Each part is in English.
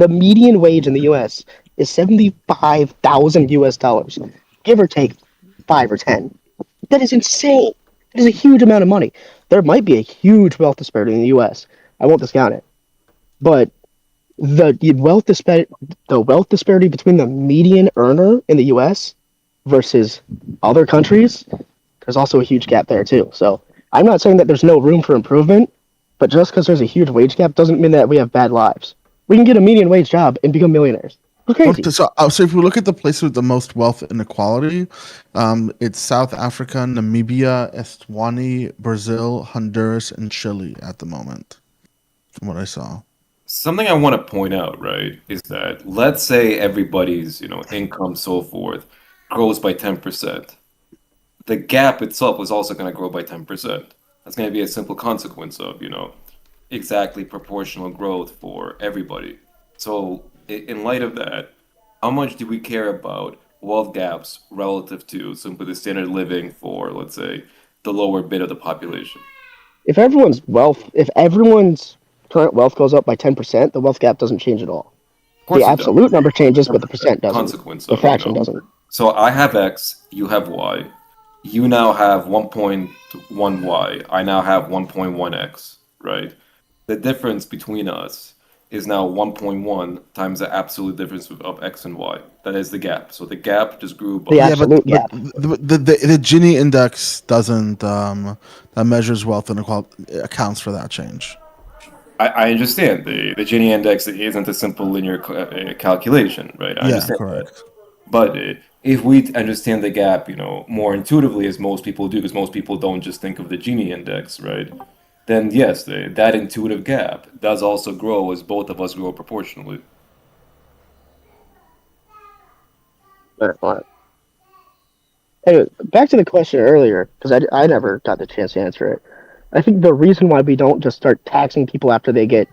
The median wage in the U.S. is $75,000 US, give or take 5 or 10. That is insane. That is a huge amount of money. There might be a huge wealth disparity in the U.S. I won't discount it, but the wealth disparity between the median earner in the U.S. versus other countries, there's also a huge gap there too. So I'm not saying that there's no room for improvement, but just because there's a huge wage gap doesn't mean that we have bad lives. We can get a median wage job and become millionaires. It's crazy. So if we look at the places with the most wealth inequality, it's South Africa, Namibia, Eswatini, Brazil, Honduras, and Chile at the moment, from what I saw. Something I want to point out, right, is that let's say everybody's, income, so forth, grows by 10%. The gap itself is also going to grow by 10%. That's going to be a simple consequence of, exactly proportional growth for everybody. So, in light of that, how much do we care about wealth gaps relative to simply the standard of living for, let's say, the lower bit of the population? If everyone's current wealth goes up by 10%, the wealth gap doesn't change at all. Of course The it does. absolute number changes, but the percent doesn't. Consequence The of, fraction doesn't. So I have X, you have Y. You now have 1.1Y. I now have 1.1X, right? The difference between us is now 1.1 times the absolute difference of X and Y. That is the gap. So the gap just grew by... The absolute gap. The Gini index doesn't that measures wealth inequality accounts for that change. I understand. The Gini index isn't a simple linear calculation, right? I understand correct. that. But if we understand the gap, more intuitively, as most people do, because most people don't just think of the Gini index, right? Then yes, that intuitive gap does also grow as both of us grow proportionally. Anyway, back to the question earlier, because I never got the chance to answer it. I think the reason why we don't just start taxing people after they get,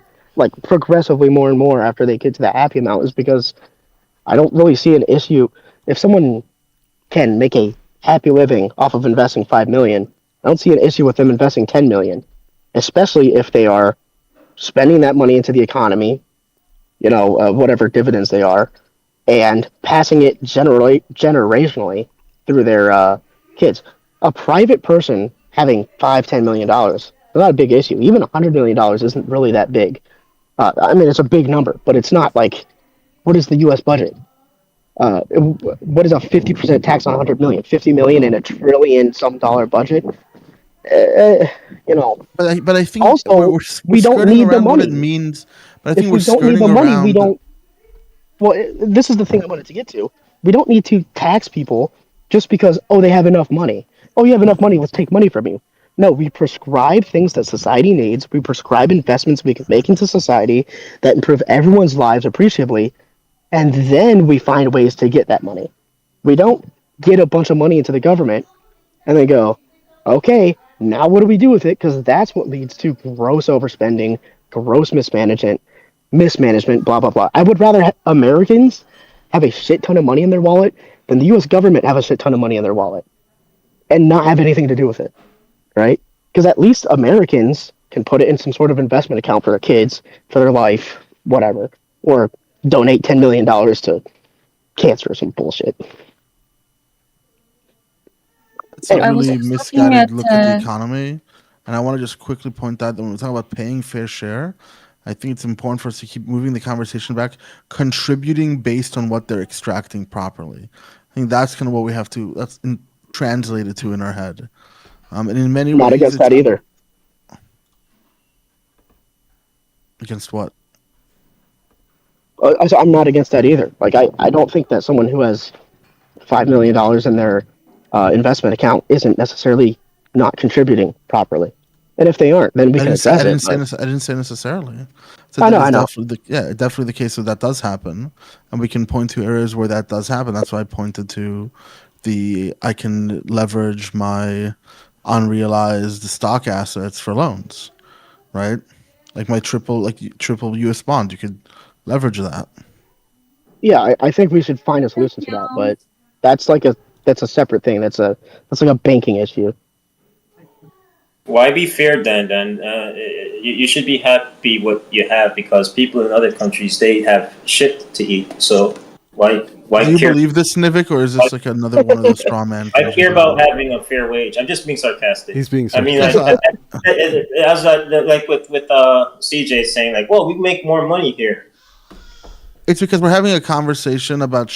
progressively more and more after they get to the happy amount is because I don't really see an issue. If someone can make a happy living off of investing 5 million, I don't see an issue with them investing 10 million, especially if they are spending that money into the economy, whatever dividends they are, and passing it generationally through their kids. A private person having $5-10 million is not a big issue. Even $100 million isn't really that big. It's a big number, but it's not like, what is the U.S. budget? What is a 50% tax on 100 million? 50 million in a trillion some dollar budget? But I think also, we don't need the money. What it means. But I think if we're we don't need the skirting money, around. we don't. Well, this is the thing I wanted to get to. We don't need to tax people just because, they have enough money. Oh, you have enough money, let's take money from you. No, we prescribe things that society needs. We prescribe investments we can make into society that improve everyone's lives appreciably, and then we find ways to get that money. We don't get a bunch of money into the government and then go, okay, now what do we do with it? Because that's what leads to gross overspending, gross mismanagement, blah, blah, blah. I would rather Americans have a shit ton of money in their wallet than the U.S. government have a shit ton of money in their wallet and not have anything to do with it, right? Because at least Americans can put it in some sort of investment account for their kids, for their life, whatever, or donate $10 million to cancer or some bullshit. It's a really misguided look at the economy. And I want to just quickly point out that when we talk about paying fair share, I think it's important for us to keep moving the conversation back, contributing based on what they're extracting properly. I think that's kind of what we have to translate it to in our head. And in many ways, not against that either. Against what? I'm not against that either. I don't think that someone who has $5 million in their investment account isn't necessarily not contributing properly. And if they aren't, then we can assess it. I didn't say necessarily. I know. Definitely the case that does happen. And we can point to areas where that does happen. That's why I pointed to I can leverage my unrealized stock assets for loans, right? Like my triple US bond, you could leverage that. Yeah, I think we should find a solution to that, but that's a separate thing. That's like a banking issue. Why be fair then? You should be happy what you have, because people in other countries, they have shit to eat. So why Do you care? believe this, Nivik, or is this like another one of those straw man I things? care about having a fair wage. I'm just being sarcastic. He's being I mean, sarcastic. as like with CJ saying like, well, we make more money here. It's because we're having a conversation about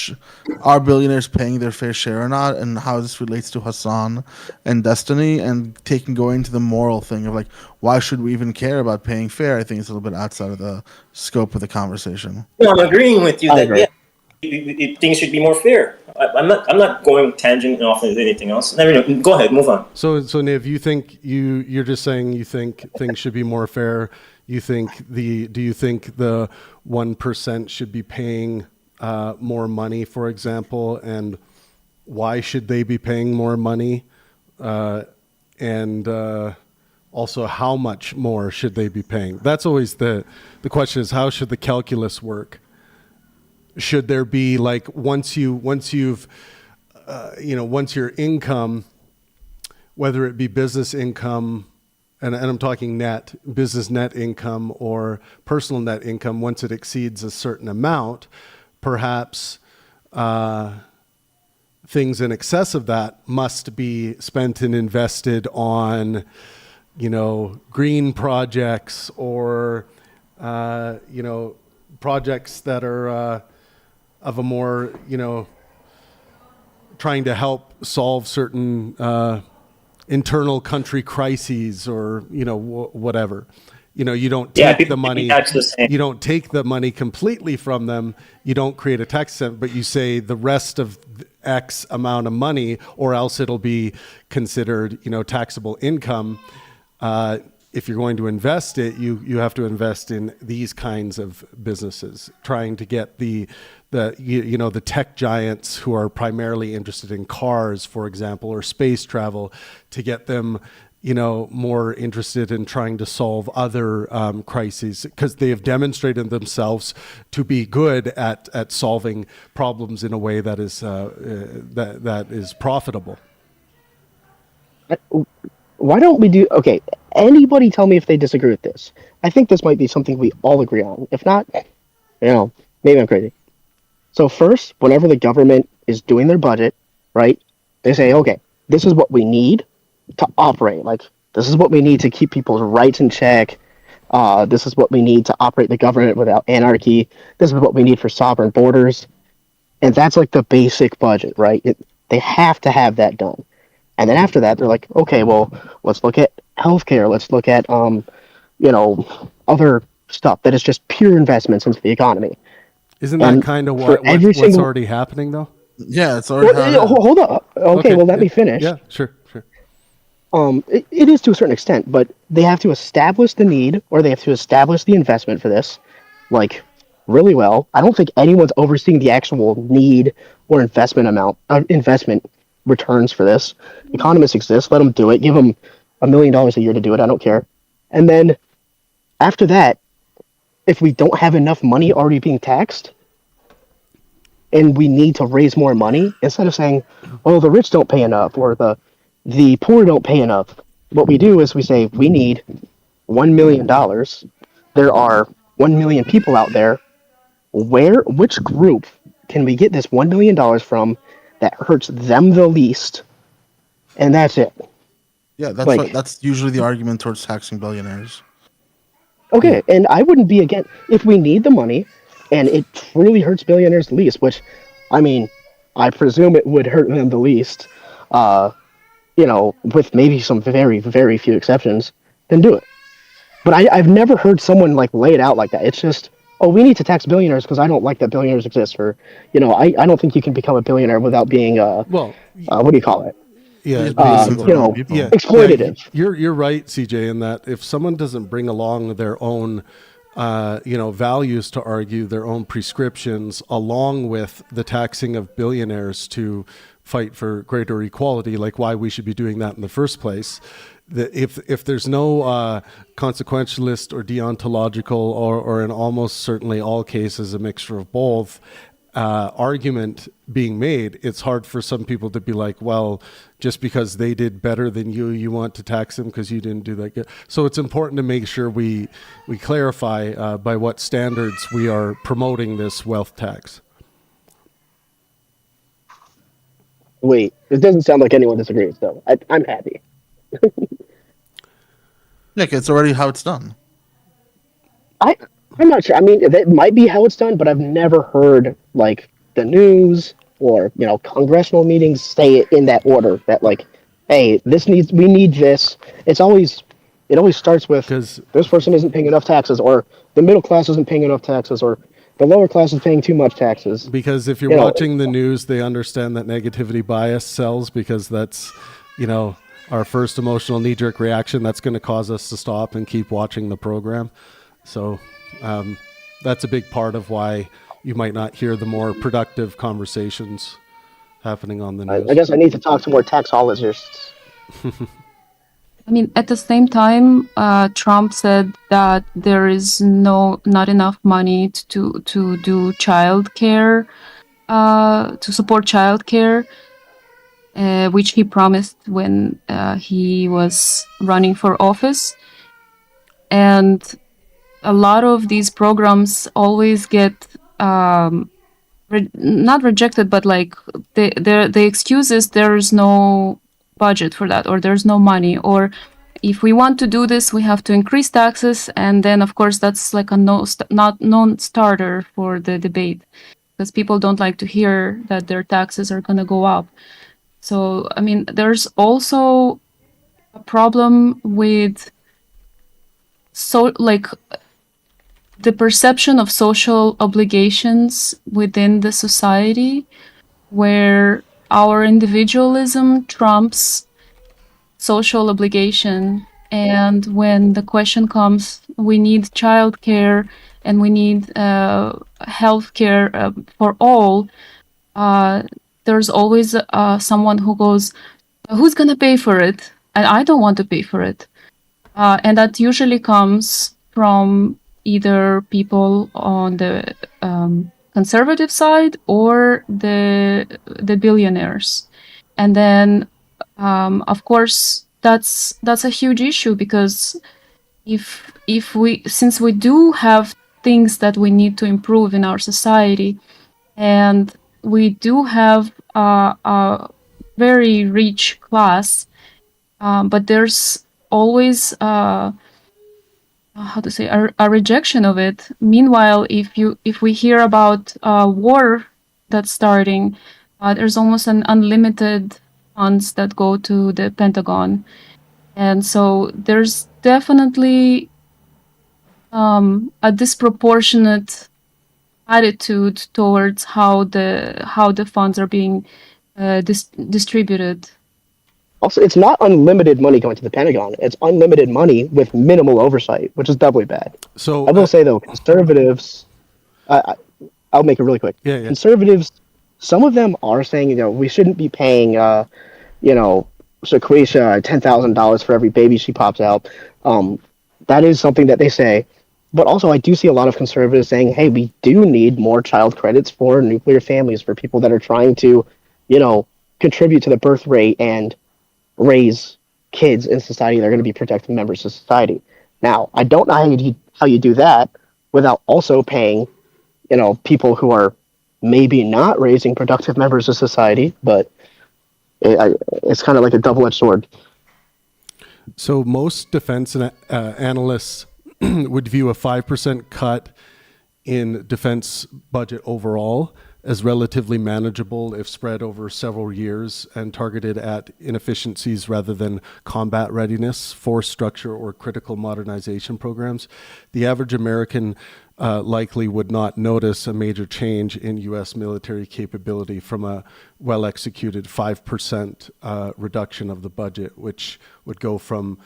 are billionaires paying their fair share or not, and how this relates to Hasan and Destiny, and going to the moral thing of like, why should we even care about paying fair? I think it's a little bit outside of the scope of the conversation. No, I'm agreeing with you I that agree. things should be more fair. I'm not going tangent off into anything else. I mean, go ahead, move on. So Niv, you think you're just saying you think things should be more fair. Do you think the 1% should be paying more money, for example, and why should they be paying more money? And also, how much more should they be paying? That's always the question: is how should the calculus work? Should there be like once your income, whether it be business income, and I'm talking business net income or personal net income, once it exceeds a certain amount, perhaps things in excess of that must be spent and invested on, green projects or, projects that are of a more, trying to help solve certain internal country crises or whatever. You don't take the money. You don't take the money completely from them. You don't create a tax exempt, but you say the rest of X amount of money, or else it'll be considered taxable income. If you're going to invest it, you have to invest in these kinds of businesses, trying to get the tech giants who are primarily interested in cars, for example, or space travel, to get them more interested in trying to solve other crises, because they have demonstrated themselves to be good at solving problems in a way that is that is profitable. Why don't we do? Okay, anybody tell me if they disagree with this? I think this might be something we all agree on. If not, maybe I'm crazy. So first, whenever the government is doing their budget, right, they say, okay, this is what we need to operate. Like, this is what we need to keep people's rights in check. This is what we need to operate the government without anarchy. This is what we need for sovereign borders. And that's like the basic budget, right? They have to have that done. And then after that, they're like, okay, well, let's look at healthcare. Let's look at, other stuff that is just pure investments into the economy. Isn't that kind of what's already happening, though? Yeah, it's already happening. Hold up. Okay, well, let me finish. Yeah, sure. It is to a certain extent, but they have to establish the need, or they have to establish the investment for this, like, really well. I don't think anyone's overseeing the actual need or investment returns for this. Economists exist. Let them do it. Give them $1 million a year to do it. I don't care. And then after that, if we don't have enough money already being taxed, and we need to raise more money, instead of saying, "Oh, the rich don't pay enough," or the poor don't pay enough, what we do is we say we need $1 million. There are 1 million people out there. Which group can we get this $1 million from that hurts them the least? And that's it. Yeah, that's usually the argument towards taxing billionaires. Okay, and I wouldn't be against if we need the money, and it truly hurts billionaires the least. Which, I mean, I presume it would hurt them the least. With maybe some very, very few exceptions, then do it. But I've never heard someone like lay it out like that. It's just, oh, we need to tax billionaires because I don't like that billionaires exist. Or, I don't think you can become a billionaire without being what do you call it? Yeah, exploitative. Yeah, you're right, CJ, in that if someone doesn't bring along their own values to argue, their own prescriptions, along with the taxing of billionaires to fight for greater equality, like why we should be doing that in the first place. If there's no consequentialist or deontological or in almost certainly all cases a mixture of both argument being made, it's hard for some people to be like, well, just because they did better than you want to tax them because you didn't do that good. So it's important to make sure we clarify by what standards we are promoting this wealth tax. Wait, it doesn't sound like anyone disagrees, though. I'm happy. Nick, it's already how it's done. I'm not sure. I mean, that might be how it's done, but I've never heard like the news or congressional meetings say it in that order. That like, hey, we need this. It always starts with this person isn't paying enough taxes, or the middle class isn't paying enough taxes, or the lower class is paying too much taxes. Because if you're watching the news, they understand that negativity bias sells, because that's our first emotional knee-jerk reaction. That's going to cause us to stop and keep watching the program. So that's a big part of why you might not hear the more productive conversations happening on the news. I guess I need to talk to more taxologists. I mean, at the same time, Trump said that there is not enough money to do child care, to support child care, which he promised when he was running for office. And a lot of these programs always get not rejected, but like the excuse is there is no budget for that, or there's no money, or if we want to do this, we have to increase taxes, and then of course that's like a non-starter for the debate, because people don't like to hear that their taxes are going to go up. So I mean, there's also a problem with the perception of social obligations within the society, where our individualism trumps social obligation. And when the question comes, we need childcare and we need health care for all, there's always someone who goes, who's going to pay for it? And I don't want to pay for it. And that usually comes from either people on the conservative side or the billionaires. And then, of course, that's a huge issue, because since we do have things that we need to improve in our society, and we do have a very rich class, but there's always a rejection of it. Meanwhile, if we hear about war that's starting, there's almost an unlimited funds that go to the Pentagon, and so there's definitely a disproportionate attitude towards how the funds are being distributed. Also, it's not unlimited money going to the Pentagon. It's unlimited money with minimal oversight, which is doubly bad. So I will say, though, conservatives, I'll make it really quick. Yeah. Conservatives, some of them are saying, we shouldn't be paying, Sequoia $10,000 for every baby she pops out. That is something that they say. But also, I do see a lot of conservatives saying, hey, we do need more child credits for nuclear families, for people that are trying to, contribute to the birth rate and raise kids in society. They're going to be productive members of society. Now, I don't know how you do that without also paying, people who are maybe not raising productive members of society, but it's kind of like a double-edged sword. So most defense analysts would view a 5% cut in defense budget overall as relatively manageable if spread over several years and targeted at inefficiencies rather than combat readiness, force structure, or critical modernization programs. The average American likely would not notice a major change in U.S. military capability from a well-executed 5% reduction of the budget, which would go from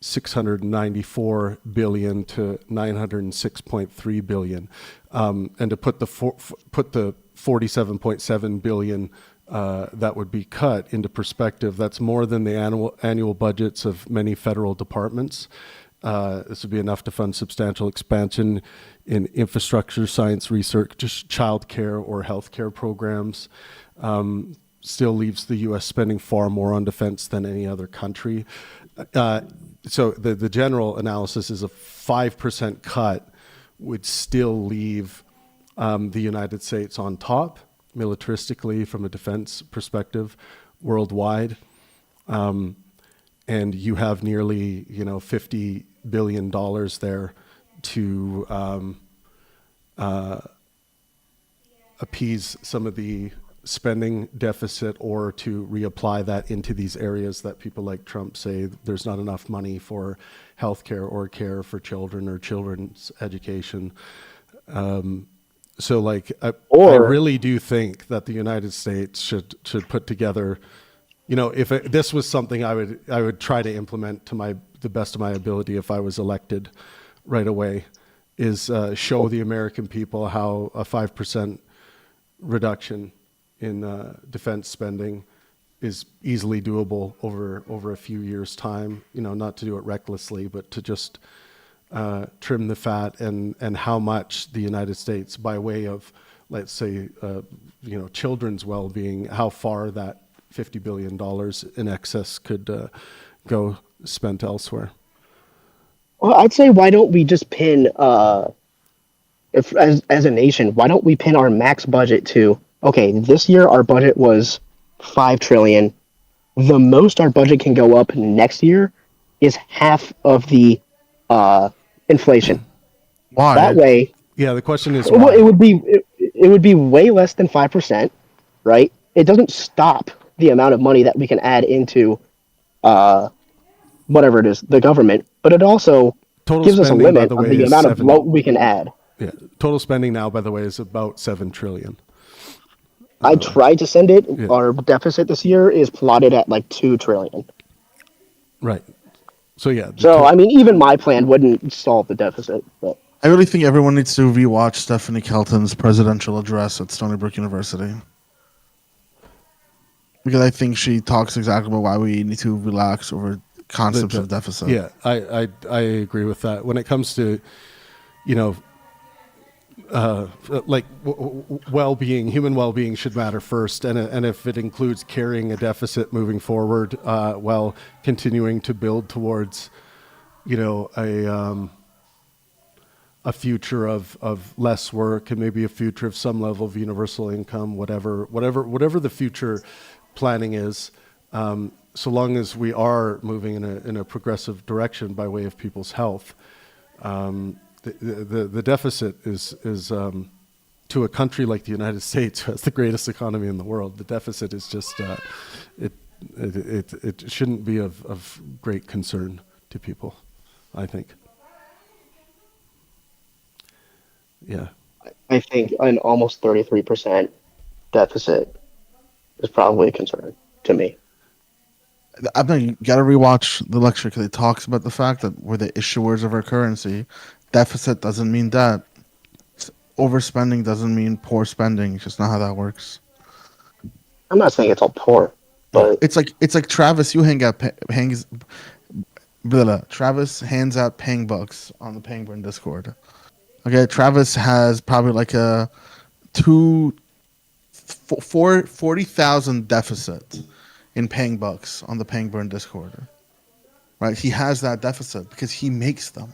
$694 billion to $906.3 billion, and to put the 47.7 billion that would be cut into perspective, that's more than the annual budgets of many federal departments. This would be enough to fund substantial expansion in infrastructure, science, research, just childcare or healthcare programs. Still leaves the U.S. spending far more on defense than any other country. So the general analysis is a 5% cut would still leave the United States on top militaristically from a defense perspective worldwide. And you have nearly, $50 billion there to appease some of the spending deficit or to reapply that into these areas that people like Trump say there's not enough money for healthcare or care for children or children's education. So I really do think that the United States should put together, if this was something I would try to implement to the best of my ability if I was elected right away, is show the American people how a 5% reduction in defense spending is easily doable over a few years' time. Not to do it recklessly, but to just trim the fat and how much the United States, by way of, let's say, children's well-being, how far that $50 billion in excess could go spent elsewhere. Well, I'd say why don't we just pin, as a nation, why don't we pin our max budget to, okay, this year our budget was $5 trillion. The most our budget can go up next year is half of the inflation. Why? That way, yeah. The question is, well, it would be way less than 5%, right? It doesn't stop the amount of money that we can add into whatever it is, the government, but it also gives us a limit on the amount of bloat we can add. Yeah, total spending now, by the way, is about $7 trillion. I tried to send it. Yeah. Our deficit this year is plotted at like $2 trillion. Right. So yeah. So I mean, even my plan wouldn't solve the deficit. But I really think everyone needs to rewatch Stephanie Kelton's presidential address at Stony Brook University, because I think she talks exactly about why we need to relax over concepts of deficit. Yeah, I agree with that. When it comes to, well-being, human well-being should matter first, and if it includes carrying a deficit moving forward, while continuing to build towards, a future of less work and maybe a future of some level of universal income, whatever the future planning is, so long as we are moving in a progressive direction by way of people's health. The deficit is to a country like the United States, who has the greatest economy in the world, the deficit is just it shouldn't be of great concern to people, I think. Yeah, I think an almost 33% deficit is probably a concern to me. I think you got to rewatch the lecture because it talks about the fact that we're the issuers of our currency. Deficit doesn't mean that. Overspending doesn't mean poor spending. It's just not how that works. I'm not saying it's all poor, but it's like Travis. Travis hands out pang bucks on the Pangburn Discord. Okay, Travis has probably like a 40,000 deficit in pang bucks on the Pangburn Discord. Right, he has that deficit because he makes them.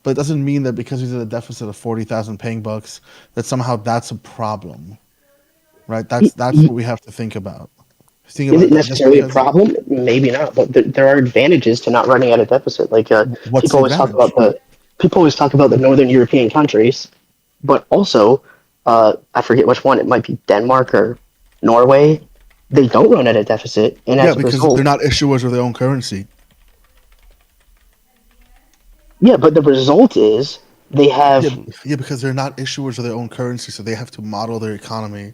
But it doesn't mean that because he's at a deficit of 40,000 pang bucks that somehow that's a problem, right? That's what we have to think about. Is it necessarily a problem? Maybe not, but there are advantages to not running at a deficit. Like people always talk about the Northern European countries, but also I forget which one. It might be Denmark or Norway. They don't run at a deficit, and as a result, they're not issuers of their own currency. Yeah, but the result is they have... Yeah, because they're not issuers of their own currency, so they have to model their economy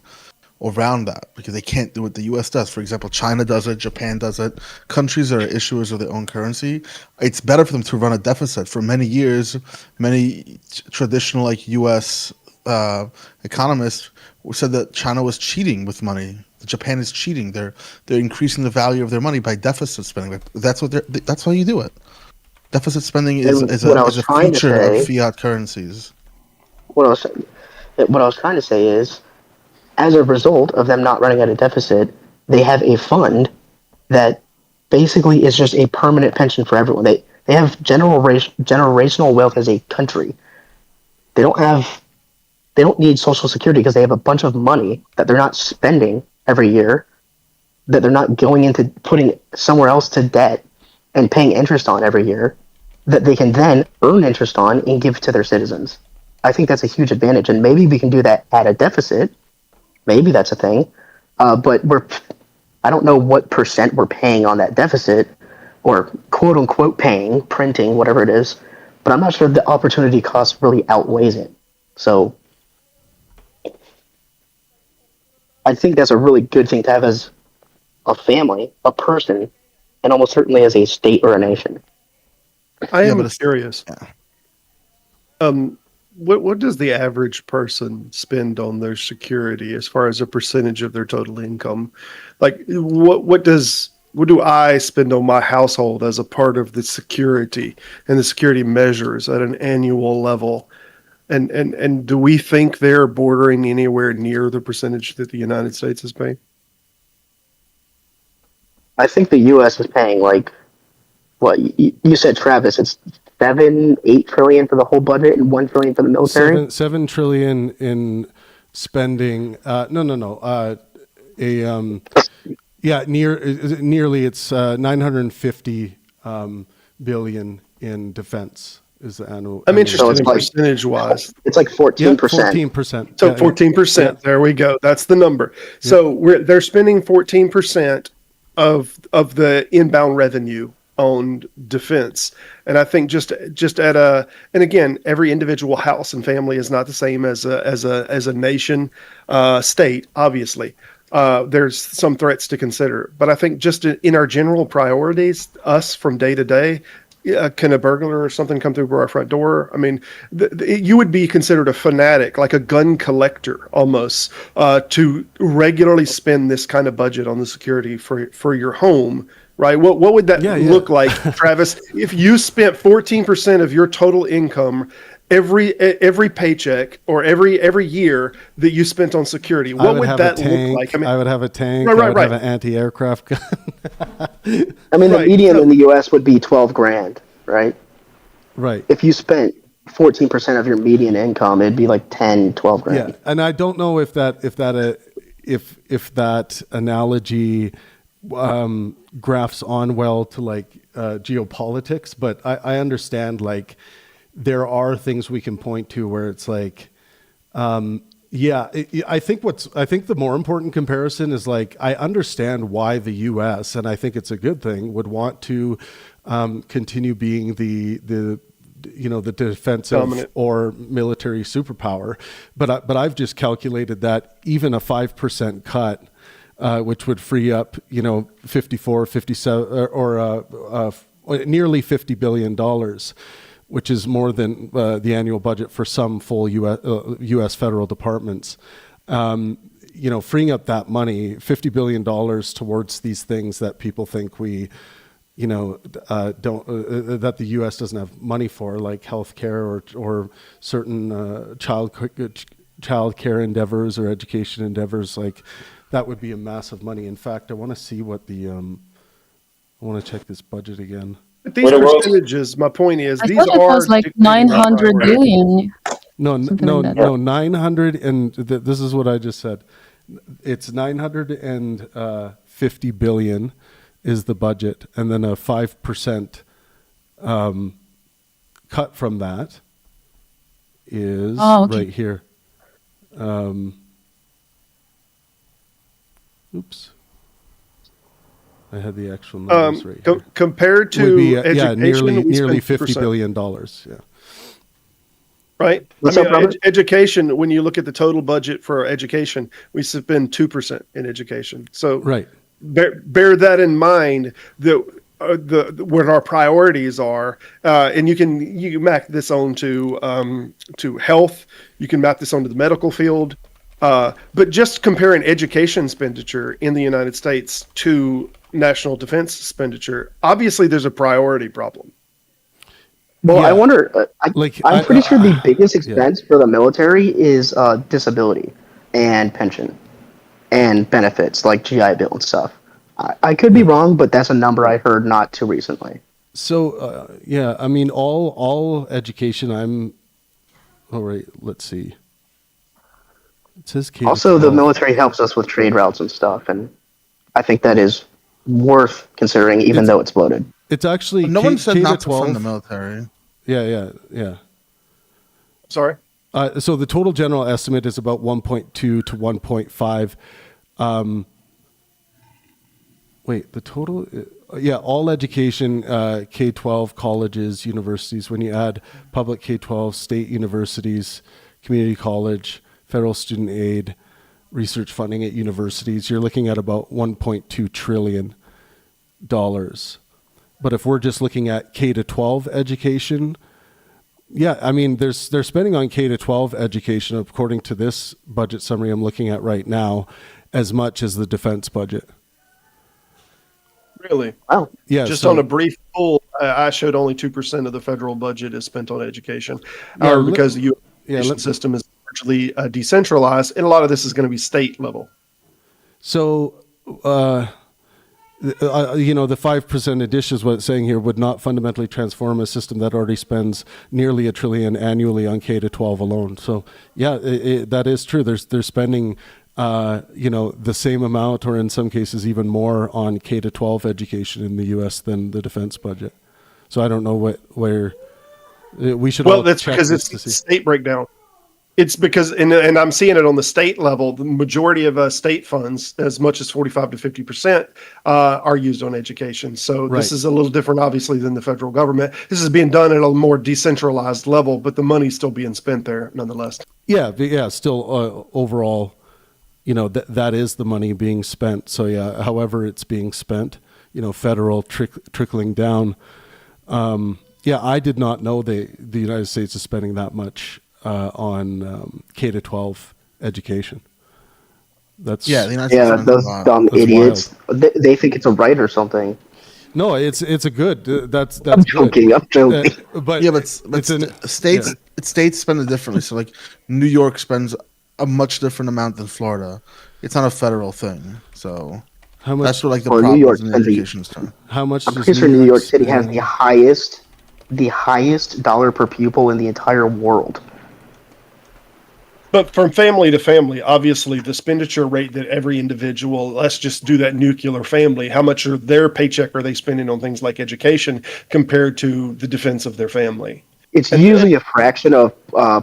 around that, because they can't do what the U.S. does. For example, China does it, Japan does it. Countries that are issuers of their own currency, it's better for them to run a deficit. For many years, many traditional U.S. Economists said that China was cheating with money. Japan is cheating. They're increasing the value of their money by deficit spending. That's how you do it. Deficit spending And is what I was a trying to feature of say, fiat currencies. what I was, what I was trying to say is, as a result of them not running at a deficit, they have a fund that basically is just a permanent pension for everyone. They have generational wealth as a country. They don't have they don't need social security because they have a bunch of money that they're not spending every year, that they're not going into putting somewhere else to debt and paying interest on every year, that they can then earn interest on and give to their citizens. I think that's a huge advantage, and maybe we can do that at a deficit. Maybe that's a thing, but I don't know what percent we're paying on that deficit, or quote unquote paying, printing, whatever it is. But I'm not sure the opportunity cost really outweighs it. So I think that's a really good thing to have as a family, a person, and almost certainly as a state or a nation. I am curious. What does the average person spend on their security as far as a percentage of their total income? Like, what do I spend on my household as a part of the security and the security measures at an annual level? And do we think they're bordering anywhere near the percentage that the United States is paying? I think the U.S. is paying like what you said, Travis. It's 7-8 trillion for the whole budget and 1 trillion for the military. 7 trillion in spending. Nearly it's 950 billion in defense. Is the annual? I'm interested in percentage-wise. It's like 14%. 14%. So 14%. There we go. That's the number. So they're spending 14% of the inbound revenue on defense, and I think just at and again, every individual house and family is not the same as a nation state. Obviously, there's some threats to consider, but I think just in our general priorities, us from day to day. Can a burglar or something come through our front door? I mean, you would be considered a fanatic, like a gun collector almost, to regularly spend this kind of budget on the security for your home, right? What would that look like, Travis, if you spent 14% of your total income every paycheck or every year that you spent on security? What would that look like? I mean, I would have a tank. I would have an anti-aircraft gun. I mean, the median in the U.S. would be 12 grand, right? Right. If you spent 14% of your median income, it'd be like 10, 12 grand. Yeah, and I don't know if that analogy graphs on well to like geopolitics, but I understand like there are things we can point to where it's like, I think the more important comparison is like, I understand why the U.S., and I think it's a good thing, would want to continue being the defensive dominant or military superpower. But I've just calculated that even a 5% cut, which would free up, 54, 57 or nearly $50 billion, which is more than the annual budget for some full U.S. federal departments. Freeing up that money, $50 billion towards these things that people think we, don't that the U.S. doesn't have money for, like healthcare or certain child care endeavors or education endeavors, like that would be a massive money. In fact, I want to see what I want to check this budget again. But these percentages, my point is, I these thought it are was like 900 billion. No, 900 and this is what I just said. It's 950 billion is the budget, and then a 5% cut from that is right here. Oops. I had the actual numbers right here. Compared to education, nearly $50 billion. Yeah. Right. Education, when you look at the total budget for education, we spend 2% in education. So right. Bear that in mind, that what our priorities are, and you can map this on to health. You can map this onto the medical field. But just comparing education expenditure in the United States to national defense expenditure, obviously there's a priority problem. Well, Yeah. I wonder. I'm pretty sure the biggest yeah. expense for the military is disability and pension and benefits like GI Bill and stuff. I could be wrong, but that's a number I heard not too recently. So yeah, I mean, all education. All right. Let's see. It says K to Also, the 12. military helps us with trade routes and stuff, and I think that is worth considering, even though it's bloated. It's actually no one said K not to to fund 12. the military. Yeah. Sorry. So the total general estimate is about 1.2 to 1.5. Wait, the total? Yeah, all education, K-12, colleges, universities. When you add public K-12, state universities, community college, federal student aid, research funding at universities, you're looking at about $1.2 trillion. But if we're just looking at K-12 education, yeah, I mean, they're spending on K-12 education, according to this budget summary I'm looking at right now, as much as the defense budget. Really? Wow. Yeah. Just on a brief poll, I showed only 2% of the federal budget is spent on education. Yeah, Because the U.S. education system is largely decentralized, and a lot of this is going to be state level. So, the 5% addition is what it's saying here would not fundamentally transform a system that already spends nearly $1 trillion annually on K-12 alone. So, yeah, that is true. They're spending, the same amount, or in some cases even more, on K-12 education in the U.S. than the defense budget. So I don't know where we should. Well, that's because it's the state breakdown. It's because, and I'm seeing it on the state level, the majority of state funds, as much as 45 to 50%, are used on education. So this is a little different, obviously, than the federal government. This is being done at a more decentralized level, but the money's still being spent there nonetheless. Yeah, still overall, that is the money being spent. So yeah, however it's being spent, federal trickling down. I did not know the United States is spending that much on K-12 education. That's the United States those dumb idiots. They think it's a right or something. No, it's a good. That's I'm joking. good. I'm joking. But states spend it differently. So like New York spends a much different amount than Florida. It's not a federal thing. So how much? That's what like the New problems York in the education system. How much? I'm pretty sure New York City has the highest dollar per pupil in the entire world. But from family to family, obviously, the expenditure rate that every individual, let's just do that nuclear family, how much of their paycheck are they spending on things like education compared to the defense of their family? It's usually a fraction of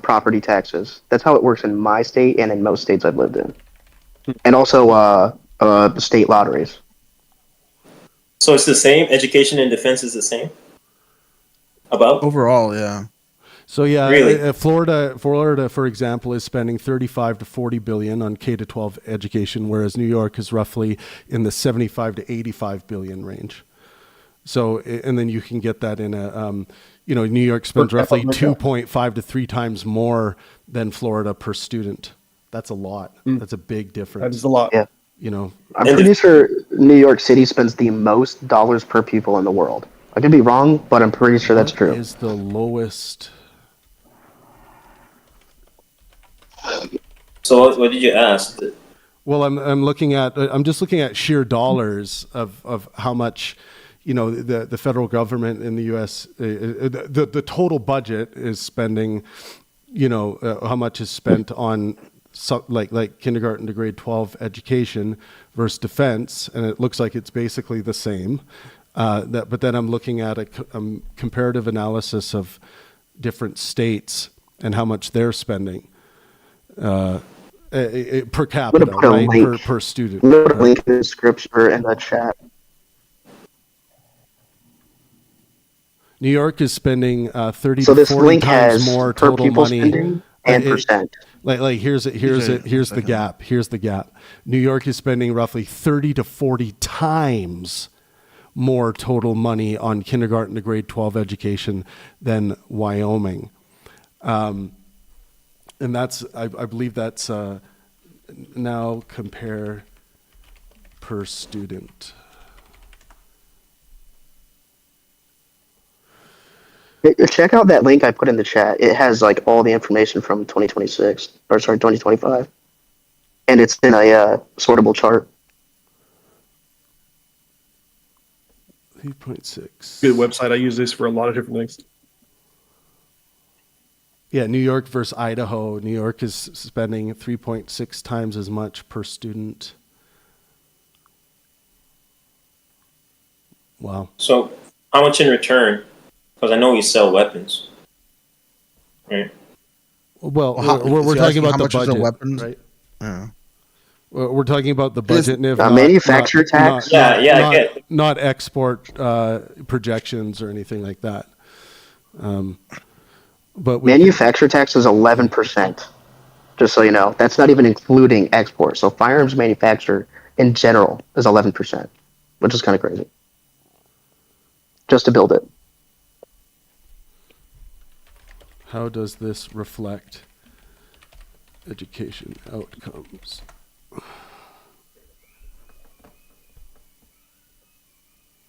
property taxes. That's how it works in my state and in most states I've lived in. And also state lotteries. So it's the same? Education and defense is the same? About? Overall, yeah. So yeah, really? Florida, for example, is spending 35 to 40 billion on K-12 education, whereas New York is roughly in the 75 to 85 billion range. So, and then you can get that in a, New York spends roughly 2.5 to 3 times more than Florida per student. That's a lot. That's a big difference. That is a lot. Yeah. I'm And pretty sure New York City spends the most dollars per pupil in the world. I could be wrong, but I'm pretty sure that's true. What is the lowest? So what did you ask? Well, I'm just looking at sheer dollars of how much, the federal government in the U.S. The total budget is spending, how much is spent on like kindergarten to grade 12 education versus defense, and it looks like it's basically the same. But then I'm looking at a comparative analysis of different states and how much they're spending. Per capita, right? Per student. I'm going to put a link in the scripture in the chat. New York is spending 30 to 40 times more total money and percent. Here's the gap. Here's the gap. New York is spending roughly 30 to 40 times more total money on kindergarten to grade 12 education than Wyoming. And that's, I believe that's now compare per student. Check out that link I put in the chat. It has like all the information from 2026, or sorry, 2025, and it's in a sortable chart. 3.6. Good website. I use this for a lot of different things. Yeah, New York versus Idaho. New York is spending 3.6 times as much per student. Wow. So, how much in return? Because I know you sell weapons, right? Well, we're talking about the budget, weapons? right? Yeah. We're talking about the budget, Niv, manufacturer tax. Not export projections or anything like that. But manufacturer tax is 11%. Just so you know, that's not even including export. So firearms manufacture in general is 11%, which is kind of crazy. Just to build it. How does this reflect education outcomes?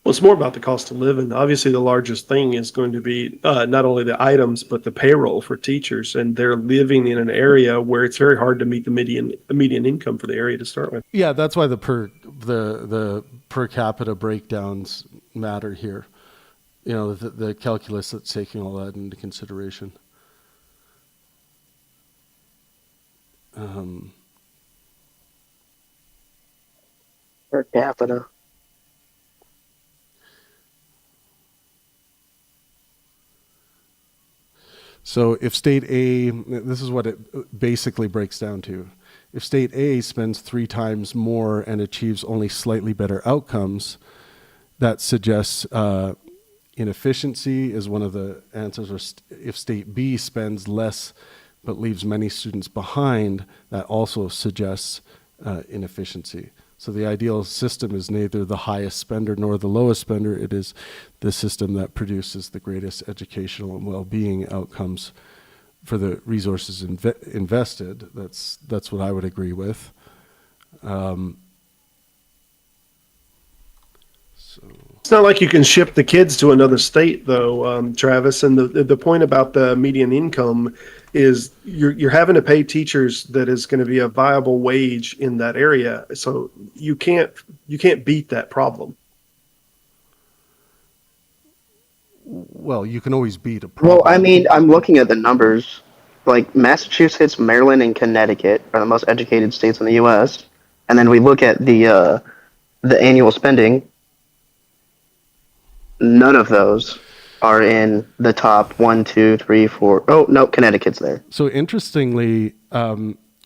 Well, it's more about the cost of living. Obviously, the largest thing is going to be not only the items, but the payroll for teachers. And they're living in an area where it's very hard to meet the median income for the area to start with. Yeah, that's why the per capita breakdowns matter here. You know, the calculus that's taking all that into consideration. Per capita. So if state A, this is what it basically breaks down to. If state A spends 3 times more and achieves only slightly better outcomes, that suggests inefficiency is one of the answers. Or if state B spends less but leaves many students behind, that also suggests inefficiency. So the ideal system is neither the highest spender nor the lowest spender. It is the system that produces the greatest educational and well-being outcomes for the resources invested. That's what I would agree with. It's not like you can ship the kids to another state, though, Travis. And the point about the median income is you're having to pay teachers that is going to be a viable wage in that area. So you can't beat that problem. Well, you can always beat a problem. Well, I mean, I'm looking at the numbers. Like Massachusetts, Maryland, and Connecticut are the most educated states in the U.S. And then we look at the annual spending. None of those are in the top 1, 2, 3, 4. Oh, no, Connecticut's there. So interestingly,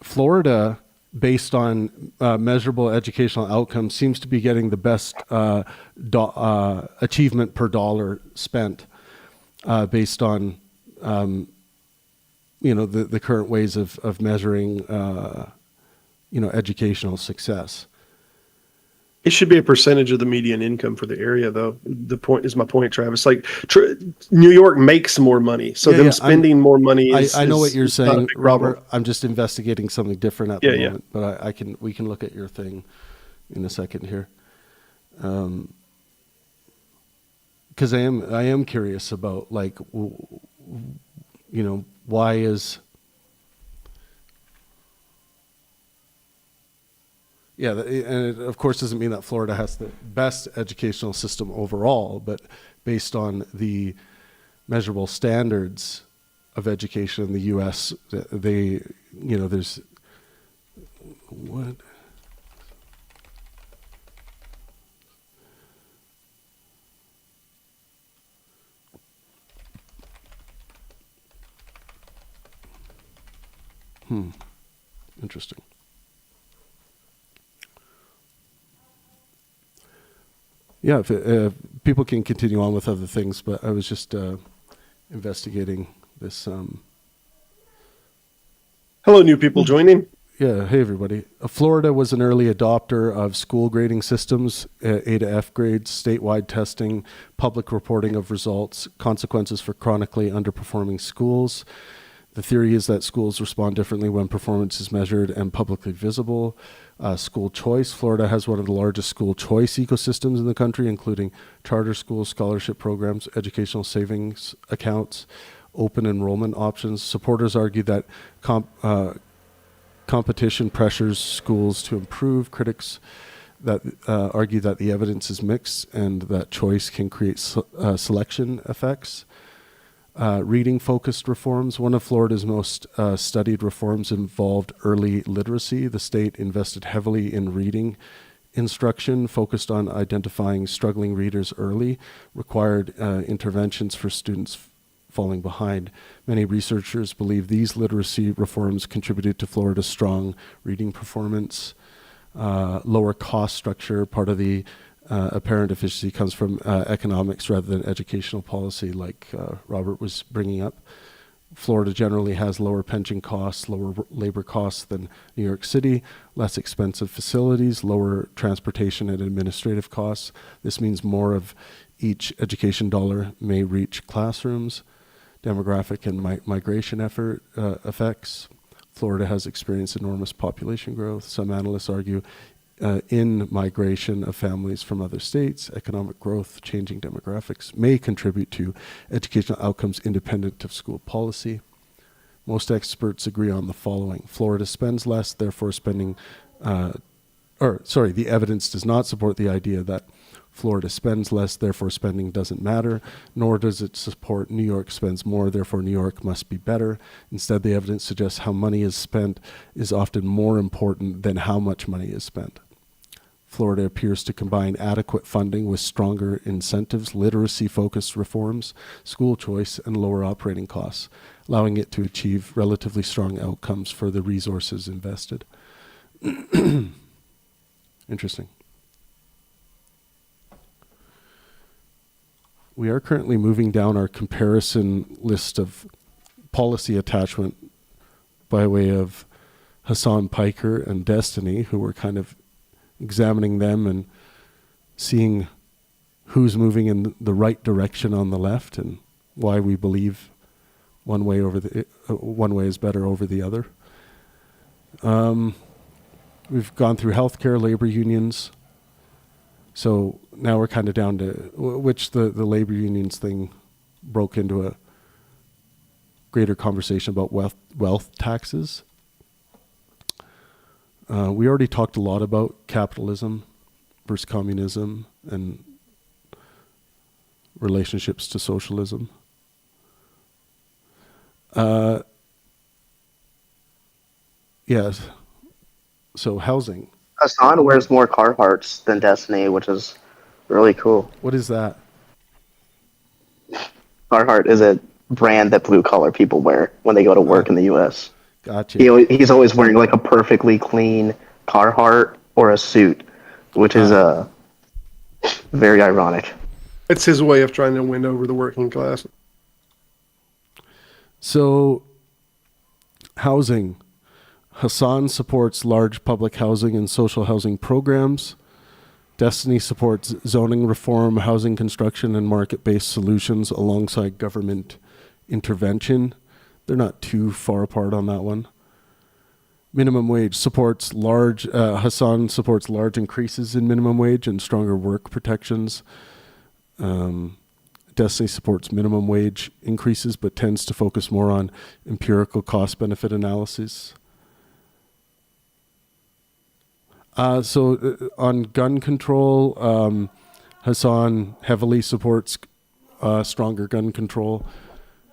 Florida, based on measurable educational outcomes, seems to be getting the best achievement per dollar spent based on the current ways of measuring educational success. It should be a percentage of the median income for the area, though. My point, Travis. Like New York makes more money, so spending more money is. I know what you're saying, Robert. I'm just investigating something different at the moment, but we can look at your thing in a second here, because I am curious about why is. Yeah, and it of course doesn't mean that Florida has the best educational system overall, but based on the measurable standards of education in the U.S., there's what. Interesting. Yeah, if people can continue on with other things, but I was just investigating this. Hello, new people joining. Yeah, hey everybody. Florida was an early adopter of school grading systems, A to F grades, statewide testing, public reporting of results, consequences for chronically underperforming schools. The theory is that schools respond differently when performance is measured and publicly visible. School choice. Florida has one of the largest school choice ecosystems in the country, including charter schools, scholarship programs, educational savings accounts, open enrollment options. Supporters argue that competition pressures schools to improve. Critics that argue that the evidence is mixed and that choice can create selection effects. Reading-focused reforms. One of Florida's most studied reforms involved early literacy. The state invested heavily in reading instruction, focused on identifying struggling readers early, required interventions for students falling behind. Many researchers believe these literacy reforms contributed to Florida's strong reading performance. Lower cost structure. Part of the apparent efficiency comes from economics rather than educational policy, like Robert was bringing up. Florida generally has lower pension costs, lower labor costs than New York City, less expensive facilities, lower transportation and administrative costs. This means more of each education dollar may reach classrooms. Demographic and migration effects. Florida has experienced enormous population growth. Some analysts argue in migration of families from other states, economic growth, changing demographics may contribute to educational outcomes independent of school policy. Most experts agree on the following. Florida spends less, therefore spending, the evidence does not support the idea that Florida spends less, therefore spending doesn't matter, nor does it support New York spends more, therefore New York must be better. Instead, the evidence suggests how money is spent is often more important than how much money is spent. Florida appears to combine adequate funding with stronger incentives, literacy-focused reforms, school choice, and lower operating costs, allowing it to achieve relatively strong outcomes for the resources invested. Interesting. We are currently moving down our comparison list of policy attachment by way of Hasan, Piker, and Destiny, who were kind of examining them and seeing who's moving in the right direction on the left and why we believe one way is better over the other. We've gone through healthcare, labor unions. So now we're kind of down to which the labor unions thing broke into a greater conversation about wealth taxes. We already talked a lot about capitalism versus communism and relationships to socialism. Yes. So housing. Hasan wears more Carhartts than Destiny, which is really cool. What is that? Carhartt is a brand that blue-collar people wear when they go to work in the U.S. Gotcha. He's always wearing like a perfectly clean Carhartt or a suit, which is very ironic. It's his way of trying to win over the working class. So, housing. Hasan supports large public housing and social housing programs. Destiny supports zoning reform, housing construction, and market-based solutions alongside government intervention. They're not too far apart on that one. Minimum wage supports Hasan supports large increases in minimum wage and stronger work protections. Destiny supports minimum wage increases, but tends to focus more on empirical cost-benefit analysis. So on gun control, Hasan heavily supports stronger gun control.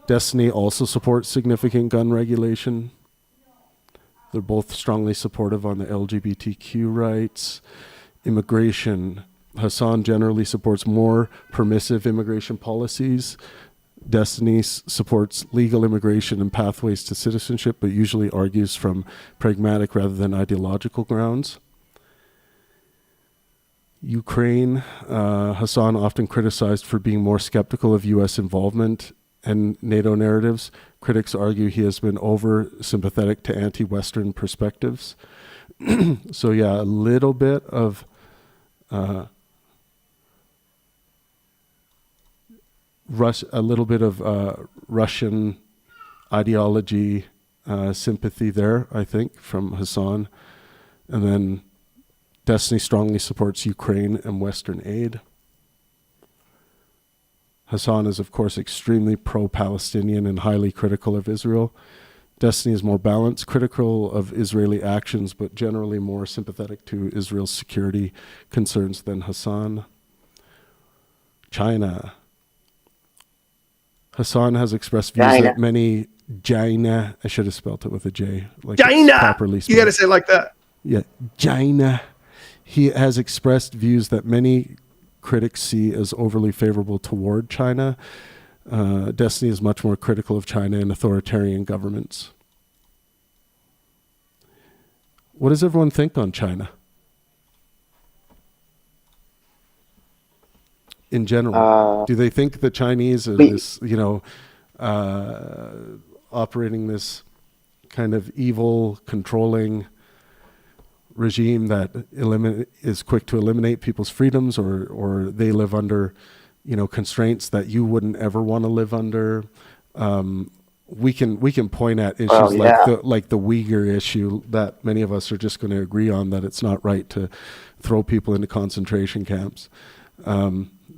Destiny also supports significant gun regulation. They're both strongly supportive on the LGBTQ rights. Immigration. Hasan generally supports more permissive immigration policies. Destiny supports legal immigration and pathways to citizenship, but usually argues from pragmatic rather than ideological grounds. Ukraine, Hasan often criticized for being more skeptical of U.S. involvement and NATO narratives. Critics argue he has been over-sympathetic to anti-Western perspectives. So yeah, a little bit of Russian ideology, sympathy there, I think, from Hasan. And then Destiny strongly supports Ukraine and Western aid. Hasan is, of course, extremely pro-Palestinian and highly critical of Israel. Destiny is more balanced, critical of Israeli actions, but generally more sympathetic to Israel's security concerns than Hasan. China. Hasan has expressed views that many China, I should have spelled it with a J, like China, properly spelled. You got to say it like that. Yeah, China. He has expressed views that many critics see as overly favorable toward China. Destiny is much more critical of China and authoritarian governments. What does everyone think on China? In general, do they think the Chinese are this, operating this kind of evil, controlling regime that is quick to eliminate people's freedoms, or they live under, constraints that you wouldn't ever want to live under? We can point at issues like the Uyghur issue that many of us are just going to agree on, that it's not right to throw people into concentration camps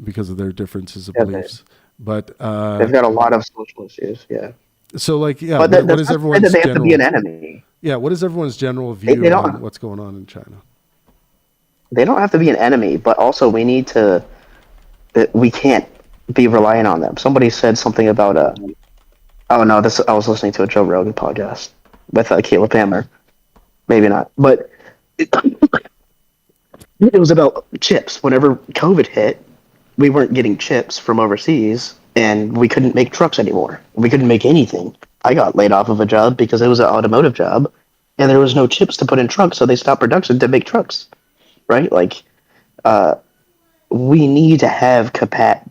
because of their differences of beliefs. But they've got a lot of social issues. Yeah. So what is everyone's that they general, have to be an enemy. Yeah, what is everyone's general view on what's going on in China? They don't have to be an enemy, but also we can't be reliant on them. Somebody said something about I was listening to a Joe Rogan podcast with Caleb Hammer. Maybe not, but it was about chips. Whenever COVID hit, we weren't getting chips from overseas, and we couldn't make trucks anymore. We couldn't make anything. I got laid off of a job because it was an automotive job, and there was no chips to put in trucks, so they stopped production to make trucks. Right? We need to have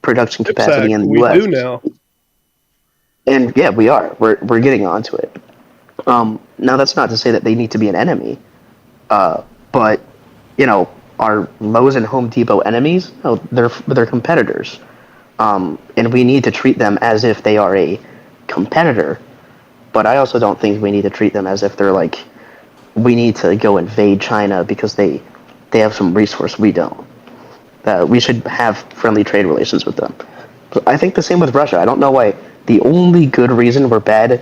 production capacity in the U.S. We do now. And yeah, we are. We're getting onto it. Now, that's not to say that they need to be an enemy, but are Lowe's and Home Depot enemies? No, they're competitors, and we need to treat them as if they are a competitor. But I also don't think we need to treat them as if they're we need to go invade China because they have some resource we don't. We should have friendly trade relations with them. But I think the same with Russia. I don't know why. The only good reason we're bad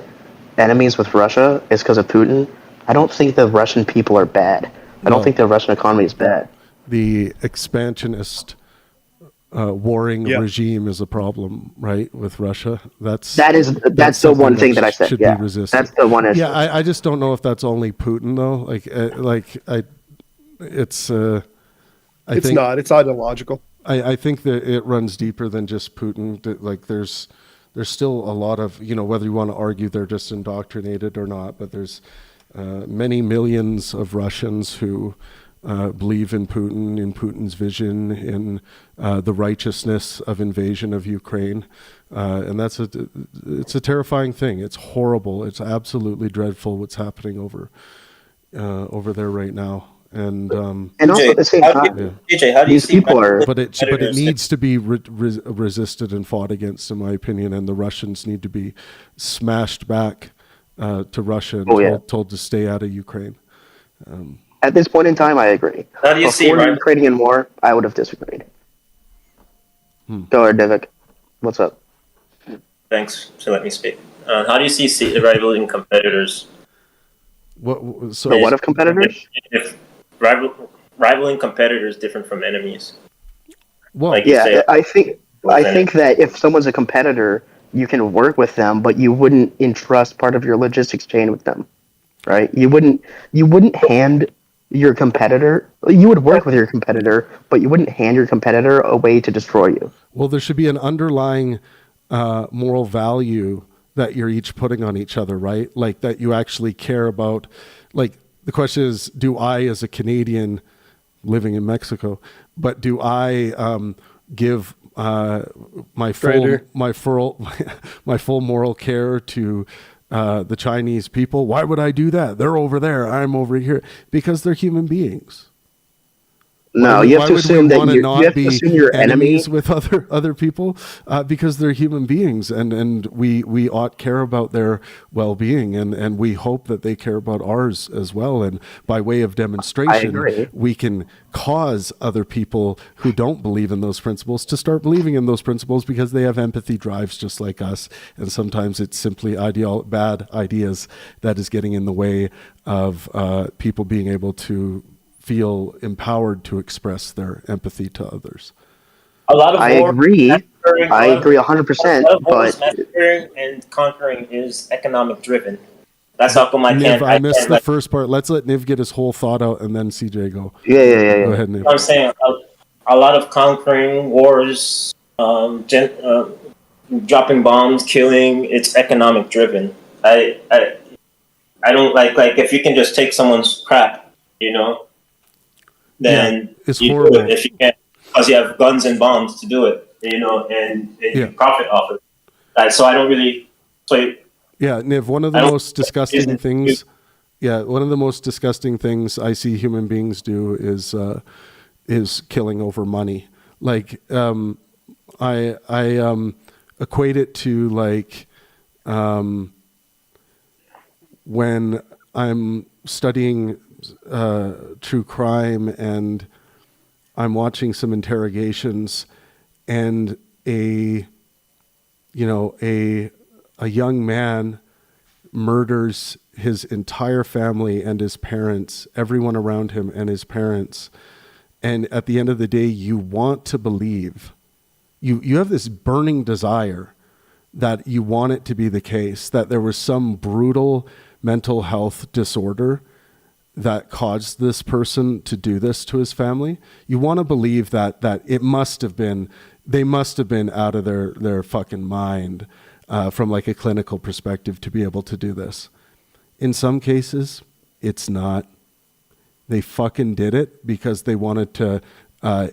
enemies with Russia is because of Putin. I don't think the Russian people are bad. I don't think the Russian economy is bad. The expansionist warring regime is a problem, right, with Russia. That's the one thing that I said. Should be resisted. That's the one issue. Yeah, I just don't know if that's only Putin though. It's not. It's ideological. I think that it runs deeper than just Putin. There's still a lot of, whether you want to argue they're just indoctrinated or not, but there's many millions of Russians who believe in Putin, in Putin's vision, in the righteousness of invasion of Ukraine. And it's a terrifying thing. It's horrible. It's absolutely dreadful what's happening over there right now. And also at the same time, AJ, how do you see people are? But it needs to be resisted and fought against, in my opinion. And the Russians need to be smashed back to Russia and told to stay out of Ukraine. At this point in time, I agree. How do you see the Ukrainian war? I would have disagreed. Go ahead, Divik. What's up? Thanks for letting me speak. How do you see rivaling competitors? What of competitors? If rivaling competitors different from enemies. Well, I think that if someone's a competitor, you can work with them, but you wouldn't entrust part of your logistics chain with them, right? You wouldn't hand your competitor. You would work with your competitor, but you wouldn't hand your competitor a way to destroy you. Well, there should be an underlying moral value that you're each putting on each other, right? Like that you actually care about. Like the question is, do I, as a Canadian living in Mexico, but do I give my full moral care to the Chinese people? Why would I do that? They're over there, I'm over here, because they're human beings. No, you have to assume that you have to assume your enemies enemy with other people because they're human beings, and we ought care about their well-being, and we hope that they care about ours as well. And by way of I demonstration, agree. we can cause other people who don't believe in those principles to start believing in those principles because they have empathy drives just like us. And sometimes it's simply bad ideas that is getting in the way of people being able to feel empowered to express their empathy to others. A lot of I war, agree. I agree a 100%. lot of wars, But massacring and conquering is economic driven. That's how come Niv, I missed the like, first part. Let's let Niv get his whole thought out and then CJ go. Go yeah. ahead, Niv. I'm saying a lot of conquering wars, dropping bombs, killing. It's economic driven. I don't like if you can just take someone's crap, then it's you horrible. do it if you can, because you have guns and bombs to do it, and you profit off it. So I don't really play. Yeah, Niv, one of the most disgusting things. Yeah, one of the most disgusting things I see human beings do is killing over money. Like, I equate it to like when I'm studying true crime and I'm watching some interrogations, and a young man murders his entire family and his parents, everyone around him and his parents. And at the end of the day, you want to believe, you have this burning desire that you want it to be the case, that there was some brutal mental health disorder that caused this person to do this to his family. You want to believe that it must have been, they must have been out of their fucking mind from like a clinical perspective to be able to do this. In some cases, it's not. They fucking did it because they wanted to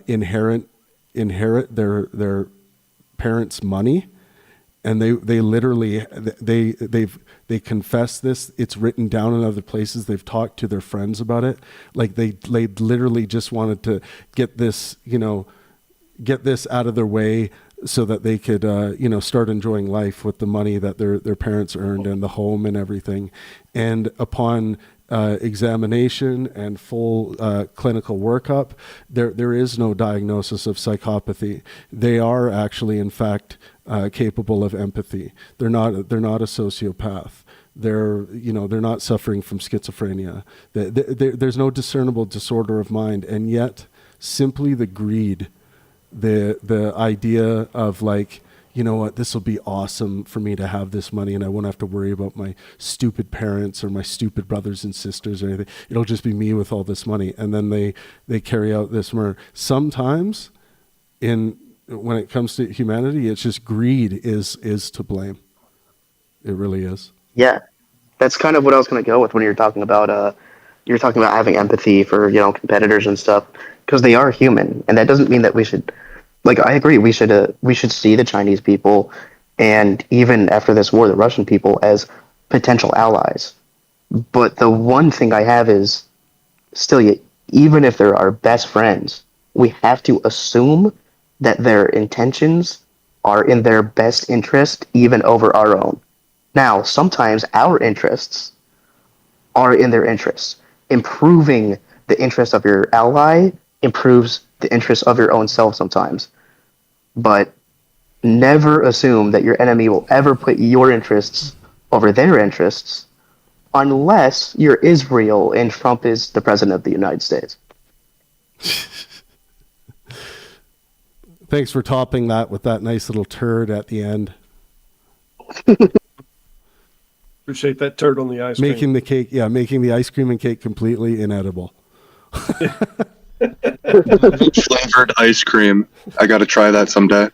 inherit their parents' money. And they literally they confess this. It's written down in other places. They've talked to their friends about it. Like they literally just wanted to get this out of their way so that they could start enjoying life with the money that their parents earned and the home and everything. And upon examination and full clinical workup, there is no diagnosis of psychopathy. They are actually, in fact, capable of empathy. They're not a sociopath. They're not suffering from schizophrenia. There's no discernible disorder of mind, and yet simply the greed, the idea of like, you know what, this will be awesome for me to have this money and I won't have to worry about my stupid parents or my stupid brothers and sisters or anything. It'll just be me with all this money. And then they carry out this murder. Sometimes when it comes to humanity, it's just greed is to blame. It really is. yeah, that's kind of what I was going to go with when you're talking about having empathy for competitors and stuff, because they are human, and that doesn't mean that we should. Like, I agree, we should see the Chinese people, and even after this war, the Russian people, as potential allies. But the one thing I have is, still, even if they're our best friends, we have to assume that their intentions are in their best interest, even over our own. Now, sometimes our interests are in their interests. Improving the interest of your ally improves the interest of your own self sometimes. But never assume that your enemy will ever put your interests over their interests unless you're Israel and Trump is the president of the United States. Thanks for topping that with that nice little turd at the end. Appreciate that turd on the ice cream. Making the ice cream and cake completely inedible. Flavored ice cream. I got to try that someday.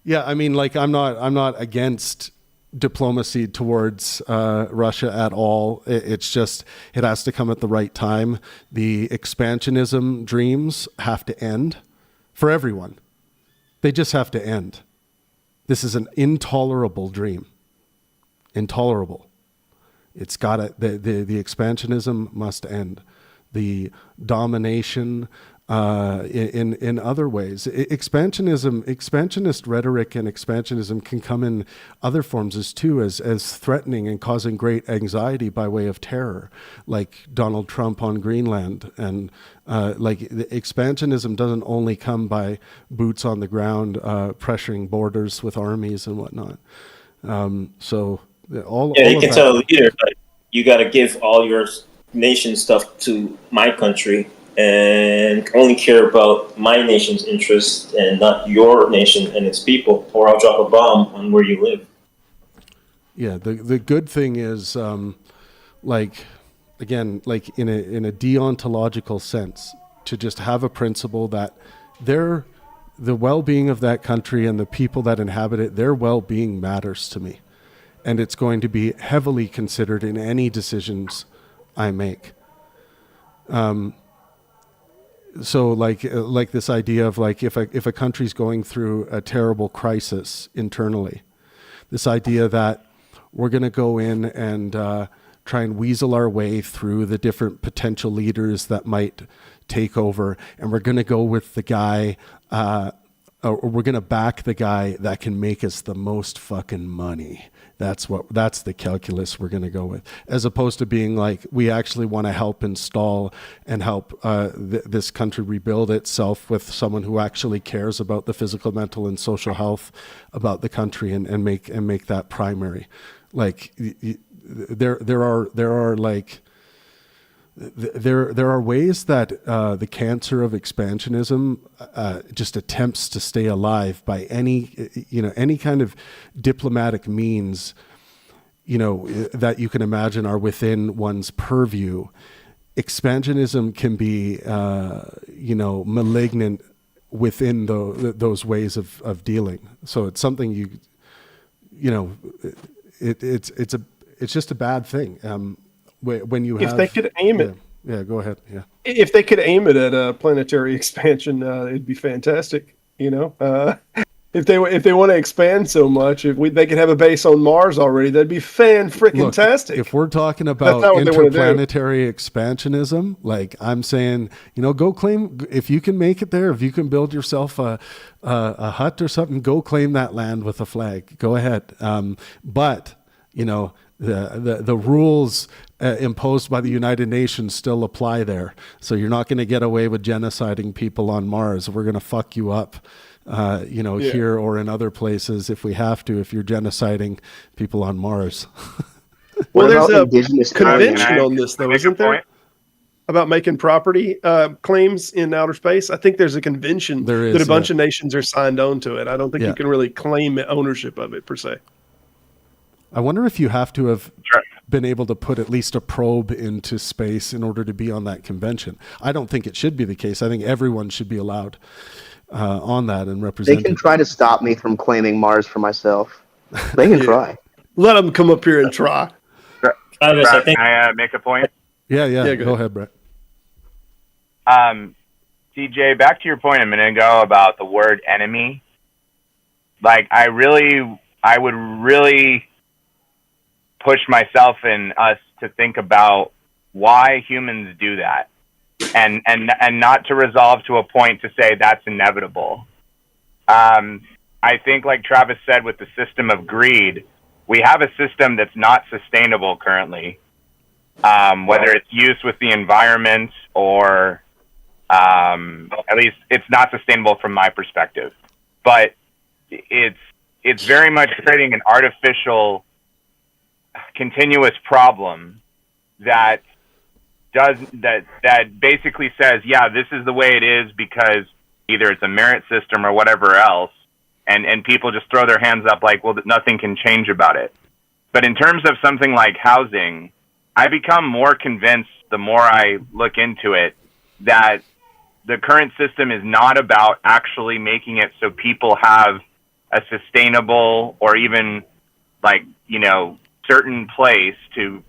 Yeah, I mean, like, I'm not against diplomacy towards Russia at all. It's just, it has to come at the right time. The expansionism dreams have to end for everyone. They just have to end. This is an intolerable dream. Intolerable. It's got to, the expansionism must end. The domination in other ways. Expansionist rhetoric and expansionism can come in other forms as threatening and causing great anxiety by way of terror, like Donald Trump on Greenland. And the expansionism doesn't only come by boots on the ground, pressuring borders with armies and whatnot. So all you of can that, tell a leader, like, you got to give all your nation stuff to my country and only care about my nation's interests and not your nation and its people, or I'll drop a bomb on where you live. Yeah, the good thing is, like in a deontological sense, to just have a principle that the well-being of that country and the people that inhabit it, their well-being matters to me, and it's going to be heavily considered in any decisions I make. So like this idea of like if a country's going through a terrible crisis internally, this idea that we're going to go in and try and weasel our way through the different potential leaders that might take over, and we're going to go with the guy, or we're going to back the guy that can make us the most fucking money. That's the calculus we're going to go with, as opposed to being like, we actually want to help install and help this country rebuild itself with someone who actually cares about the physical, mental, and social health about the country, and make that primary. Like there are ways that the cancer of expansionism just attempts to stay alive by any kind of diplomatic means, that you can imagine are within one's purview. Expansionism can be, malignant within those ways of dealing. So it's something it's just a bad thing. When you have, if they could aim it, go ahead. Yeah, if they could aim it at a planetary expansion, it'd be fantastic. If they want to expand so much, they could have a base on Mars already, that'd be fan-freaking-tastic. If we're talking about interplanetary expansionism, like I'm saying, go claim, if you can make it there, if you can build yourself a hut or something, go claim that land with a flag. Go ahead. But the rules imposed by the United Nations still apply there. So you're not going to get away with genociding people on Mars. We're going to fuck you up, here or in other places if we have to, if you're genociding people on Mars. Well, there's a convention on this, though, isn't there? About making property claims in outer space. I think there's a convention that a bunch of nations are signed on to it. I don't think you can really claim ownership of it per se. I wonder if you have to have been able to put at least a probe into space in order to be on that convention. I don't think it should be the case. I think everyone should be allowed on that and represented. They can try to stop me from claiming Mars for myself. They can try. Let them come up here and try. Can I make a point? Yeah. Go ahead, Brett. DJ, back to your point a minute ago about the word enemy. Like, I would really push myself and us to think about why humans do that, and not to resolve to a point to say that's inevitable. I think, like Travis said, with the system of greed, we have a system that's not sustainable currently, whether it's use with the environment or at least it's not sustainable from my perspective. But it's very much creating an artificial continuous problem that basically says, yeah, this is the way it is because either it's a merit system or whatever else, and people just throw their hands up like, well, nothing can change about it. But in terms of something like housing, I become more convinced the more I look into it that the current system is not about actually making it so people have a sustainable or even certain place to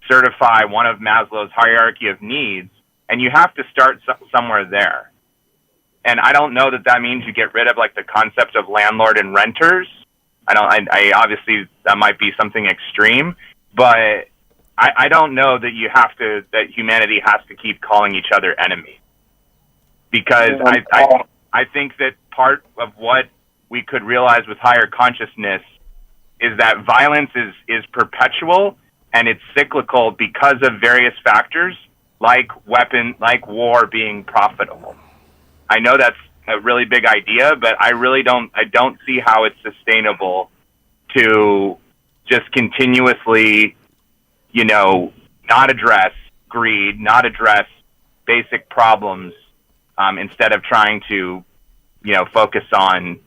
certify one of Maslow's hierarchy of needs, and you have to start somewhere there. And I don't know that means you get rid of like the concept of landlord and renters. I obviously that might be something extreme, but I don't know that that humanity has to keep calling each other enemies, because I think that part of what we could realize with higher consciousness is that violence is perpetual and it's cyclical because of various factors like war being profitable. I know that's a really big idea, but I don't see how it's sustainable to just continuously, not address greed, not address basic problems, instead of trying to, focus on,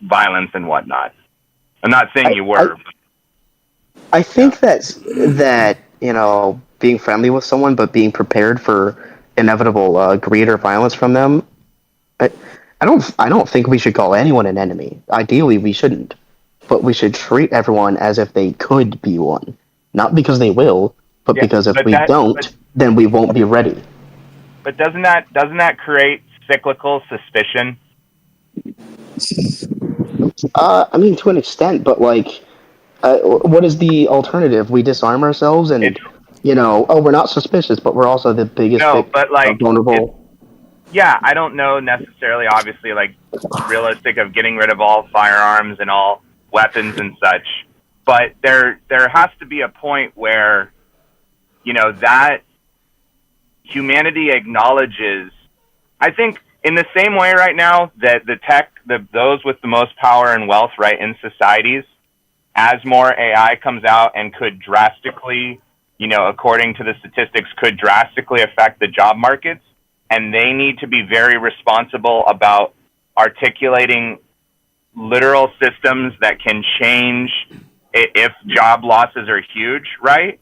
violence and whatnot. I'm not saying you were. I think that being friendly with someone, but being prepared for inevitable greed or violence from them. I don't think we should call anyone an enemy. Ideally, we shouldn't, but we should treat everyone as if they could be one. Not because they will, but because if we don't, then we won't be ready. But doesn't that create cyclical suspicion? I mean, to an extent, but what is the alternative? We disarm ourselves and, we're not suspicious, but we're also the biggest vulnerable. Yeah, I don't know necessarily, obviously, realistic of getting rid of all firearms and all weapons and such, but there has to be a point where, that humanity acknowledges, I think, in the same way right now that those with the most power and wealth, right, in societies, as more AI comes out and could drastically, according to the statistics, could drastically affect the job markets, and they need to be very responsible about articulating literal systems that can change if job losses are huge, right?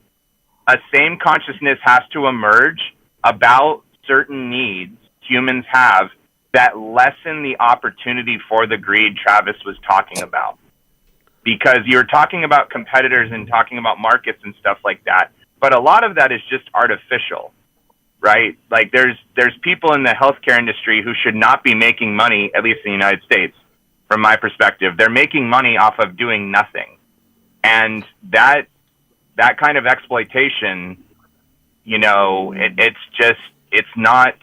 A same consciousness has to emerge about certain needs humans have that lessen the opportunity for the greed Travis was talking about. Because you're talking about competitors and talking about markets and stuff like that, but a lot of that is just artificial, right? There's people in the healthcare industry who should not be making money, at least in the United States, from my perspective. They're making money off of doing nothing. And that kind of exploitation, it's not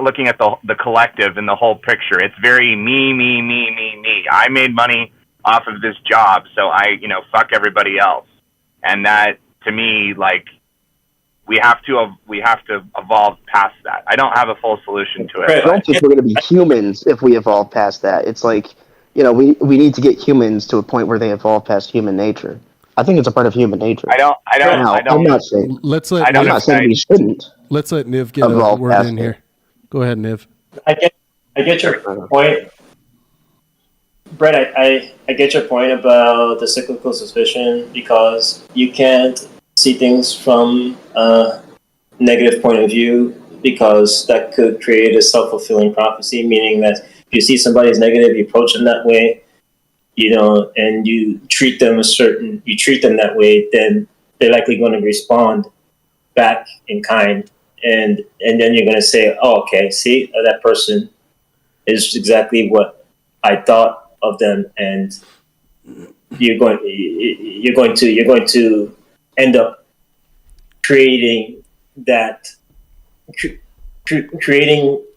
looking at the collective and the whole picture. It's very me. I made money off of this job, so I, fuck everybody else. And that, to me, we have to evolve past that. I don't have a full solution to it. I don't think we're going to be humans if we evolve past that. It's we need to get humans to a point where they evolve past human nature. I think it's a part of human nature. I don't. I'm not saying. I'm not saying we shouldn't. Let's let Niv get a word in here. Go ahead, Niv. I get your point, Brett. I get your point about the cyclical suspicion, because you can't see things from a negative point of view, because that could create a self-fulfilling prophecy, meaning that if you see somebody as negative, you approach them that way, and you treat them that way, then they're likely going to respond back in kind. And then you're going to say, oh, okay, see, that person is exactly what I thought of them, and you're going to end up creating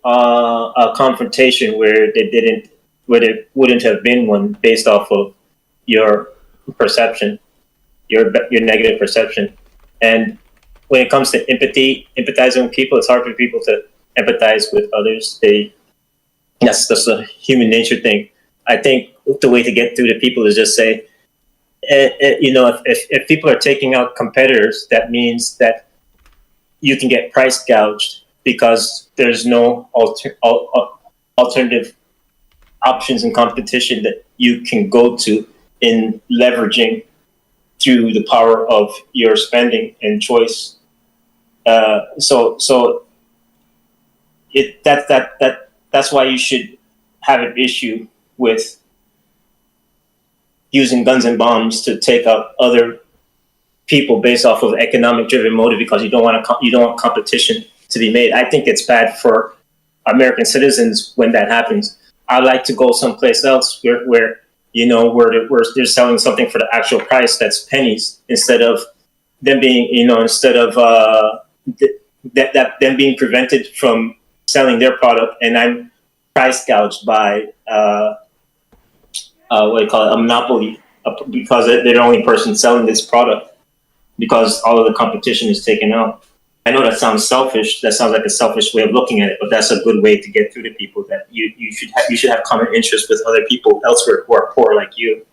a confrontation where there wouldn't have been one, based off of your perception, your negative perception. And when it comes to empathizing with people, it's hard for people to empathize with others. That's a human nature thing. I think the way to get through to people is just say, if people are taking out competitors, that means that you can get price gouged because there's no alternative options and competition that you can go to in leveraging through the power of your spending and choice. That's why you should have an issue with using guns and bombs to take out other people based off of economic driven motive, because you don't want competition to be made. I think it's bad for American citizens when that happens. I'd like to go someplace else where where they're selling something for the actual price that's pennies instead of them being, them being prevented from selling their product, and I'm price gouged by what do you call it, a monopoly, because they're the only person selling this product because all of the competition is taken out. I know that sounds selfish. That sounds like a selfish way of looking at it, but that's a good way to get through to people that you should have common interests with other people elsewhere who are poor like you.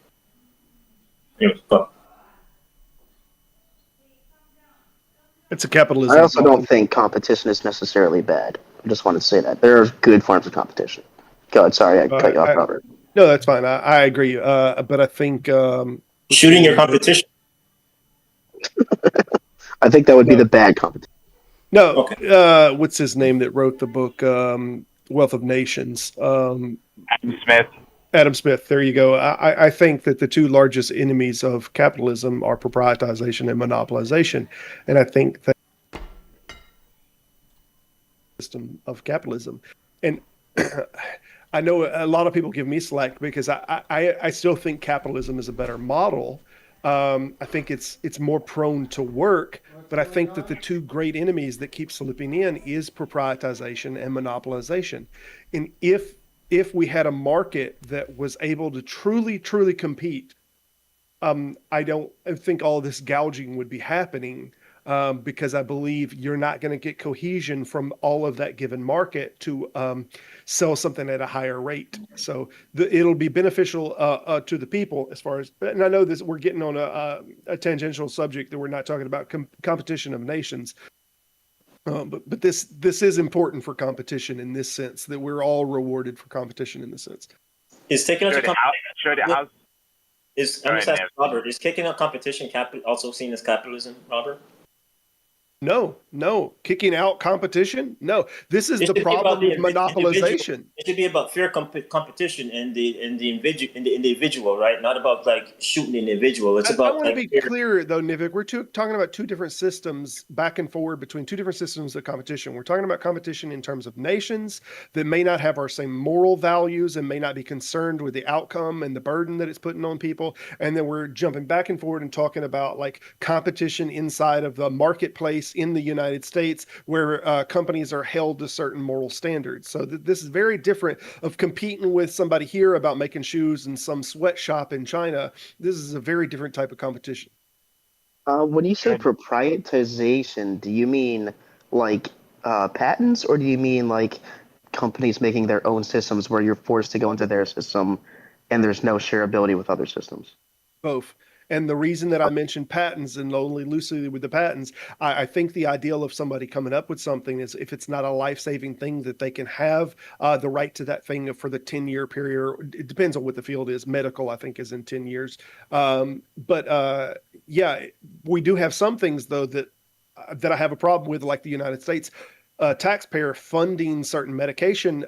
It's a capitalism. I also don't think competition is necessarily bad. I just wanted to say that there are good forms of competition. Go ahead. Sorry, I cut you off, Robert. No, that's fine. I agree. But I think shooting your competition. I think that would be the bad competition. No. Okay. What's his name that wrote the book Wealth of Nations? Adam Smith. Adam Smith. There you go. I think that the two largest enemies of capitalism are proprietization and monopolization, and I think that system of capitalism. And I know a lot of people give me slack because I still think capitalism is a better model. I think it's more prone to work, but I think that the two great enemies that keep slipping in is proprietization and monopolization. And if we had a market that was able to truly compete, I don't think all this gouging would be happening. Because I believe you're not going to get cohesion from all of that given market to sell something at a higher rate. So it'll be beneficial to the people as far as, and I know this, we're getting on a tangential subject that we're not talking about competition of nations. But this is important for competition in this sense, that we're all rewarded for competition in this sense. Is taking out Robert, is kicking out competition also seen as capitalism, Robert? No. Kicking out competition? No. This is the problem with monopolization. It should be about fair competition in the individual, right? Not about like shooting the individual. It's about. I want to be clear though, Nivik. We're talking about two different systems back and forward between two different systems of competition. We're talking about competition in terms of nations that may not have our same moral values and may not be concerned with the outcome and the burden that it's putting on people. And then we're jumping back and forward and talking about like competition inside of the marketplace in the United States, where companies are held to certain moral standards. So this is very different of competing with somebody here about making shoes in some sweatshop in China. This is a very different type of competition. When you say proprietization, do you mean like patents, or do you mean like companies making their own systems where you're forced to go into their system and there's no shareability with other systems? Both. And the reason that I mentioned patents and only loosely with the patents, I think the ideal of somebody coming up with something is if it's not a life-saving thing, that they can have the right to that thing for the 10-year period. It depends on what the field is. Medical, I think, is in 10 years. But we do have some things, though, that I have a problem with, like the United States taxpayer funding certain medication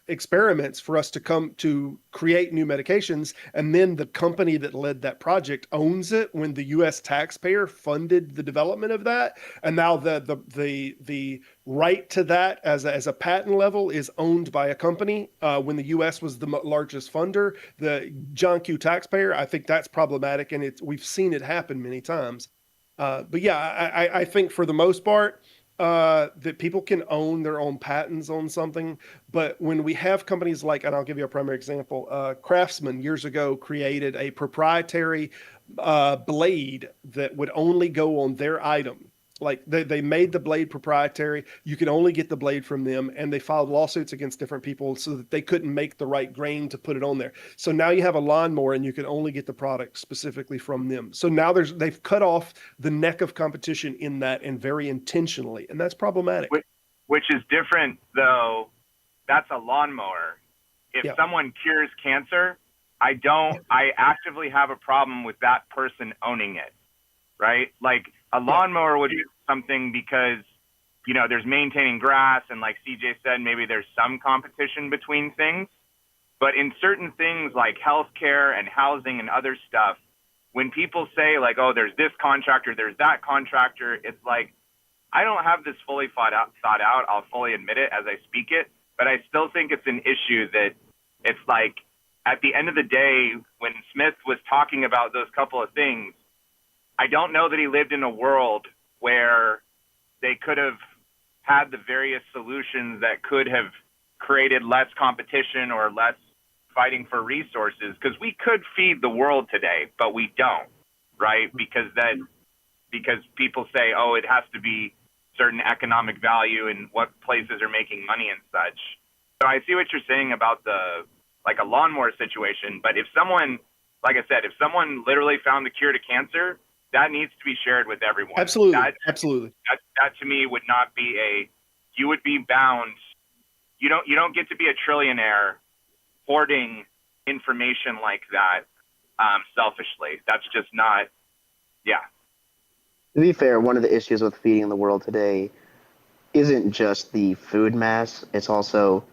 experiments for us to come to create new medications, and then the company that led that project owns it when the U.S. taxpayer funded the development of that, and now the right to that as a patent level is owned by a company when the U.S. was the largest funder, the John Q. taxpayer. I think that's problematic, and we've seen it happen many times. But yeah, I think for the most part, that people can own their own patents on something. But when we have companies like, and I'll give you a primary example, Craftsman years ago created a proprietary blade that would only go on their item. Like they made the blade proprietary. You could only get the blade from them, and they filed lawsuits against different people so that they couldn't make the right grain to put it on there. So now you have a lawnmower, and you can only get the product specifically from them. So now they've cut off the neck of competition in that, and very intentionally, and that's problematic. Which is different, though. That's a lawnmower. If someone cures cancer, I actively have a problem with that person owning it, right? Like a lawnmower would be something because, there's maintaining grass, and like CJ said, maybe there's some competition between things. But in certain things like healthcare and housing and other stuff, when people say like, oh, there's this contractor, there's that contractor, it's like, I don't have this fully thought out. I'll fully admit it as I speak it, but I still think it's an issue that it's like at the end of the day, when Smith was talking about those couple of things, I don't know that he lived in a world where they could have had the various solutions that could have created less competition or less fighting for resources, because we could feed the world today, but we don't, right? Because people say, oh, it has to be certain economic value and what places are making money and such. So I see what you're saying about like a lawnmower situation, but if someone, like I said, if someone literally found the cure to cancer, that needs to be shared with everyone. Absolutely. Absolutely. That to me would not be you would be bound. You don't get to be a trillionaire hoarding information like that selfishly. That's just not, yeah. To be fair, one of the issues with feeding the world today isn't just the food mass, it's also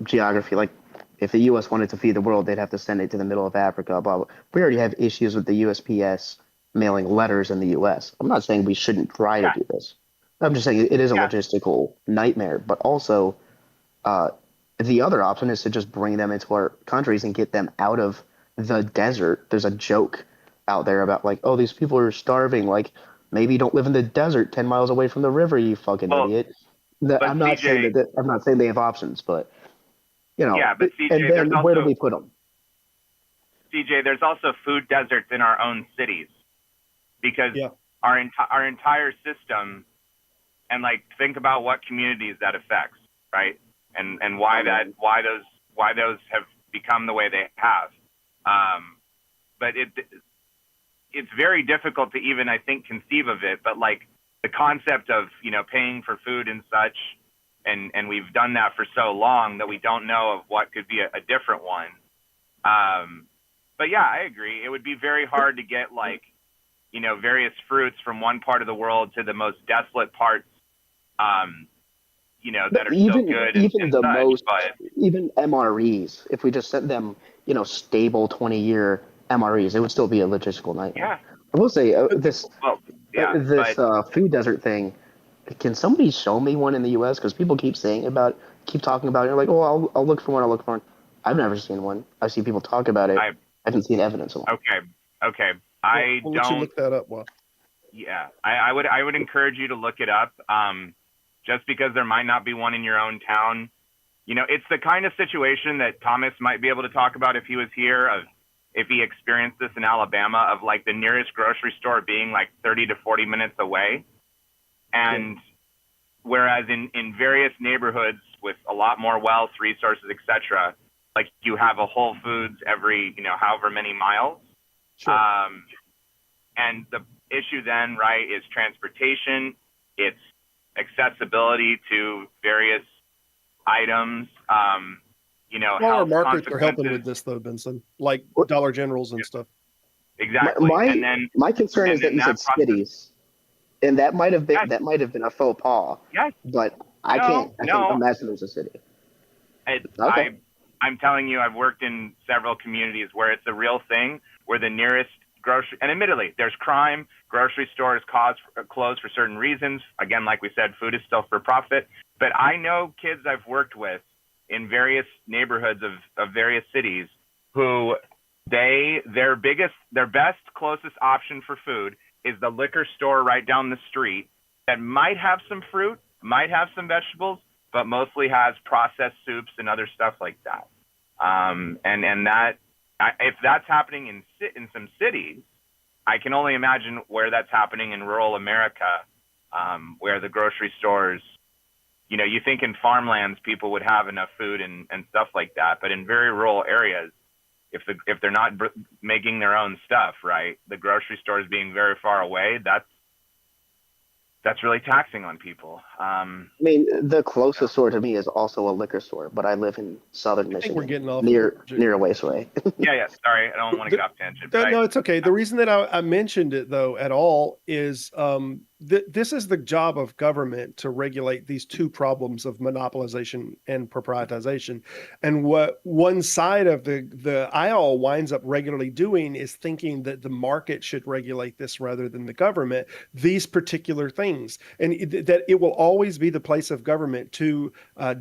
geography. Like, if the U.S. wanted to feed the world, they'd have to send it to the middle of Africa. Blah, blah. We already have issues with the USPS mailing letters in the U.S. I'm not saying we shouldn't try to do this. I'm just saying it is a logistical nightmare. But also, the other option is to just bring them into our countries and get them out of the desert. There's a joke out there about, like, oh, these people are starving. Like, maybe don't live in the desert 10 miles away from the river, you fucking idiot. I'm not saying that. I'm not saying they have options, but you know. Yeah, but CJ, and then where do we put them? CJ, there's also food deserts in our own cities, because our entire system, and like think about what communities that affects, right? And why those have become the way they have. But it's very difficult to even, I think, conceive of it. But like the concept of, paying for food and such, and we've done that for so long that we don't know of what could be a different one. But yeah, I agree. It would be very hard to get various fruits from one part of the world to the most desolate parts, that are still good. Even MREs, if we just sent them, stable 20-year MREs, it would still be a logistical nightmare. Yeah. I will say this food desert thing. Can somebody show me one in the U.S.? Because people keep talking about it. You're like, oh, I'll look for one. I'll look for one. I've never seen one. I see people talk about it. I haven't seen evidence of one. Okay. We'll let you look that up. Well. Yeah, I would encourage you to look it up. Just because there might not be one in your own town, it's the kind of situation that Thomas might be able to talk about if he was here. If he experienced this in Alabama, of like the nearest grocery store being like 30 to 40 minutes away. And whereas in various neighborhoods with a lot more wealth, resources, etc., like you have a Whole Foods every, however many miles. Sure. And the issue then, right, is transportation. It's accessibility to various items. Our markets are helping with this, though, Benson, like Dollar Generals and stuff. Exactly. My concern is that you said cities. And that might have been a faux pas. Yes. But I can't imagine there's a city. I'm telling you, I've worked in several communities where it's a real thing, where the nearest grocery, and admittedly, there's crime. Grocery stores close for certain reasons. Again, like we said, food is still for profit. But I know kids I've worked with in various neighborhoods of various cities who their best, closest option for food is the liquor store right down the street that might have some fruit, might have some vegetables, but mostly has processed soups and other stuff like that. And that, if that's happening in some cities, I can only imagine where that's happening in rural America, where the grocery stores, you think in farmlands people would have enough food and stuff like that, but in very rural areas, if they're not making their own stuff, right, the grocery stores being very far away, that's really taxing on people. I mean, the closest store to me is also a liquor store, but I live in southern Michigan, we're getting off near a Wasteway. yeah. Sorry, I don't want to get off tangent. No, it's okay. The reason that I mentioned it though at all is this is the job of government to regulate these two problems of monopolization and proprietization. And what one side of the aisle winds up regularly doing is thinking that the market should regulate this rather than the government, these particular things. And that it will always be the place of government to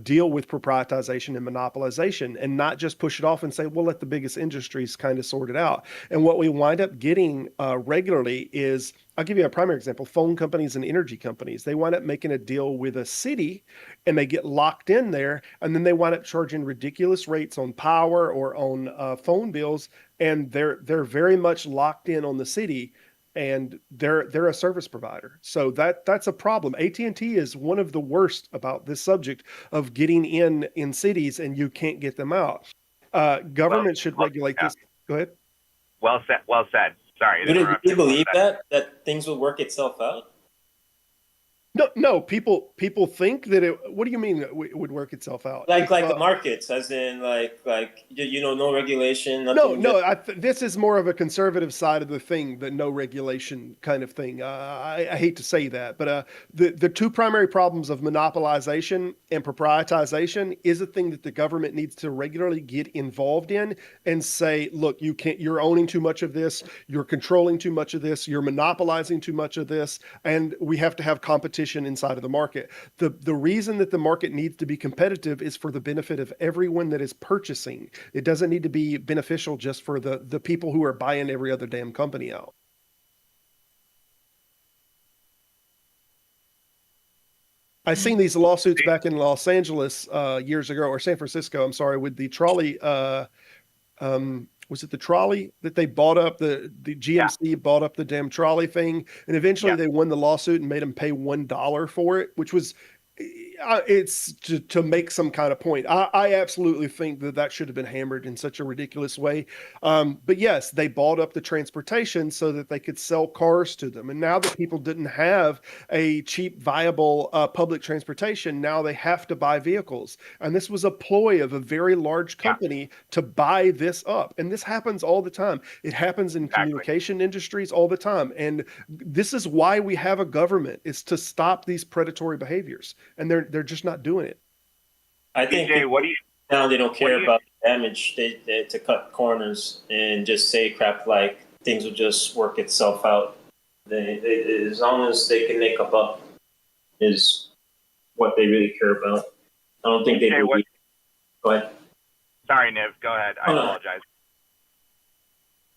deal with proprietization and monopolization and not just push it off and say, we'll let the biggest industries kind of sort it out. And what we wind up getting regularly is, I'll give you a primary example, phone companies and energy companies. They wind up making a deal with a city and they get locked in there, and then they wind up charging ridiculous rates on power or on phone bills, and they're very much locked in on the city, and they're a service provider. So that's a problem. AT&T is one of the worst about this subject of getting in cities and you can't get them out. Government should regulate this. Go ahead. Well said. Well said. Sorry. Do you believe that things will work itself out? No. People think that it. What do you mean it would work itself out? Like the markets, as in like no regulation. Nothing. No. This is more of a conservative side of the thing, the no regulation kind of thing. I hate to say that, but the two primary problems of monopolization and proprietization is a thing that the government needs to regularly get involved in and say, look, you're owning too much of this, you're controlling too much of this, you're monopolizing too much of this, and we have to have competition inside of the market. The reason that the market needs to be competitive is for the benefit of everyone that is purchasing. It doesn't need to be beneficial just for the people who are buying every other damn company out. I've seen these lawsuits back in Los Angeles years ago, or San Francisco, I'm sorry, with the trolley. Was it the trolley that they bought up? The GMC bought up the damn trolley thing, and eventually they won the lawsuit and made them pay $1 for it, which was it's to make some kind of point. I absolutely think that should have been hammered in such a ridiculous way. But yes, they bought up the transportation so that they could sell cars to them. And now that people didn't have a cheap, viable public transportation, now they have to buy vehicles. And this was a ploy of a very large company to buy this up. And this happens all the time. It happens in communication industries all the time. And this is why we have a government, is to stop these predatory behaviors. And they're just not doing it. I think they don't care about the damage. They to cut corners and just say crap like things will just work itself out. They as long as they can make a buck is what they really care about. I don't think they believe. Go ahead. Sorry, Niv. Go ahead. I apologize.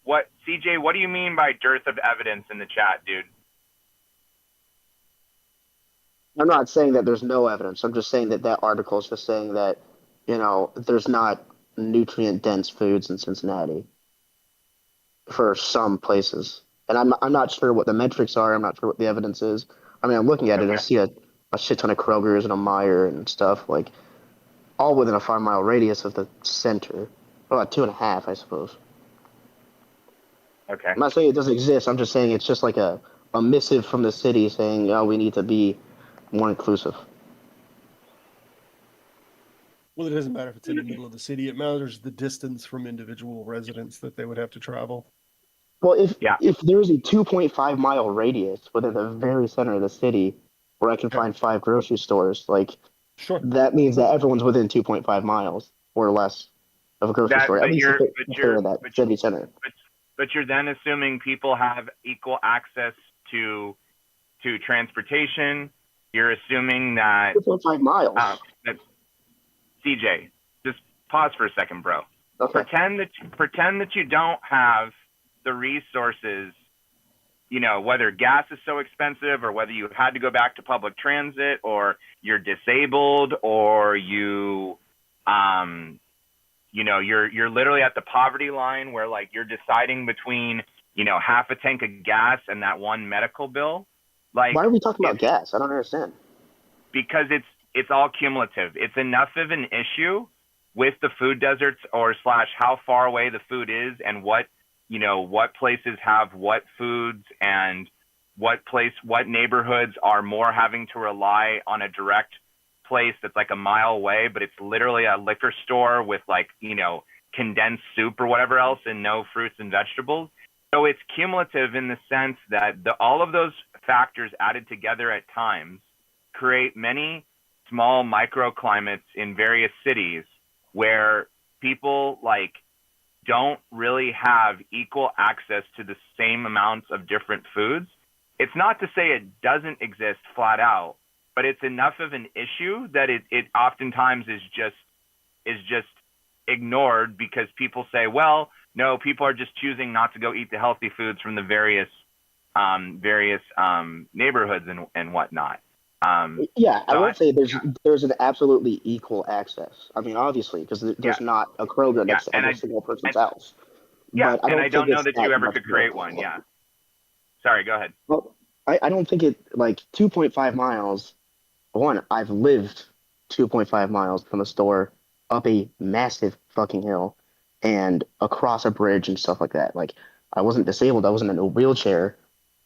CJ, what do you mean by dearth of evidence in the chat, dude? I'm not saying that there's no evidence. I'm just saying that article is just saying that, there's not nutrient-dense foods in Cincinnati for some places. And I'm not sure what the metrics are. I'm not sure what the evidence is. I mean, I'm looking at it and I see a shit ton of Kroger's and a Meijer and stuff, like, all within a 5-mile radius of the center. Well, about 2.5, I suppose. Okay. I'm not saying it doesn't exist. I'm just saying it's just like a missive from the city saying, we need to be more inclusive. Well, it doesn't matter if it's in the middle of the city. It matters the distance from individual residents that they would have to travel. Well, if there's a 2.5-mile radius within the very center of the city where I can find 5 grocery stores, that means that everyone's within 2.5 miles or less of a grocery store. At least that city center. But you're then assuming people have equal access to transportation. You're assuming that 2.5 miles. CJ, just pause for a second, bro. Okay. Pretend that you don't have the resources. Whether gas is so expensive, or whether you had to go back to public transit, or you're disabled, or you're literally at the poverty line where you're deciding between half a tank of gas and that one medical bill. Why are we talking about gas? I don't understand. Because it's all cumulative. It's enough of an issue with the food deserts / how far away the food is, and what places have what foods, and what neighborhoods are more having to rely on a direct place that's like a mile away, but it's literally a liquor store with condensed soup or whatever else and no fruits and vegetables. So it's cumulative in the sense that all of those factors added together at times create many small microclimates in various cities where people like don't really have equal access to the same amounts of different foods. It's not to say it doesn't exist flat out, but it's enough of an issue that it oftentimes is just ignored because people say, well, no, people are just choosing not to go eat the healthy foods from the various neighborhoods and whatnot. Yeah, I won't say there's an absolutely equal access. I mean, obviously, because there's not a Kroger next to every single person's house. Yeah, But I and don't I think don't know it's that that you ever much could of a- create one. Yeah. Sorry, go ahead. Well, I don't think it like 2.5 miles. One, I've lived 2.5 miles from a store up a massive fucking hill and across a bridge and stuff like that. Like, I wasn't disabled, I wasn't in a wheelchair,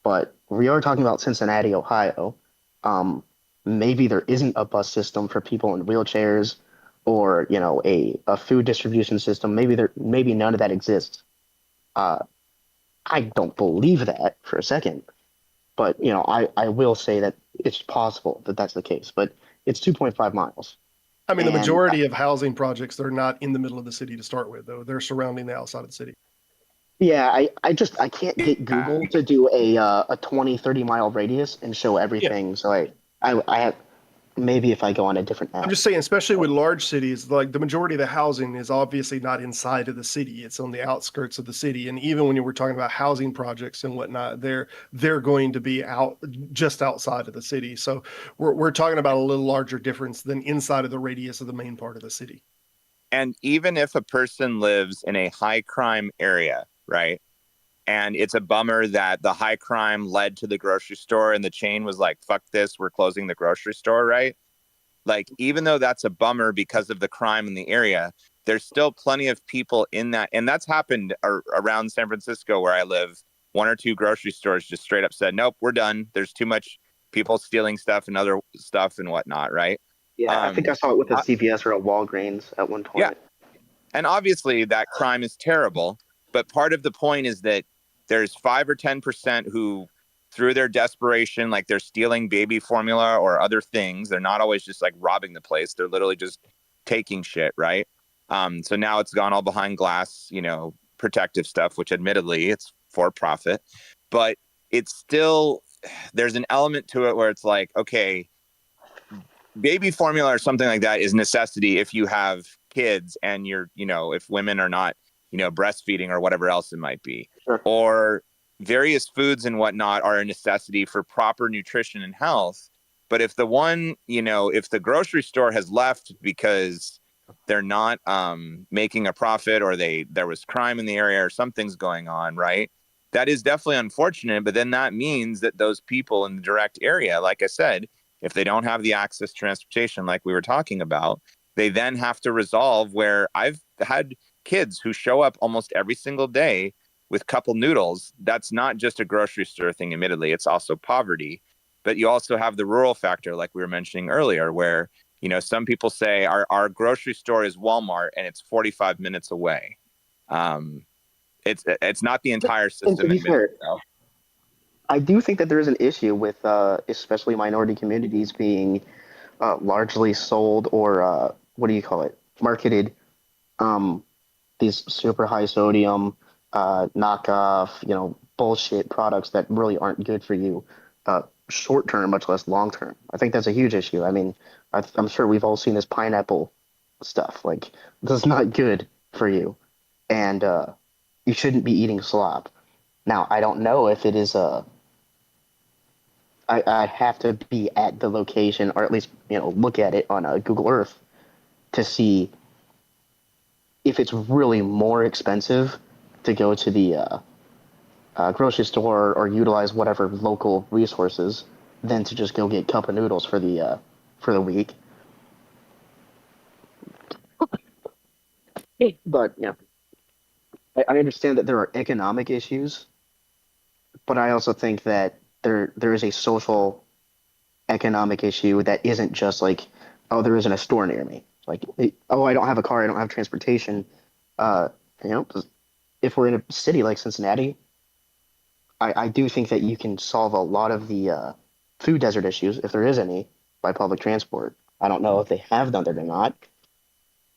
but we are talking about Cincinnati, Ohio. Um, Maybe there isn't a bus system for people in wheelchairs or, a food distribution system. Maybe none of that exists. Uh, I don't believe that for a second. But I will say that it's possible that that's the case. But it's 2.5 miles. I mean, the And majority of housing projects, they're not in the middle of the city to start with, though. They're surrounding the outside of the city. yeah, I can't get Google to do a 20-30 mile radius and show Yeah. everything. So I have maybe if I go on a different I'm app. just saying, especially with large cities, like the majority of the housing is obviously not inside of the city. It's on the outskirts of the city. And even when you were talking about housing projects and whatnot, they're going to be out just outside of the city. So we're talking about a little larger difference than inside of the radius of the main part of the city. And even if a person lives in a high crime area, right? And it's a bummer that the high crime led to the grocery store and the chain was like, fuck this, we're closing the grocery store, right? Like, even though that's a bummer because of the crime in the area, there's still plenty of people in that. And that's happened around San Francisco where I live. One or two grocery stores just straight up said, nope, we're done. There's too much people stealing stuff and other stuff and whatnot, right? Yeah, I think I saw it with a CVS or a Walgreens at one point. Yeah. And obviously that crime is terrible. But part of the point is that there's 5 or 10% who, through their desperation, like they're stealing baby formula or other things. They're not always just like robbing the place. They're literally just taking shit, right? So now it's gone all behind glass, protective stuff, which admittedly it's for profit, but it's still, there's an element to it where it's like, okay, baby formula or something like that is necessity if you have kids and you're, if women are not, breastfeeding or whatever else it might be. Sure. Or various foods and whatnot are a necessity for proper nutrition and health. But if if the grocery store has left because they're not making a profit or there was crime in the area or something's going on, right? That is definitely unfortunate. But then that means that those people in the direct area, like I said, if they don't have the access to transportation, like we were talking about, they then have to resolve where I've had kids who show up almost every single day with couple noodles. That's not just a grocery store thing, admittedly. It's also poverty. But you also have the rural factor, like we were mentioning earlier, where, some people say our grocery store is Walmart and it's 45 minutes away. It's not the entire system. And to be fair, I do think that there is an issue with especially minority communities being largely sold or marketed these super high sodium knockoff bullshit products that really aren't good for you short term, much less long term. I think that's a huge issue. I mean, I'm sure we've all seen this pineapple stuff. Like, this is not good for you, and you shouldn't be eating slop. Now, I don't know if it is I have to be at the location, or at least look at it on Google Earth to see if it's really more expensive to go to the grocery store or utilize whatever local resources than to just go get cup of noodles for the week. But I understand that there are economic issues, but I also think that there is a social economic issue that isn't just like, oh, there isn't a store near me. Like, oh, I don't have a car, I don't have transportation. If we're in a city like Cincinnati, I do think that you can solve a lot of the food desert issues, if there is any, by public transport. I don't know if they have done it or not,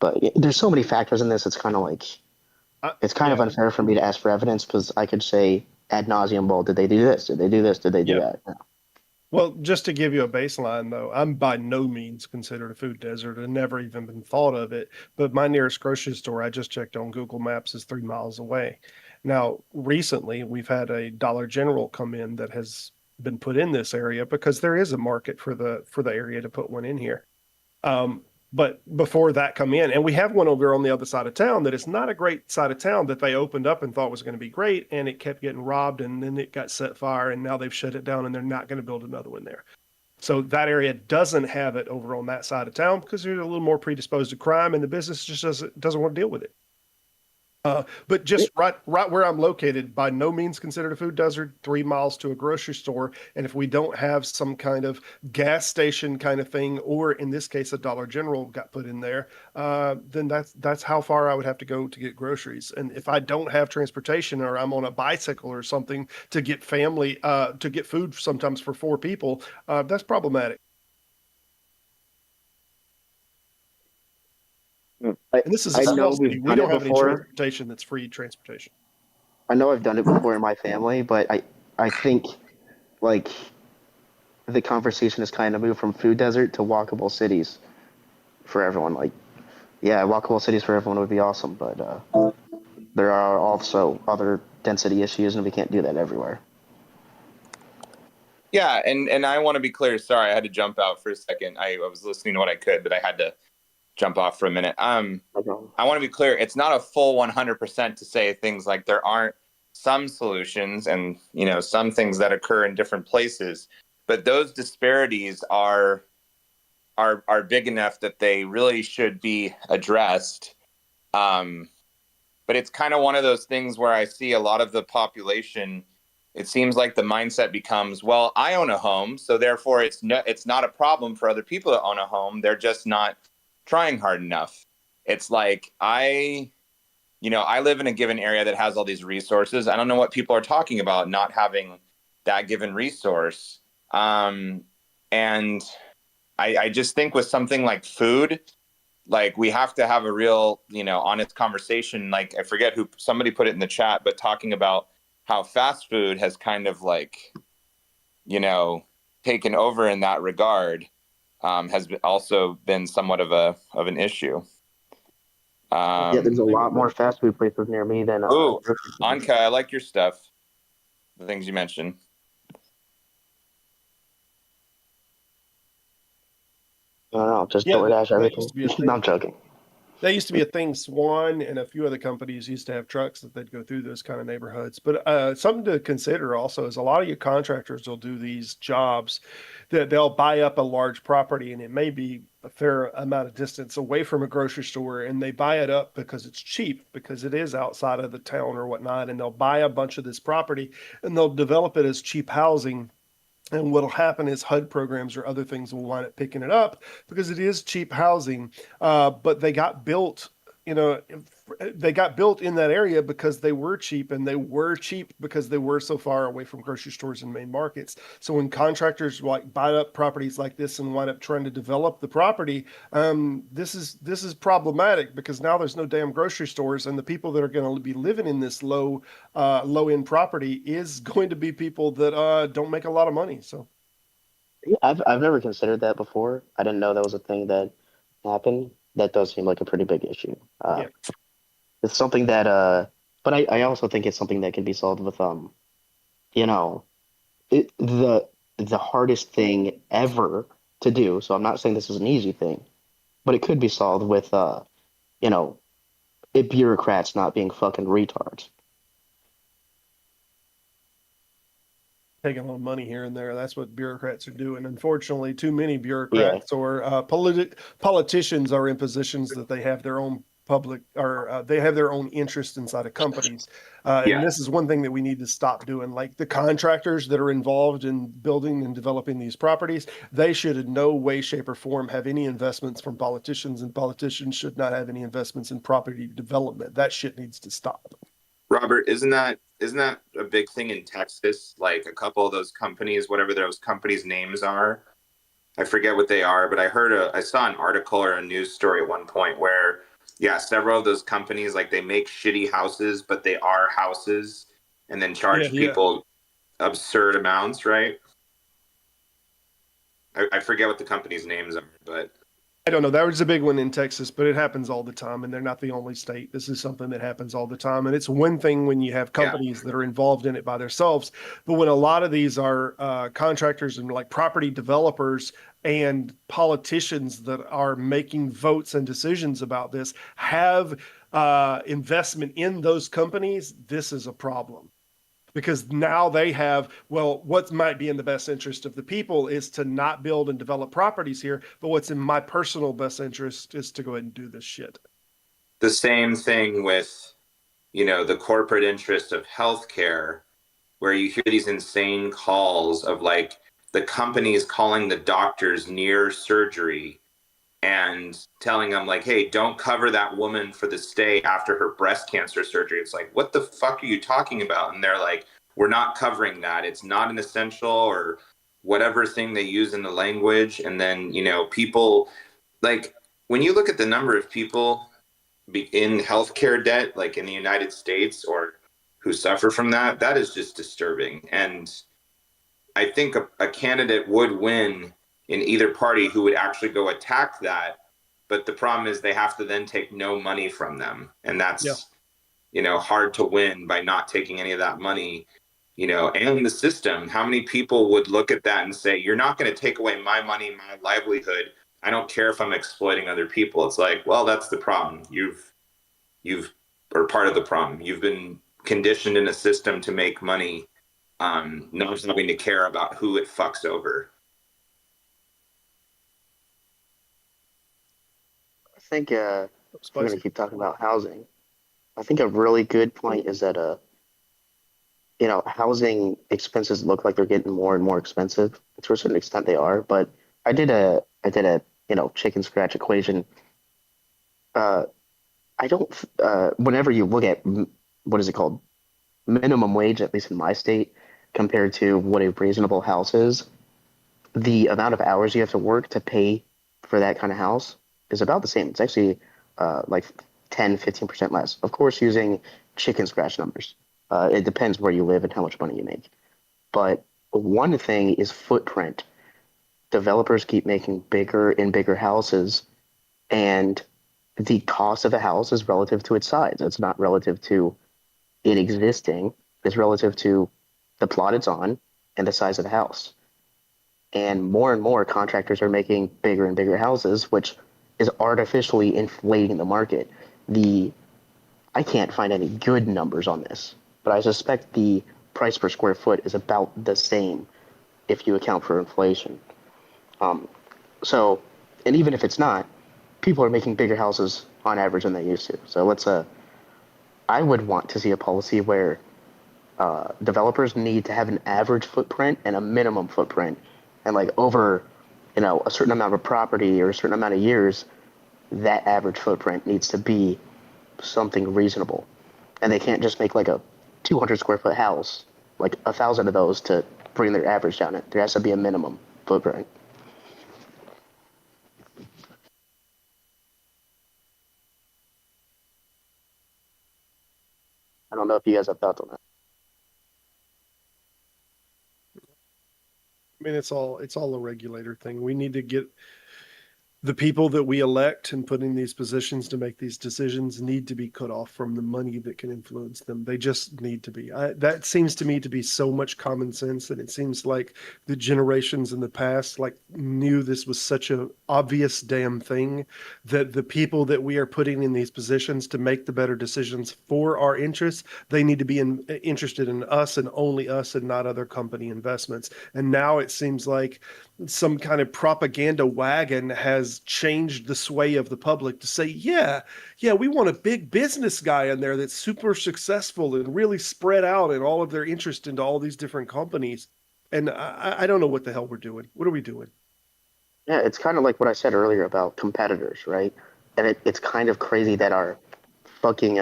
but there's so many factors in this. It's kind of like it's kind of unfair for me to ask for evidence because I could say ad nauseum, well, did they do this? Did they do this? Did they do that? No. Well, just to give you a baseline, though, I'm by no means considered a food desert and never even been thought of it. But my nearest grocery store, I just checked on Google Maps, is 3 miles away. Now, recently, we've had a Dollar General come in that has been put in this area because there is a market for the area to put one in here. But before that come in, and we have one over on the other side of town that is not a great side of town that they opened up and thought was going to be great, and it kept getting robbed, and then it got set fire, and now they've shut it down, and they're not going to build another one there. So that area doesn't have it over on that side of town because they're a little more predisposed to crime, and the business just doesn't want to deal with it. But just right where I'm located, by no means considered a food desert, 3 miles to a grocery store. And if we don't have some kind of gas station kind of thing, or in this case, a Dollar General got put in there, then that's how far I would have to go to get groceries. And if I don't have transportation, or I'm on a bicycle or something to get to get food sometimes for 4 people, that's problematic. And this is a small city. We don't have any transportation that's free transportation. I know I've done it before in my family, but I think like the conversation has kind of moved from food desert to walkable cities for everyone. Like, yeah, walkable cities for everyone would be awesome, but there are also other density issues, and we can't do that everywhere. Yeah, and I want to be clear. Sorry, I had to jump out for a second. I was listening to what I could, but I had to jump off for a minute. I want to be clear. It's not a full 100% to say things like there aren't some solutions and, some things that occur in different places, but those disparities are big enough that they really should be addressed. But it's kind of one of those things where I see a lot of the population, it seems like the mindset becomes, well, I own a home, so therefore it's not a problem for other people to own a home. They're just not trying hard enough. It's like I live in a given area that has all these resources. I don't know what people are talking about not having that given resource. And I just think with something like food, like we have to have a real, honest conversation. Like I forget who, somebody put it in the chat, but talking about how fast food has kind of like, taken over in that regard. Has also been somewhat of an issue. Yeah, there's a lot more fast food places near me than. Anka, I like your stuff. The things you mentioned. I don't know, just DoorDash everything. No, I'm joking. That used to be a thing. Swan and a few other companies used to have trucks that they'd go through those kind of neighborhoods. But something to consider also is a lot of your contractors will do these jobs that they'll buy up a large property, and it may be a fair amount of distance away from a grocery store, and they buy it up because it's cheap, because it is outside of the town or whatnot, and they'll buy a bunch of this property and they'll develop it as cheap housing. And what'll happen is HUD programs or other things will wind up picking it up because it is cheap housing. But they got built, they got built in that area because they were cheap, and they were cheap because they were so far away from grocery stores and main markets. So when contractors like buy up properties like this and wind up trying to develop the property, this is problematic because now there's no damn grocery stores, and the people that are going to be living in this low end property is going to be people that don't make a lot of money. So yeah, I've never considered that before. I didn't know that was a thing that happened. That does seem like a pretty big issue. Yeah. It's something that, but I also think it's something that can be solved with, the hardest thing ever to do. So I'm not saying this is an easy thing, but it could be solved with, bureaucrats not being fucking retards. Taking a little money here and there. That's what bureaucrats are doing. Unfortunately, too many bureaucrats or politicians are in positions that they have their own public, or they have their own interest inside of companies. And this is one thing that we need to stop doing. Like the contractors that are involved in building and developing these properties, they should in no way, shape, or form have any investments from politicians, and politicians should not have any investments in property development. That shit needs to stop. Robert, isn't that a big thing in Texas? Like a couple of those companies, whatever those companies' names are, I forget what they are, but I saw an article or a news story at one point where, yeah, several of those companies, like they make shitty houses, but they are houses, and then charge people absurd amounts, right? I forget what the company's names are, but I don't know. That was a big one in Texas, but it happens all the time, and they're not the only state. This is something that happens all the time, and it's one thing when you have companies that are involved in it by themselves, but when a lot of these are contractors and like property developers and politicians that are making votes and decisions about this have investment in those companies, this is a problem. Because now they have, well, what might be in the best interest of the people is to not build and develop properties here, but what's in my personal best interest is to go ahead and do this shit. the same thing with, the corporate interest of healthcare, where you hear these insane calls of like the companies calling the doctors near surgery and telling them like, hey, don't cover that woman for the stay after her breast cancer surgery. It's like, what the fuck are you talking about? And they're like, we're not covering that. It's not an essential, or whatever thing they use in the language. And then, people, like, when you look at the number of people in healthcare debt, like in the United States, or who suffer from that, that is just disturbing. And I think a candidate would win in either party who would actually go attack that. But the problem is they have to then take no money from them. And that's, hard to win by not taking any of that money, and the system. How many people would look at that and say, you're not going to take away my money, my livelihood. I don't care if I'm exploiting other people. It's like, well, that's the problem. You've are part of the problem. You've been conditioned in a system to make money, not having to care about who it fucks over. I think we're going to keep talking about housing. I think a really good point is that housing expenses look like they're getting more and more expensive. To a certain extent, they are. But I did a chicken scratch equation. I don't. Whenever you look at what is it called, minimum wage, at least in my state, compared to what a reasonable house is, the amount of hours you have to work to pay for that kind of house is about the same. It's actually like 10-15% less. Of course, using chicken scratch numbers. It depends where you live and how much money you make. But one thing is footprint. Developers keep making bigger and bigger houses, and the cost of a house is relative to its size. It's not relative to it existing. It's relative to the plot it's on and the size of the house. And more contractors are making bigger and bigger houses, which is artificially inflating the market. I can't find any good numbers on this, but I suspect the price per square foot is about the same if you account for inflation. And even if it's not, people are making bigger houses on average than they used to. So I would want to see a policy where developers need to have an average footprint and a minimum footprint, and like over, a certain amount of property or a certain amount of years, that average footprint needs to be something reasonable, and they can't just make like a 200 square foot house, like 1,000 of those to bring their average down. There has to be a minimum footprint. I don't know if you guys have thoughts on that. I mean, it's all a regulator thing. We need to get the people that we elect and put in these positions to make these decisions need to be cut off from the money that can influence them. They just need to be. That seems to me to be so much common sense, and it seems like the generations in the past knew this was such an obvious damn thing, that the people that we are putting in these positions to make the better decisions for our interests, they need to be interested in us and only us, and not other company investments. And now it seems like some kind of propaganda wagon has changed the sway of the public to say, yeah, we want a big business guy in there that's super successful and really spread out in all of their interest into all these different companies. And I don't know what the hell we're doing. What are we doing? Yeah, it's kind of like what I said earlier about competitors, right? And it's kind of crazy that our fucking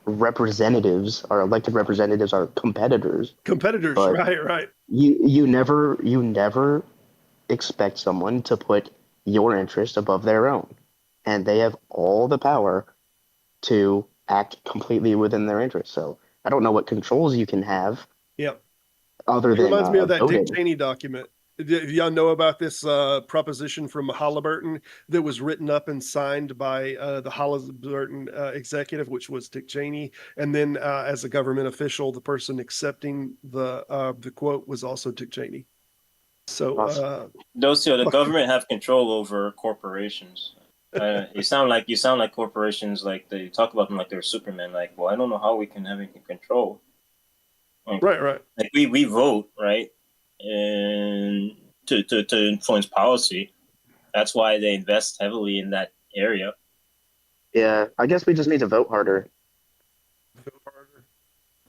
representatives, our elected representatives, are competitors. Competitors, But right. you never expect someone to put your interest above their own, and they have all the power to act completely within their interest. So I don't know what controls you can have Yep. other It than reminds me of that Dick voting. Cheney document. Do y'all know about this proposition from Halliburton that was written up and signed by the Halliburton executive, which was Dick Cheney, and then as a government official, the person accepting the quote was also Dick Cheney. So those two, the government have control over corporations. You sound like corporations, like they talk about them like they're Superman. Like, well, I don't know how we can have any control. Right. Like we vote, right, and to influence policy. That's why they invest heavily in that area. Yeah, I guess we just need to vote harder.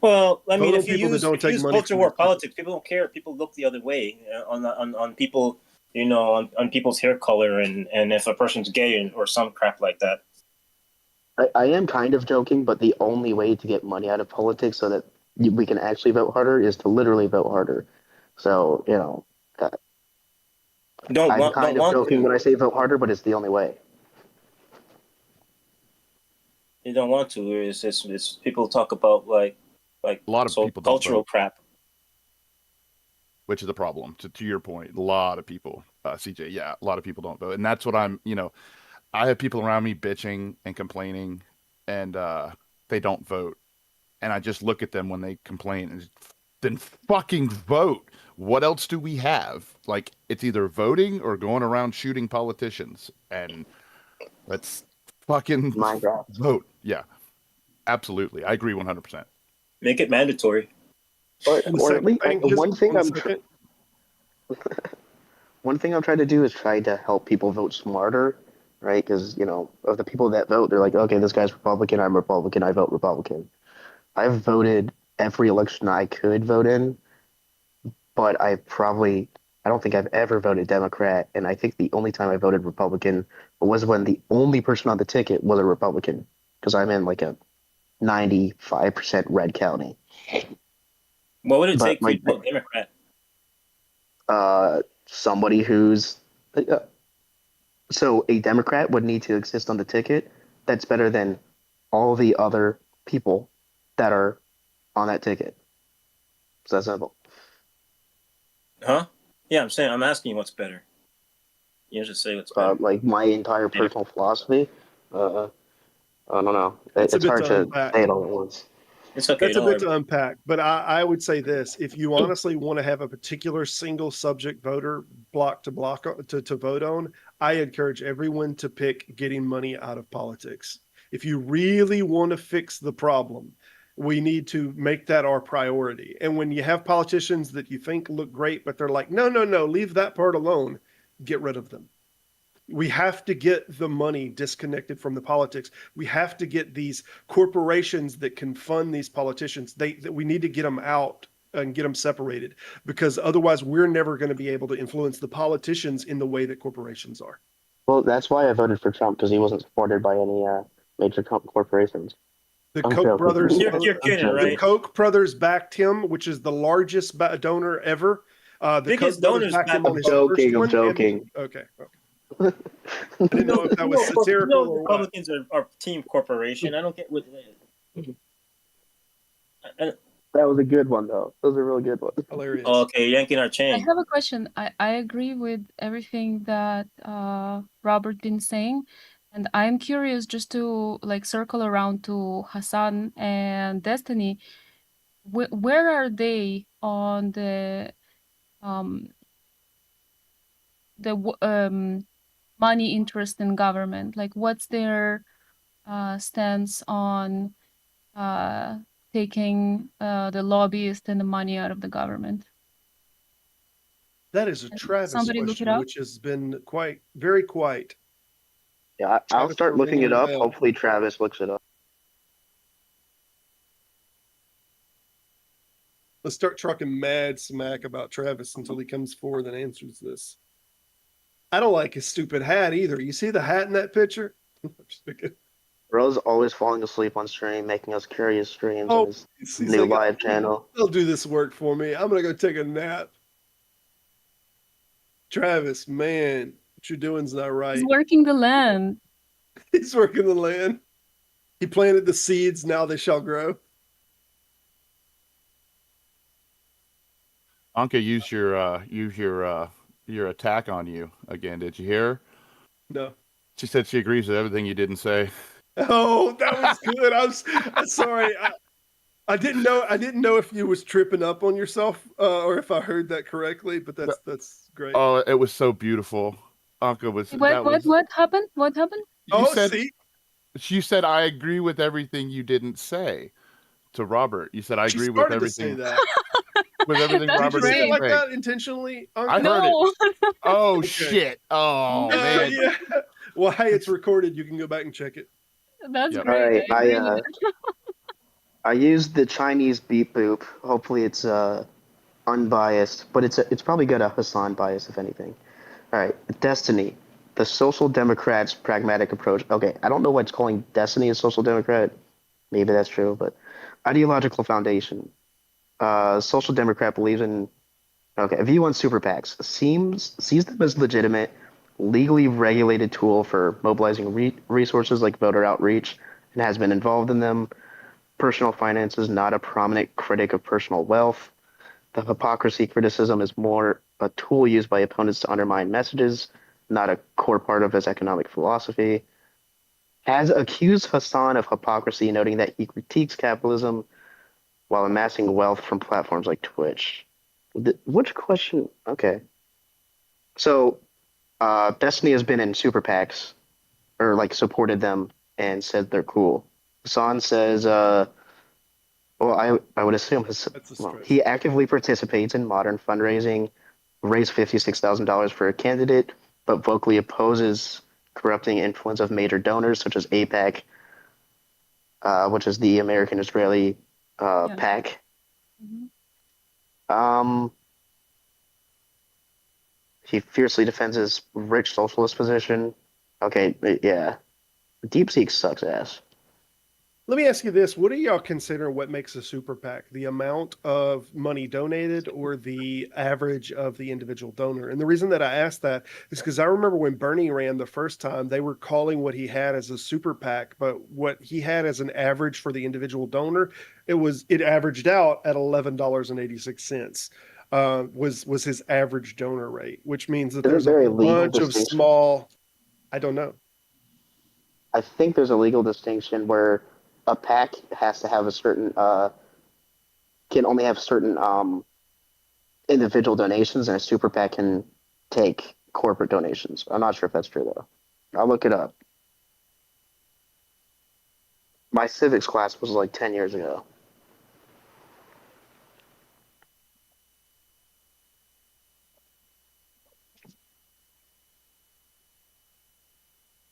Well, I mean, Vote on if you people that use don't take money culture from war their people. politics, people don't care. People look the other way on people, on people's hair color and if a person's gay or some crap like that. I am kind of joking, but the only way to get money out of politics so that we can actually vote harder is to literally vote harder. So, I'm kind Don't of want joking to. when I say vote harder, but it's the only way. They don't want to. It's people talk about like a lot of people don't cultural vote, crap, which is a problem. To your point, a lot of people, CJ, yeah, a lot of people don't vote, and that's what I have people around me bitching and complaining, and they don't vote, and I just look at them when they complain and then fucking vote. What else do we have? Like, it's either voting or going around shooting politicians, and let's fucking Minecraft. vote. Yeah, absolutely. I agree 100%. make it mandatory. Or at least one thing I'm trying to do is try to help people vote smarter, right? Because of the people that vote, they're like, okay, this guy's Republican, I'm Republican, I vote Republican. I've voted every election I could vote in, but I don't think I've ever voted Democrat, and I think the only time I voted Republican was when the only person on the ticket was a Republican, because I'm in like a 95% red county. What would it But take for you to vote Democrat? Somebody who's so a Democrat would need to exist on the ticket that's better than all the other people that are on that ticket. So that's simple. Huh? Yeah, I'm asking you what's better. You just say what's better. Like my entire personal philosophy. I don't know. It's hard to unpack. say it all at once. It's okay. That's a bit to unpack, but I would say this: if you honestly want to have a particular single subject voter block to vote on, I encourage everyone to pick getting money out of politics. If you really want to fix the problem, we need to make that our priority. And when you have politicians that you think look great, but they're like, no, leave that part alone, get rid of them. We have to get the money disconnected from the politics. We have to get these corporations that can fund these politicians. We need to get them out and get them separated, because otherwise we're never going to be able to influence the politicians in the way that corporations are. Well, that's why I voted for Trump, because he wasn't supported by any major corporations. The Koch brothers, you're kidding, right? The Koch brothers backed him, which is the largest donor ever. The biggest Koch donors backed him on his joking, first I'm joking. Okay. I didn't know if that was satirical or Republicans are team corporation. I don't get what. That was a good one, though. That was a really good one. Hilarious. Oh, okay, yanking our I chain. have a question. I agree with everything that Robert been saying, and I'm curious just to like circle around to Hasan and Destiny. Where are they on the money interest in government? Like, what's their stance on taking the lobbyist and the money out of the government? That is a Travis question, which has been very quiet. Yeah, I'll start looking it up. Hopefully Travis looks it up. Let's start talking mad smack about Travis until he comes forward and answers this. I don't like his stupid hat either. You see the hat in that picture? Bro's always falling asleep on stream, making us curious streams on Oh, his he's new like, live channel. they'll do this work for me. I'm gonna go take a nap. Travis, man, what you're doing's not He's right. working the land. He's working the land. He planted the seeds, now they shall grow. Anka used your attack on you again. Did you hear her? No. She said she agrees with everything you didn't say. Oh, that was good. I'm sorry. I didn't know if you was tripping up on yourself or if I heard that correctly, but that's great. Oh, it was so beautiful. Anka was. What happened? What happened? You said I agree with everything you didn't say to Robert. You said I agree with everything. To say that. With everything Did Robert you say it like saying. that intentionally? Anka? I heard it. Oh Okay. shit! Oh man. Yeah. Well, hey, it's recorded. You can go back and check it. That's Yep. great. All right, I used the Chinese beep boop. Hopefully, it's unbiased, but it's probably got a Hasan bias, if anything. All right, Destiny, the Social Democrats' pragmatic approach. Okay, I don't know what's calling Destiny a social democrat. Maybe that's true, but ideological foundation. Social Democrat believes in a view on super PACs sees them as legitimate, legally regulated tool for mobilizing resources like voter outreach, and has been involved in them. Personal finance is not a prominent critic of personal wealth. The hypocrisy criticism is more a tool used by opponents to undermine messages, not a core part of his economic philosophy. Has accused Hasan of hypocrisy, noting that he critiques capitalism while amassing wealth from platforms like Twitch. Which question? Okay. So, Destiny has been in super PACs, or like supported them and said they're cool. Hasan says, I would assume he actively participates in modern fundraising, raised $56,000 for a candidate, but vocally opposes corrupting influence of major donors such as APAC, which is the American Israeli PAC. Mm-hmm. He fiercely defends his rich socialist position. Okay, yeah. DeepSeek sucks ass. Let me ask you this. What do y'all consider what makes a super PAC? The amount of money donated or the average of the individual donor? And the reason that I asked that is because I remember when Bernie ran the first time, they were calling what he had as a super PAC, but what he had as an average for the individual donor, it averaged out at $11.86. Was his average donor rate, which means that there's a bunch of small, I don't know. I think there's a legal distinction where a PAC has to have a certain can only have certain individual donations, and a super PAC can take corporate donations. I'm not sure if that's true though. I'll look it up. My civics class was like 10 years ago.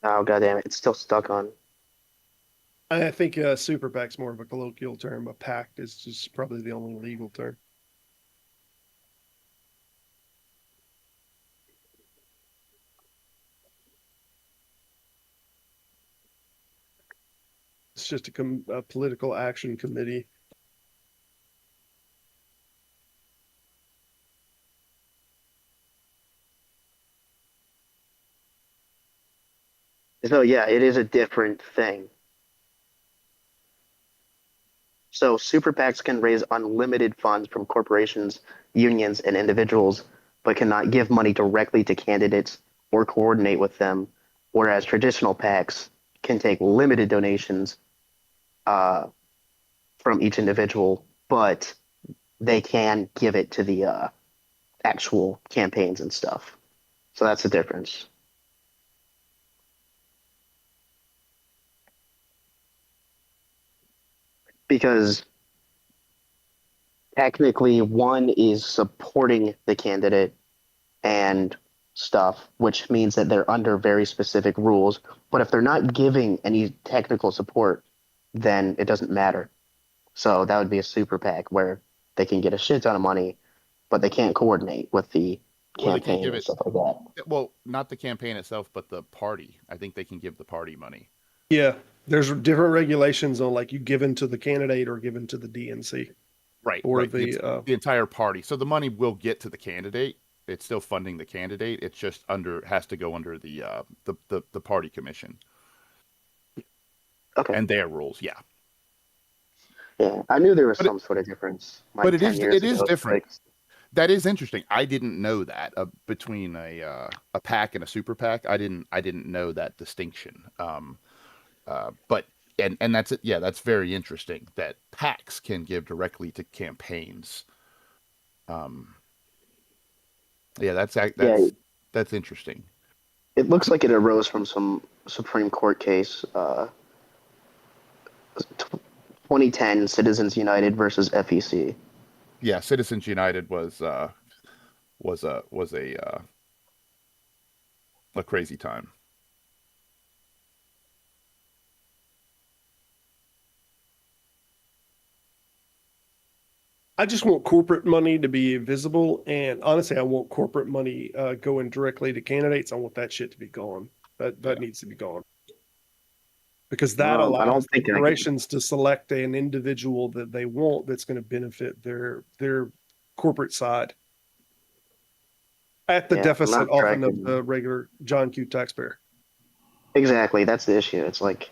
Oh goddamn it! It's still stuck on. I think super PAC's more of a colloquial term. A PAC is just probably the only legal term. It's just a political action committee. So yeah, it is a different thing. So super PACs can raise unlimited funds from corporations, unions, and individuals, but cannot give money directly to candidates or coordinate with them, whereas traditional PACs can take limited donations from each individual, but they can give it to the actual campaigns and stuff. So that's the difference. Because technically one is supporting the candidate and stuff, which means that they're under very specific rules. But if they're not giving any technical support, then it doesn't matter. So that would be a super PAC where they can get a shit ton of money, but they can't coordinate with the campaign and stuff like that. Well, not the campaign itself, but the party. I think they can give the party money. Yeah. There's different regulations on like you given to the candidate or given to the DNC. Right. Or right. the entire party. So the money will get to the candidate. It's still funding the candidate. It's just has to go under the party commission. Okay. And their rules. Yeah. Yeah, I knew there was some sort of difference. Like But 10 years it is ago, different. like, That is interesting. I didn't know that between a PAC and a super PAC. I didn't know that distinction. But that's it. Yeah, that's very interesting that PACs can give directly to campaigns. Yeah, that's interesting. It looks like it arose from some Supreme Court case, 2010 Citizens United versus FEC. Yeah, Citizens United was a crazy time. I just want corporate money to be visible, and honestly, I want corporate money going directly to candidates. I want that shit to be gone. That needs to be gone because that allows corporations to select an individual that they want that's going to benefit their corporate side at the deficit often of the regular John Q taxpayer. Exactly, that's the issue. It's like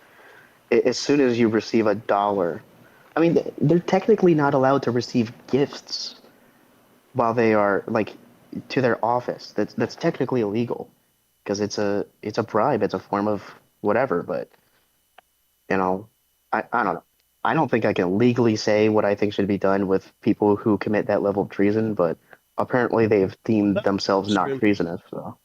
as soon as you receive $1, I mean, they're technically not allowed to receive gifts while they are like to their office. That's technically illegal because it's a bribe. It's a form of whatever. But you know, I don't know. I don't think I can legally say what I think should be done with people who commit that level of treason. But apparently, they've deemed themselves not treasonous. So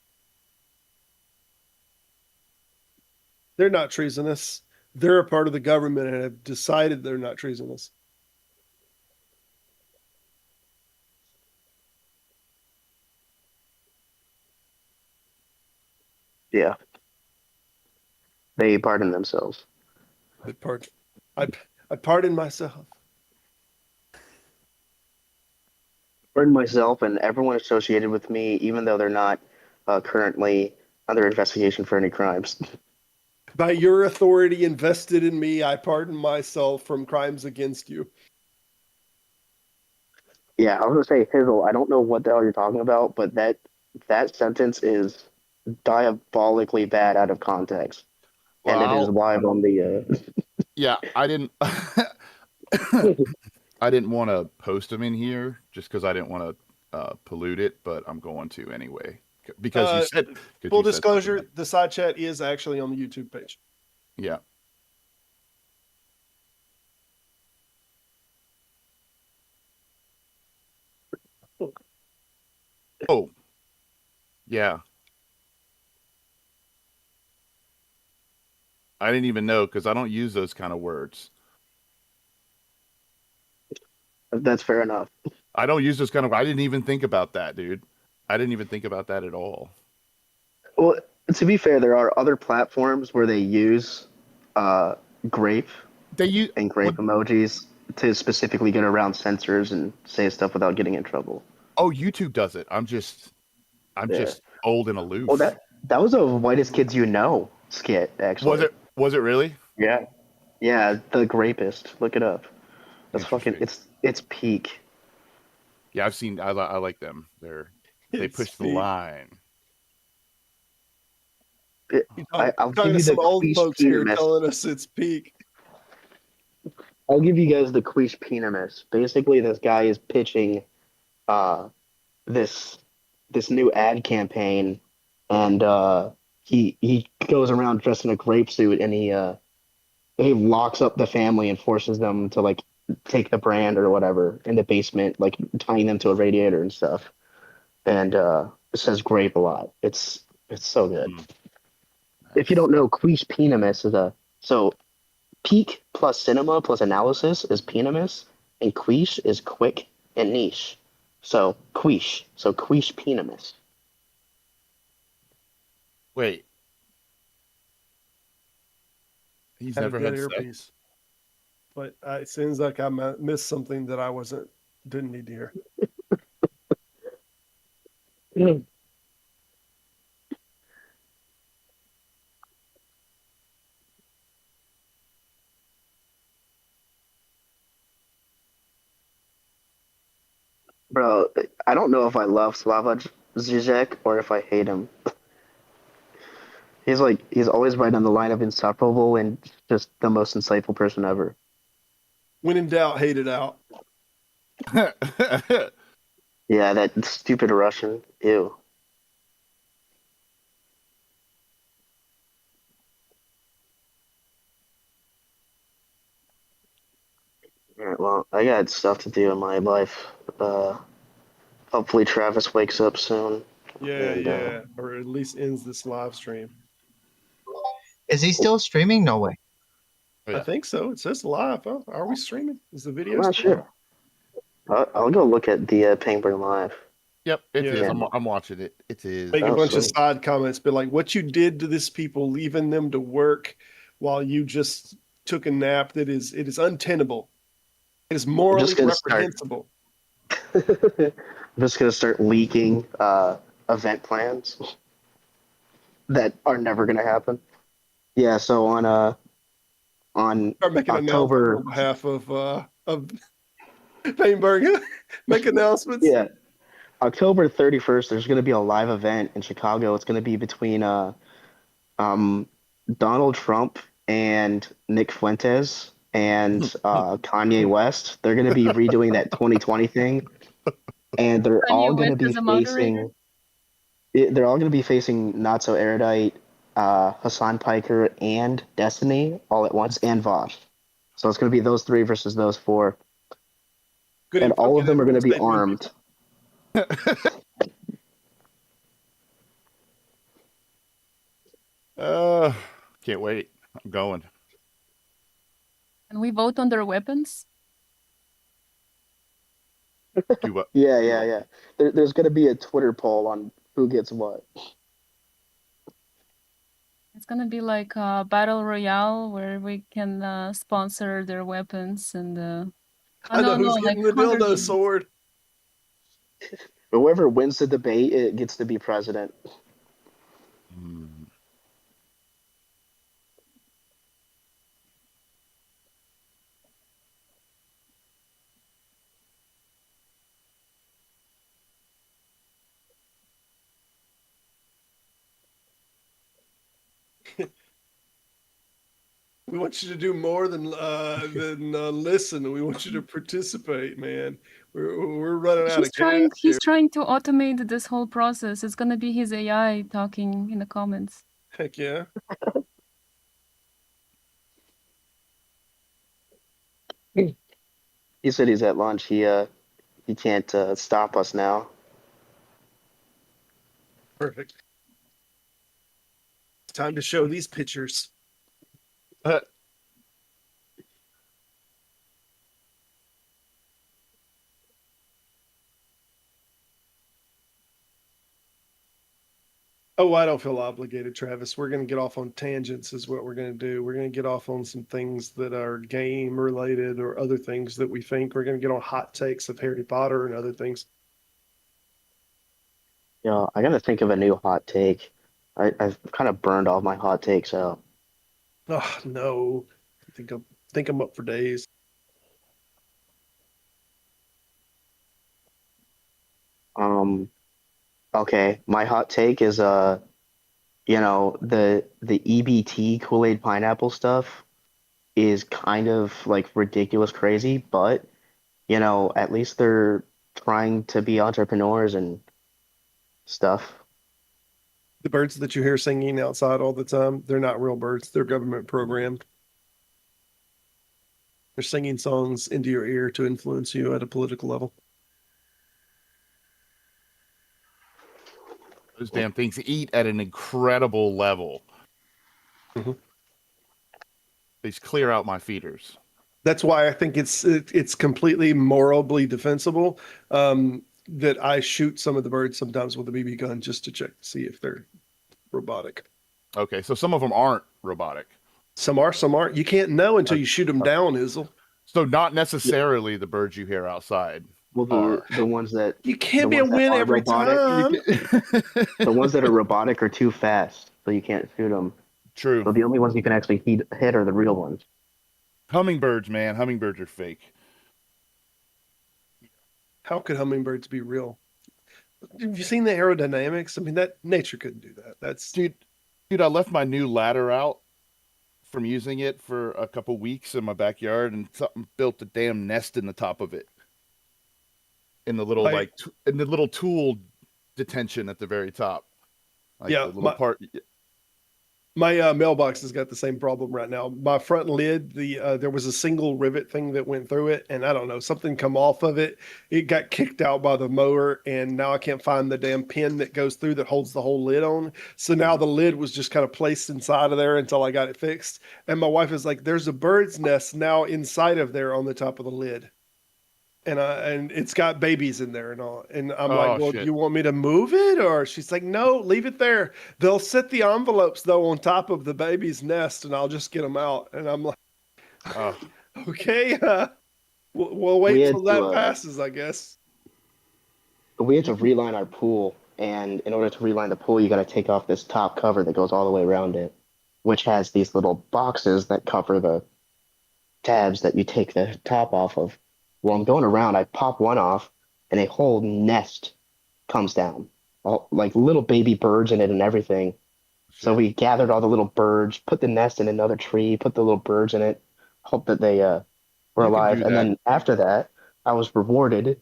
they're not treasonous. They're a part of the government and have decided they're not treasonous. Yeah. They pardon themselves. I pardon myself. Pardon myself and everyone associated with me, even though they're not currently under investigation for any crimes. By your authority invested in me, I pardon myself from crimes against you. Yeah, I was gonna say, Hizzle, I don't know what the hell you're talking about, but that sentence is diabolically bad out of context. Well, and it is live on the Yeah, I didn't I didn't want to post them in here just because I didn't want to pollute it, but I'm going to anyway. Because you said full disclosure, the side chat is actually on the YouTube page. Yeah. Oh. Yeah. I didn't even know because I don't use those kind of words. That's fair enough. I don't use those kind of. I didn't even think about that, dude. I didn't even think about that at all. Well, to be fair, there are other platforms where they use grape and grape emojis to specifically get around censors and say stuff without getting in trouble. Oh, YouTube does it. I'm just old and aloof. Well, that was a Whitest Kids You Know skit, actually. Was it really? Yeah. Yeah, The Grapist. Look it up. That's fucking it's peak. Yeah, I've seen I like them. They push the line. I'll give you the old folks here penis. telling us it's peak. I'll give you guys the quiche penis. Basically, this guy is pitching this new ad campaign, and he goes around dressed in a grape suit, and he locks up the family and forces them to like take the brand or whatever in the basement, like tying them to a radiator and stuff. And it says grape a lot. It's so good. Nice. If you don't know, quiche penis is peak plus cinema plus analysis is penis, and quiche is quick and niche. So quiche penis. Wait. He's never had sex. But it seems like I missed something that I didn't need to hear. don't know if I love Slava Zizek or if I hate him. He's always right on the line of insufferable and just the most insightful person ever. When in doubt, hate it out. Yeah, that stupid Russian. Ew. All right, well, I got stuff to do in my life. Hopefully Travis wakes up soon. Yeah, or at least ends this live stream. Is he still streaming? No way. I think so. It says live. Oh, are we streaming? Is the video? I'm not sure. I'll go look at the Pangburn live. Yep, it is. Yeah. I'm watching it. It is. Make a bunch of side comments, but like what you did to this people, leaving them to work while you just took a nap. It is untenable. It is morally reprehensible. I'm just gonna start leaking event plans that are never gonna happen. Yeah, so on October on behalf of Pangburn, make announcements. Yeah, October 31st. There's gonna be a live event in Chicago. It's gonna be between Donald Trump and Nick Fuentes and Kanye West. They're gonna be redoing that 2020 thing, and they're all gonna be facing. They're all gonna be facing Not So Erudite, Hasan Piker, and Destiny all at once, and Vosh. So it's gonna be those three versus those four. Good and all of them are going to be armed. Can't wait. I'm going. Can we vote on their weapons? Do what? Yeah. There's going to be a Twitter poll on who gets what. It's going to be like a battle royale where we can sponsor their weapons and. I know who's getting the dildo sword. Whoever wins the debate, it gets to be president. We want you to do more than listen. We want you to participate, man. We're running out of gas. He's trying to automate this whole process. It's gonna be his AI talking in the comments. Heck yeah. He said he's at lunch. He can't stop us now. Perfect. It's time to show these pictures. Oh, I don't feel obligated, Travis. We're going to get off on tangents is what we're going to do. We're going to get off on some things that are game related or other things that we think. We're going to get on hot takes of Harry Potter and other things. Yeah, I got to think of a new hot take. I've kind of burned all my hot takes out. Oh, no. I think I'm up for days. Okay, my hot take is the EBT Kool-Aid pineapple stuff is kind of like ridiculous crazy, but at least they're trying to be entrepreneurs and stuff. The birds that you hear singing outside all the time, they're not real birds. They're government programmed. They're singing songs into your ear to influence you at a political level. Those damn things eat at an incredible level. Mm-hmm. They just clear out my feeders. That's why I think it's completely morally defensible that I shoot some of the birds sometimes with a BB gun just to check to see if they're robotic. Okay, so some of them aren't robotic. Some are, some aren't. You can't know until you shoot them down, Izzle. So not necessarily the birds you hear outside. Well, the ones that you can't be a win every time. The ones that are robotic are too fast, so you can't shoot them. True. So the only ones you can actually hit are the real ones. Hummingbirds, man. Hummingbirds are fake. How could hummingbirds be real? Have you seen the aerodynamics? I mean, that nature couldn't do that. That's dude. I left my new ladder out from using it for a couple weeks in my backyard, and something built a damn nest in the top of it, in the little in the little tool detention at the very top, like the little part. My mailbox has got the same problem right now. My front lid, there was a single rivet thing that went through it, and I don't know, something come off of it. It got kicked out by the mower, and now I can't find the damn pin that goes through that holds the whole lid on. So now the lid was just kind of placed inside of there until I got it fixed. And my wife is like, "There's a bird's nest now inside of there on the top of the lid." And it's got babies in there and all. And I'm like, well, do you want me to move it? Or she's like, no, leave it there. They'll set the envelopes though on top of the baby's nest, and I'll just get them out. And I'm like, okay, we'll wait till that passes, I guess. We had to reline our pool, and in order to reline the pool, you got to take off this top cover that goes all the way around it, which has these little boxes that cover the tabs that you take the top off of. Well, I'm going around, I pop one off, and a whole nest comes down, all, like little baby birds in it and everything. So we gathered all the little birds, put the nest in another tree, put the little birds in it, hope that they were alive. And then after that, I was rewarded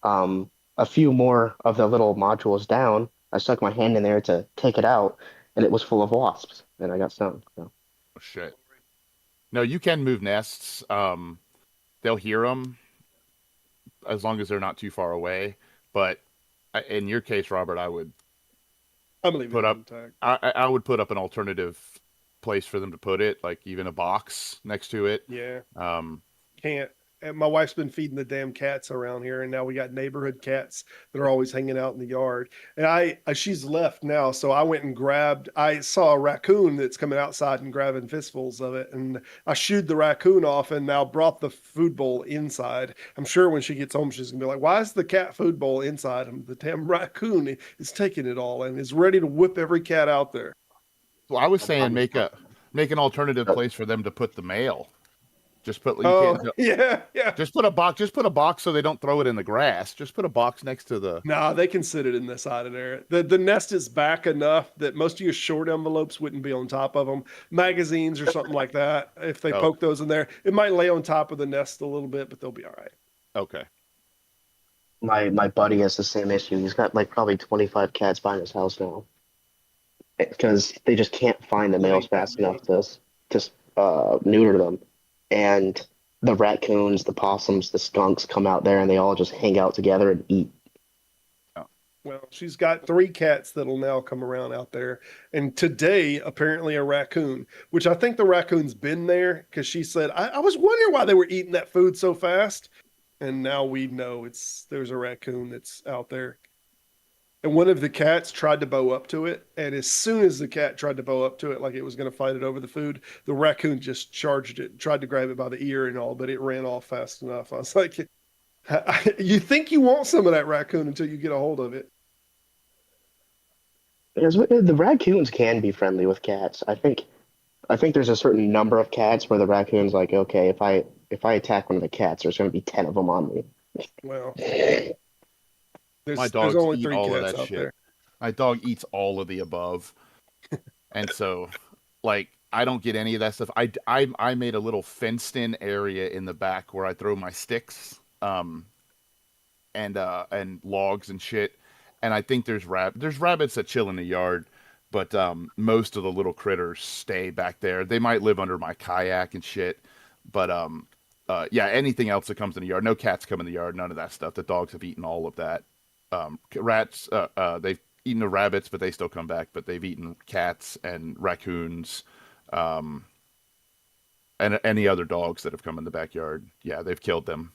a few more of the little modules down. I stuck my hand in there to take it out, and it was full of wasps, and I got stung. So. Oh, shit. No, you can move nests. They'll hear them as long as they're not too far away. But in your case, Robert, I would put up. I would put up an alternative place for them to put it, like even a box next to it. Yeah. Can't. And my wife's been feeding the damn cats around here, and now we got neighborhood cats that are always hanging out in the yard. And she's left now, so I went and grabbed. I saw a raccoon that's coming outside and grabbing fistfuls of it, and I shooed the raccoon off, and now brought the food bowl inside. I'm sure when she gets home, she's gonna be like, "Why is the cat food bowl inside?" And the damn raccoon is taking it all and is ready to whip every cat out there. Well, I was saying make an alternative place for them to put the mail. Just put Just put a box. Just put a box so they don't throw it in the grass. Just put a box next to the. No, they can sit it in the side of there. The nest is back enough that most of your short envelopes wouldn't be on top of them. Magazines or something like that. If they poke those in there, it might lay on top of the nest a little bit, but they'll be all right. Okay. My buddy has the same issue. He's got like probably 25 cats behind his house now, because they just can't find the males fast enough to just neuter them. And the raccoons, the possums, the skunks come out there, and they all just hang out together and eat. Well, she's got 3 cats that'll now come around out there. And today, apparently a raccoon, which I think the raccoon's been there, because she said, I was wondering why they were eating that food so fast. And now we know there's a raccoon that's out there. And one of the cats tried to bow up to it. And as soon as the cat tried to bow up to it, like it was going to fight it over the food, the raccoon just charged it, tried to grab it by the ear and all, but it ran off fast enough. I was like, you think you want some of that raccoon until you get a hold of it. The raccoons can be friendly with cats. I think there's a certain number of cats where the raccoon's like, okay, if I attack one of the cats, there's going to be 10 of them on me. Well... My dogs eat all of that shit. There. My dog eats all of the above, and so, like, I don't get any of that stuff. I made a little fenced-in area in the back where I throw my sticks, and logs and shit. And I think there's rabbits that chill in the yard, but most of the little critters stay back there. They might live under my kayak and shit, but anything else that comes in the yard. No cats come in the yard. None of that stuff. The dogs have eaten all of that. Rats, they've eaten the rabbits, but they still come back. But they've eaten cats and raccoons, and any other dogs that have come in the backyard. Yeah, they've killed them.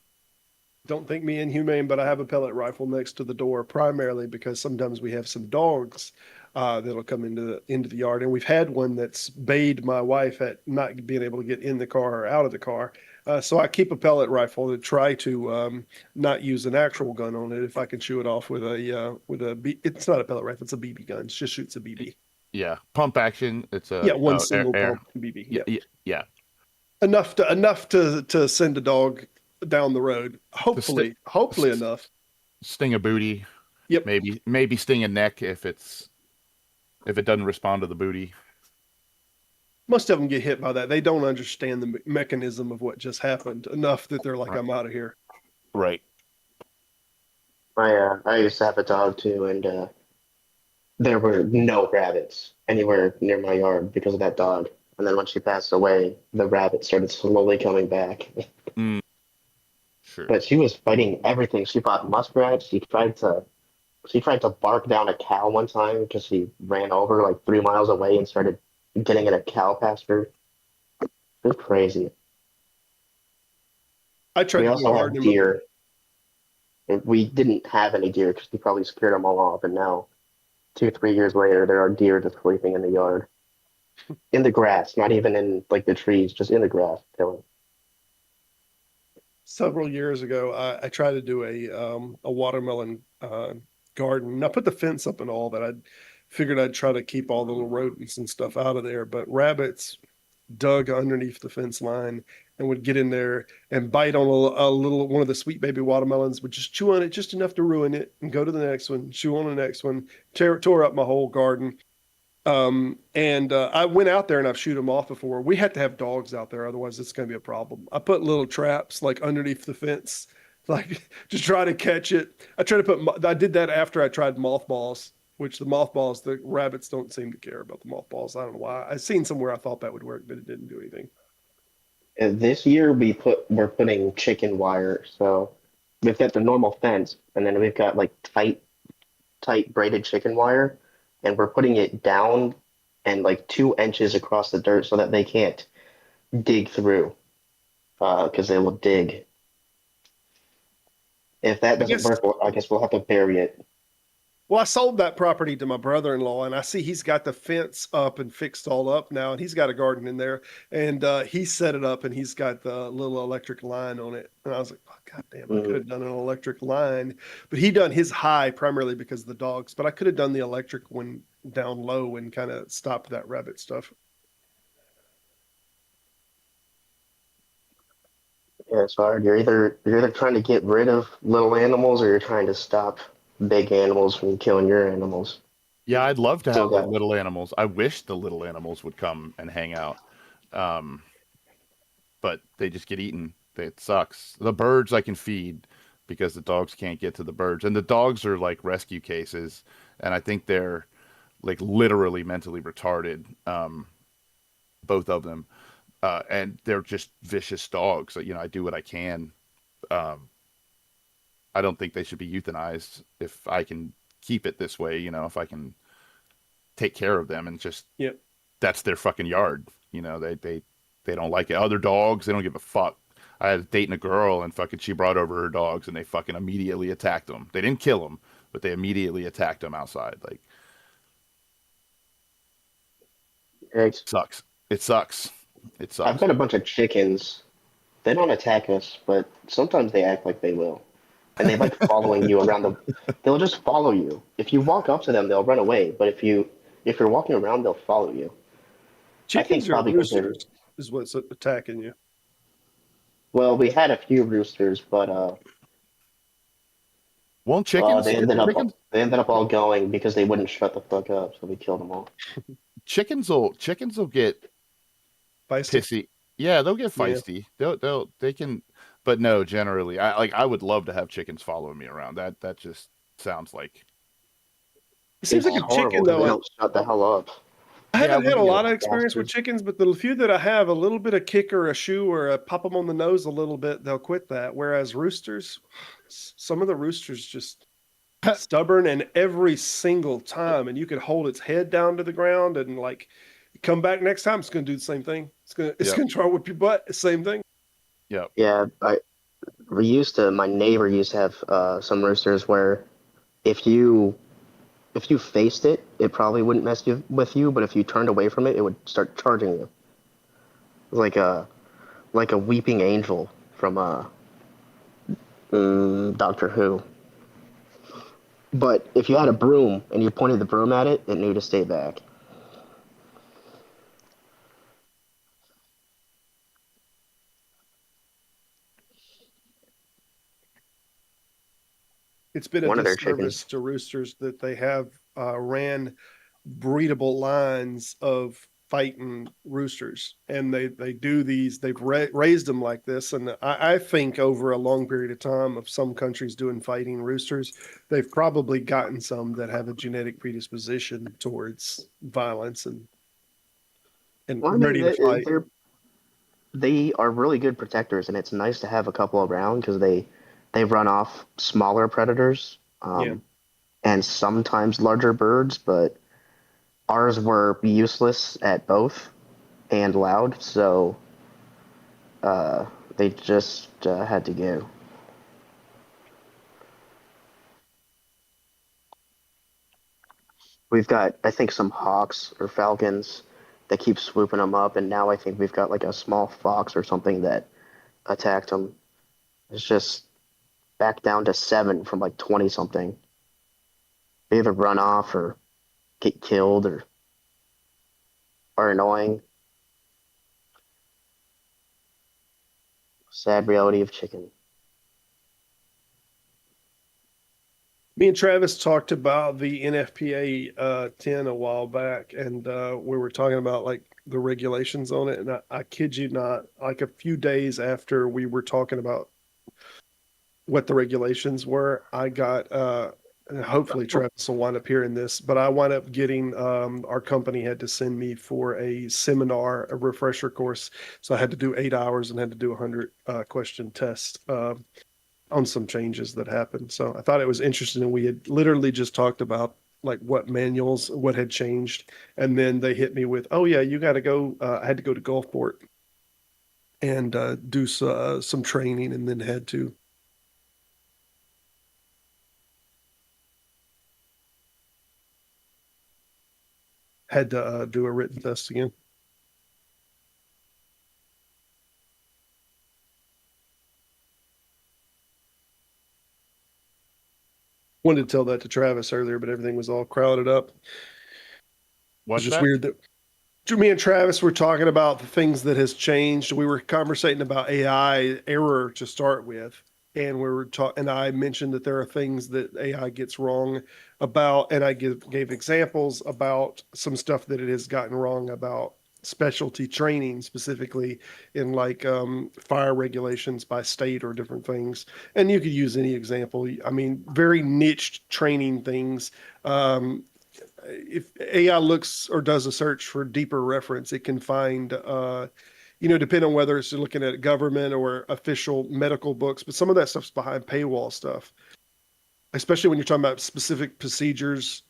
Don't think me inhumane, but I have a pellet rifle next to the door, primarily because sometimes we have some dogs that'll come into the yard, and we've had one that's bayed my wife at not being able to get in the car or out of the car. So I keep a pellet rifle to try to not use an actual gun on it if I can shoot it off with it's not a pellet rifle, it's a BB gun. It just shoots a BB. Yeah, pump action. It's one single pump BB. Yeah. Enough to send a dog down the road. Hopefully enough. Sting a booty. Yep. Maybe sting a neck if it doesn't respond to the booty. Most of them get hit by that. They don't understand the mechanism of what just happened enough that they're like, Right. I'm out of here. Right. I used to have a dog too, and there were no rabbits anywhere near my yard because of that dog. And then when she passed away, the rabbits started slowly coming back. Mm, sure. But she was fighting everything. She fought muskrats. She tried to bark down a cow one time because she ran over like 3 miles away and started getting in a cow pasture. It was crazy. I tried We to do also a had garden in my deer. And we didn't have any deer because we probably scared them all off. And now, 2, 3 years later, there are deer just sleeping in the yard, in the grass, not even in like the trees, just in the grass. Killing. several years ago. I tried to do a watermelon garden. And I put the fence up and all that. I figured I'd try to keep all the little rodents and stuff out of there, but rabbits dug underneath the fence line and would get in there and bite on a little one of the sweet baby watermelons, would just chew on it just enough to ruin it and go to the next one, chew on the next one, tore up my whole garden. And I went out there and I've shoot them off before. We had to have dogs out there, otherwise it's going to be a problem. I put little traps like underneath the fence, like just try to catch it. I did that after I tried mothballs, which the rabbits don't seem to care about the mothballs. I don't know why. I seen somewhere I thought that would work, but it didn't do anything. And this year we're putting chicken wire. So we've got the normal fence, and then we've got like tight braided chicken wire, and we're putting it down and like 2 inches across the dirt so that they can't dig through, because they will dig. If that I doesn't guess work, I guess we'll have to bury it. Well, I sold that property to my brother-in-law, and I see he's got the fence up and fixed all up now, and he's got a garden in there, and he set it up, and he's got the little electric line on it. And I was like, oh, God damn, I could have done an electric line, but he done his high primarily because of the dogs, but I could have done the electric one down low and kind of stopped that rabbit stuff. Yeah, it's hard. You're either trying to get rid of little animals or you're trying to stop big animals from killing your animals. Yeah, I'd love to Still have the got little animals. I wish the little animals would come and hang out. Um, but they just get eaten. It sucks. The birds I can feed because the dogs can't get to the birds. And the dogs are like rescue cases, and I think they're like literally mentally retarded, both of them. And they're just vicious dogs. You know, I do what I can. Um, I don't think they should be euthanized if I can keep it this way, you know, if I can take care of them and just Yep. that's their fucking yard. You know, they don't like it. Other dogs, they don't give a fuck. I was dating a girl and fucking she brought over her dogs and they fucking immediately attacked them. They didn't kill them, but they immediately attacked them outside. Like, eggs. sucks. It sucks. It I've sucks. got a bunch of chickens. They don't attack us, but sometimes they act like they will. And they like following you around the. They'll just follow you. If you walk up to them, they'll run away. But if you're walking around, they'll follow you. I think Chickens or probably because they're. roosters is what's attacking you. Well, we had a few roosters, but Won't chickens they get ended up chickens? they ended up all going because they wouldn't shut the fuck up. So we killed them all. Chickens will get Feisty? pissy. Yeah, they'll get Yeah. feisty. They can, but no, generally, I would love to have chickens following me around. That just sounds like It seems It's like a horrible chicken, 'cause they though. don't shut the hell up. I Yeah, haven't had a we lot of experience with bastards. chickens, but the few that I have, a little bit of kick or a shoe or a pop them on the nose a little bit, they'll quit that. Whereas roosters, some of the roosters just stubborn, and every single time, and you could hold its head down to the ground and like come back next time, it's going to do the same thing. It's Yep. going to try to whip your butt. Same thing. Yep. Yeah, my neighbor used to have some roosters where if you if you faced it, it probably wouldn't with you, but if you turned away from it, it would start charging you. Like a weeping angel from Doctor Who. But if you had a broom and you pointed the broom at it, it knew to stay back. It's been a one of their disservice chickens. to roosters that they have ran breedable lines of fighting roosters, and they do these. They've raised them like this, and I think over a long period of time of some countries doing fighting roosters, they've probably gotten some that have a genetic predisposition towards violence and Well, I mean, ready to fight. they are really good protectors, and it's nice to have a couple around because they run off smaller predators, Yeah. and sometimes larger birds, but ours were useless at both and loud, so they just had to go. We've got, I think, some hawks or falcons that keep swooping them up, and now I think we've got like a small fox or something that attacked them. It's just back down to 7 from like 20 something. They either run off or get killed or are annoying. Sad reality of chicken. Me and Travis talked about the NFPA 10 a while back, and we were talking about like the regulations on it. And I kid you not, like a few days after we were talking about what the regulations were, I got, and hopefully Travis will wind up hearing this, but I wound up getting, our company had to send me for a seminar, a refresher course. So I had to do 8 hours and had to do 100 question test. On some changes that happened. So I thought it was interesting. And we had literally just talked about like what manuals, what had changed. And then they hit me with, oh yeah, you got to go. I had to go to Gulfport and do some training, and then had to do a written test again. Wanted to tell that to Travis earlier, but everything was all crowded up. What's just that? weird that me and Travis were talking about the things that has changed. We were conversating about AI error to start with, and we were talking. And I mentioned that there are things that AI gets wrong about, and I gave examples about some stuff that it has gotten wrong about specialty training, specifically in like fire regulations by state or different things. And you could use any example. I mean, very niche training things. If AI looks or does a search for deeper reference, it can find, depending on whether it's looking at government or official medical books, but some of that stuff's behind paywall stuff, especially when you're talking about specific procedures.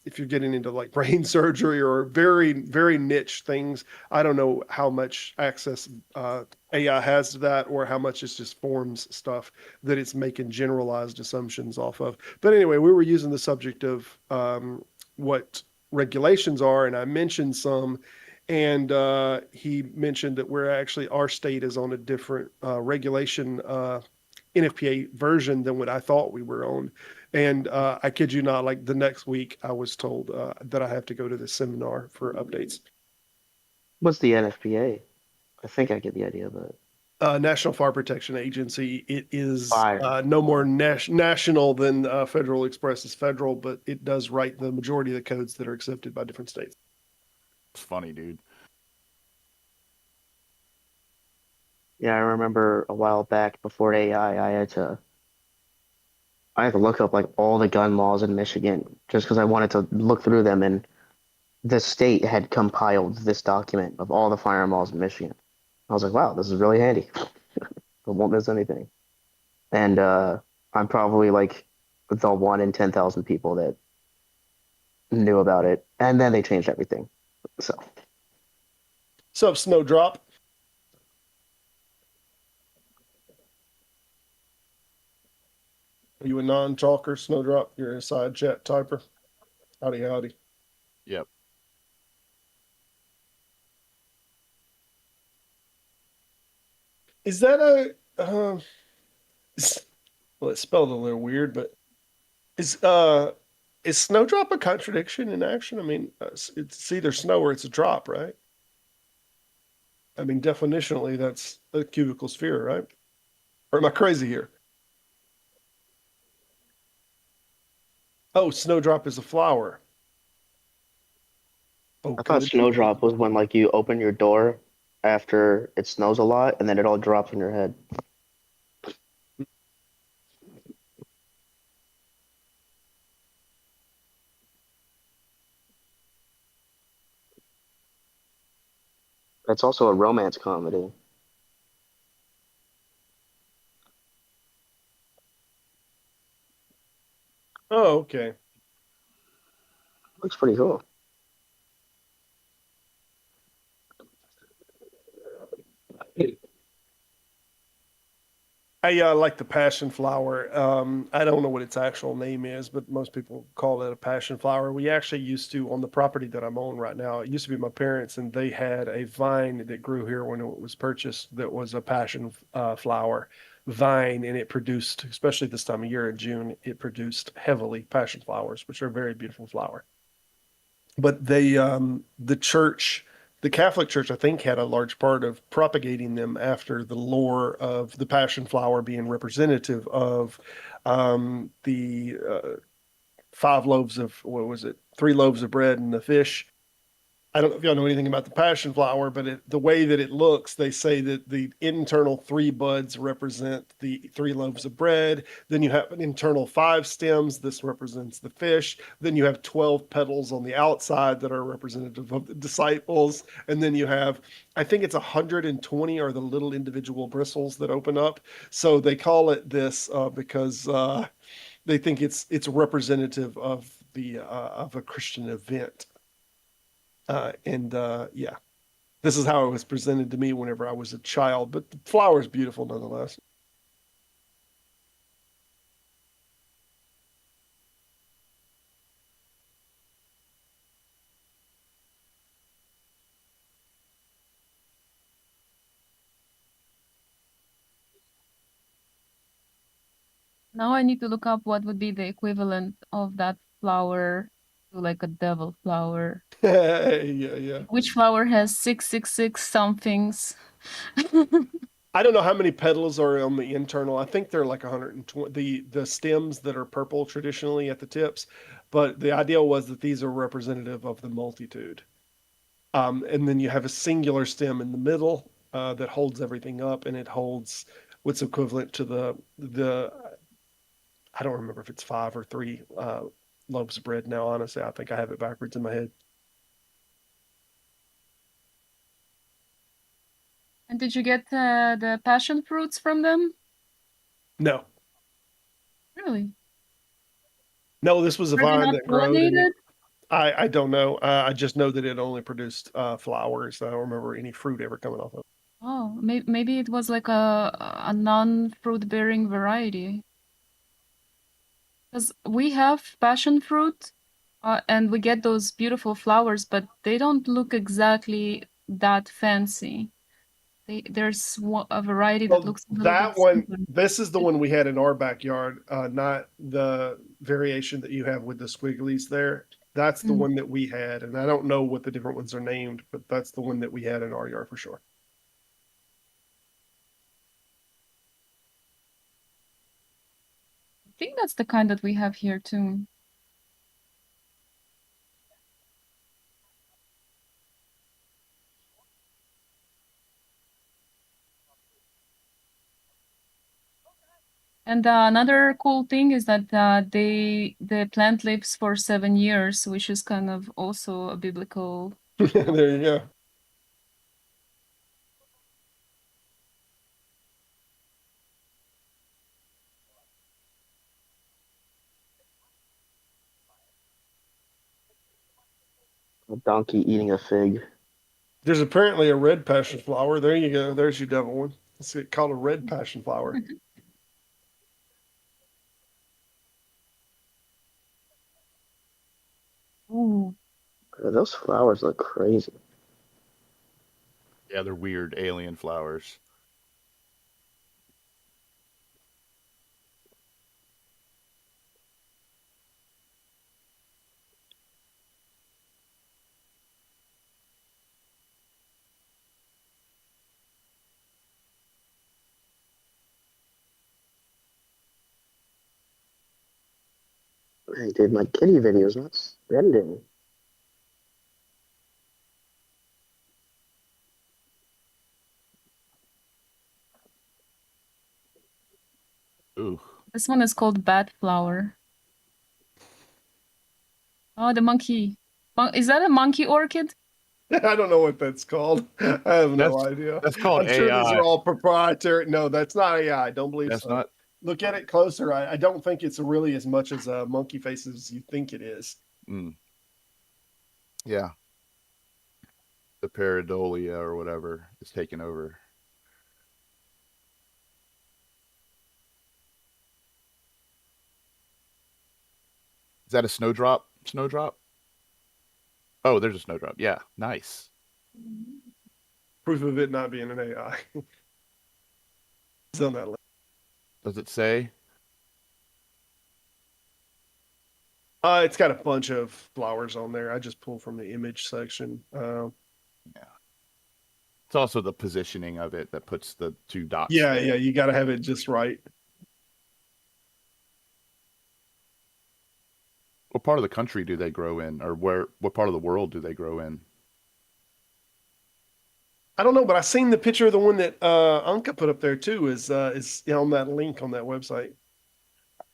If you're getting into like brain surgery or very, very niche things, I don't know how much access AI has to that or how much it's just forms stuff that it's making generalized assumptions off of. But anyway, we were using the subject of what regulations are, and I mentioned some, and he mentioned that our state is on a different regulation NFPA version than what I thought we were on. And I kid you not, like the next week I was told that I have to go to this seminar for updates. What's the NFPA? I think I get the idea of it. National Fire Protection Agency. It is no more national than Federal Express is federal, but it does write the majority of the codes that are accepted by different states. It's funny, dude. Yeah, I remember a while back before AI, I had to look up like all the gun laws in Michigan just because I wanted to look through them, and the state had compiled this document of all the firearm laws in Michigan. I was like, wow, this is really handy. I won't miss anything. And I'm probably like the 1 in 10,000 people that knew about it, and then they changed everything. So, what's up, Snowdrop? Are you a non-talker, Snowdrop? You're a side chat typer. Howdy, howdy. Yep. Is that a well, it's spelled a little weird, but is Snowdrop a contradiction in action? I mean, it's either snow or it's a drop, right? I mean, definitionally, that's a cubical sphere, right? Or am I crazy here? Oh, snowdrop is a flower. Oh, I thought good. snowdrop was when like you open your door after it snows a lot and then it all drops on your head. It's also a romance comedy. Oh, okay. Looks pretty cool. I like the passion flower. I don't know what its actual name is, but most people call it a passion flower. We actually used to, on the property that I'm on right now, it used to be my parents, and they had a vine that grew here when it was purchased that was a passion flower vine, and it produced, especially this time of year in June, it produced heavily passion flowers, which are a very beautiful flower. But the church, the Catholic Church, I think, had a large part of propagating them after the lore of the Passion Flower being representative of the 5 loaves of, what was it, 3 loaves of bread and the fish. I don't know if y'all know anything about the passion flower, but the way that it looks, they say that the internal 3 buds represent the 3 loaves of bread. Then you have an internal 5 stems. This represents the fish. Then you have 12 petals on the outside that are representative of the disciples. And then you have, I think it's 120 are the little individual bristles that open up. So they call it this because they think it's representative of the of a Christian event. Yeah, this is how it was presented to me whenever I was a child. But the flower is beautiful nonetheless. Now I need to look up what would be the equivalent of that flower to like a devil flower. Yeah. Which flower has 666 somethings? I don't know how many petals are on the internal. I think they're like 120. The stems that are purple traditionally at the tips, but the ideal was that these are representative of the multitude. And then you have a singular stem in the middle that holds everything up, and it holds what's equivalent to the I don't remember if it's 5 or 3 loaves of bread now. Honestly, I think I have it backwards in my head. And did you get the passion fruits from them? No, Really? no, this was a Are they vine not that growed, and pollinated? I don't know. I just know that it only produced flowers. I don't remember any fruit ever coming off of it. Oh, maybe it was like a non-fruit bearing variety. Because we have passion fruit, and we get those beautiful flowers, but they don't look exactly that fancy. There's a variety that Well, looks a little that bit one, simpler. this is the one we had in our backyard, not the variation that you have with the squigglies there. That's the Mm. one that we had, and I don't know what the different ones are named, but that's the one that we had in our yard for sure. I think that's the kind that we have here too. And another cool thing is that the plant lives for 7 years, which is kind of also a biblical. There you go. A donkey eating a fig. There's apparently a red passion flower. There you go. There's your devil one. It's called a red passion flower. Ooh. Those flowers look crazy. Yeah, they're weird alien flowers. Hey, dude, my kitty video's not spending. Ooh. This one is called Bat Flower. Oh, the monkey. Is that a monkey orchid? I don't know what that's called. I have no idea. That's called I'm sure these AI. are all proprietary. No, that's not AI. I don't believe That's so. not. Look at it closer. I don't think it's really as much as a monkey face as you think it is. Mm. Yeah. The pareidolia or whatever is taking over. Is that a snowdrop? Snowdrop? Oh, there's a snowdrop. Yeah, nice. Proof of it not being an AI. It's on that list. Does it say? It's got a bunch of flowers on there. I just pulled from the image section. Yeah. It's also the positioning of it that puts the two dots. Yeah, there. yeah, you got to have it just right. What part of the country do they grow in, or what part of the world do they grow in? I don't know, but I seen the picture of the one that Anka put up there too. Is on that link on that website.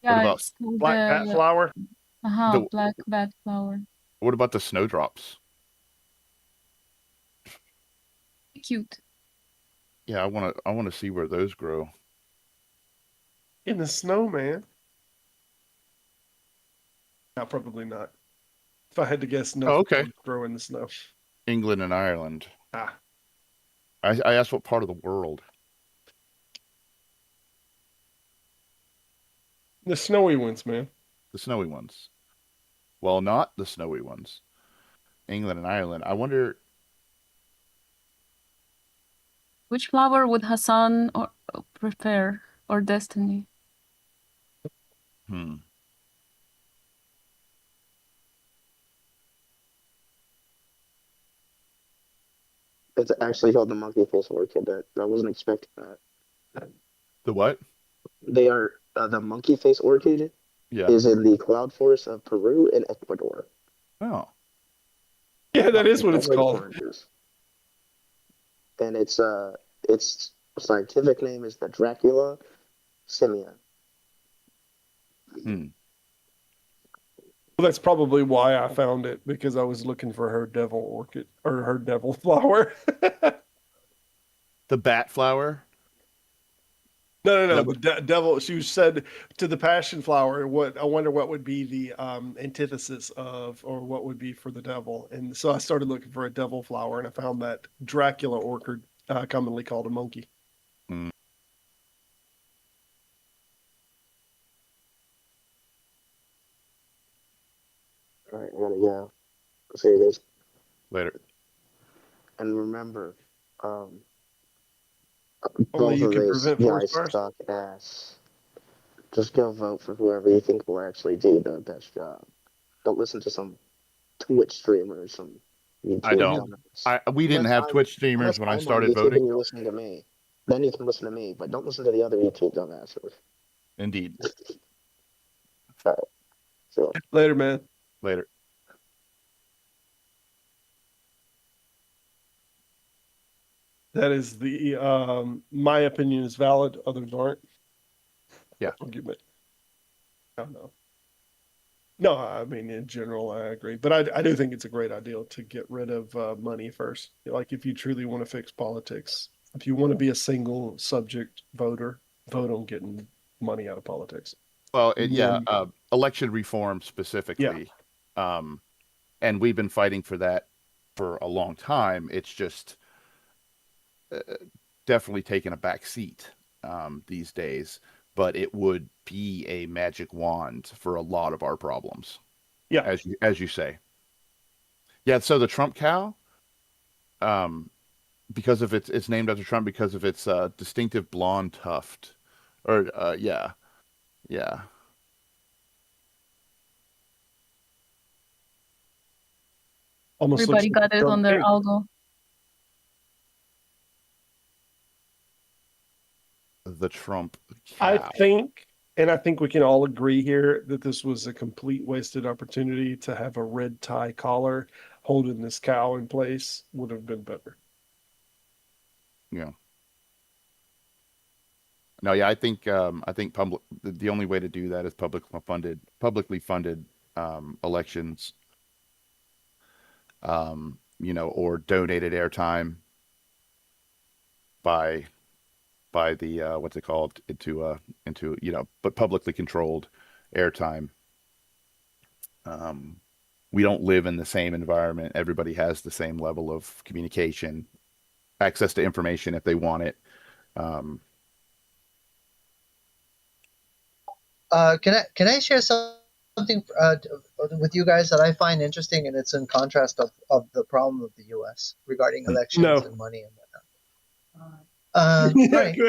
Yeah, about it's called Black bat flower? Black Bat Flower. What about the snowdrops? Cute. Yeah, I wanna see where those grow. In the snow, man. No, probably not. If I had to guess, no. Oh, okay. Grow in the snow. England and Ireland. Ah. I asked what part of the world. The snowy ones, man. The snowy ones. Well, not the snowy ones. England and Ireland. I wonder. Which flower would Hasan prefer, or Destiny? Hmm. It's actually called the monkey face orchid. I wasn't expecting that. The what? They are the monkey face orchid. Yeah. Is in the cloud forest of Peru and Ecuador. Oh. Yeah, that is what it's called. Oranges. And its scientific name is the Dracula simia. Hmm. Well, that's probably why I found it, because I was looking for her devil orchid or her devil flower. The bat flower. No. The devil. She said to the passion flower. What I wonder what would be the antithesis of, or what would be for the devil. And so I started looking for a devil flower, and I found that Dracula orchid, commonly called a monkey. Mm. All right, I gotta go. See you guys later. And remember, only both you of can these prevent guys forest fires. suck ass. Just go vote for whoever you think will actually do the best job. Don't listen to some Twitch streamer or some YouTube. I don't. We didn't have Twitch streamers when I started voting. And you're listening to me. Then you can listen to me, but don't listen to the other YouTube dumbasses. Indeed. All right. So Later, man. Later. That is the my opinion is valid. Others aren't. Yeah. Argument. I don't know. No, I mean in general I agree, but I do think it's a great idea to get rid of money first. Like if you truly want to fix politics, if you want to be a single subject voter, vote on getting money out of politics. Well, election reform specifically, and we've been fighting for that for a long time. It's just definitely taken a back seat these days, but it would be a magic wand for a lot of our problems. Yeah, as you say. Yeah. So the Trump cow, because of it's named after Trump because of its distinctive blonde tuft, or yeah. Almost Everybody got it on their algo. The Trump cow. I think And I think we can all agree here that this was a complete wasted opportunity. To have a red tie collar holding this cow in place would have been better. Yeah. No, yeah, I think public the only way to do that is publicly funded elections, or donated airtime by the what's it called, into but publicly controlled airtime. We don't live in the same environment. Everybody has the same level of communication, access to information if they want it. Can I share something with you guys that I find interesting, and it's in contrast of the problem of the U.S. regarding elections and money and whatnot. Right. Go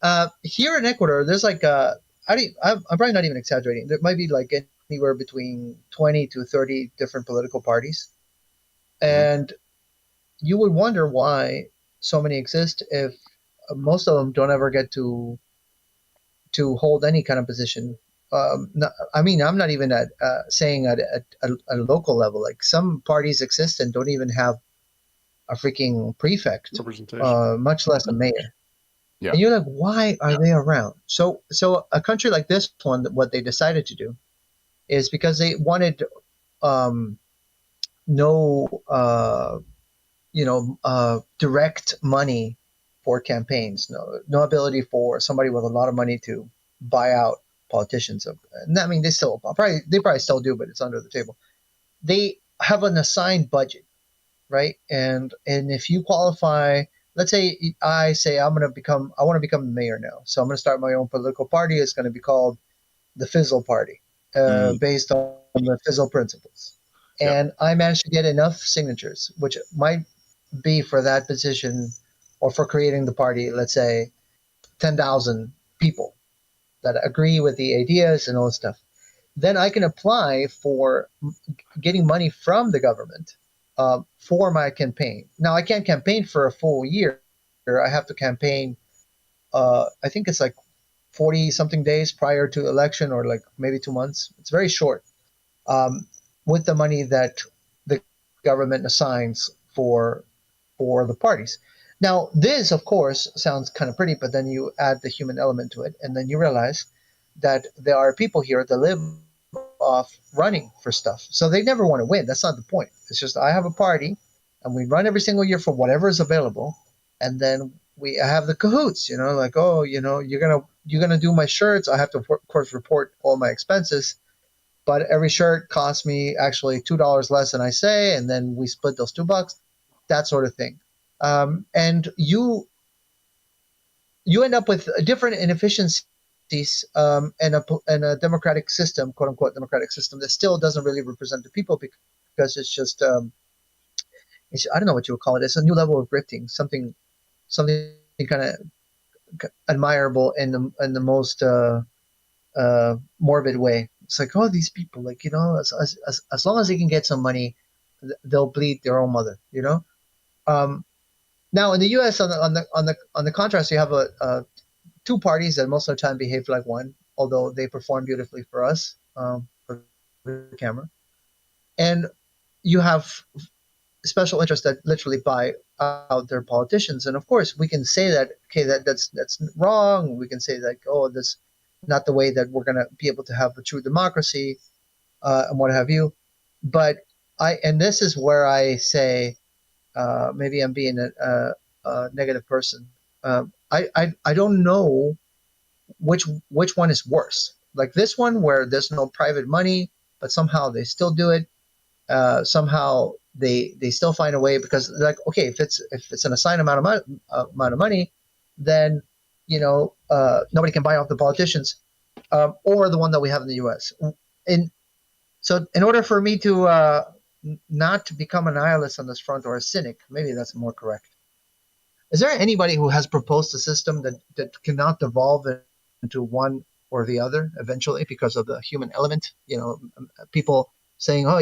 ahead. Here in Ecuador, there's like I'm probably not even exaggerating. There might be like anywhere between 20 to 30 different political parties, and you would wonder why so many exist if most of them don't ever get to hold any kind of position. I mean, I'm not even saying at a local level. Like some parties exist and don't even have a freaking prefect, much less a mayor. Yeah. And you're like, why are they around? So a country like this one, what they decided to do is because they wanted no direct money for campaigns, no ability for somebody with a lot of money to buy out politicians. And I mean, they probably still do, but it's under the table. They have an assigned budget, right? And if you qualify, let's say I say I want to become the mayor now, so I'm going to start my own political party. It's going to be called the Fizzle Party, based on the Fizzle principles. And I managed to get enough signatures, which might be for that position or for creating the party, let's say 10,000 people that agree with the ideas and all this stuff. Then I can apply for getting money from the government for my campaign. Now, I can't campaign for a full year. I have to campaign, I think it's like 40 something days prior to election, or like maybe 2 months. It's very short, with the money that the government assigns for the parties. Now, this, of course, sounds kind of pretty, but then you add the human element to it, and then you realize that there are people here that live off running for stuff. So they never want to win. That's not the point. It's just I have a party, and we run every single year for whatever is available, and then we have the cahoots. Like, oh, you're gonna do my shirts. I have to, of course, report all my expenses, but every shirt costs me actually $2 less than I say, and then we split those $2, that sort of thing. And you end up with different inefficiencies, and a democratic system, quote unquote democratic system, that still doesn't really represent the people, because it's just I don't know what you would call it. It's a new level of grifting, something kind of admirable in the most morbid way. It's like, oh, these people, like, as long as they can get some money, they'll bleed their own mother. Now in the U.S., on the contrast, you have two parties that most of the time behave like one, although they perform beautifully for us, for the camera, and you have special interests that literally buy out their politicians. And of course, we can say that, okay, that's wrong. We can say like, oh, that's not the way that we're going to be able to have a true democracy, and what have you. But and this is where I say, maybe I'm being a negative person. I don't know which one is worse. Like this one, where there's no private money, but somehow they still do it. Somehow they still find a way, because like, okay, if it's an assigned amount of money, then nobody can buy off the politicians, or the one that we have in the U.S. And so, in order for me to not to become a nihilist on this front, or a cynic, maybe that's more correct. Is there anybody who has proposed a system that cannot devolve into one or the other eventually because of the human element? People saying, "Oh,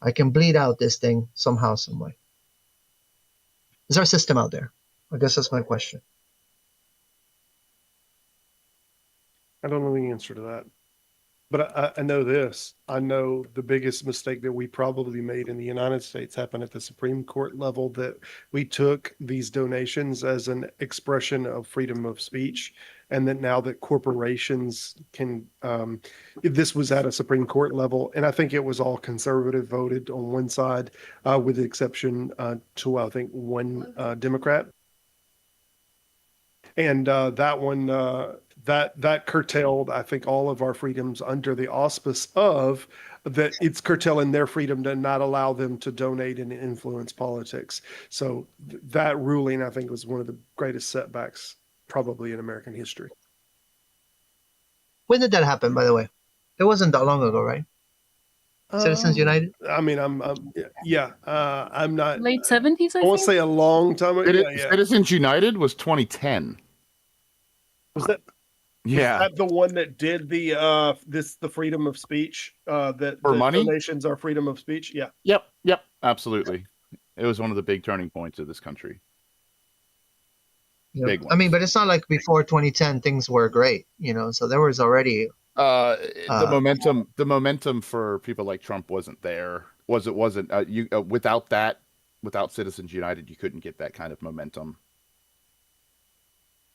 I can bleed out this thing somehow, some way." Is there a system out there? I guess that's my question. I don't know the answer to that. But I know this. I know the biggest mistake that we probably made in the United States happened at the Supreme Court level, that we took these donations as an expression of freedom of speech. And that now that corporations can, this was at a Supreme Court level, and I think it was all conservative voted on one side, with the exception to, I think, one Democrat. And that one, that curtailed, I think, all of our freedoms under the auspice of that it's curtailing their freedom to not allow them to donate and influence politics. So that ruling, I think, was one of the greatest setbacks probably in American history. When did that happen, by the way? It wasn't that long ago, right? Citizens United? I mean, I'm not late 70s, I won't say a long time ago. Yeah. Citizens United was 2010. Was that? Yeah. Was that the one that did the freedom of speech? That for money donations are freedom of speech. Yeah. Yep. Absolutely. It was one of the big turning points of this country. Yeah. Big ones. I mean, but it's not like before 2010 things were great, So there was already the momentum for people like Trump wasn't there. Wasn't without Citizens United, you couldn't get that kind of momentum.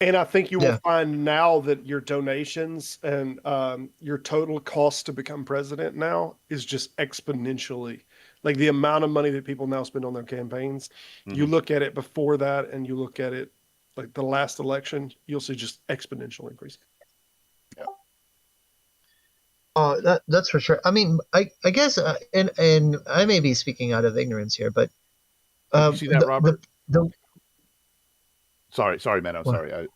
And I think you will find now that your donations and your total cost to become president now is just exponentially, like the amount of money that people now spend on their campaigns. Mm-hmm. You look at it before that and you look at it like the last election, you'll see just exponential increase. Yeah. That's for sure. I mean, I guess, and I may be speaking out of ignorance here, but you see that, Robert? Sorry, Menno. Sorry.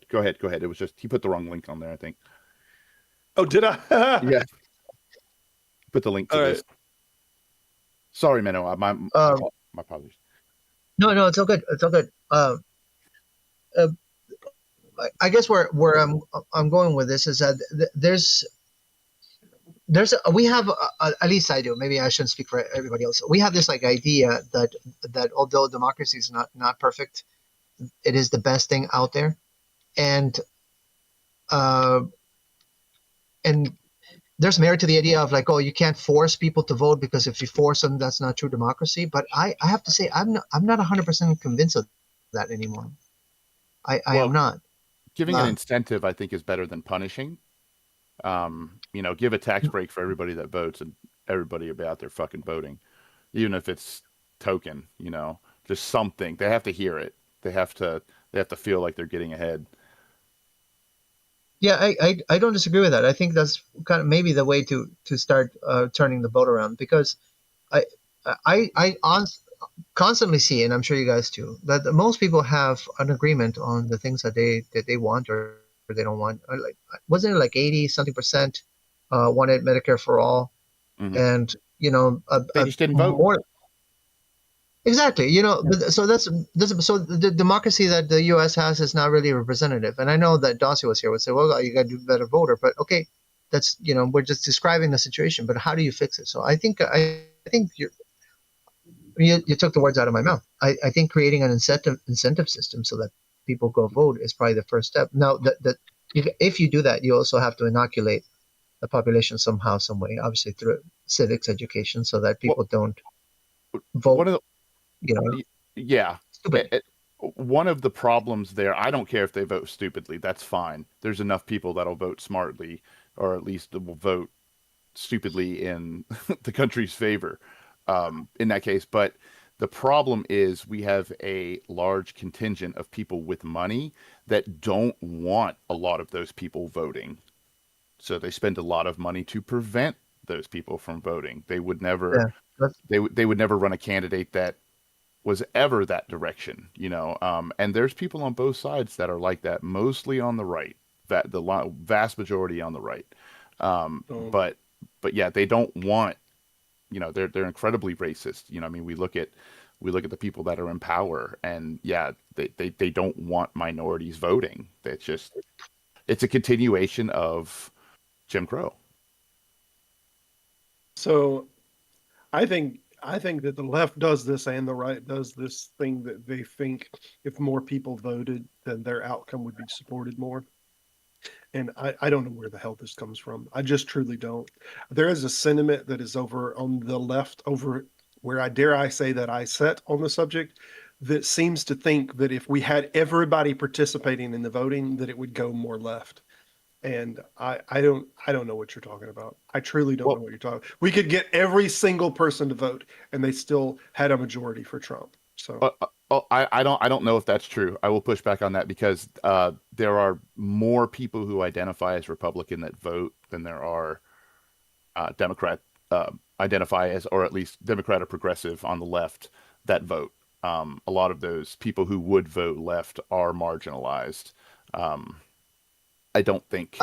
Go ahead. It was just he put the wrong link on there, I think. Oh, did I? Yeah. Put the link to this. Sorry, Menno. My apologies. No, it's all good. It's all good. I guess where I'm going with this is that we have at least I do. Maybe I shouldn't speak for everybody else. We have this like idea that although democracy is not perfect, it is the best thing out there, and there's merit to the idea of like, oh, you can't force people to vote because if you force them, that's not true democracy. But I have to say, I'm not 100% convinced of that anymore. I am not. Giving an incentive, I think, is better than punishing. Give a tax break for everybody that votes, and everybody will be out there fucking voting, even if it's token. Just something. They have to hear it. They have to feel like they're getting ahead. Yeah, I don't disagree with that. I think that's kind of maybe the way to start turning the boat around, because I constantly see, and I'm sure you guys too, that most people have an agreement on the things that they want or they don't want. Like, wasn't it like 80-something% wanted Medicare for all, mm-hmm. and they just didn't vote. Exactly, so the democracy that the U.S. has is not really representative. And I know that Dossie was here would say, well, you got to do better voter, but okay, that's we're just describing the situation. But how do you fix it? So I think you took the words out of my mouth. I think creating an incentive system so that people go vote is probably the first step. Now, if you do that, you also have to inoculate the population somehow, some way, obviously through civics education, so that people don't vote. Yeah. Stupid. One of the problems there, I don't care if they vote stupidly. That's fine. There's enough people that'll vote smartly, or at least will vote stupidly in the country's favor in that case. But the problem is we have a large contingent of people with money that don't want a lot of those people voting. So they spend a lot of money to prevent those people from voting. They would never, they would never run a candidate that was ever that direction, and there's people on both sides that are like that, mostly on the right, the vast majority on the right. But yeah, they don't want, they're incredibly racist. I mean, we look at the people that are in power, and yeah, they don't want minorities voting. It's a continuation of Jim Crow. So I think that the left does this and the right does this thing that they think if more people voted, then their outcome would be supported more. And I don't know where the hell this comes from. I just truly don't. There is a sentiment that is over on the left, over where I say that I sit on the subject, that seems to think that if we had everybody participating in the voting, that it would go more left. And I don't know what you're talking about. I truly don't know what you're talking. We could get every single person to vote, and they still had a majority for Trump. So I don't know if that's true. I will push back on that because there are more people who identify as Republican that vote than there are Democrat identify as, or at least Democrat or progressive on the left that vote. A lot of those people who would vote left are marginalized. I don't think.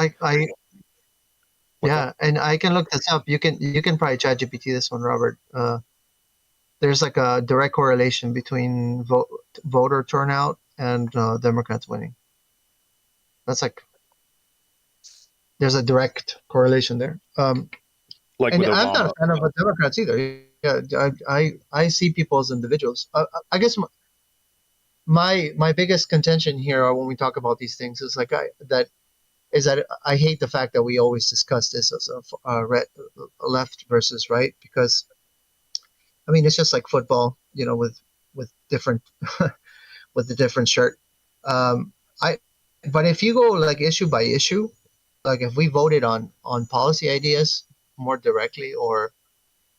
Yeah, and I can look this up. You can probably chat GPT this one, Robert. There's like a direct correlation between voter turnout and Democrats winning. That's like there's a direct correlation there. Like and with I'm not Obama. a fan of Democrats either. Yeah, I see people as individuals. I guess my biggest contention here when we talk about these things is that I hate the fact that we always discuss this as left versus right, because I mean it's just like football, with different with the different shirt. But if you go like issue by issue, like if we voted on policy ideas more directly, or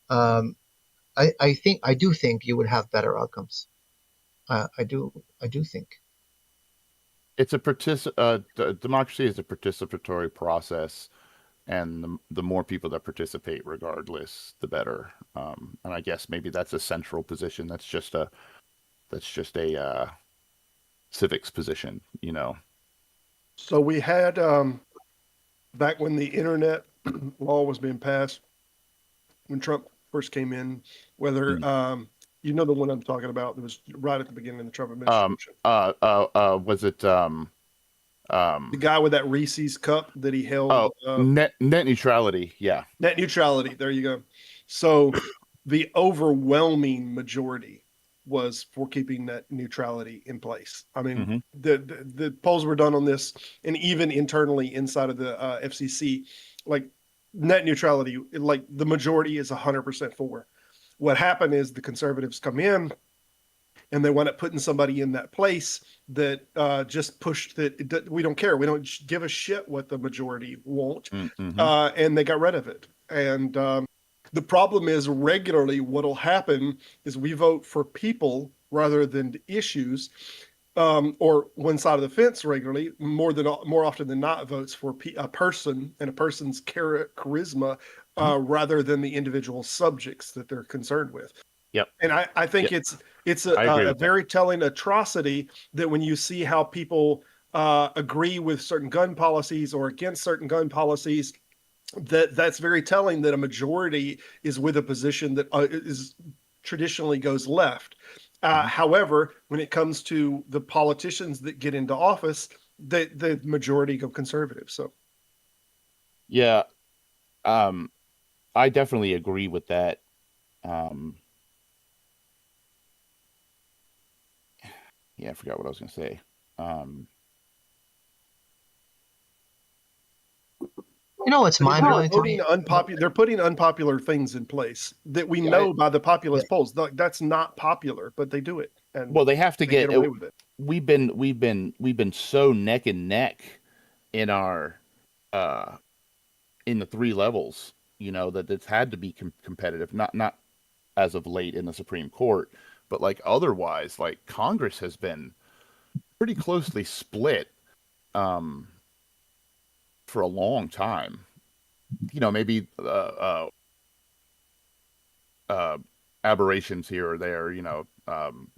I do think you would have better outcomes. I do think It's democracy is a participatory process, and the more people that participate, regardless, the better. And I guess maybe that's a central position. That's just a civics position, So we had back when the internet law was being passed, when Trump first came in, whether the one I'm talking about, that was right at the beginning of the Trump administration. Was it the guy with that Reese's cup that he held? Net neutrality. Yeah, net neutrality. There you go. So the overwhelming majority was for keeping net neutrality in place. I mean, the polls were done on this, and even internally inside of the FCC, like net neutrality, like the majority is 100% for. What happened is the conservatives come in, and they wound up putting somebody in that place that just pushed that we don't care. We don't give a shit what the majority want. And they got rid of it. And the problem is regularly what'll happen is we vote for people rather than issues, or one side of the fence regularly, more often than not, votes for a person and a person's charisma rather than the individual subjects that they're concerned with. Yep. And I think it's a very telling atrocity that when you see how people agree with certain gun policies or against certain gun policies, that's very telling that a majority is with a position that is traditionally goes left. However, when it comes to the politicians that get into office, the majority go conservative. So, yeah, I definitely agree with that. Yeah, I forgot what I was going to say. What's mind-blowing to me? They're putting unpopular things in place that we know by the populist polls. That's not popular, but they do it. And well, they have to get away with it. We've been so neck and neck in our in the three levels, that it's had to be competitive. Not as of late in the Supreme Court, but like otherwise, like Congress has been pretty closely split for a long time. Maybe aberrations here or there,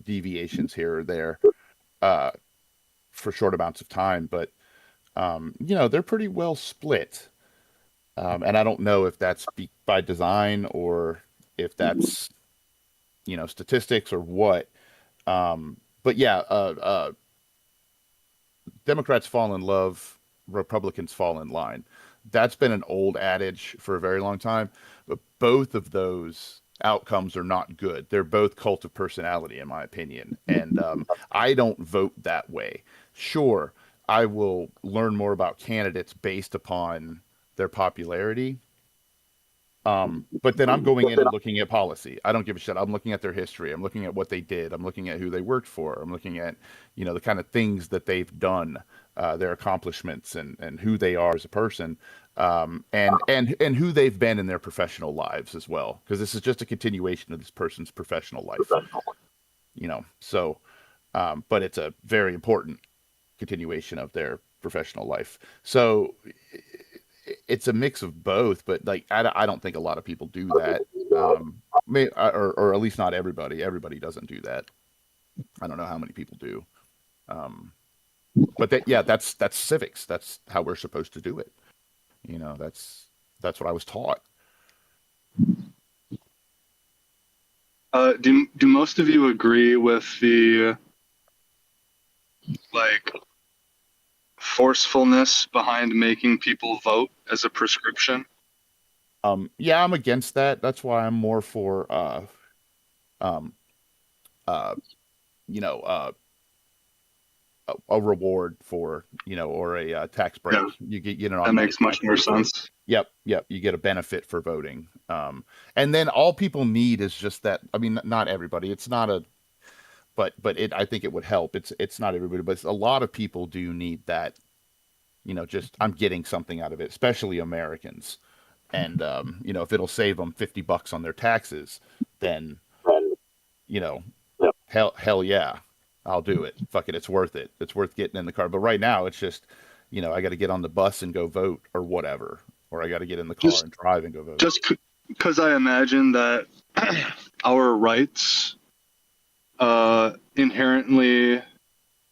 deviations here or there for short amounts of time, but they're pretty well split. And I don't know if that's by design or if that's statistics or what. But yeah, Democrats fall in love, Republicans fall in line. That's been an old adage for a very long time, but both of those outcomes are not good. They're both cult of personality, in my opinion. And I don't vote that way. Sure, I will learn more about candidates based upon their popularity. But then I'm going in and looking at policy. I don't give a shit. I'm looking at their history. I'm looking at what they did. I'm looking at who they worked for. I'm looking at, the kind of things that they've done, their accomplishments, and who they are as a person, and who they've been in their professional lives as well. Because this is just a continuation of this person's professional life. So, but it's a very important continuation of their professional life. So it's a mix of both, but like I don't think a lot of people do that, or at least not everybody. Everybody doesn't do that. I don't know how many people do, but that's civics. That's how we're supposed to do it. That's what I was taught. Do most of you agree with the forcefulness behind making people vote as a prescription? Yeah, I'm against that. That's why I'm more for a reward for, or a tax break. Yeah, You get an that makes much more sense. Yep. You get a benefit for voting. And then all people need is just that. I mean, not everybody. It's not a, but I think it would help. It's not everybody, but a lot of people do need that. Just I'm getting something out of it, especially Americans. And if it'll save them $50 on their taxes, then hell yeah, I'll do it. Fuck it, it's worth it. It's worth getting in the car. But right now, it's just I got to get on the bus and go vote or whatever, or I got to get in the car and drive and go vote. Just because I imagine that our rights inherently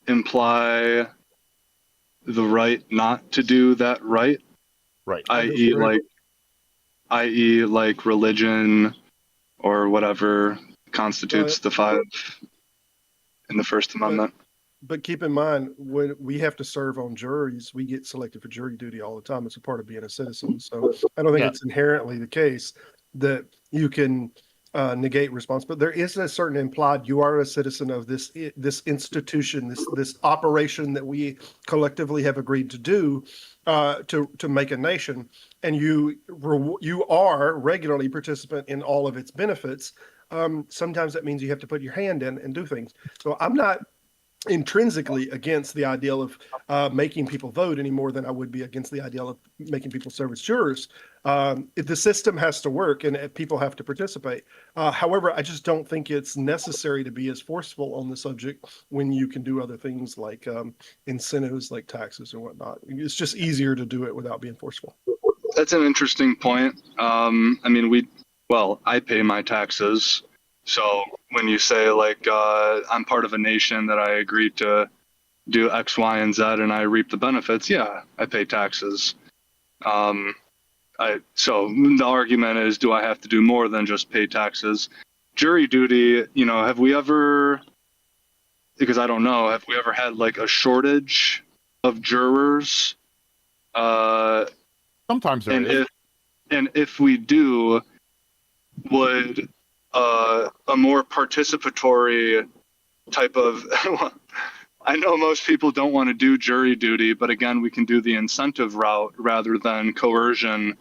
imply the right not to do that right, i.e. like religion or whatever constitutes the five in the First Amendment. But keep in mind, when we have to serve on juries, we get selected for jury duty all the time. It's a part of being a citizen. So I don't think it's inherently the case that you can negate responsibility. But there is a certain implied you are a citizen of this institution, this operation that we collectively have agreed to do to make a nation, and you are regularly participant in all of its benefits. Sometimes that means you have to put your hand in and do things. So I'm not intrinsically against the ideal of making people vote any more than I would be against the ideal of making people serve as jurors. The system has to work and people have to participate. However, I just don't think it's necessary to be as forceful on the subject when you can do other things like incentives like taxes or whatnot. It's just easier to do it without being forceful. That's an interesting point. I mean, I pay my taxes. So when you say I'm part of a nation that I agreed to do X, Y, and Z and I reap the benefits, yeah, I pay taxes. So the argument is, do I have to do more than just pay taxes? Jury duty, have we ever, because I don't know, have we ever had a shortage of jurors? Sometimes there is. And if we do, would a more participatory type of I know most people don't want to do jury duty, but again, we can do the incentive route rather than coercion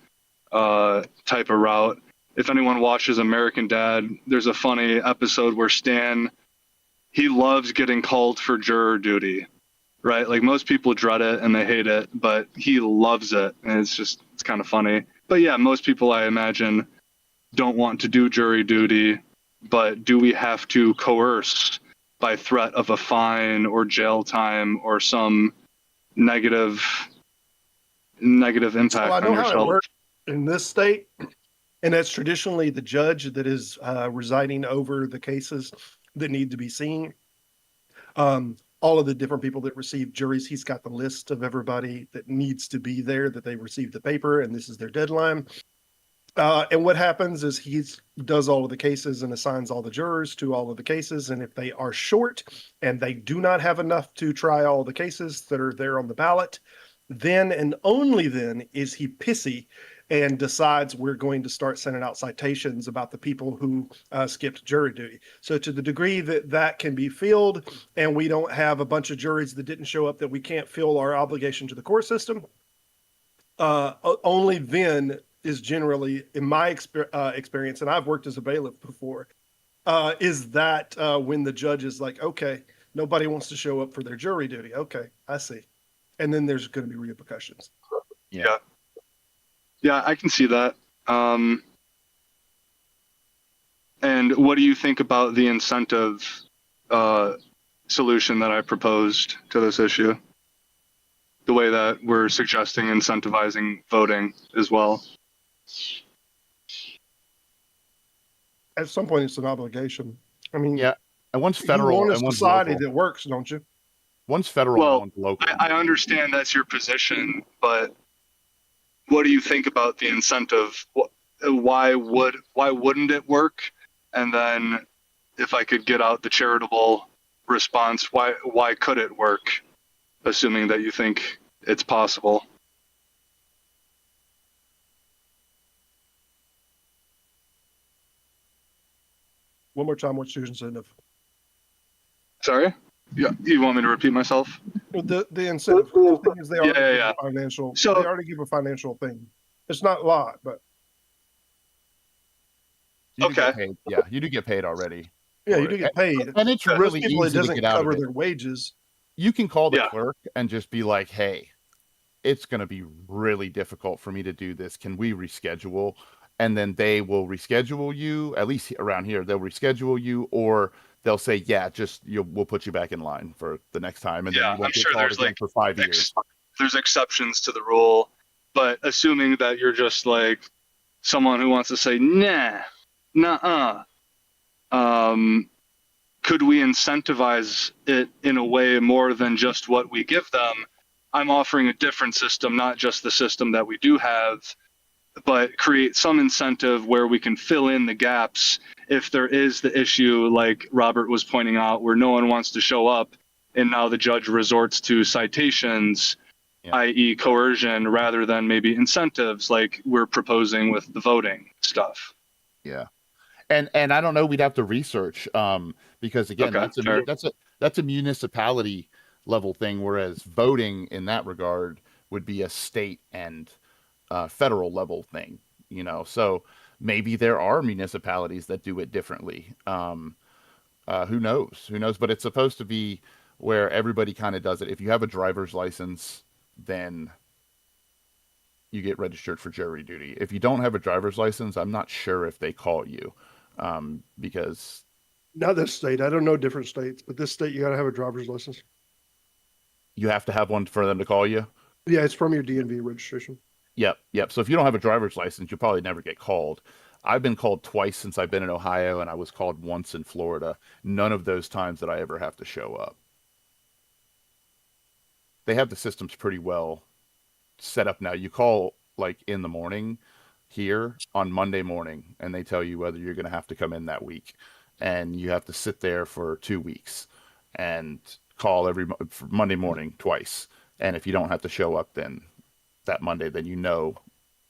type of route. If anyone watches American Dad, there's a funny episode where Stan, he loves getting called for juror duty, right? Like most people dread it and they hate it, but he loves it. And it's kind of funny. But yeah, most people, I imagine, don't want to do jury duty, but do we have to coerce by threat of a fine or jail time or some negative impact so I know on how yourself? it works in this state, and that's traditionally the judge that is residing over the cases that need to be seen. All of the different people that receive juries, he's got the list of everybody that needs to be there, that they received the paper, and this is their deadline. And what happens is he does all of the cases and assigns all the jurors to all of the cases. And if they are short and they do not have enough to try all the cases that are there on the ballot, then and only then is he pissy and decides we're going to start sending out citations about the people who skipped jury duty. So to the degree that that can be filled and we don't have a bunch of juries that didn't show up, that we can't feel our obligation to the court system, only then is generally, in my experience, and I've worked as a bailiff before, is that when the judge is like, okay, nobody wants to show up for their jury duty. Okay, I see. And then there's going to be repercussions. Yeah. Yeah, I can see that. And what do you think about the incentive solution that I proposed to this issue? The way that we're suggesting incentivizing voting as well. At some point, it's an obligation. I mean, yeah, and one's federal you want a and one's society local. that works, don't you? One's federal Well, and one's local. I understand that's your position, but what do you think about the incentive? Why wouldn't it work? And then, if I could get out the charitable response, why could it work? Assuming that you think it's possible. One more time, what's your incentive? Sorry? Yeah, you want me to repeat myself? The incentive. The thing is, they already give Yeah. a financial. So they already give a financial thing. It's not a lot, but you do get paid. Yeah, you do get paid already. Yeah, you do get paid, and it's really people, easy it doesn't to get out cover of it. their wages. You can call the clerk and just be like, "Hey, it's going to be really difficult for me to do this. Can we reschedule?" And then they will reschedule you. At least around here, they'll reschedule you, or they'll say, "Yeah, we'll put you back in line for the next time." And then you won't get called again for 5 years. There's exceptions to the rule, but assuming that you're just like someone who wants to say, nah, could we incentivize it in a way more than just what we give them? I'm offering a different system, not just the system that we do have, but create some incentive where we can fill in the gaps if there is the issue, like Robert was pointing out, where no one wants to show up, and now the judge resorts to citations, i.e. coercion, rather than maybe incentives like we're proposing with the voting stuff. Yeah. And I don't know, we'd have to research because again, that's a municipality level thing, whereas voting in that regard would be a state and federal level thing, so maybe there are municipalities that do it differently. Who knows, but it's supposed to be where everybody kind of does it. If you have a driver's license, then you get registered for jury duty. If you don't have a driver's license, I'm not sure if they call you. Because not this state, I don't know different states, but this state you got to have a driver's license. You have to have one for them to call you. Yeah, it's from your DMV registration. Yep. So if you don't have a driver's license, you'll probably never get called. I've been called twice since I've been in Ohio, and I was called once in Florida. None of those times did I ever have to show up. They have the systems pretty well set up now. You call like in the morning here on Monday morning, and they tell you whether you're going to have to come in that week, and you have to sit there for 2 weeks and call every Monday morning twice. And if you don't have to show up then that Monday, then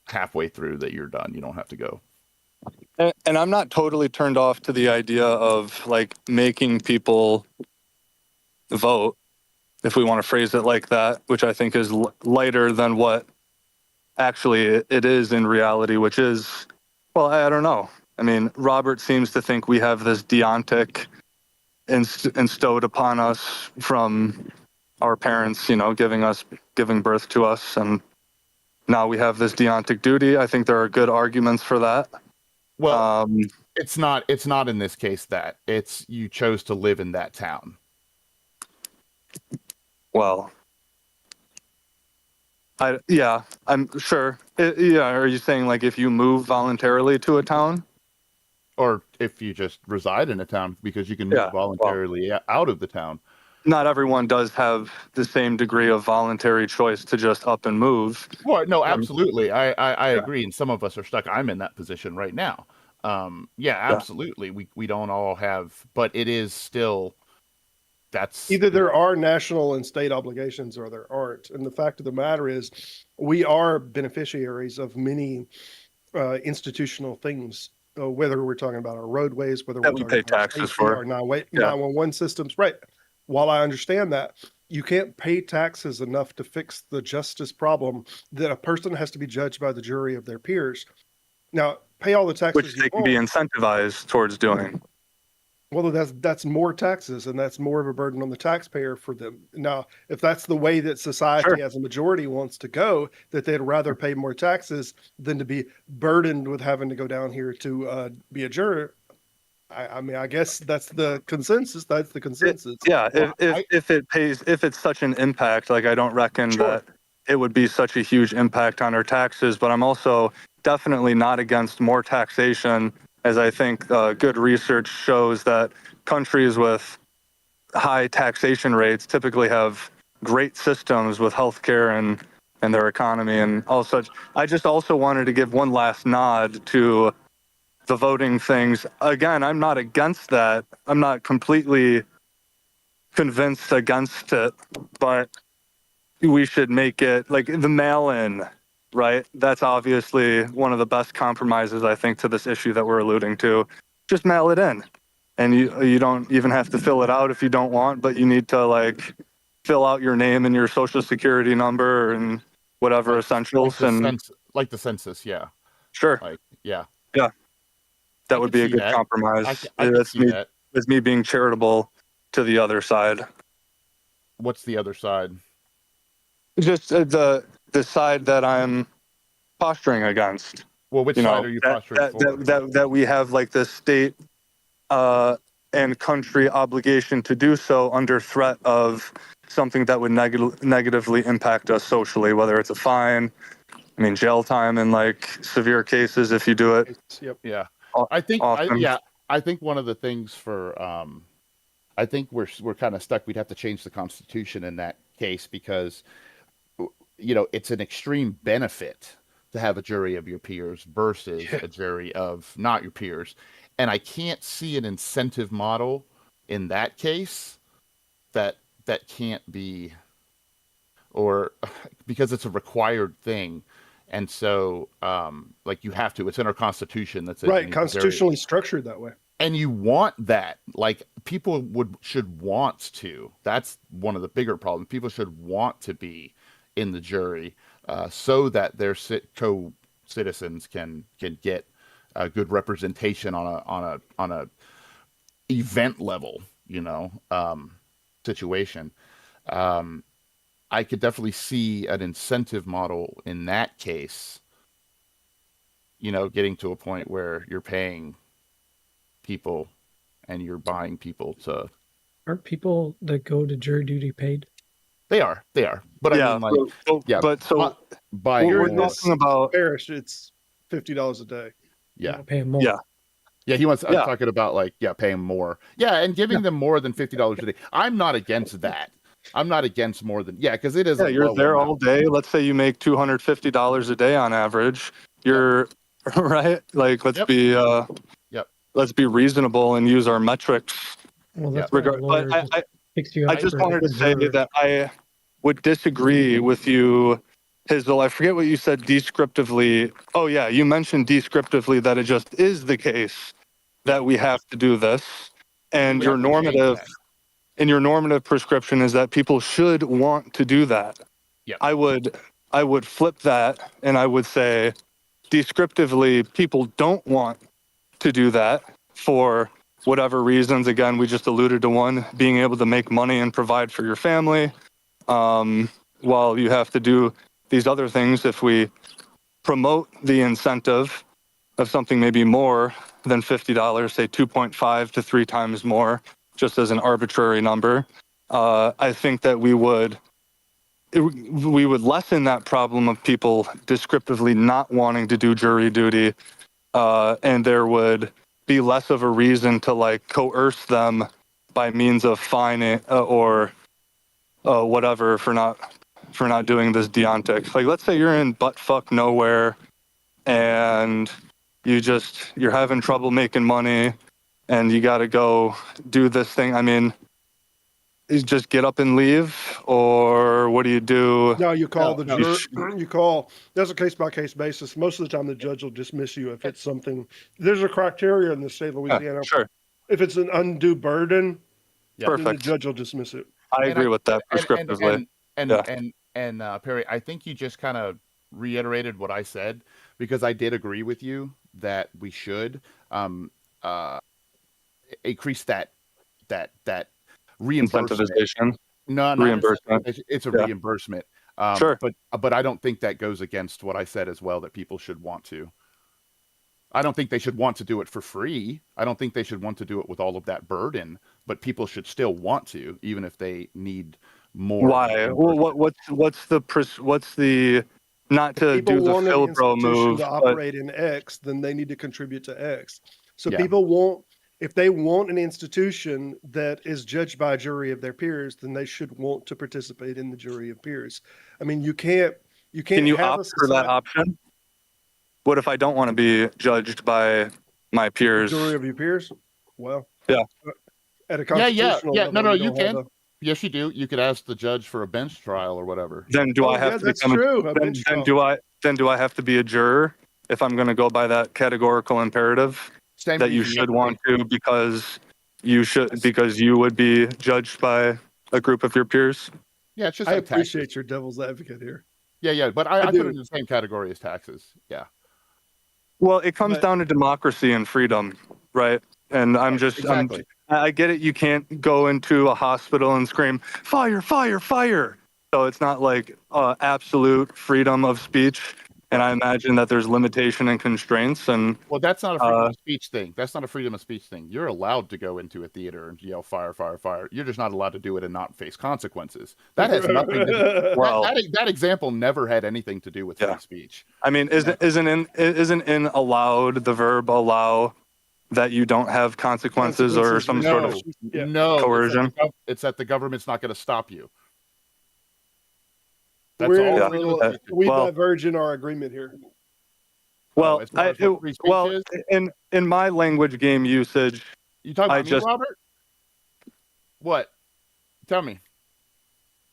halfway through that you're done. You don't have to go. And I'm not totally turned off to the idea of like making people vote, if we want to phrase it like that, which I think is lighter than what actually it is in reality, which is, well, I don't know. I mean, Robert seems to think we have this deontic instilled upon us from our parents, giving birth to us, and now we have this deontic duty. I think there are good arguments for that. Well, it's not in this case that it's you chose to live in that town. Well, I'm sure. Are you saying like if you move voluntarily to a town? Or if you just reside in a town, because you can move voluntarily out of the town. Not everyone does have the same degree of voluntary choice to just up and move. Well, no, absolutely. I agree. And some of us are stuck. I'm in that position right now. Absolutely. We don't all have, but it is still that's either there are national and state obligations or there aren't. And the fact of the matter is, we are beneficiaries of many institutional things, whether we're talking about our roadways, whether That we're we talking pay about our taxes safety, for. our 911 systems. Right. While I understand that, you can't pay taxes enough to fix the justice problem that a person has to be judged by the jury of their peers. Now, pay all the taxes Which you they can want. be incentivized towards doing. Well, that's more taxes, and that's more of a burden on the taxpayer for them. Now, if that's the way that society as a majority wants to go, that they'd rather pay more taxes than to be burdened with having to go down here to be a juror. I mean, I guess that's the consensus. That's the consensus. If it's such an impact, like I don't reckon that it would be such a huge impact on our taxes, but I'm also definitely not against more taxation, as I think good research shows that countries with high taxation rates typically have great systems with healthcare and their economy and all such. I just also wanted to give one last nod to the voting things. Again, I'm not against that. I'm not completely convinced against it, but we should make it like the mail-in, right? That's obviously one of the best compromises, I think, to this issue that we're alluding to. Just mail it in. And you don't even have to fill it out if you don't want, but you need to like fill out your name and your social security number and whatever essentials. Like the census, yeah. Sure. Like, yeah. Yeah. That would be a good compromise. That's me being charitable to the other side. What's the other side? Just the side that I'm posturing against. Well, which side are you posturing for? That we have like the state and country obligation to do so under threat of something that would negatively impact us socially, whether it's a fine, I mean, jail time in like severe cases if you do it. Yep. Yeah. I think one of the things for I think we're kind of stuck. We'd have to change the Constitution in that case because it's an extreme benefit to have a jury of your peers versus a jury of not your peers. And I can't see an incentive model in that case that can't be, or because it's a required thing. And so, like you have to, it's in our Constitution. That's right. Constitutionally structured that way. And you want that, like people should want to. That's one of the bigger problems. People should want to be in the jury so that their co-citizens can get a good representation on a event level, situation. I could definitely see an incentive model in that case, getting to a point where you're paying people and you're buying people to. Aren't people that go to jury duty paid? They are. But yeah, I mean, buying you're in this parish, it's $50 a day. Yeah. Pay them more. Yeah, he wants. I'm talking about paying more. Yeah, and giving them more than $50 a day. I'm not against that. I'm not against more than because it is. Yeah, you're there all day. Let's say you make $250 a day on average. You're right. Like let's be let's be reasonable and use our metrics. Well, that's but I just wanted to say that I would disagree with you, Hazel. I forget what you said descriptively. Oh yeah, you mentioned descriptively that it just is the case that we have to do this, and your normative prescription is that people should want to do that. Yeah. I would flip that and I would say descriptively people don't want to do that for whatever reasons. Again, we just alluded to one, being able to make money and provide for your family, while you have to do these other things. If we promote the incentive of something maybe more than $50, say 2.5 to 3 times more, just as an arbitrary number, I think that we would lessen that problem of people descriptively not wanting to do jury duty, and there would be less of a reason to coerce them by means of fining or whatever for not doing this deontic. Like, let's say you're in buttfuck nowhere and you're having trouble making money and you got to go do this thing. I mean, is just get up and leave, or what do you do? No, you call No, the no. juror. You call. That's a case by case basis. Most of the time, the judge will dismiss you if it's something. There's a criteria in the state of Louisiana. Sure. If it's an undue burden, Yeah. then the Perfect. judge will dismiss it. I agree with that and prescriptively. Perry, I think you just kind of reiterated what I said, because I did agree with you that we should increase that reimbursement. Incentivization. No, not Reimbursement. It's a Yeah. reimbursement. Sure. But I don't think that goes against what I said as well, that people should want to. I don't think they should want to do it for free. I don't think they should want to do it with all of that burden, but people should still want to, even if they need more. Why? Well, what's the not to People do the want an Philbro institution move, to but operate in X, then they need to contribute to X. So Yeah. people want, if they want an institution that is judged by a jury of their peers, then they should want to participate in the jury of peers. I mean, you can't can you have opt for that option? What if I don't want to be judged by my peers? jury of your peers. Well, Yeah. at a constitutional level, No, you you don't have can. Yes, you do. You could ask the judge for a bench trial or whatever. Then do I have yeah, to that's become true. a then do I have to be a juror if I'm going to go by that categorical imperative Same that you reason should want to because you would be judged by a group of your peers? Yeah, it's just I like appreciate taxes. your devil's advocate here. Yeah, but I put do. it in the same category as taxes. Yeah. Well, it comes But- down to democracy and freedom, right? And Exactly. I get it. You can't go into a hospital and scream, fire, fire, fire. So it's not like absolute freedom of speech. And I imagine that there's limitation and constraints. And Well, that's not a freedom of speech thing. That's not a freedom of speech thing. You're allowed to go into a theater and yell fire, fire, fire. You're just not allowed to do it and not face consequences. That has nothing to do. Well, that example never had anything to do with free speech. I mean, isn't in allowed the verb allow that you don't have consequences or some sort of coercion? It's that the government's not going to stop you. That's We diverge in our agreement here. Well, in my language game usage, you talking about me, Robert? What? Tell me.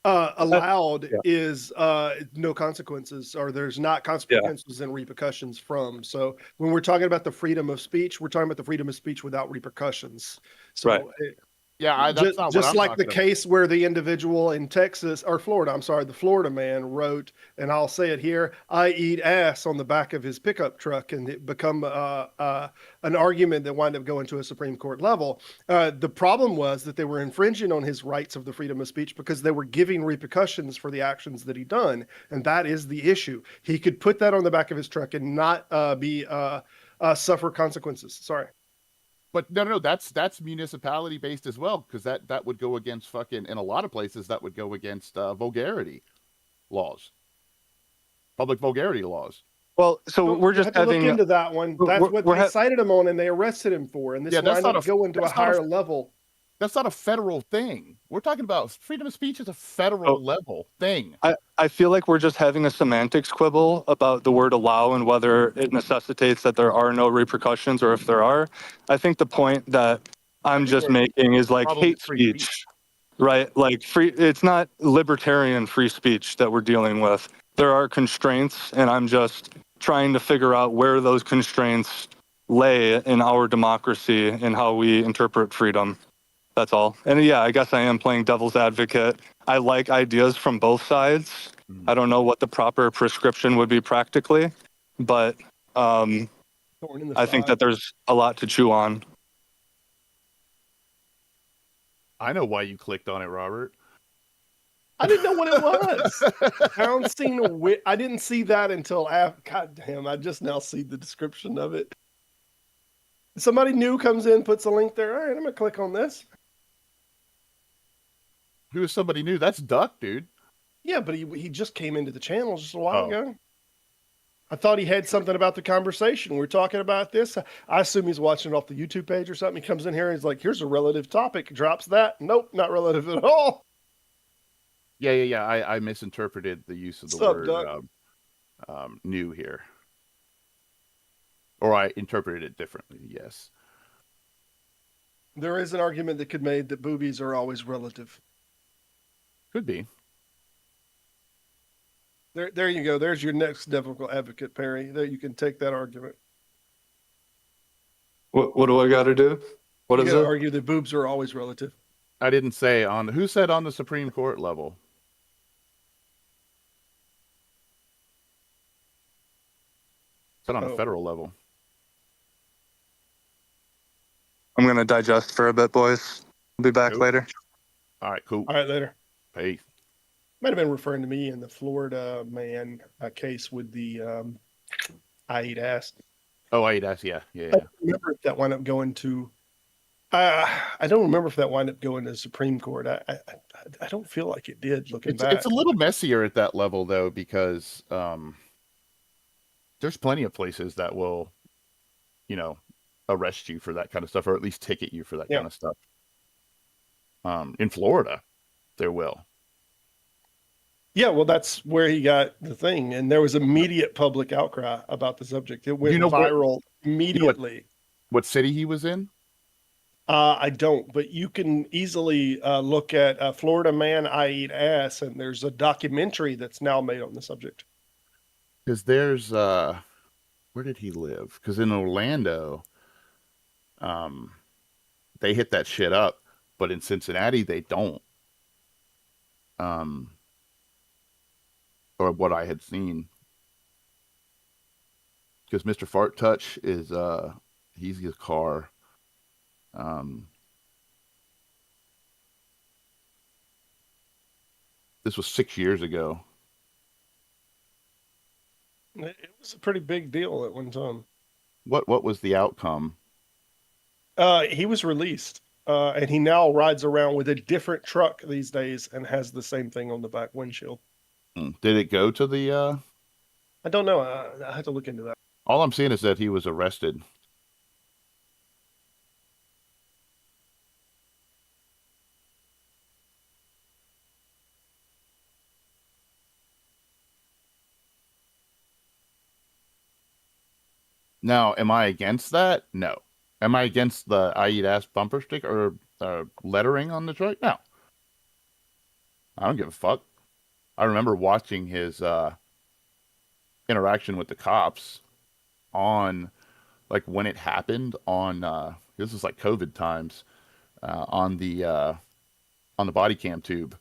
Allowed is no consequences, or there's not consequences and repercussions from. So when we're talking about the freedom of speech, we're talking about the freedom of speech without repercussions. So right. That's not just what I'm like the talking case where the individual in Texas or Florida, the Florida man wrote, and I'll say it here, "I eat ass" on the back of his pickup truck, and it become an argument that wound up going to a Supreme Court level. The problem was that they were infringing on his rights of the freedom of speech because they were giving repercussions for the actions that he done, and that is the issue. He could put that on the back of his truck and not suffer consequences. Sorry. But no, that's municipality based as well, because that would go against in a lot of places that would go against vulgarity laws, public vulgarity laws. Well, so we're just have to look into that one. That's what they cited him on, and they arrested him for. And this wound up going to a higher level. That's not a federal thing. We're talking about freedom of speech is a federal level thing. I feel like we're just having a semantics quibble about the word allow and whether it necessitates that there are no repercussions or if there are. I think the point that I'm just making is like hate speech, right? Like it's not libertarian free speech that we're dealing with. There are constraints, and I'm just trying to figure out where those constraints lay in our democracy and how we interpret freedom. That's all. And yeah, I guess I am playing devil's advocate. I like ideas from both sides. I don't know what the proper prescription would be practically, but I think that there's a lot to chew on. I know why you clicked on it, Robert. I didn't know what it was. I didn't see that until after. God damn, I just now see the description of it. Somebody new comes in, puts a link there. All right, I'm going to click on this. Who is somebody new? That's Duck, dude. Yeah, but he just came into the channel just a while ago. I thought he had something about the conversation. We're talking about this. I assume he's watching it off the YouTube page or something. He comes in here and he's like, here's a relative topic. Drops that. Nope, not relative at all. Yeah. I misinterpreted the use of the word new here. Or I interpreted it differently, yes. There is an argument that could be made that boobies are always relative. Could be. There you go. There's your next difficult advocate, Perry. There you can take that argument. What do I got to do? What you is got to it? argue that boobs are always relative. I didn't say on who said on the Supreme Court level. Said on a federal level. I'm gonna digest for a bit, boys. I'll be back later. All right, cool. All right, later. Peace. Might have been referring to me in the Florida man case with the I eat ass. Oh, I eat ass. Yeah. I don't remember if that wound up going to. I don't remember if that wound up going to the Supreme Court. I don't feel like it did. Looking back, it's a little messier at that level though, because there's plenty of places that will, arrest you for that kind of stuff, or at least ticket you for that kind of stuff. In Florida, there will. Yeah, well, that's where he got the thing, and there was immediate public outcry about the subject. It went viral immediately. What city he was in? I don't, but you can easily look at Florida Man I Eat Ass, and there's a documentary that's now made on the subject. Because there's where did he live? Because in Orlando, they hit that shit up, but in Cincinnati they don't. Or what I had seen, because Mr. Fart Touch is he's his car. This was 6 years ago. It was a pretty big deal at one time. What was the outcome? He was released, and he now rides around with a different truck these days and has the same thing on the back windshield. Did it go to the? I don't know. I had to look into that. All I'm seeing is that he was arrested. Now, am I against that? No. Am I against the I eat ass bumper sticker or lettering on the truck? No. I don't give a fuck. I remember watching his interaction with the cops on, like, when it happened on this is like COVID times, on the body cam tube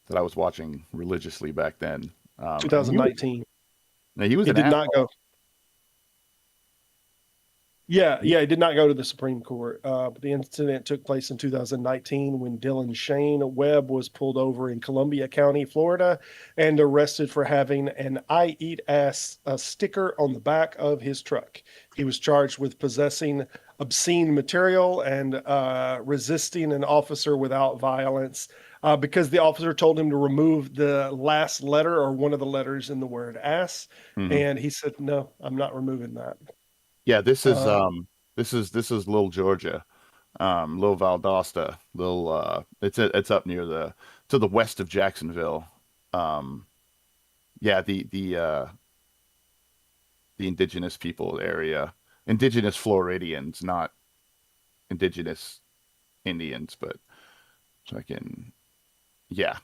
that I was watching religiously back then. 2019. He was He an did not asshole. go. Yeah, he did not go to the Supreme Court. But the incident took place in 2019 when Dylan Shane Webb was pulled over in Columbia County, Florida, and arrested for having an I Eat Ass sticker on the back of his truck. He was charged with possessing obscene material and resisting an officer without violence because the officer told him to remove the last letter or one of the letters in the word ass. Mhm. And he said, no, I'm not removing that. Yeah, this is Little Georgia, Little Valdosta, it's up near to the west of Jacksonville. Yeah, the indigenous people area, indigenous Floridians, not indigenous Indians, but fucking yeah,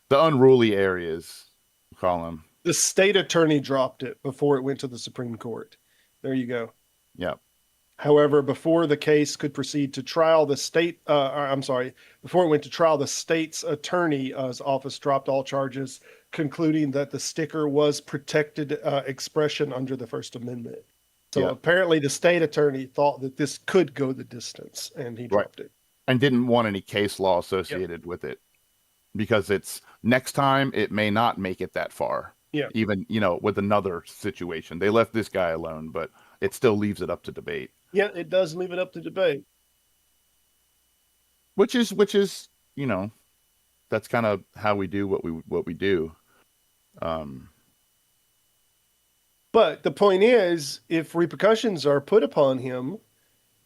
the unruly areas, we'll call them. The state attorney dropped it before it went to the Supreme Court. There you go. Yeah. However, before the case could proceed to trial, before it went to trial, the state's attorney's office dropped all charges, concluding that the sticker was protected expression under the First Amendment. So apparently the state attorney thought that this could go the distance, and he dropped it. And didn't want any case law associated with it, because it's next time it may not make it that far. Yeah. Even, with another situation. They left this guy alone, but it still leaves it up to debate. Yeah, it does leave it up to debate. Which is, that's kind of how we do what we do. But the point is, if repercussions are put upon him,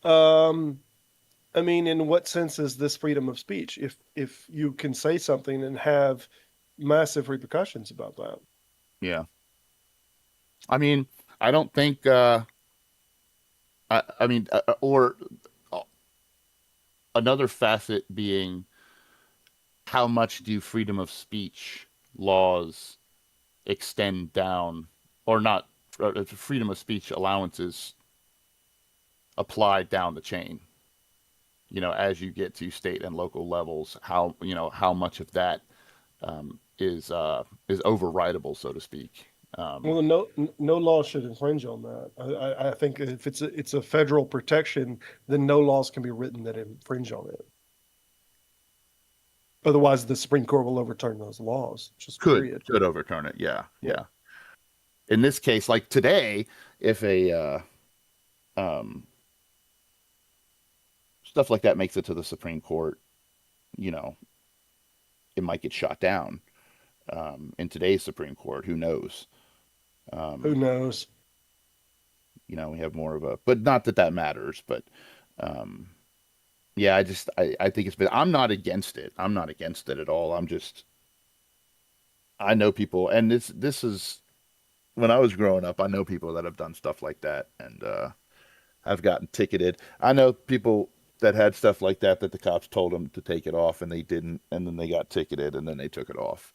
I mean, in what sense is this freedom of speech? If you can say something and have massive repercussions about that. Yeah. I mean, I don't think, or another facet being, how much do freedom of speech laws extend down, or not, freedom of speech allowances apply down the chain? As you get to state and local levels, how much of that is overridable, so to speak. Well, no law should infringe on that. I think if it's a federal protection, then no laws can be written that infringe on it. Otherwise, the Supreme Court will overturn those laws. Just could overturn it. Yeah. In this case, like today, if a stuff like that makes it to the Supreme Court, it might get shot down in today's Supreme Court. Who knows? Who knows? We have more of a, but not that matters. But yeah, I think I'm not against it. I'm not against it at all. I know people, and this is when I was growing up. I know people that have done stuff like that, and I've gotten ticketed. I know people that had stuff like that the cops told them to take it off, and they didn't, and then they got ticketed, and then they took it off.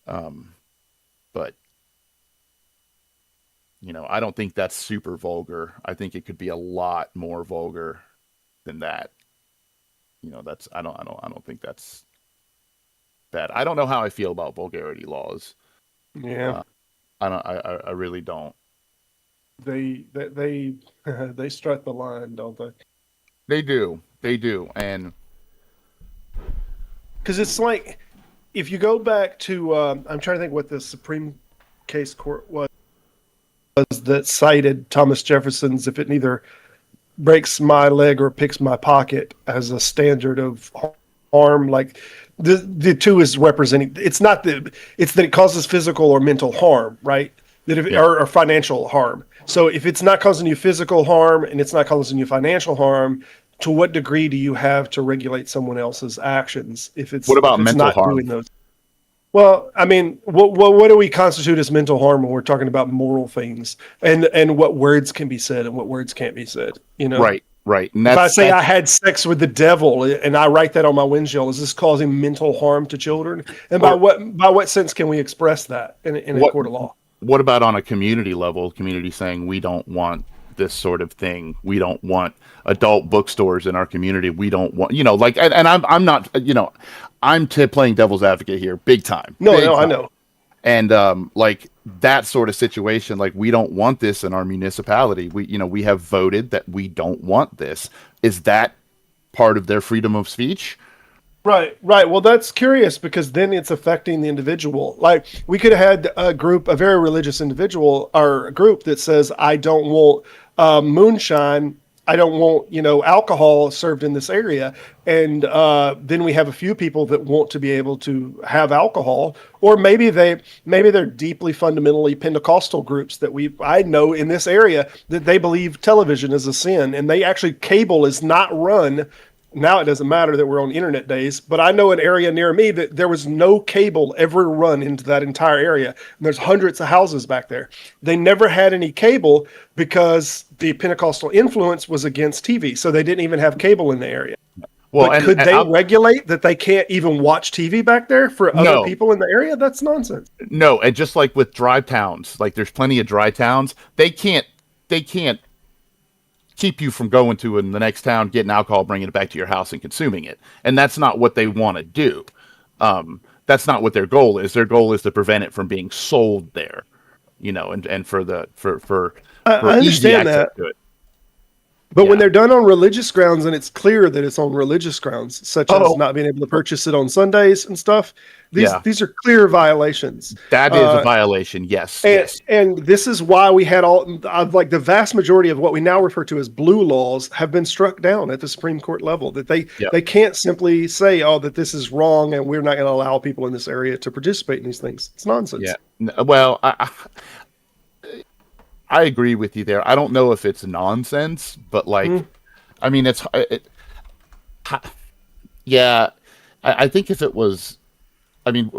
But I don't think that's super vulgar. I think it could be a lot more vulgar than that. I don't think that's bad. I don't know how I feel about vulgarity laws. Yeah. I really don't. They strut the line, don't they? They do, and because it's like, if you go back to, I'm trying to think what the Supreme Case Court was that cited Thomas Jefferson's "if it neither breaks my leg or picks my pocket" as a standard of harm. Like the two is representing. It's not it's that it causes physical or mental harm, right? Or financial harm. So if it's not causing you physical harm and it's not causing you financial harm, to what degree do you have to regulate someone else's actions? What about mental harm? Doing those? Well, I mean, what do we constitute as mental harm when we're talking about moral things, and what words can be said and what words can't be said? Right. And if I say I had sex with the devil and I write that on my windshield, is this causing mental harm to children? And by what sense can we express that in a court of law? What about on a community level? Community saying we don't want this sort of thing. We don't want adult bookstores in our community. We don't want, and I'm not, I'm playing devil's advocate here, big time. No, I know. And like that sort of situation, like we don't want this in our municipality. We have voted that we don't want this. Is that part of their freedom of speech? Right. Well, that's curious because then it's affecting the individual. Like we could have had a very religious individual or a group that says, I don't want moonshine. I don't want, alcohol served in this area. And then we have a few people that want to be able to have alcohol, or maybe they're deeply fundamentally Pentecostal groups that I know in this area that they believe television is a sin, and cable is not run. Now it doesn't matter that we're on internet days, but I know an area near me that there was no cable ever run into that entire area. And there's hundreds of houses back there. They never had any cable because the Pentecostal influence was against TV. So they didn't even have cable in the area. Well, but could they regulate that they can't even watch TV back there for other people in the area? That's nonsense. No. And just like with dry towns, like there's plenty of dry towns, they can't keep you from going to in the next town, getting alcohol, bringing it back to your house and consuming it. And that's not what they want to do. That's not what their goal is. Their goal is to prevent it from being sold there, and for easy access to it. But when they're done on religious grounds, and it's clear that it's on religious grounds, such as not being able to purchase it on Sundays and stuff, these are clear violations. That is a violation, yes. And this is why we had the vast majority of what we now refer to as blue laws have been struck down at the Supreme Court level. That they can't simply say, that this is wrong and we're not going to allow people in this area to participate in these things. It's nonsense. Yeah. Well, I agree with you there. I don't know if it's nonsense, but I mean, I think if it was, I mean,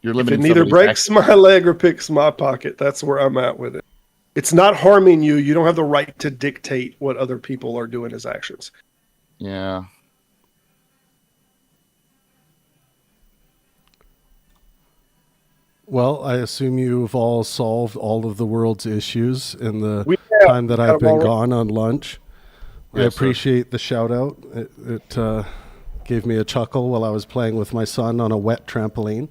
you're limiting. If it neither breaks my leg or picks my pocket, that's where I'm at with it. It's not harming you. You don't have the right to dictate what other people are doing as actions. Yeah. Well, I assume you've all solved all of the world's issues in the time that I've been gone on lunch. Yes, I appreciate the shout out. It gave me a chuckle while I was playing with my son on a wet trampoline.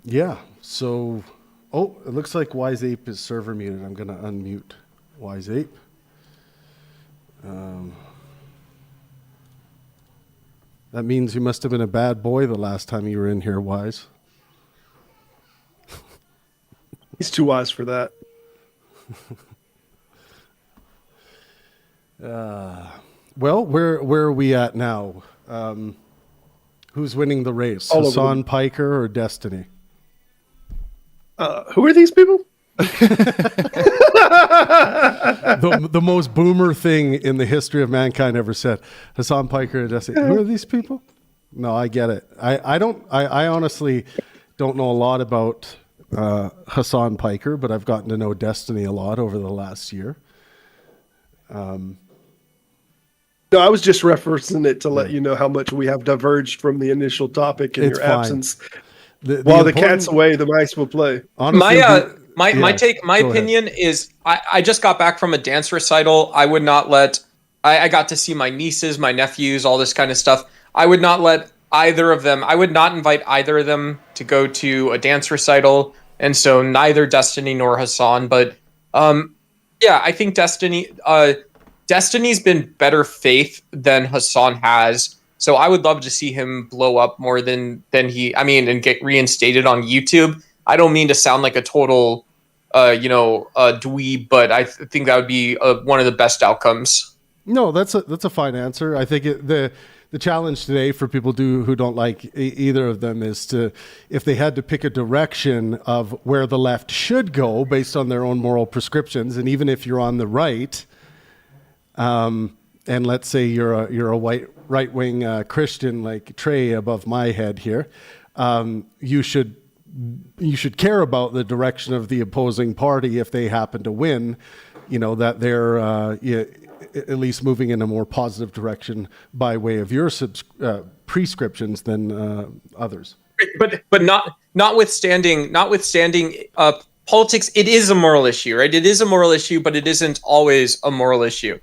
Yeah, so, it looks like Wise Ape is server muted. I'm going to unmute Wise Ape. That means you must have been a bad boy the last time you were in here, Wise. He's too wise for that. Well, where are we at now? Who's winning the race? Hasan, Piker, or Destiny? Who are these people? the most boomer thing in the history of mankind ever said. Hasan, Piker, and Destiny. Who are these people? No, I get it. I honestly don't know a lot about Hasan Piker, but I've gotten to know Destiny a lot over the last year. No, I was just referencing it to let you know how much we have diverged from the initial topic in your absence. While the cat's away, the mice will play. Honestly, my opinion is I just got back from a dance recital. I would not let I got to see my nieces, my nephews, all this kind of stuff. I would not let either of them. I would not invite either of them to go to a dance recital, and so neither Destiny nor Hasan. But I think Destiny's been better faith than Hasan has. So I would love to see him blow up more than he. I mean, and get reinstated on YouTube. I don't mean to sound like a total, dweeb, but I think that would be one of the best outcomes. No, that's a fine answer. I think the challenge today for people who don't like either of them is to, if they had to pick a direction of where the left should go based on their own moral prescriptions, and even if you're on the right, and let's say you're a white right-wing Christian like Trey above my head here, you should care about the direction of the opposing party if they happen to win, that they're at least moving in a more positive direction by way of your prescriptions than others. But notwithstanding politics, it is a moral issue, right? It is a moral issue, but it isn't always a moral issue.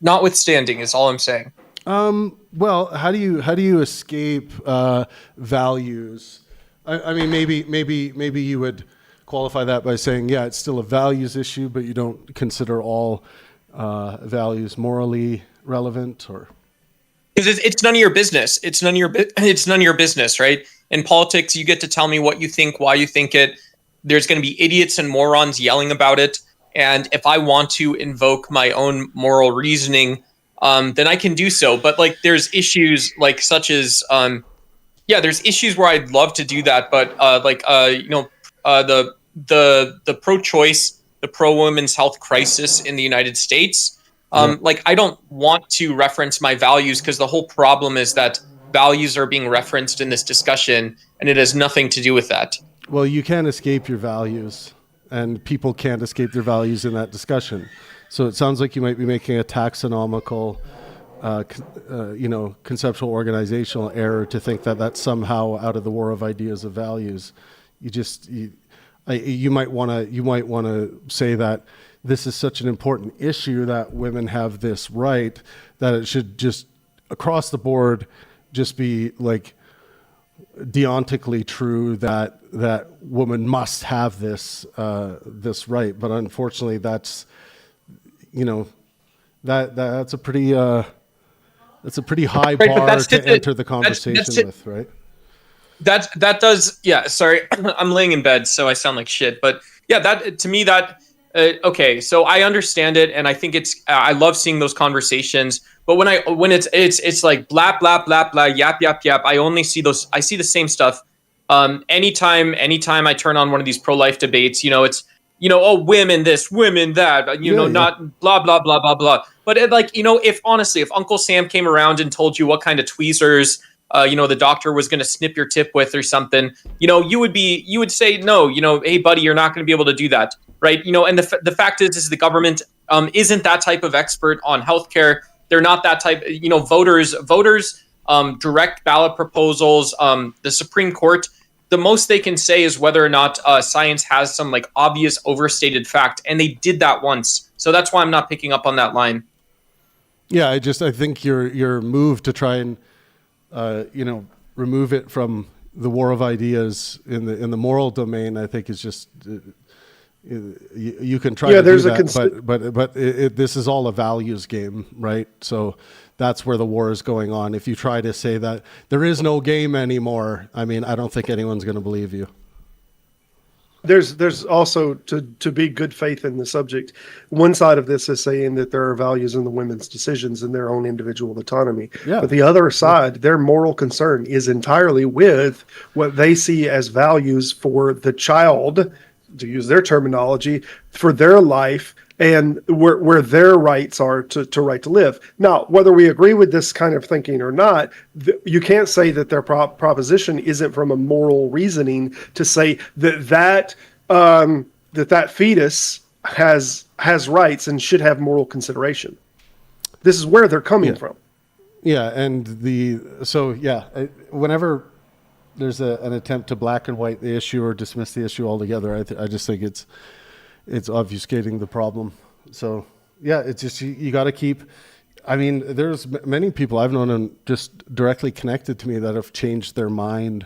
Notwithstanding is all I'm saying. Well, how do you escape values? I mean, maybe you would qualify that by saying, yeah, it's still a values issue, but you don't consider all values morally relevant, or because it's none of your business. It's none of your business, right? In politics, you get to tell me what you think, why you think it. There's going to be idiots and morons yelling about it, and if I want to invoke my own moral reasoning, then I can do so. But like, there's issues like such as there's issues where I'd love to do that, but the pro-choice, the pro-women's health crisis in the United States, I don't want to reference my values because the whole problem is that values are being referenced in this discussion, and it has nothing to do with that. Well, you can't escape your values, and people can't escape their values in that discussion. So it sounds like you might be making a taxonomical conceptual organizational error to think that that's somehow out of the war of ideas of values. You might want to say that this is such an important issue that women have this right that it should just across the board just be like deontically true that woman must have this right. But unfortunately, that's that's a pretty high bar to enter the conversation with, right? That does, yeah. Sorry, I'm laying in bed, so I sound like shit. But yeah, that to me, okay. So I understand it, and I think it's. I love seeing those conversations. But when it's like blah blah blah blah yap yap yap. I only see those. I see the same stuff. Anytime I turn on one of these pro-life debates, it's. Women this, women that, not blah, blah, blah, blah, blah. But if Uncle Sam came around and told you what kind of tweezers, the doctor was going to snip your tip with or something, you would say, no, hey, buddy, you're not going to be able to do that. Right. And the fact is the government isn't that type of expert on healthcare. They're not that type, voters direct ballot proposals, the Supreme Court, the most they can say is whether or not science has some like obvious overstated fact, and they did that once. So that's why I'm not picking up on that line. Yeah, I think your move to try and remove it from the war of ideas in the moral domain, I think is just you can try to do that, but this is all a values game, right? So that's where the war is going on. If you try to say that there is no game anymore, I mean, I don't think anyone's going to believe you. There's also to be good faith in the subject. One side of this is saying that there are values in the women's decisions and their own individual autonomy. Yeah. But the other side, their moral concern is entirely with what they see as values for the child, to use their terminology, for their life and where their rights are to right to live. Now, whether we agree with this kind of thinking or not, you can't say that their proposition isn't from a moral reasoning to say that fetus has rights and should have moral consideration. This is where they're coming from. Yeah, and whenever there's an attempt to black and white the issue or dismiss the issue altogether, I just think it's obfuscating the problem. So yeah, it's just you got to keep. I mean, there's many people I've known and just directly connected to me that have changed their mind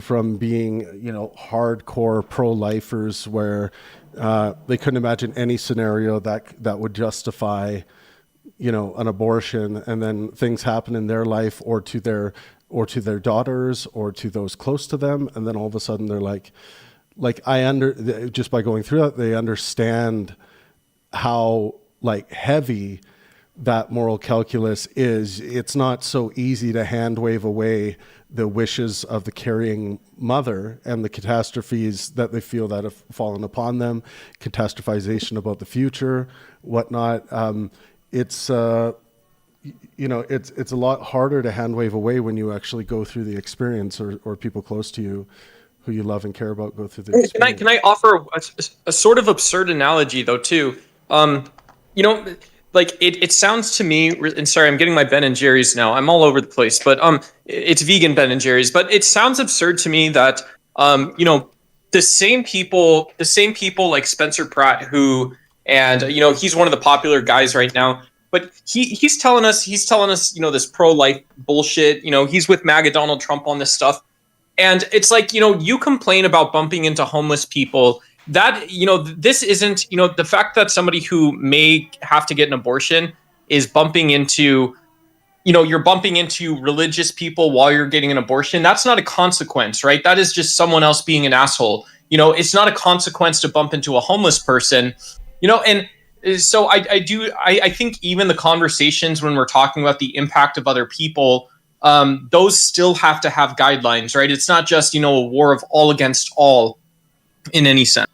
from being hardcore pro-lifers where they couldn't imagine any scenario that would justify an abortion, and then things happen in their life or to their daughters or to those close to them, and then all of a sudden they're like just by going through that, they understand how heavy that moral calculus is. It's not so easy to hand wave away the wishes of the carrying mother and the catastrophes that they feel that have fallen upon them, catastrophization about the future, whatnot. It's a lot harder to hand wave away when you actually go through the experience, or people close to you who you love and care about go through the experience. Can I offer a sort of absurd analogy though too? It sounds to me, and sorry, I'm getting my Ben and Jerry's now. I'm all over the place, but it's vegan Ben and Jerry's. But it sounds absurd to me that the same people like Spencer Pratt, who he's one of the popular guys right now. But he's telling us this pro-life bullshit. He's with MAGA Donald Trump on this stuff. And it's like, you complain about bumping into homeless people. That, this isn't, the fact that somebody who may have to get an abortion is bumping into, you're bumping into religious people while you're getting an abortion. That's not a consequence, right? That is just someone else being an asshole. It's not a consequence to bump into a homeless person, and so I think even the conversations when we're talking about the impact of other people, those still have to have guidelines, right? It's not just, a war of all against all in any sense.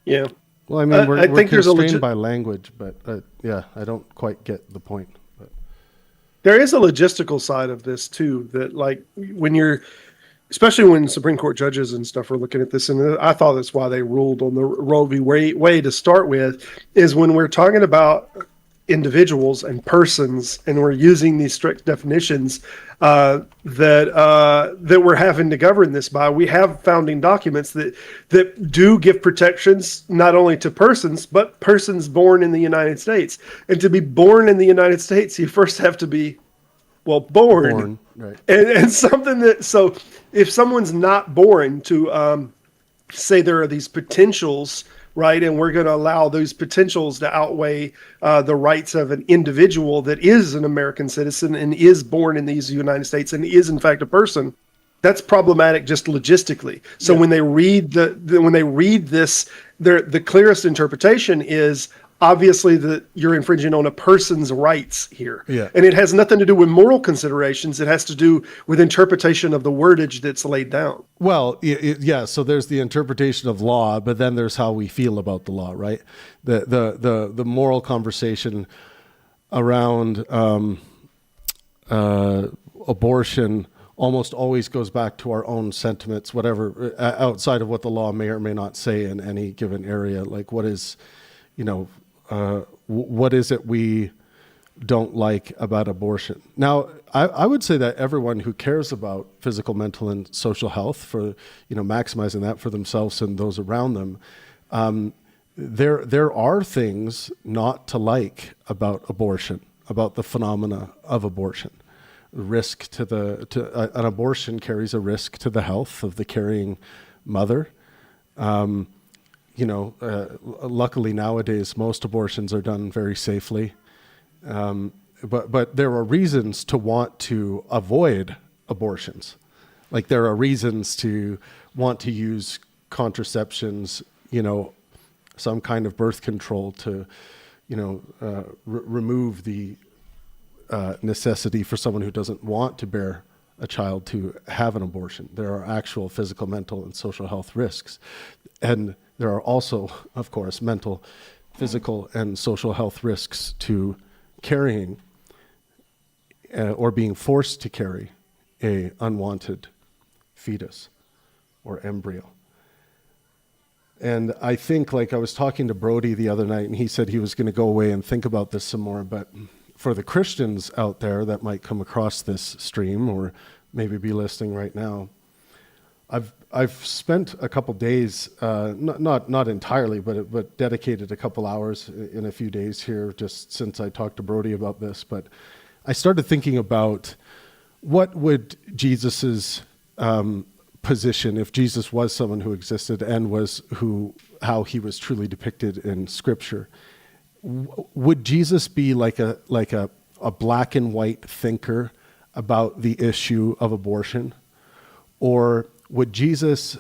Yeah. Well, I mean, we're constrained by language, but yeah, I don't quite get the point. But there is a logistical side of this too, that especially when Supreme Court judges and stuff are looking at this, and I thought that's why they ruled on the Roe v. Wade to start with, is when we're talking about individuals and persons, and we're using these strict definitions that we're having to govern this by. We have founding documents that do give protections not only to persons, but persons born in the United States. And to be born in the United States, you first have to be born. Right. And something that, so if someone's not born, to say there are these potentials, right, and we're going to allow those potentials to outweigh the rights of an individual that is an American citizen and is born in these United States and is in fact a person, that's problematic just logistically. So when they read this, the clearest interpretation is obviously that you're infringing on a person's rights here. Yeah. And it has nothing to do with moral considerations. It has to do with interpretation of the wordage that's laid down. Well, yeah. So there's the interpretation of law, but then there's how we feel about the law, right? The moral conversation around abortion almost always goes back to our own sentiments, whatever, outside of what the law may or may not say in any given area. Like what is it we don't like about abortion. Now, I would say that everyone who cares about physical, mental, and social health, for maximizing that for themselves and those around them, there are things not to like about abortion, about the phenomena of abortion. Risk an abortion carries a risk to the health of the carrying mother. Luckily nowadays most abortions are done very safely. But there are reasons to want to avoid abortions. Like there are reasons to want to use contraceptions, some kind of birth control to, remove the necessity for someone who doesn't want to bear a child to have an abortion. There are actual physical, mental, and social health risks. And there are also, of course, mental, physical, and social health risks to carrying or being forced to carry a unwanted fetus or embryo. And I think, like I was talking to Brody the other night, and he said he was going to go away and think about this some more, but for the Christians out there that might come across this stream or maybe be listening right now, I've spent a couple days, not entirely, but dedicated a couple hours in a few days here just since I talked to Brody about this. But I started thinking about what would Jesus's position, if Jesus was someone who existed and was how he was truly depicted in Scripture. Would Jesus be like a black and white thinker about the issue of abortion? Or would Jesus,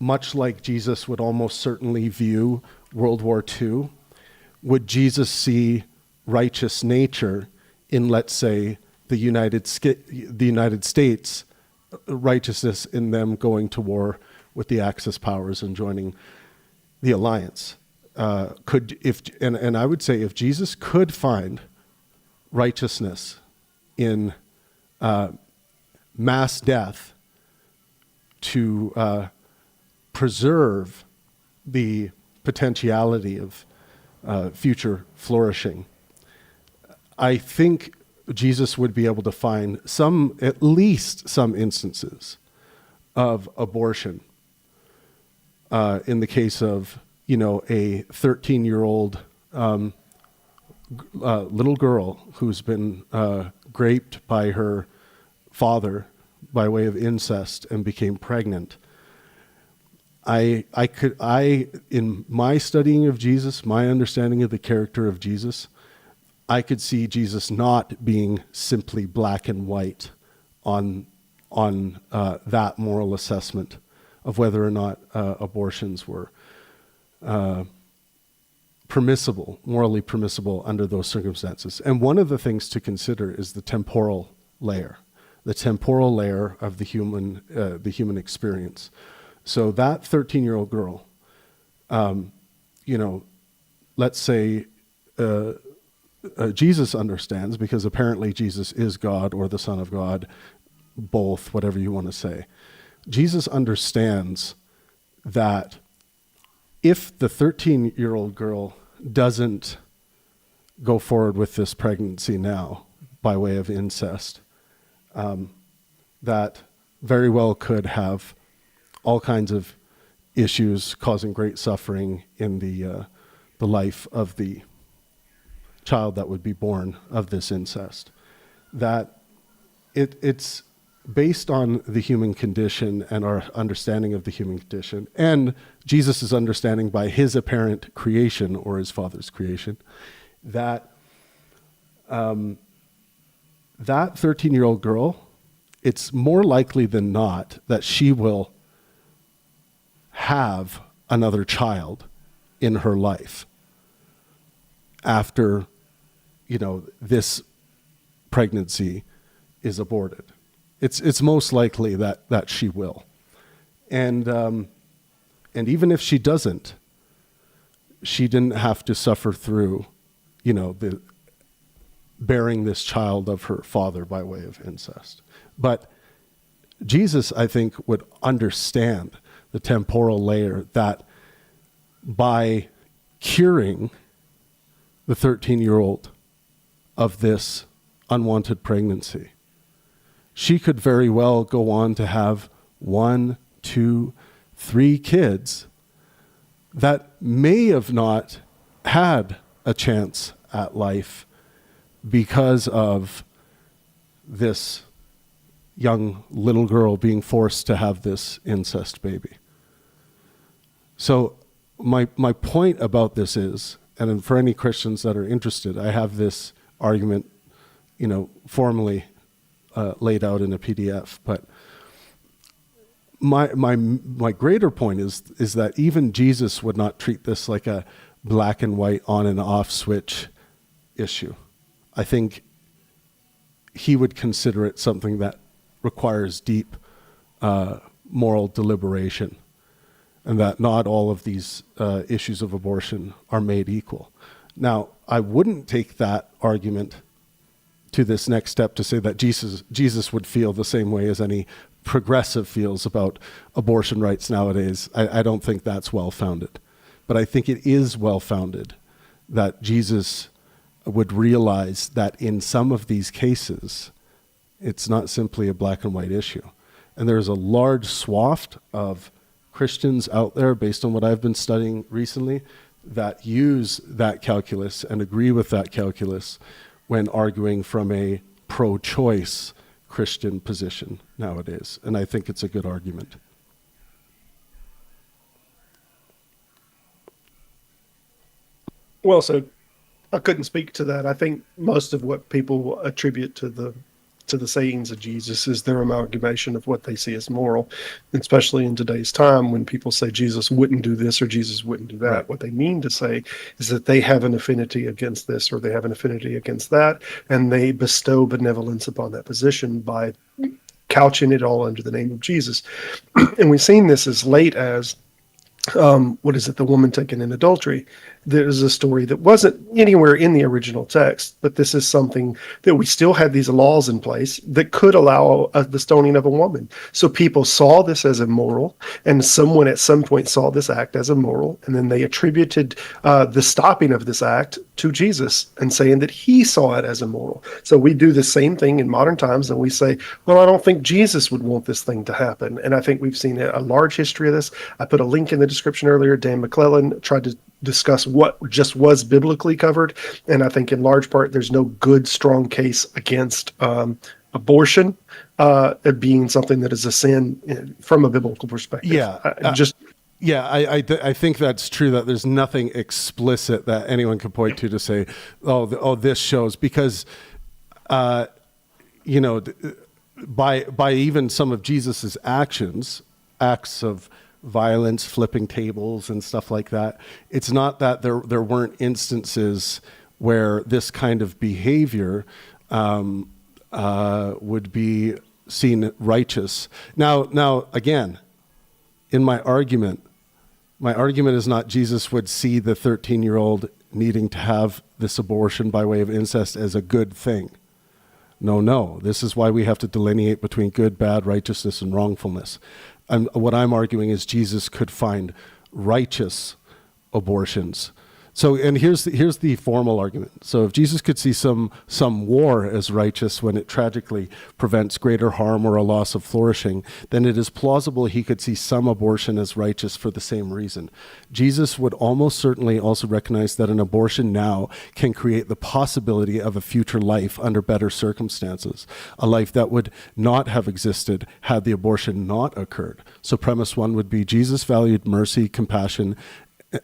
much like Jesus would almost certainly view World War II, would Jesus see righteous nature in, let's say, the United States, righteousness in them going to war with the Axis powers and joining the alliance? And I would say if Jesus could find righteousness in mass death to preserve the potentiality of future flourishing, I think Jesus would be able to find at least some instances of abortion in the case of a 13-year-old little girl who's been raped by her father by way of incest and became pregnant. In my studying of Jesus, my understanding of the character of Jesus, I could see Jesus not being simply black and white on that moral assessment of whether or not abortions were permissible, morally permissible under those circumstances. And one of the things to consider is the temporal layer of the human experience. So that 13-year-old girl, let's say Jesus understands, because apparently Jesus is God or the Son of God, both, whatever you want to say. Jesus understands that if the 13-year-old girl doesn't go forward with this pregnancy now by way of incest, that very well could have all kinds of issues causing great suffering in the life of the child that would be born of this incest. That it's based on the human condition and our understanding of the human condition, and Jesus' understanding by his apparent creation or his father's creation, that that 13-year-old girl, it's more likely than not that she will have another child in her life after, this pregnancy is aborted. It's most likely that she will. And even if she doesn't, she didn't have to suffer through, the bearing this child of her father by way of incest. But Jesus, I think, would understand the temporal layer that by curing the 13-year-old of this unwanted pregnancy. She could very well go on to have 1, 2, 3 kids that may have not had a chance at life because of this young little girl being forced to have this incest baby. So my point about this is, and for any Christians that are interested, I have this argument, formally laid out in a PDF. But my greater point is that even Jesus would not treat this like a black and white on and off switch issue. I think he would consider it something that requires deep moral deliberation, and that not all of these issues of abortion are made equal. Now, I wouldn't take that argument to this next step to say that Jesus would feel the same way as any progressive feels about abortion rights nowadays. I don't think that's well-founded. But I think it is well-founded that Jesus would realize that in some of these cases, it's not simply a black and white issue. And there's a large swath of Christians out there, based on what I've been studying recently, that use that calculus and agree with that calculus when arguing from a pro-choice Christian position nowadays. And I think it's a good argument. Well, so I couldn't speak to that. I think most of what people attribute to the sayings of Jesus is their amalgamation of what they see as moral, especially in today's time when people say Jesus wouldn't do this or Jesus wouldn't do that. Right. What they mean to say is that they have an affinity against this or they have an affinity against that, and they bestow benevolence upon that position by couching it all under the name of Jesus. And we've seen this as late as the woman taken in adultery. There's a story that wasn't anywhere in the original text, but this is something that we still had these laws in place that could allow the stoning of a woman. So people saw this as immoral, and someone at some point saw this act as immoral, and then they attributed the stopping of this act to Jesus and saying that he saw it as immoral. So we do the same thing in modern times, and we say, well, I don't think Jesus would want this thing to happen. And I think we've seen a large history of this. I put a link in the description earlier. Dan McClellan tried to discuss what just was biblically covered, and I think in large part there's no good strong case against abortion being something that is a sin from a biblical perspective. I think that's true, that there's nothing explicit that anyone can point to say, this shows, because by even some of Jesus's acts of violence, flipping tables and stuff like that, it's not that there weren't instances where this kind of behavior would be seen righteous. Now again, in my argument is not Jesus would see the 13-year-old needing to have this abortion by way of incest as a good thing. No. This is why we have to delineate between good, bad, righteousness, and wrongfulness. And what I'm arguing is Jesus could find righteous abortions. So, and here's the formal argument. So if Jesus could see some war as righteous when it tragically prevents greater harm or a loss of flourishing, then it is plausible he could see some abortion as righteous for the same reason. Jesus would almost certainly also recognize that an abortion now can create the possibility of a future life under better circumstances, a life that would not have existed had the abortion not occurred. So premise one would be Jesus valued mercy, compassion,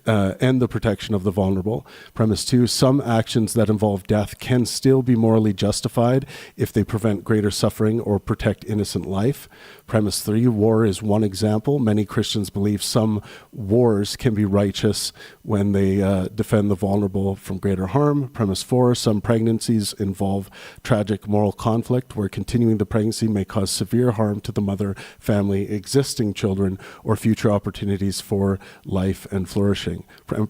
and the protection of the vulnerable. Premise two, some actions that involve death can still be morally justified if they prevent greater suffering or protect innocent life. Premise three, war is one example. Many Christians believe some wars can be righteous when they defend the vulnerable from greater harm. Premise four, some pregnancies involve tragic moral conflict where continuing the pregnancy may cause severe harm to the mother, family, existing children, or future opportunities for life and flourishing.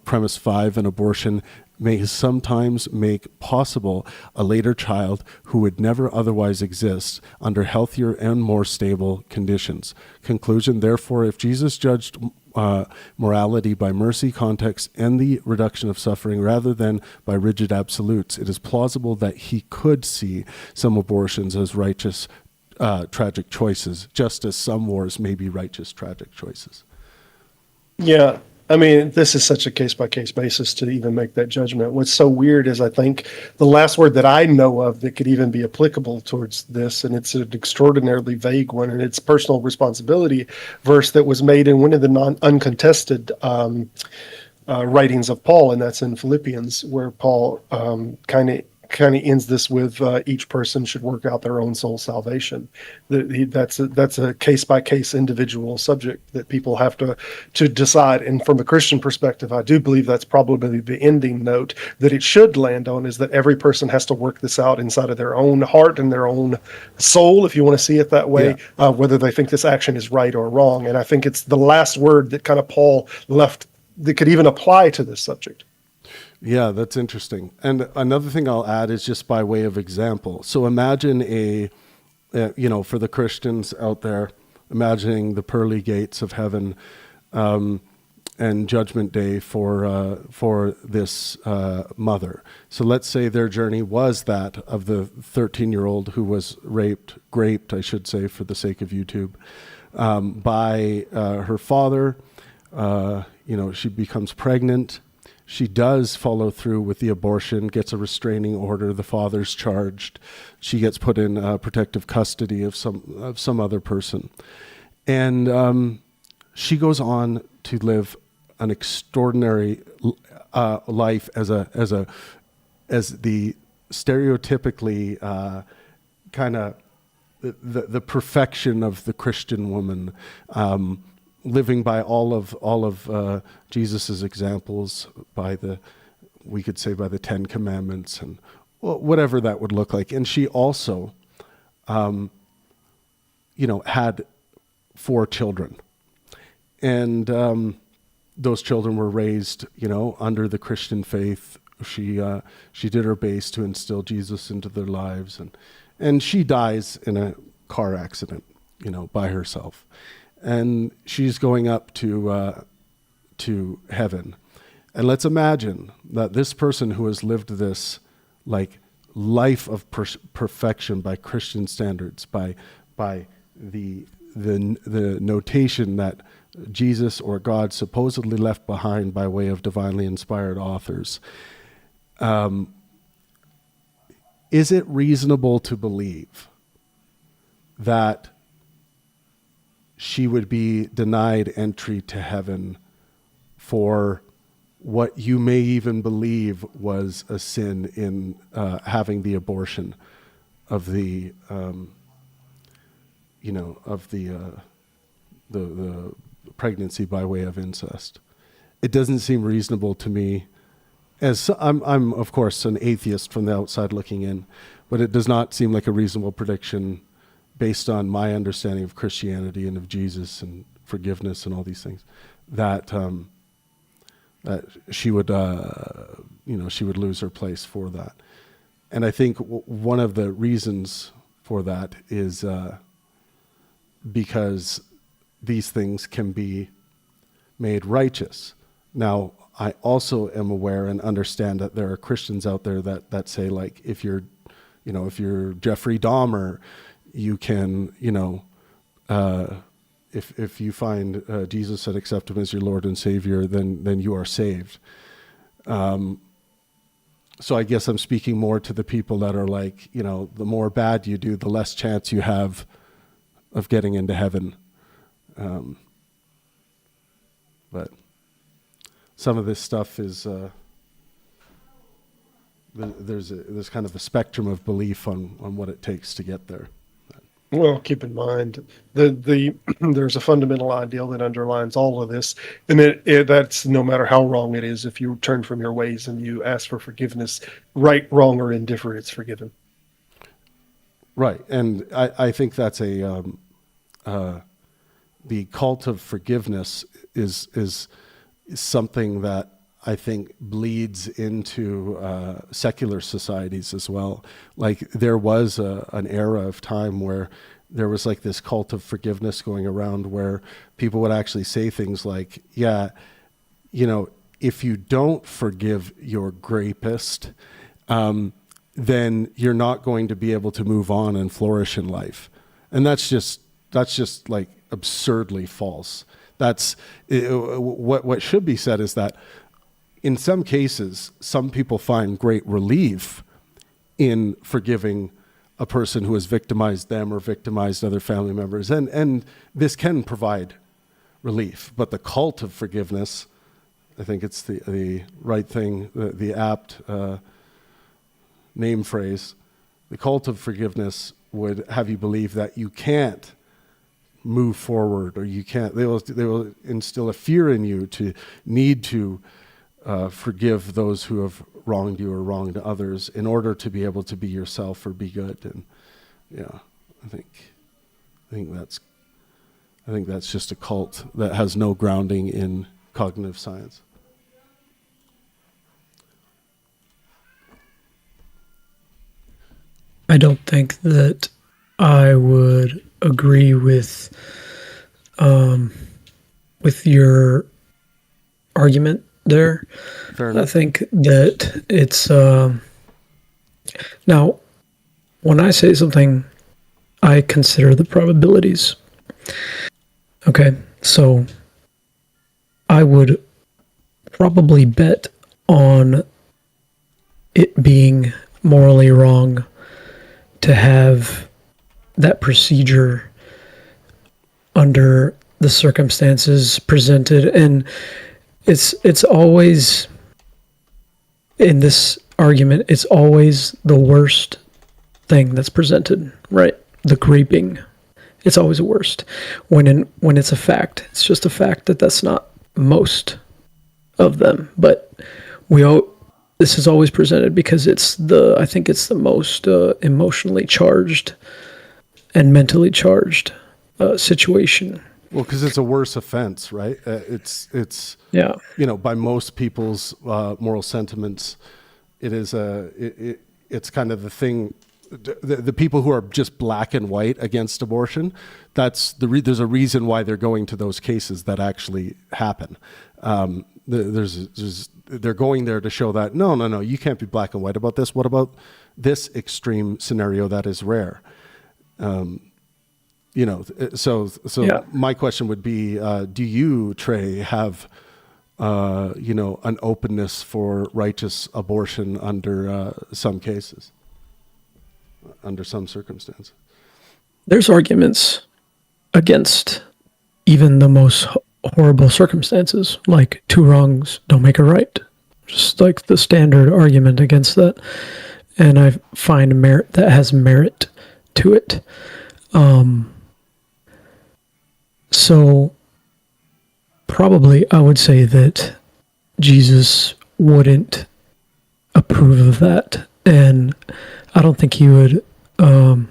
Premise five, an abortion may sometimes make possible a later child who would never otherwise exist under healthier and more stable conditions. Conclusion, therefore, if Jesus judged morality by mercy, context, and the reduction of suffering rather than by rigid absolutes. It is plausible that he could see some abortions as righteous, tragic choices, just as some wars may be righteous, tragic choices. Yeah. I mean, this is such a case-by-case basis to even make that judgment. What's so weird is I think the last word that I know of that could even be applicable towards this, and it's an extraordinarily vague one, and it's personal responsibility verse that was made in one of the uncontested writings of Paul, and that's in Philippians, where Paul kind of ends this with each person should work out their own soul salvation. That's a case-by-case individual subject that people have to decide. And from a Christian perspective, I do believe that's probably the ending note that it should land on, is that every person has to work this out inside of their own heart and their own soul, if you want to see it that way, whether they think this action is right or wrong. And I think it's the last word that kind of Paul left that could even apply to this subject. Yeah, that's interesting. And another thing I'll add is just by way of example. So imagine for the Christians out there, imagining the pearly gates of heaven and Judgment Day for this mother. So let's say their journey was that of the 13-year-old who was graped, I should say, for the sake of YouTube, by her father. She becomes pregnant. She does follow through with the abortion, gets a restraining order. The father's charged. She gets put in protective custody of some other person, and she goes on to live an extraordinary life as the stereotypically kind of the perfection of the Christian woman. Living by all of Jesus's examples, we could say by the 10 Commandments and whatever that would look like. And she also, had 4 children, and those children were raised, under the Christian faith. She did her best to instill Jesus into their lives, and she dies in a car accident, by herself. And she's going up to heaven. And let's imagine that this person who has lived this life of perfection by Christian standards, by the notation that Jesus or God supposedly left behind by way of divinely inspired authors. Is it reasonable to believe that she would be denied entry to heaven for what you may even believe was a sin in having the abortion of the pregnancy by way of incest? It doesn't seem reasonable to me. As I'm of course an atheist from the outside looking in, but it does not seem like a reasonable prediction based on my understanding of Christianity and of Jesus and forgiveness and all these things, that that she would lose her place for that. And I think one of the reasons for that is because these things can be made righteous. Now, I also am aware and understand that there are Christians out there that say, like, if you're Jeffrey Dahmer, you can, if you find Jesus and accept him as your Lord and Savior, then you are saved. So I guess I'm speaking more to the people that are like, the more bad you do, the less chance you have of getting into heaven. But some of this stuff is there's kind of a spectrum of belief on what it takes to get there. Well, keep in mind there's a fundamental ideal that underlines all of this, and that's no matter how wrong it is. If you turn from your ways and you ask for forgiveness, right, wrong, or indifferent, it's forgiven. Right, and I think that's the cult of forgiveness is something that I think bleeds into secular societies as well. Like there was an era of time where there was like this cult of forgiveness going around where people would actually say things like, yeah, you know, if you don't forgive your rapist, then you're not going to be able to move on and flourish in life. And that's just like absurdly false. That's what should be said is that in some cases, some people find great relief in forgiving a person who has victimized them or victimized other family members. And this can provide relief. But the cult of forgiveness, I think it's the right thing, the apt name phrase, the cult of forgiveness would have you believe that you can't move forward, or you can't, they will instill a fear in you to need to forgive those who have wronged you or wronged others in order to be able to be yourself or be good. And yeah, I think that's just a cult that has no grounding in cognitive science. I don't think that I would agree with your argument there. Fair enough. I think that it's now when I say something, I consider the probabilities. Okay, so I would probably bet on it being morally wrong to have that procedure under the circumstances presented. And it's always, in this argument, it's always the worst thing that's presented, right? The graping. It's always the worst. When it's a fact, it's just a fact that that's not most of them. But this is always presented because I think it's the most emotionally charged and mentally charged situation. Well, because it's a worse offense, right? It's yeah. You know, by most people's moral sentiments, it is it's kind of the thing. The people who are just black and white against abortion, there's a reason why they're going to those cases that actually happen. They're going there to show that no, you can't be black and white about this. What about this extreme scenario that is rare? You know, so yeah. My question would be, do you, Trey, have an openness for righteous abortion under some cases, under some circumstances? There's arguments against even the most horrible circumstances, like two wrongs don't make a right. Just like the standard argument against that. And I find merit that has merit to it. So probably I would say that Jesus wouldn't approve of that. And I don't think he would, and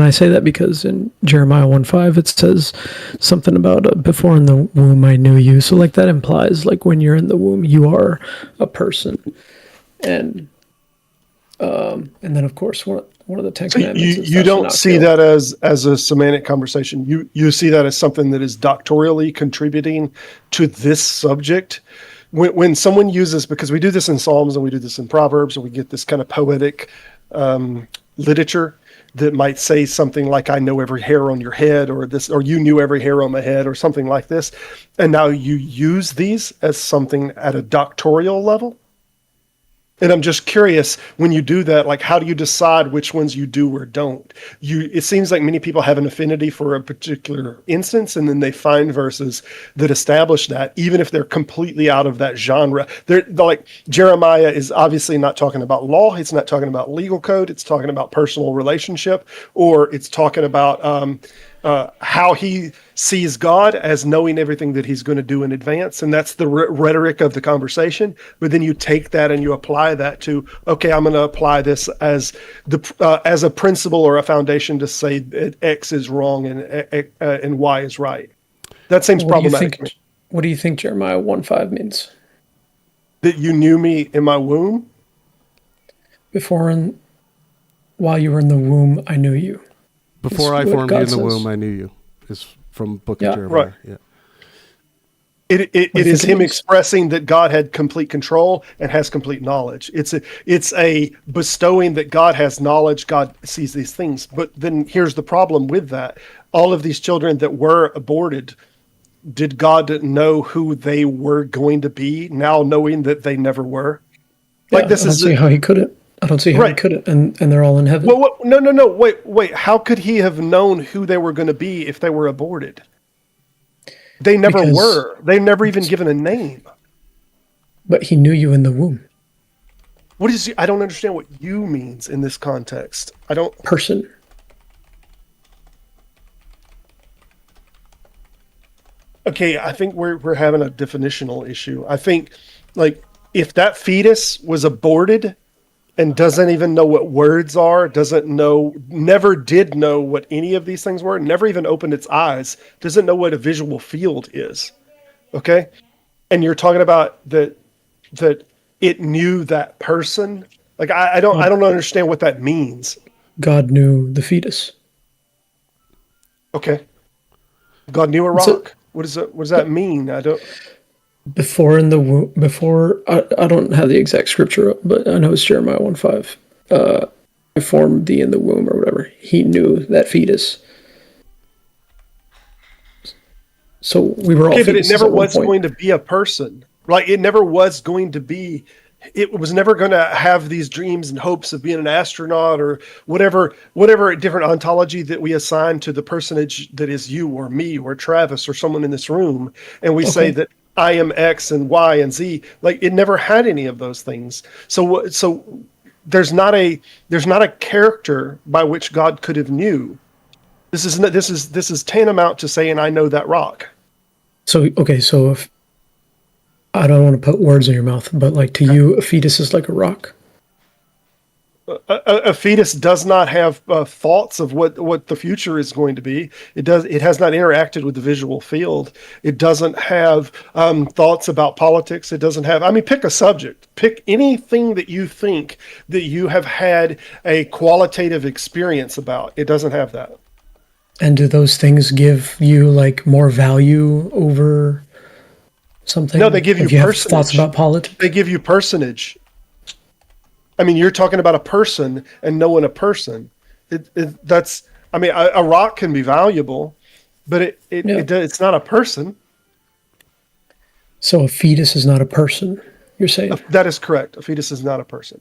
I say that because in Jeremiah 1:5 it says something about before in the womb I knew you. So like that implies like when you're in the womb you are a person, and then of course one of the Ten Commandments. You don't see that as a semantic conversation. You see that as something that is doctorially contributing to this subject. When someone uses, because we do this in Psalms and we do this in Proverbs, and we get this kind of poetic literature that might say something like, I know every hair on your head, or this, or you knew every hair on my head, or something like this. And now you use these as something at a doctoral level. And I'm just curious, when you do that, like, how do you decide which ones you do or don't? It seems like many people have an affinity for a particular instance, and then they find verses that establish that, even if they're completely out of that genre. They're like, Jeremiah is obviously not talking about law. It's not talking about legal code. It's talking about personal relationship, or it's talking about how he sees God as knowing everything that he's going to do in advance. And that's the rhetoric of the conversation. But then you take that and you apply that to, okay, I'm going to apply this as a principle or a foundation to say that X is wrong and Y is right. That seems problematic to me. What do you think Jeremiah 1:5 means? That you knew me in my womb? Before in while you were in the womb, I knew you. Before I formed you in the womb, I knew you. Is from Book of Jeremiah. Right. Yeah. It is him expressing that God had complete control and has complete knowledge. It's a bestowing that God has knowledge. God sees these things. But then here's the problem with that. All of these children that were aborted, did God know who they were going to be now knowing that they never were? Like this I don't see how he couldn't. I don't see how he couldn't. And they're all in heaven. Well, no. Wait. How could he have known who they were going to be if they were aborted? They never were. They never even given a name. But he knew you in the womb. What is? I don't understand what "you" means in this context. I don't. Person. Okay, I think we're having a definitional issue. I think, like, if that fetus was aborted and doesn't even know what words are, never did know what any of these things were, never even opened its eyes, doesn't know what a visual field is. Okay? And you're talking about that it knew that person. Like I don't understand what that means. God knew the fetus. Okay. God knew a rock. What does that mean? I don't. Before in the womb, I don't have the exact scripture up, but I know it's Jeremiah 1:5. I formed thee in the womb or whatever. He knew that fetus. So we were all. Okay, but it never was going to be a person. Like it never was going to be. It was never going to have these dreams and hopes of being an astronaut or whatever different ontology that we assign to the personage that is you or me or Travis or someone in this room, and we say that I am X and Y and Z. Like it never had any of those things. So there's not a character by which God could have knew. This is tantamount to saying I know that rock. So if I don't want to put words in your mouth, but like to you, a fetus is like a rock. A fetus does not have thoughts of what the future is going to be. It has not interacted with the visual field. It doesn't have thoughts about politics. It doesn't have. I mean, pick a subject. Pick anything that you think that you have had a qualitative experience about. It doesn't have that. And do those things give you like more value over something? No, they give you personage. Thoughts about politics. They give you personage. I mean, you're talking about a person and knowing a person. That's. I mean, a rock can be valuable, but it's not a person. So a fetus is not a person. You're saying that is correct. A fetus is not a person.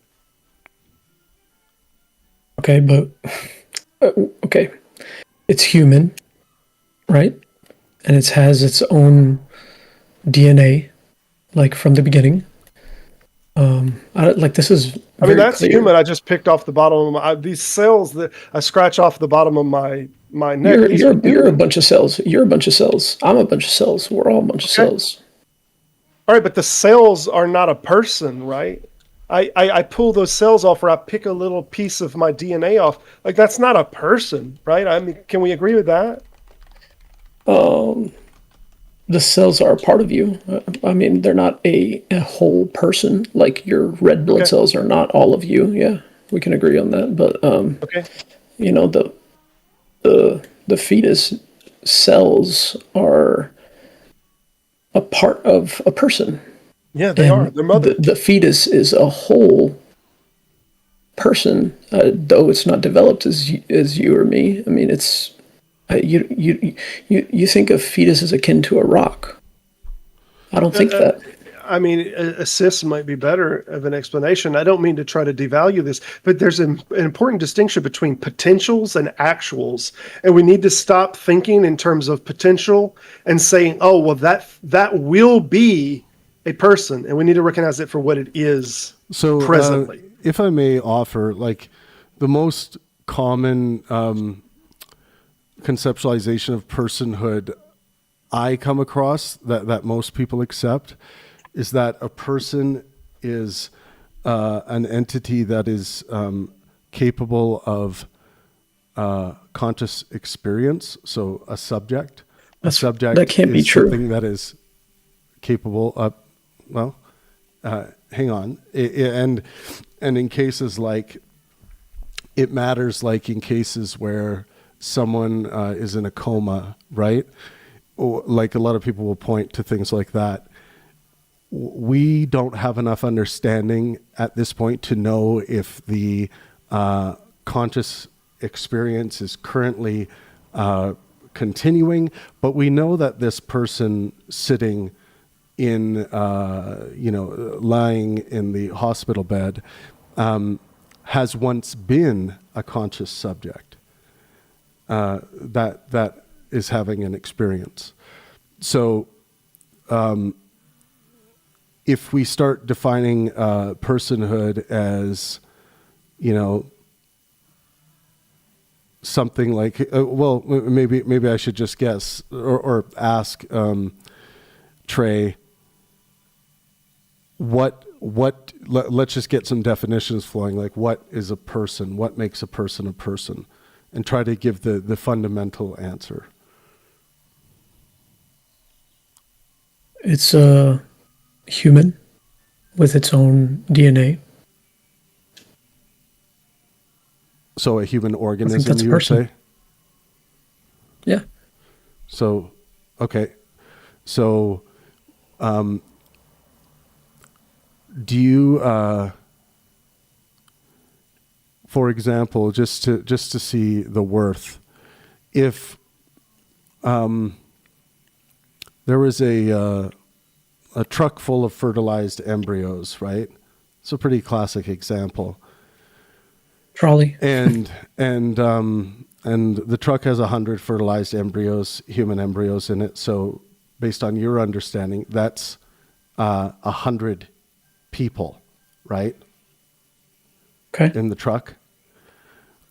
Okay, but okay, it's human, right? And it has its own DNA, like from the beginning. This is. I mean, that's clear. Human. I just picked off the bottom of these cells that I scratch off the bottom of my neck. You're a bunch of cells. You're a bunch of cells. I'm a bunch of cells. We're all a bunch of cells. All right, but the cells are not a person, right? I pull those cells off, or I pick a little piece of my DNA off. Like that's not a person, right? I mean, can we agree with that? The cells are a part of you. I mean, they're not a whole person. Like your red blood cells are not all of you. Yeah, we can agree on that. But you know, the fetus cells are a part of a person. Yeah, they are. Their mother. The fetus is a whole person, though it's not developed as you or me. I mean, it's. You think of fetus as akin to a rock. I don't think that. I mean, a cis might be better of an explanation. I don't mean to try to devalue this, but there's an important distinction between potentials and actuals. And we need to stop thinking in terms of potential and saying, oh, well, that will be a person. And we need to recognize it for what it is presently. If I may offer, like the most common conceptualization of personhood I come across that most people accept is that a person is an entity that is capable of conscious experience. So a subject. A subject that can't be true. Something that is capable of. Hang on. And in cases like it matters, like in cases where someone is in a coma, right? Or, like a lot of people will point to things like that. We don't have enough understanding at this point to know if the conscious experience is currently continuing, but we know that this person sitting in, lying in the hospital bed, has once been a conscious subject that is having an experience. So, if we start defining personhood as, something like, maybe I should just guess or ask Trey, let's just get some definitions flowing. Like, what is a person? What makes a person, and try to give the fundamental answer. It's a human with its own DNA. So a human organism, you would say? Yeah. So, okay. So, do you, for example, just to see the worth, if there was a truck full of fertilized embryos, right? It's a pretty classic example. Trolley. And the truck has 100 fertilized embryos, human embryos in it. So based on your understanding, that's 100 people, right? Okay. In the truck.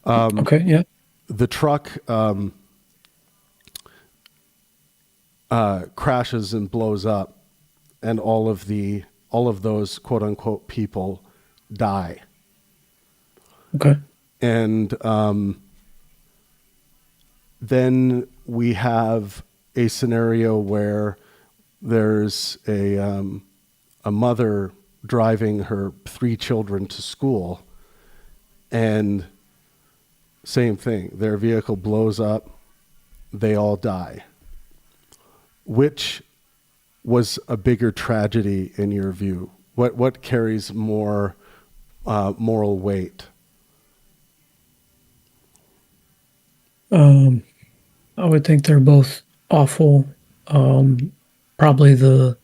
Okay, yeah. The truck crashes and blows up, and all of those quote unquote people die. Okay. And then we have a scenario where there's a mother driving her 3 children to school, and same thing, their vehicle blows up, they all die. Which was a bigger tragedy in your view? What carries more moral weight? I would think they're both awful. Probably the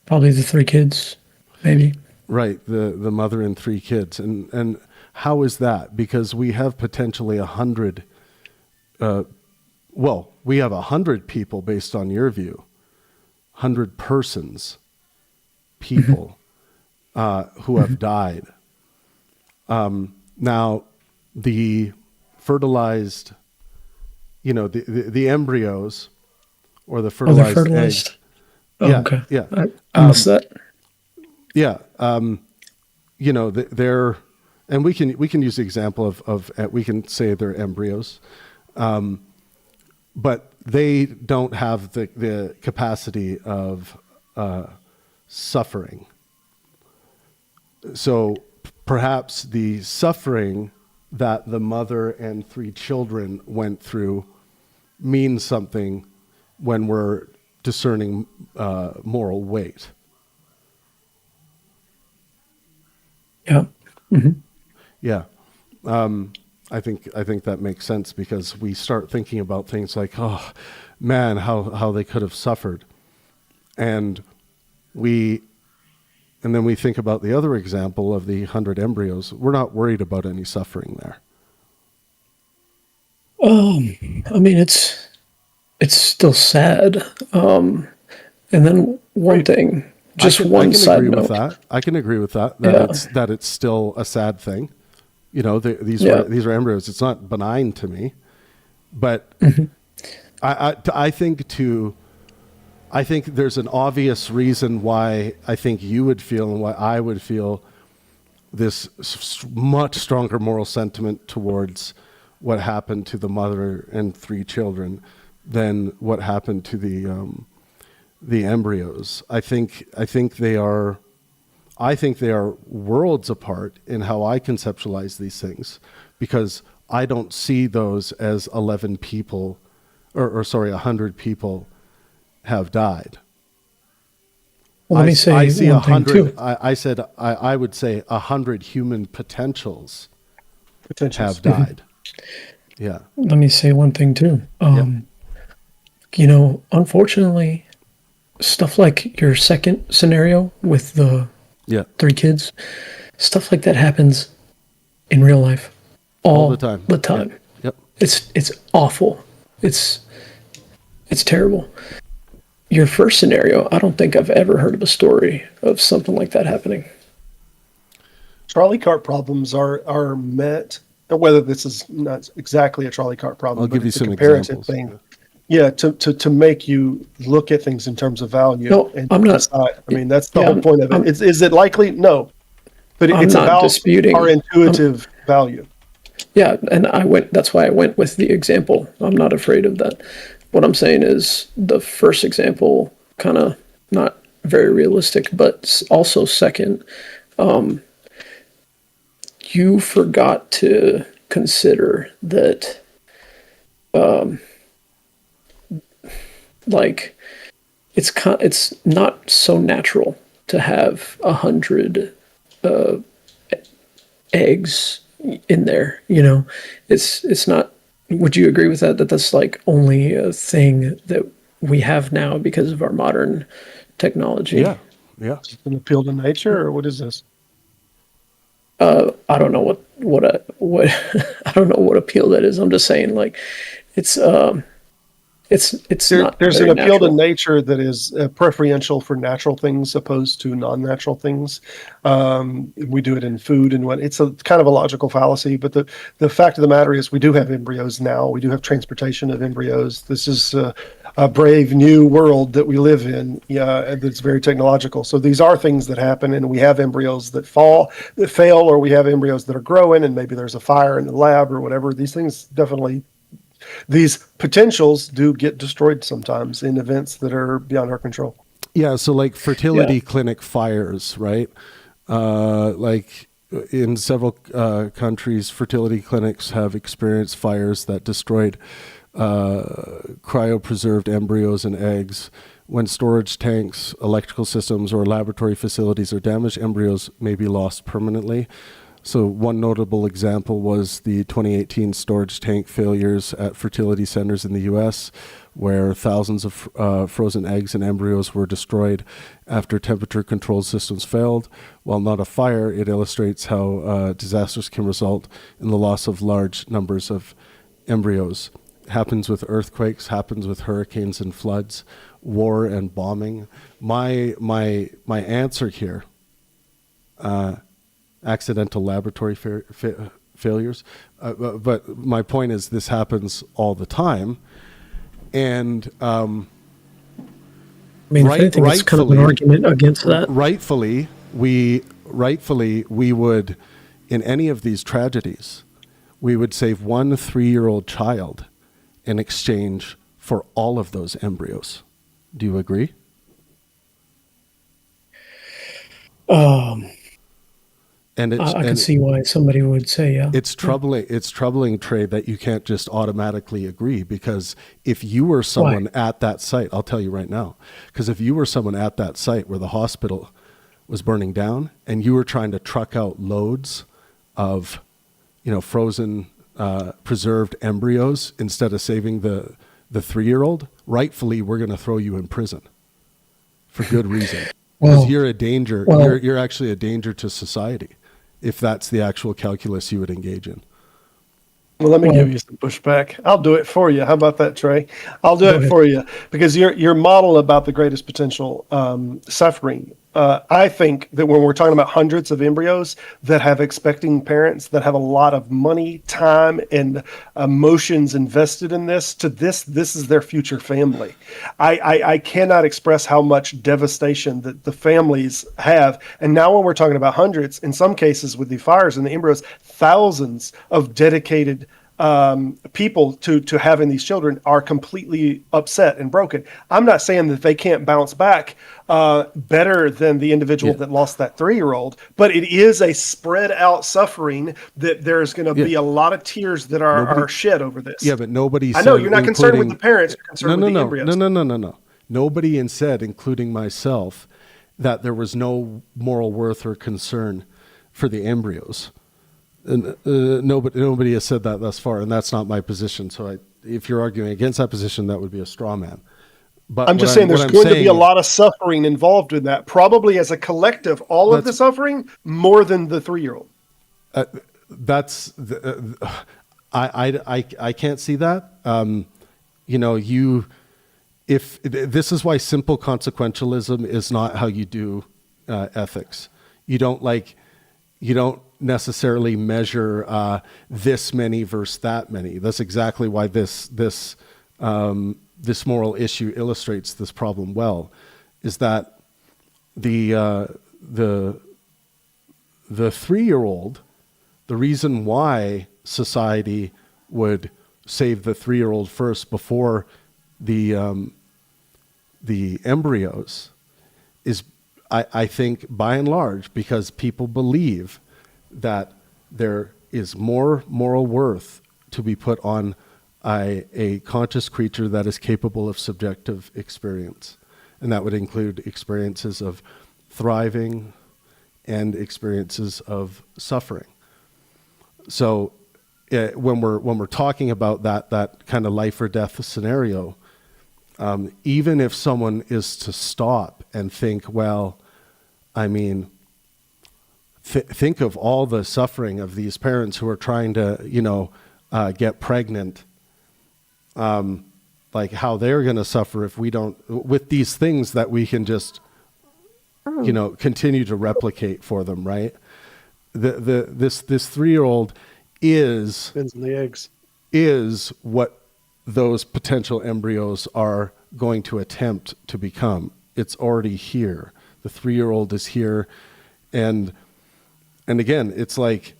3 kids, we Right, the mother and 3 kids, and how is that? Because we have potentially 100. We have 100 people based on your view, 100 persons, people who have died. Now, the fertilized, the embryos or the fertilized, fertilized. eggs. Oh, Yeah, okay. yeah. I missed that. Yeah, they're, and we can use the example of we can say they're embryos, but they don't have the capacity of suffering. So perhaps the suffering that the mother and 3 children went through means something when we're discerning moral weight. Yeah. Mm-hmm. Yeah. I think that makes sense, because we start thinking about things like, oh man, how they could have suffered. And then we think about the other example of the 100 embryos. We're not worried about any suffering there. I mean, it's still sad. And then one thing, just one side note. I can agree with that. That it's still a sad thing. These are embryos. It's not benign to me, but I think there's an obvious reason why I think you would feel and why I would feel this much stronger moral sentiment towards what happened to the mother and 3 children than what happened to the embryos. I think they are I think they are worlds apart in how I conceptualize these things, because I don't see those as 11 people, or sorry, 100 people have died. Well, let me say I see one thing 100. too. I said I would say 100 human potentials have Mm-hmm. died. Yeah. Let me say one thing too. Unfortunately, stuff like your second scenario with the 3 kids, stuff like that happens in real life all the time. The time. Yep. It's awful. It's terrible. Your first scenario, I don't think I've ever heard of a story of something like that happening. Trolley cart problems are met, whether this is not exactly a trolley cart problem, I'll but give you it's a some comparative examples. thing. Yeah, to make you look at things in terms of value. No, and I'm not- decide. I mean, that's the yeah, whole point of it. I'm- Is it likely? No, but I'm it's not about disputing. our intuitive value. Yeah, and that's why I went with the example. I'm not afraid of that. What I'm saying is the first example kind of not very realistic, but also second, you forgot to consider that like it's not so natural to have 100 eggs in there. It's not. Would you agree with that? That's like only a thing that we have now because of our modern technology. Yeah. Is it an appeal to nature, or what is this? I don't know what I don't know what appeal that is. I'm just saying, like, it's not. There's very an appeal natural. to nature that is preferential for natural things opposed to non-natural things. We do it in food and what. It's a kind of a logical fallacy, but the fact of the matter is we do have embryos now. We do have transportation of embryos. This is a brave new world that we live in. Yeah, that's very technological. So these are things that happen, and we have embryos that fail, or we have embryos that are growing, and maybe there's a fire in the lab or whatever. These things definitely. These potentials do get destroyed sometimes in events that are beyond our control. Yeah, so like fertility clinic fires, right? Like in several countries, fertility clinics have experienced fires that destroyed cryopreserved embryos and eggs. When storage tanks, electrical systems, or laboratory facilities are damaged, embryos may be lost permanently. So one notable example was the 2018 storage tank failures at fertility centers in the U.S., where thousands of frozen eggs and embryos were destroyed after temperature control systems failed. While not a fire, it illustrates how disasters can result in the loss of large numbers of embryos. Happens with earthquakes, happens with hurricanes and floods, war and bombing. My answer here, accidental laboratory failures. But my point is this happens all the time. And I mean, if anything, it's kind of an argument against that. Rightfully, we would, in any of these tragedies, we would save one 3-year-old child in exchange for all of those embryos. Do you agree? And I can see why somebody would say, yeah. It's troubling. It's troubling, Trey, that you can't just automatically agree, because if you were someone at that site, I'll tell you right now, because if you were someone at that site where the hospital was burning down and you were trying to truck out loads of, frozen, preserved embryos instead of saving the 3-year-old, rightfully, we're going to throw you in prison for good reason. Because you're a danger. You're actually a danger to society, if that's the actual calculus you would engage in. Well, let me give you some pushback. I'll do it for you. How about that, Trey? I'll do it for you, because your model about the greatest potential suffering. I think that when we're talking about hundreds of embryos that have expecting parents that have a lot of money, time, and emotions invested in this is their future family. I cannot express how much devastation that the families have. And now when we're talking about hundreds, in some cases with the fires and the embryos, thousands of dedicated people to having these children are completely upset and broken. I'm not saying that they can't bounce back better than the individual that lost that 3-year-old, but it is a spread out suffering that there's going to be a lot of tears that are shed over this. Yeah, but nobody. I know you're not concerned with the parents. You're concerned with the embryos. No. Nobody said, including myself, that there was no moral worth or concern for the embryos. And nobody has said that thus far, and that's not my position. So if you're arguing against that position, that would be a straw man. But I'm just saying there's going to be a lot of suffering involved in that, probably as a collective, all of the suffering, more than the 3-year-old. I can't see that. If this is why simple consequentialism is not how you do ethics. You don't necessarily measure this many versus that many. That's exactly why this moral issue illustrates this problem well. Is that the 3-year-old, the reason why society would save the 3-year-old first before the embryos is, I think, by and large, because people believe that there is more moral worth to be put on a conscious creature that is capable of subjective experience. And that would include experiences of thriving and experiences of suffering. So when we're talking about that kind of life or death scenario, even if someone is to stop and think, well, I mean, think of all the suffering of these parents who are trying to, get pregnant, like how they're going to suffer if we don't, with these things that we can just, continue to replicate for them, right? This 3-year-old is depends on the eggs. Is what those potential embryos are going to attempt to become. It's already here. The 3-year-old is here, and again, it's like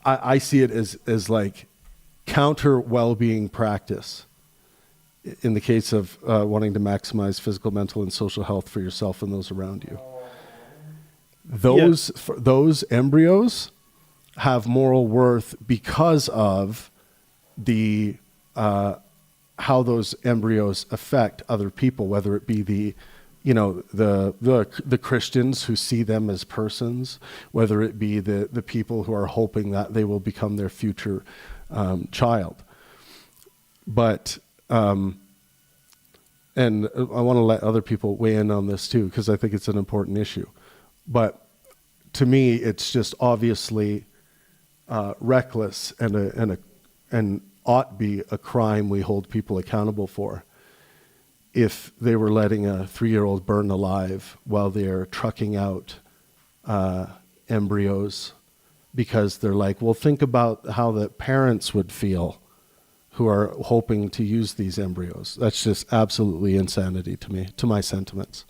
I see it as like counter well-being practice in the case of wanting to maximize physical, mental, and social health for yourself and those around you. Those embryos have moral worth because of the how those embryos affect other people, whether it be the Christians who see them as persons, whether it be the people who are hoping that they will become their future child. But and I want to let other people weigh in on this too, because I think it's an important issue. But to me, it's just obviously reckless and ought be a crime we hold people accountable for if they were letting a 3-year-old burn alive while they're trucking out embryos, because they're like, well, think about how the parents would feel who are hoping to use these embryos. That's just absolutely insanity to me, to my sentiments.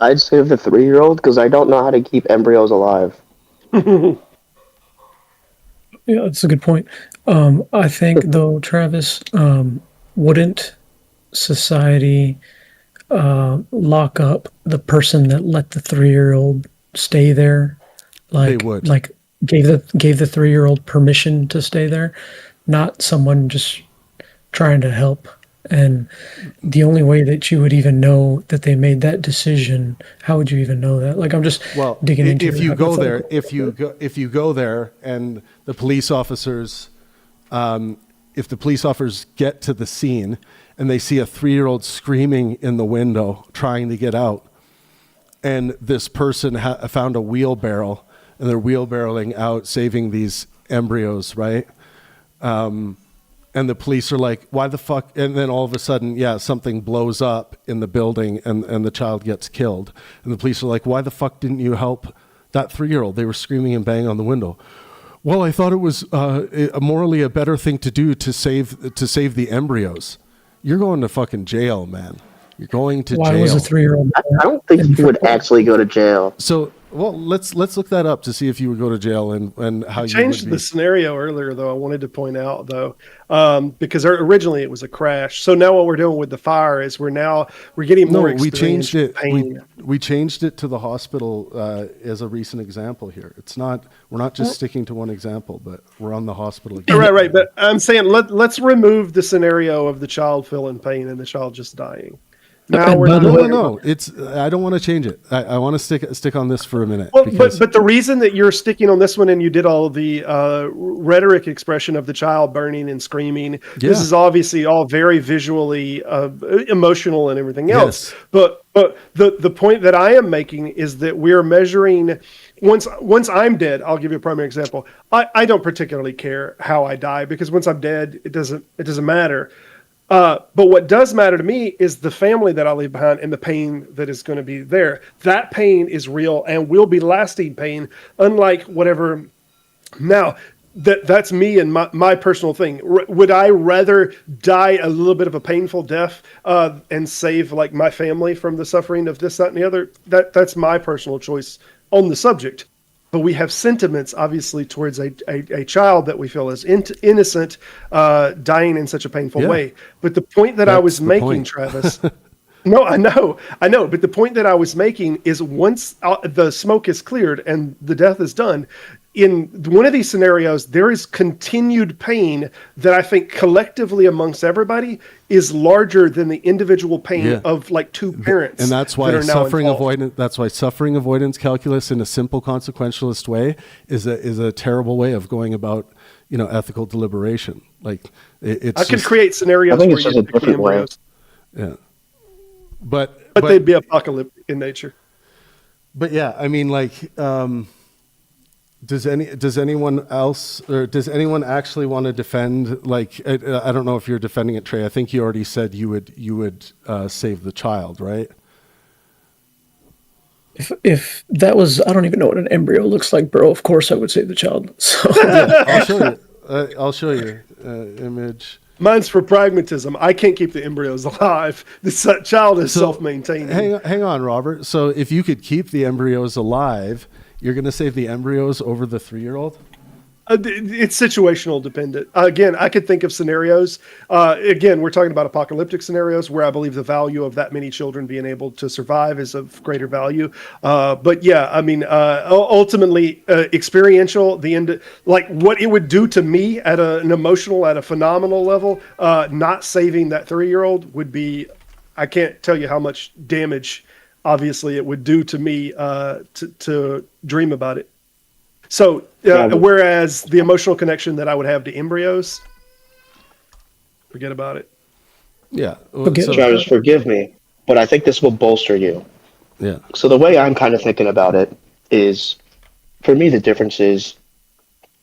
I'd save the 3-year-old because I don't know how to keep embryos alive. Yeah, that's a good point. I think, though, Travis, wouldn't society lock up the person that let the 3-year-old stay there? Like, they would. Like gave the 3-year-old permission to stay there, not someone just trying to help. And the only way that you would even know that they made that decision, how would you even know that? Like, I'm just digging into if you go there, if you go there, and the police officers, if the police officers get to the scene and they see a 3-year-old screaming in the window trying to get out, and this person found a wheelbarrow and they're wheelbarrowing out, saving these embryos, right? And the police are like, why the fuck? And then all of a sudden, something blows up in the building and the child gets killed. And the police are like, why the fuck didn't you help that 3-year-old? They were screaming and banging on the window. Well, I thought it was morally a better thing to do to save the embryos. You're going to fucking jail, man. You're going to jail. Why was a 3-year-old? I don't think he would actually go to jail. So Well, let's look that up to see if you would go to jail and how you changed would be. the scenario earlier, though. I wanted to point out, though, because originally it was a crash. So now what we're doing with the fire is we're getting more we changed it. pain. We changed it to the hospital as a recent example here. It's not. We're not just sticking to one example, but we're on the hospital again. Right. But I'm saying let's remove the scenario of the child feeling pain and the child just dying. Now we're no. It's. I don't want to change it. I want to stick on this for a minute. Well, but the reason that you're sticking on this one and you did all of the rhetoric expression of the child burning and screaming, this is obviously all very visually emotional and everything else. Yes. But the point that I am making is that we're measuring. Once I'm dead, I'll give you a primary example. I don't particularly care how I die because once I'm dead, it doesn't matter. But what does matter to me is the family that I leave behind and the pain that is going to be there. That pain is real and will be lasting pain, unlike whatever. Now, that's me and my personal thing. Would I rather die a little bit of a painful death and save like my family from the suffering of this, that, and the other? That's my personal choice on the subject. But we have sentiments, obviously, towards a child that we feel is innocent, dying in such a painful way. But the point that I was making, Travis, no, I know. But the point that I was making is once the smoke is cleared and the death is done, in one of these scenarios, there is continued pain that I think collectively amongst everybody is larger than the individual pain of like two parents. And that's why suffering avoidance. That's why suffering avoidance calculus in a simple consequentialist way is a terrible way of going about ethical deliberation. Like it's. I could create scenarios. I think it's just a different way. Yeah, but they'd be apocalyptic in nature. But yeah, I mean, like. Does anyone else, or does anyone actually want to defend? Like, I don't know if you're defending it, Trey. I think you already said you would save the child, right? If that was, I don't even know what an embryo looks like, bro. Of course, I would save the child. So I'll show you image. Mine's for pragmatism. I can't keep the embryos alive. This child is self-maintaining. Hang on, Robert. So if you could keep the embryos alive, you're going to save the embryos over the 3-year-old? It's situational dependent. Again, I could think of scenarios. Again, we're talking about apocalyptic scenarios where I believe the value of that many children being able to survive is of greater value. But yeah, I mean, ultimately, experiential, the end, like what it would do to me at an emotional, at a phenomenal level, not saving that 3-year-old would be, I can't tell you how much damage, obviously, it would do to me to dream about it. So, whereas the emotional connection that I would have to embryos, forget about it. Yeah. Travis, forgive me, but I think this will bolster you. Yeah. So the way I'm kind of thinking about it is, for me, the difference is,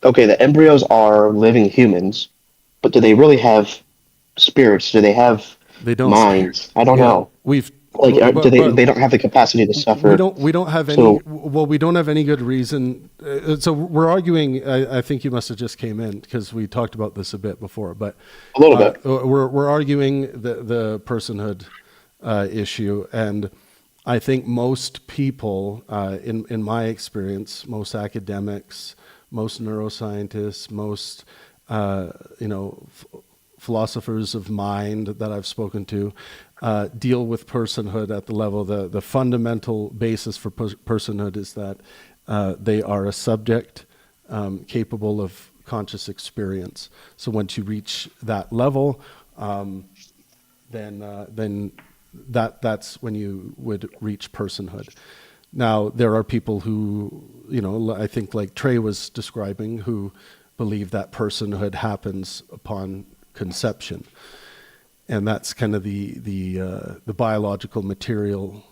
okay, the embryos are living humans, but do they really have spirits? Do they have minds? I don't know. They don't have the capacity to suffer. We don't have any. We don't have any good reason. So we're arguing. I think you must have just came in because we talked about this a bit before. But a little bit. We're arguing the personhood issue, and I think most people, in my experience, most academics, most neuroscientists, most philosophers of mind that I've spoken to. Deal with personhood at the level, the fundamental basis for personhood is that they are a subject capable of conscious experience. So once you reach that level, then that's when you would reach personhood. Now, there are people who, I think like Trey was describing, who believe that personhood happens upon conception. And that's kind of the biological material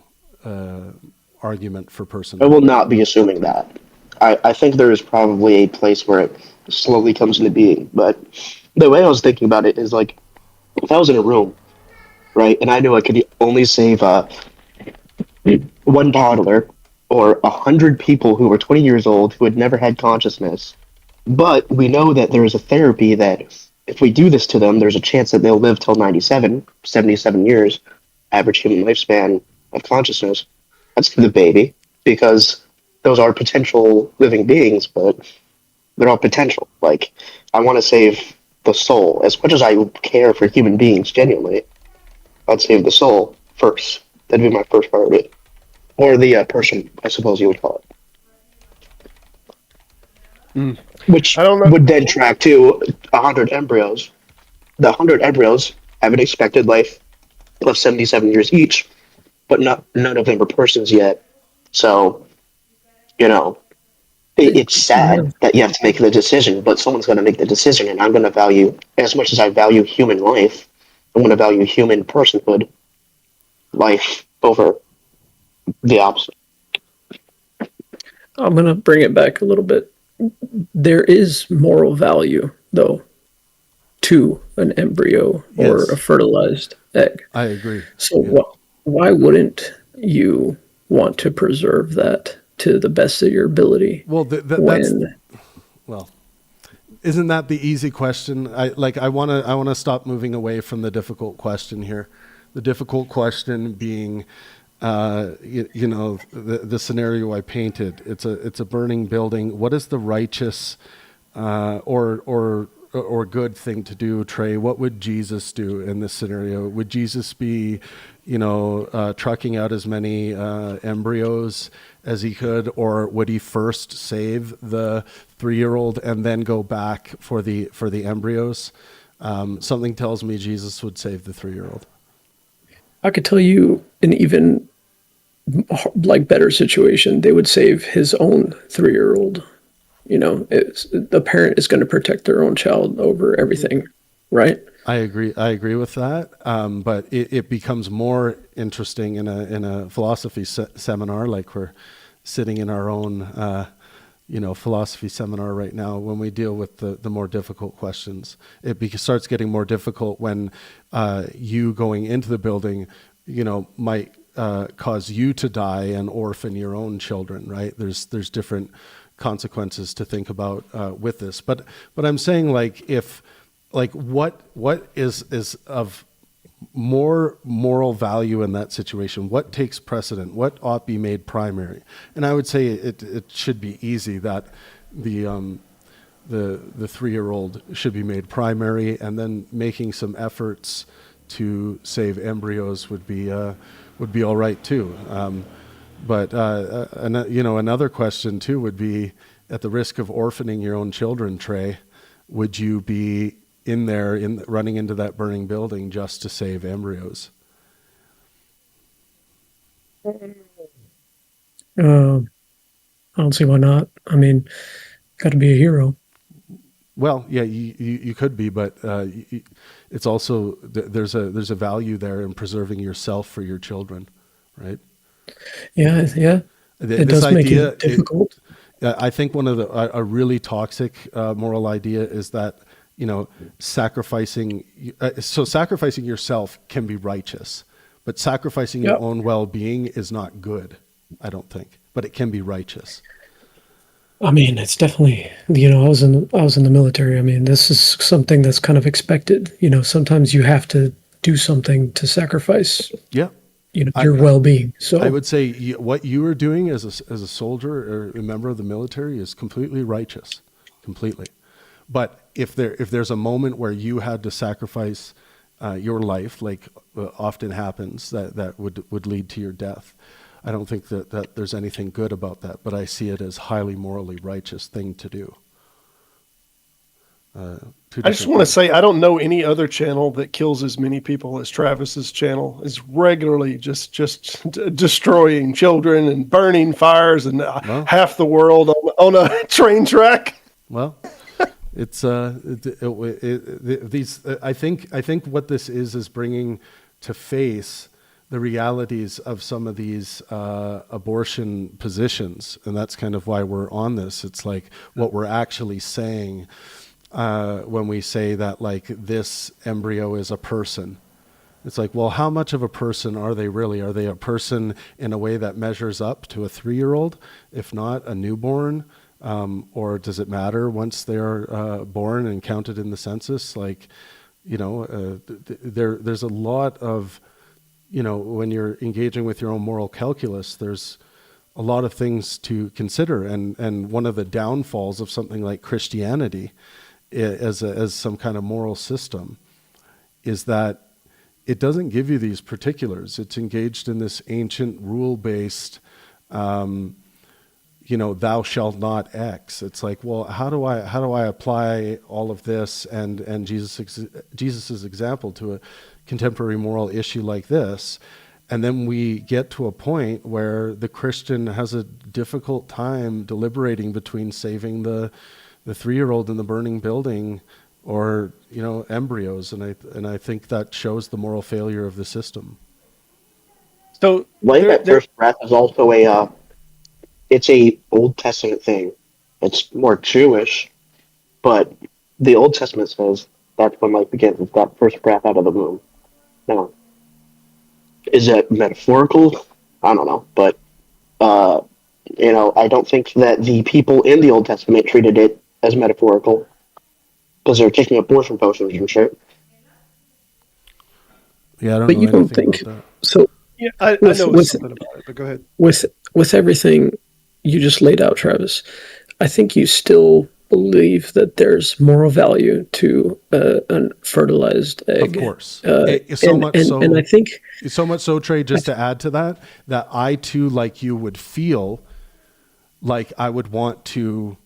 argument for personhood. I will not be assuming that. I think there is probably a place where it slowly comes into being. But the way I was thinking about it is like, if I was in a room, right, and I knew I could only save one toddler or 100 people who were 20 years old who had never had consciousness, but we know that there is a therapy that if we do this to them, there's a chance that they'll live till 77 years, average human lifespan of consciousness. That's for the baby, because those are potential living beings, but they're all potential. Like, I want to save the soul as much as I care for human beings. Genuinely, I'd save the soul first. That'd be my first priority, or the person, I suppose you would call it. Which I don't know. would then track to 100 embryos. The 100 embryos have an expected life of 77 years each, but none of them are persons yet. So, you know, it's sad that you have to make the decision, but someone's going to make the decision, and I'm going to value, as much as I value human life, I'm going to value human personhood life over the opposite. I'm going to bring it back a little bit. There is moral value, though, to an embryo or a fertilized egg. I agree. So why wouldn't you want to preserve that to the best of your ability? Well, isn't that the easy question? I want to stop moving away from the difficult question here. The difficult question being, the scenario I painted. It's a burning building. What is the righteous or good thing to do, Trey? What would Jesus do in this scenario? Would Jesus be, trucking out as many embryos as he could, or would he first save the 3-year-old and then go back for the embryos? Something tells me Jesus would save the 3-year-old. I could tell you an even better situation. They would save his own 3-year-old. The parent is going to protect their own child over everything, right? I agree with that. But it becomes more interesting in a philosophy seminar, like we're sitting in our own, philosophy seminar right now. When we deal with the more difficult questions, it starts getting more difficult when you going into the building, might cause you to die and orphan your own children, right? There's different consequences to think about with this, but I'm saying what is of more moral value in that situation? What takes precedent? What ought be made primary? And I would say it should be easy that the 3-year-old should be made primary, and then making some efforts to save embryos would be all right too. But another question too would be, at the risk of orphaning your own children, Trey, would you be running into that burning building just to save embryos? I don't see why not. I mean, got to be a hero. Well, yeah, you could be, but it's also there's a value there in preserving yourself for your children, right? Yeah. It does make it difficult. I think one of a really toxic moral idea is that sacrificing yourself can be righteous, but sacrificing your own well-being is not good. I don't think, but it can be righteous. I mean, it's definitely, I was in the military. I mean, this is something that's kind of expected. Sometimes you have to do something to sacrifice. Yeah. Your well-being. So I would say what you are doing as a soldier or a member of the military is completely righteous, completely. But if there's a moment where you had to sacrifice your life, like often happens, that would lead to your death, I don't think that there's anything good about that. But I see it as highly morally righteous thing to do. I just want to say, I don't know any other channel that kills as many people as Travis's channel is regularly just destroying children and burning fires and half the world on a train track. Well, it's these. I think what this is bringing to face the realities of some of these abortion positions, and that's kind of why we're on this. It's like what we're actually saying. When we say that this embryo is a person, it's like, well, how much of a person are they really? Are they a person in a way that measures up to a 3-year-old, if not a newborn? Or does it matter once they're born and counted in the census? There's a lot of, when you're engaging with your own moral calculus, there's a lot of things to consider, and one of the downfalls of something like Christianity as some kind of moral system is that it doesn't give you these particulars. It's engaged in this ancient rule-based, thou shalt not X. It's like, well, how do I apply all of this and Jesus's example to a contemporary moral issue like this? And then we get to a point where the Christian has a difficult time deliberating between saving the 3-year-old in the burning building or embryos, and I think that shows the moral failure of the system. So life at first breath is also it's a Old Testament thing. It's more Jewish, but the Old Testament says that's when life begins. It's that first breath out of the womb. Now, is it metaphorical? I don't know, but I don't think that the people in the Old Testament treated it as metaphorical because they're taking abortion potions and shit. Yeah, I don't but know you don't anything think about that. so? Yeah, I know something about it, but go ahead. With everything you just laid out, Travis, I think you still believe that there's moral value to a fertilized egg. Of course. And I think so much so, Trey, just to add to that I too, like you, would feel like I would want to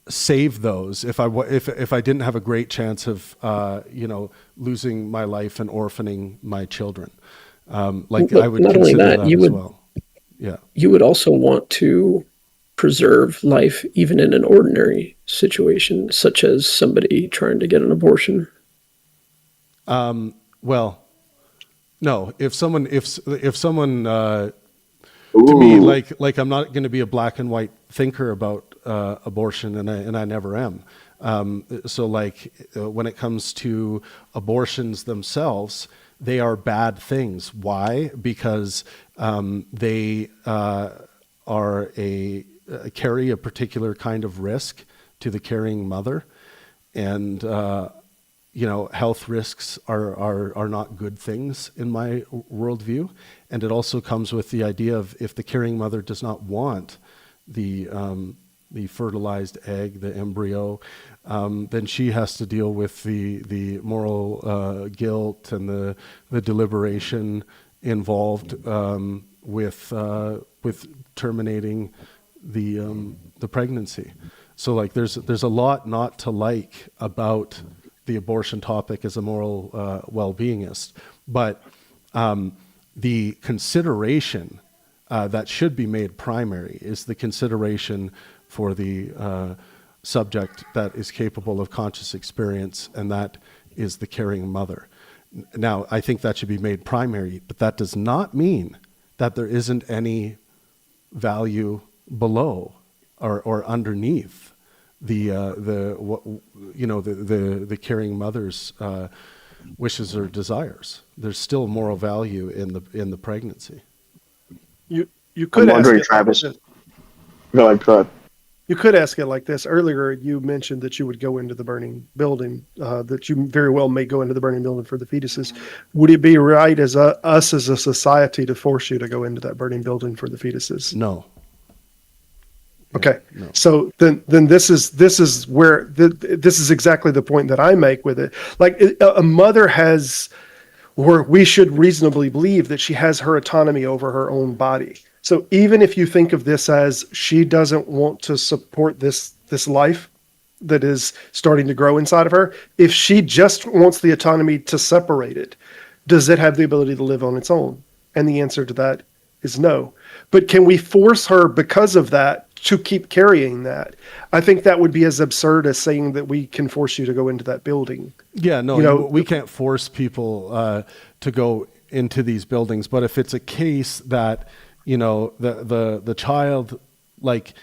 save those if I didn't have a great chance of losing my life and orphaning my children. I would not only consider that, as well. Yeah. You would also want to preserve life even in an ordinary situation, such as somebody trying to get an abortion. Well, no. If someone to me, like I'm not going to be a black and white thinker about abortion, and I never am. So when it comes to abortions themselves, they are bad things. Why? Because they carry a particular kind of risk to the carrying mother, and health risks are not good things in my worldview. And it also comes with the idea of, if the carrying mother does not want the fertilized egg, the embryo, then she has to deal with the moral guilt and the deliberation involved with terminating the pregnancy. So there's a lot not to like about the abortion topic as a moral well-beingist, but the consideration that should be made primary is the consideration for the subject that is capable of conscious experience, and that is the carrying mother. Now, I think that should be made primary, but that does not mean that there isn't any value below or underneath the carrying mother's wishes or desires. There's still moral value in the pregnancy. You could ask it, Travis. Go ahead. You could ask it like this. Earlier, you mentioned that you would go into the burning building, that you very well may go into the burning building for the fetuses. Would it be right as us as a society to force you to go into that burning building for the fetuses? No. Okay. No. So then this is where this is exactly the point that I make with it. Like a mother has, or we should reasonably believe that she has her autonomy over her own body. So even if you think of this as she doesn't want to support this life that is starting to grow inside of her, if she just wants the autonomy to separate it, does it have the ability to live on its own? And the answer to that is no. But can we force her because of that to keep carrying that? I think that would be as absurd as saying that we can force you to go into that building. Yeah, no, we can't force people to go into these buildings. But if it's a case that, the child, like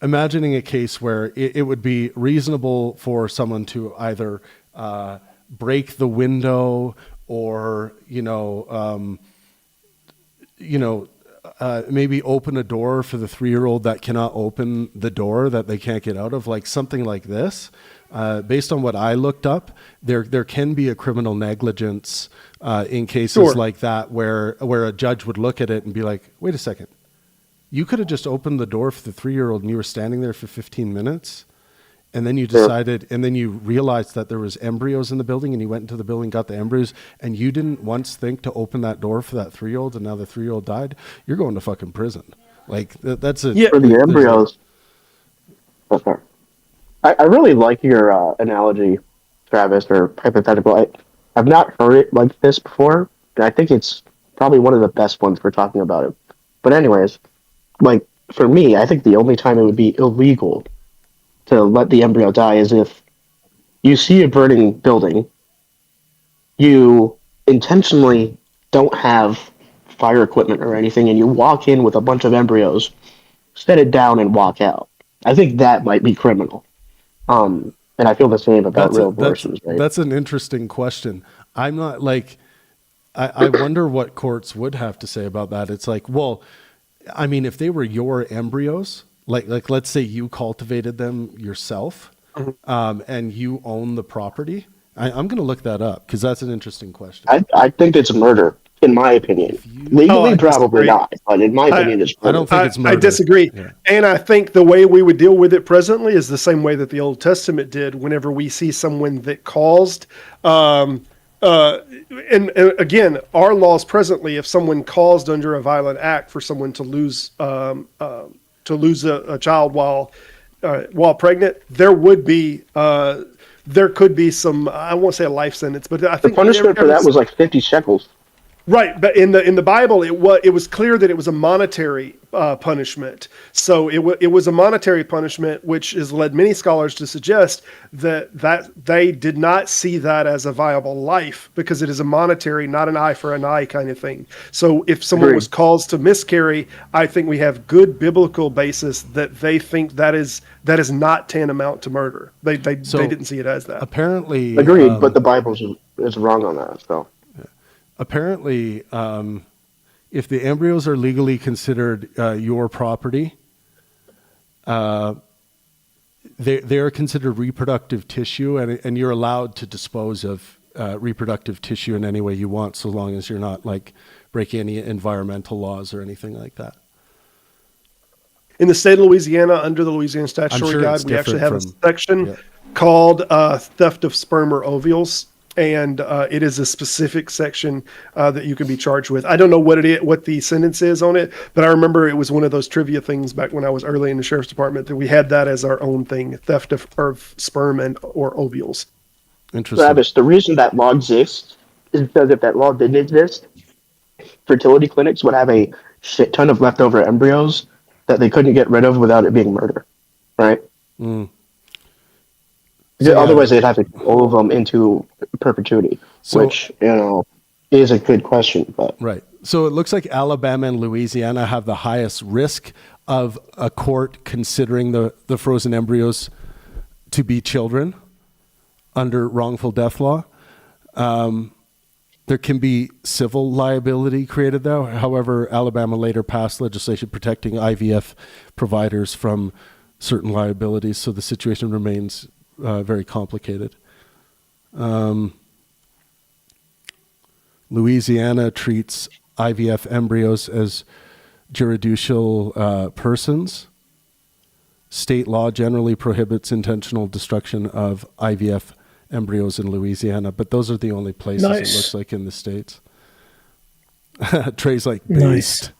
imagining a case where it would be reasonable for someone to either break the window or, maybe open a door for the 3-year-old that cannot open the door that they can't get out of, like something like this. Based on what I looked up, there can be a criminal negligence in cases like that where a judge would look at it and be like, wait a second, You could have just opened the door for the 3-year-old and you were standing there for 15 minutes. And then you decided, and then you realized that there was embryos in the building, and you went into the building, got the embryos, and you didn't once think to open that door for that 3-year-old, and now the 3-year-old died. You're going to fucking prison. Like that's a for the embryos. Okay. I really like your analogy, Travis, or hypothetical. I've not heard it like this before, and I think it's probably one of the best ones for talking about it. But anyways, like for me, I think the only time it would be illegal to let the embryo die is if you see a burning building, you intentionally don't have fire equipment or anything, and you walk in with a bunch of embryos, set it down, and walk out. I think that might be criminal. And I feel the same about real abortions, right? That's an interesting question. I'm not like, I wonder what courts would have to say about that. It's like, well, I mean, if they were your embryos, like let's say you cultivated them yourself, and you own the property. I'm going to look that up because that's an interesting question. I think it's murder, in my opinion. Legally, probably not, but in my opinion, it's murder. I don't think it's murder. I disagree. Yeah. And I think the way we would deal with it presently is the same way that the Old Testament did whenever we see someone that caused... and again, our laws presently, if someone caused under a violent act for someone to lose a child while pregnant, there could be some, I won't say a life sentence, but I think the punishment for that was like 50 shekels. Right, but in the Bible, it was clear that it was a monetary punishment. So it was a monetary punishment, which has led many scholars to suggest that they did not see that as a viable life because it is a monetary, not an eye for an eye kind of thing. So if someone was caused to miscarry, I think we have good biblical basis that they think that is not tantamount to murder. They didn't see it as that. Apparently, agreed, but the Bible is wrong on that. So. Apparently, if the embryos are legally considered your property, they are considered reproductive tissue, and you're allowed to dispose of reproductive tissue in any way you want, so long as you're not like breaking any environmental laws or anything like that. In the state of Louisiana, under the Louisiana Statutory Guide, we actually have a section called theft of sperm or ovules. And it is a specific section that you can be charged with. I don't know what the sentence is on it, but I remember it was one of those trivia things back when I was early in the sheriff's department that we had that as our own thing: theft of sperm or ovules. Interesting. Travis, the reason that law exists is because if that law didn't exist, fertility clinics would have a shit ton of leftover embryos that they couldn't get rid of without it being murder, right? Mm. So, otherwise, they'd have to all of them into perpetuity, which is a good question. But right. So it looks like Alabama and Louisiana have the highest risk of a court considering the frozen embryos to be children under wrongful death law. There can be civil liability created, though. However, Alabama later passed legislation protecting IVF providers from certain liabilities, so the situation remains very complicated. Louisiana treats IVF embryos as jurisdictional persons. State law generally prohibits intentional destruction of IVF embryos in Louisiana, but those are the only places it looks like in the States. Trey's like, based.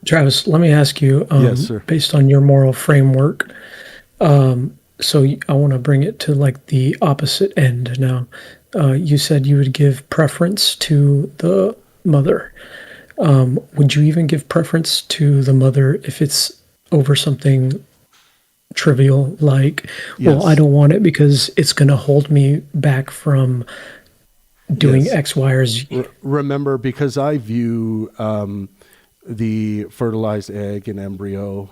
Travis, let me ask you, yes, sir. Based on your moral framework, so I want to bring it to like the opposite end now. You said you would give preference to the mother. Would you even give preference to the mother if it's over something trivial like, well, I don't want it because it's going to hold me back from doing X, Y, or Z? Remember, because I view the fertilized egg and embryo,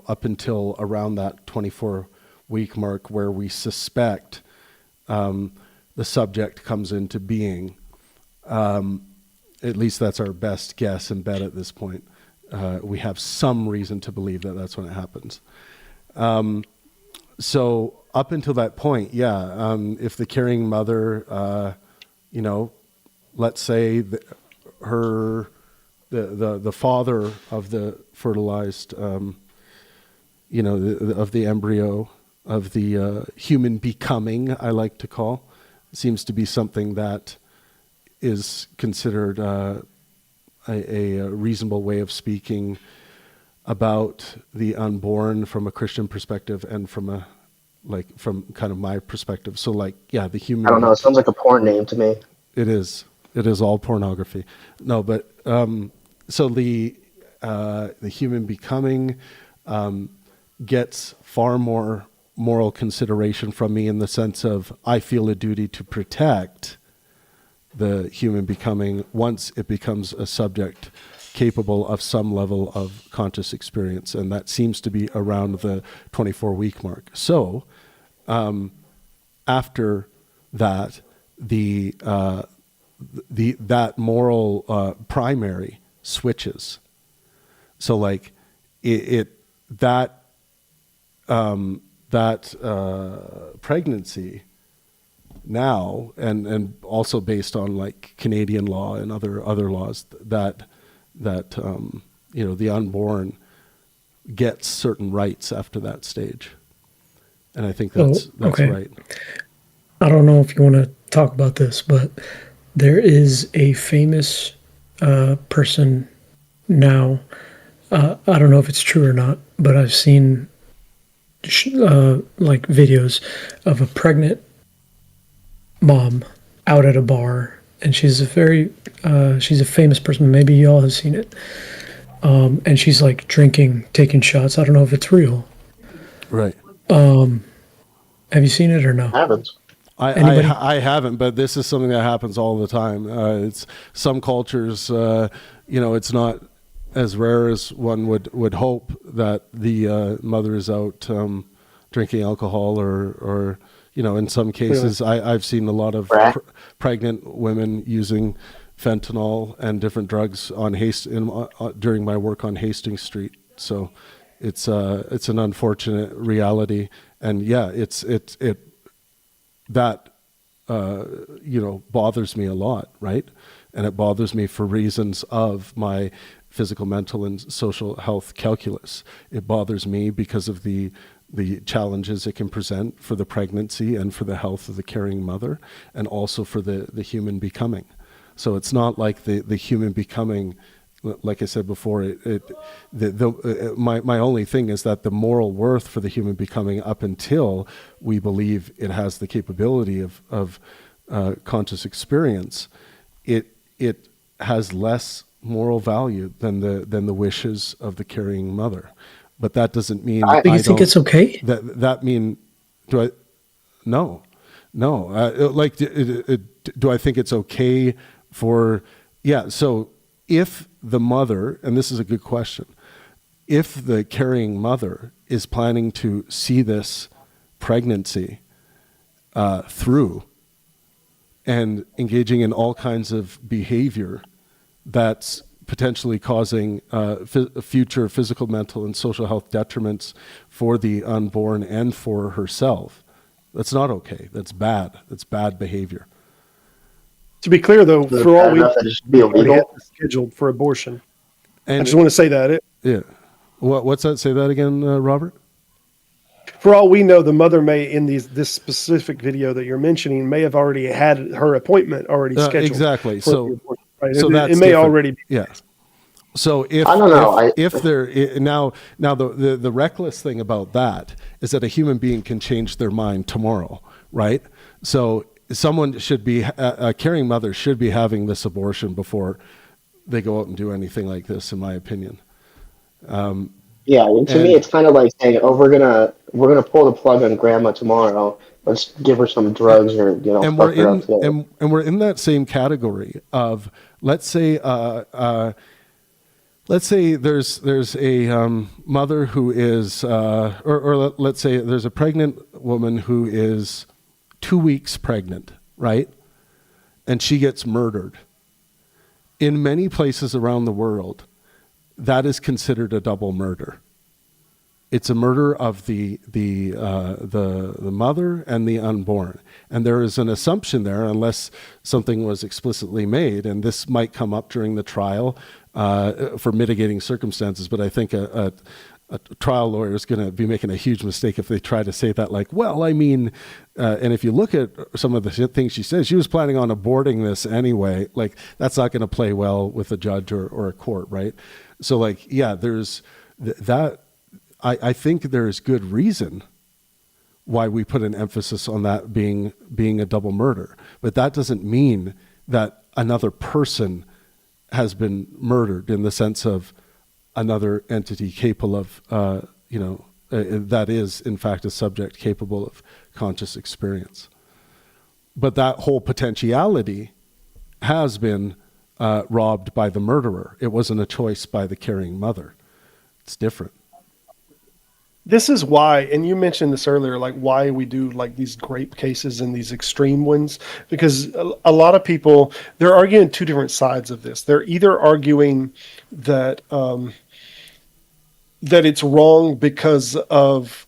up until around that 24-week mark where we suspect the subject comes into being. At least that's our best guess and bet at this point. We have some reason to believe that that's when it happens. So up until that point, if the carrying mother, let's say her the father of the fertilized, of the embryo, of the human becoming, I like to call, seems to be something that is considered a reasonable way of speaking about the unborn from a Christian perspective and from kind of my perspective. So the human. I don't know. It sounds like a porn name to me. It is. It is all pornography. No, but so the human becoming gets far more moral consideration from me in the sense of I feel a duty to protect the human becoming once it becomes a subject capable of some level of conscious experience, and that seems to be around the 24-week mark. So after that, that moral primary switches. So that pregnancy now, and also based on Canadian law and other laws, that the unborn gets certain rights after that stage, and I think that's okay. right. I don't know if you want to talk about this, but there is a famous person now. I don't know if it's true or not, but I've seen videos of a pregnant mom out at a bar, and she's a famous person. Maybe you all have seen it. And she's drinking, taking shots. I don't know if it's real. Right. Have you seen it or no? I haven't. I haven't, but this is something that happens all the time. It's some cultures, it's not as rare as one would hope that the mother is out drinking alcohol or in some cases, I've seen a lot of pregnant women using fentanyl and different drugs on during my work on Hastings Street. So it's an unfortunate reality, and that bothers me a lot, right? And it bothers me for reasons of my physical, mental, and social health calculus. It bothers me because of the challenges it can present for the pregnancy and for the health of the carrying mother, and also for the human becoming. So it's not like the human becoming, like I said before, my only thing is that the moral worth for the human becoming, up until we believe it has the capability of conscious experience, it has less moral value than the wishes of the carrying mother. But that doesn't mean I think it's okay. That mean do I? No. Do I think it's okay for? Yeah. So if the mother, and this is a good question, if the carrying mother is planning to see this pregnancy through and engaging in all kinds of behavior that's potentially causing future physical, mental, and social health detriments for the unborn and for herself, that's not okay. That's bad. That's bad behavior. To be clear, though, for all we already have scheduled for abortion. And I just want to say that. What's that? Say that again, Robert? For all we know, the mother may, in this specific video that you're mentioning, may have already had her appointment already scheduled. Exactly. So that's it may different. Already be. Yeah. So if I don't know. If there now the reckless thing about that is that a human being can change their mind tomorrow, right? So someone should be a carrying mother should be having this abortion before they go out and do anything like this, in my opinion. Yeah, and to me, it's kind of like saying, "Oh, we're gonna pull the plug on grandma tomorrow. Let's give her some drugs, or and fuck her up today." And we're in that same category of let's say there's a mother who is, or let's say there's a pregnant woman who is 2 weeks pregnant, right? And she gets murdered. In many places around the world, that is considered a double murder. It's a murder of the mother and the unborn, and there is an assumption there, unless something was explicitly made, and this might come up during the trial for mitigating circumstances. But I think a trial lawyer is going to be making a huge mistake if they try to say that, like, well, I mean, and if you look at some of the things she says, she was planning on aborting this anyway. Like, that's not going to play well with a judge or a court, right? So, like, yeah, there's that. I think there is good reason why we put an emphasis on that being a double murder, but that doesn't mean that another person has been murdered in the sense of another entity capable of, that is in fact a subject capable of conscious experience. But that whole potentiality has been robbed by the murderer. It wasn't a choice by the carrying mother. It's different. This is why, and you mentioned this earlier, like why we do like these grape cases and these extreme ones, because a lot of people, they're arguing two different sides of this. They're either arguing that that it's wrong because of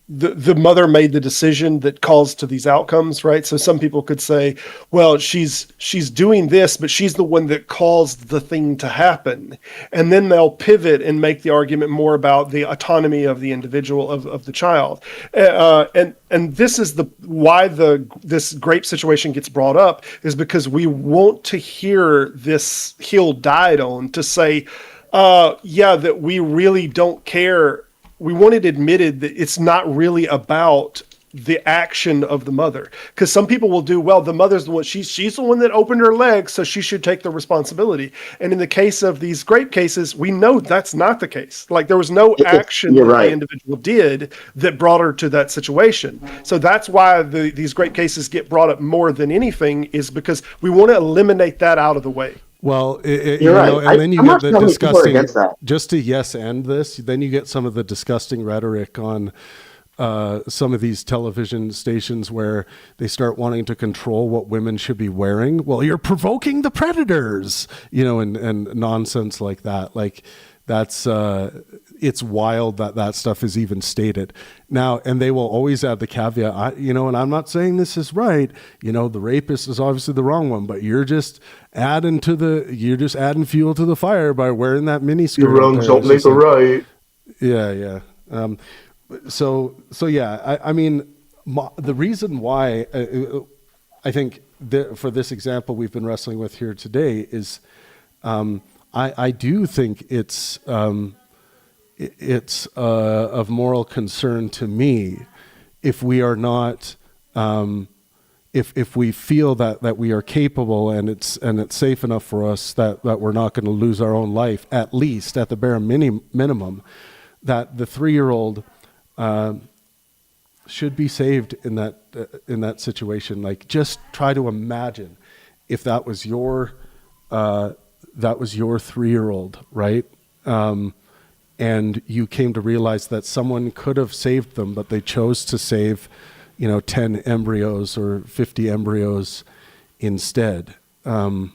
the mother made the decision that caused to these outcomes, right? So some people could say, well, she's doing this, but she's the one that caused the thing to happen. And then they'll pivot and make the argument more about the autonomy of the individual, of the child. And this is why this grape situation gets brought up, is because we want to hear this hill died on, to say, that we really don't care. We want it admitted that it's not really about the action of the mother, because some people will do, well, the mother's the one, she's the one that opened her legs, so she should take the responsibility. And in the case of these grape cases, we know that's not the case. Like, there was no action that the individual did that brought her to that situation. So that's why these grape cases get brought up more than anything, is because we want to eliminate that out of the way. Well, you're right. And then you I'm get the disgusting, just to yes end this, then you get some of the disgusting rhetoric on some of these television stations where they start wanting to control what women should be wearing. Well, you're provoking the predators, and nonsense like that. Like, that's it's wild that stuff is even stated now. And they will always add the caveat, and I'm not saying this is right. The rapist is obviously the wrong one, but you're just adding fuel to the fire by wearing that miniskirt. Your wrongs don't make a right. Yeah. So yeah, I mean, the reason why I think for this example we've been wrestling with here today is, I do think it's of moral concern to me if we are not, if we feel that we are capable and it's safe enough for us that we're not going to lose our own life, at least at the bare minimum, that the 3-year-old should be saved in that situation. Like, just try to imagine if that was your 3-year-old, right? And you came to realize that someone could have saved them, but they chose to save, 10 embryos or 50 embryos instead. Can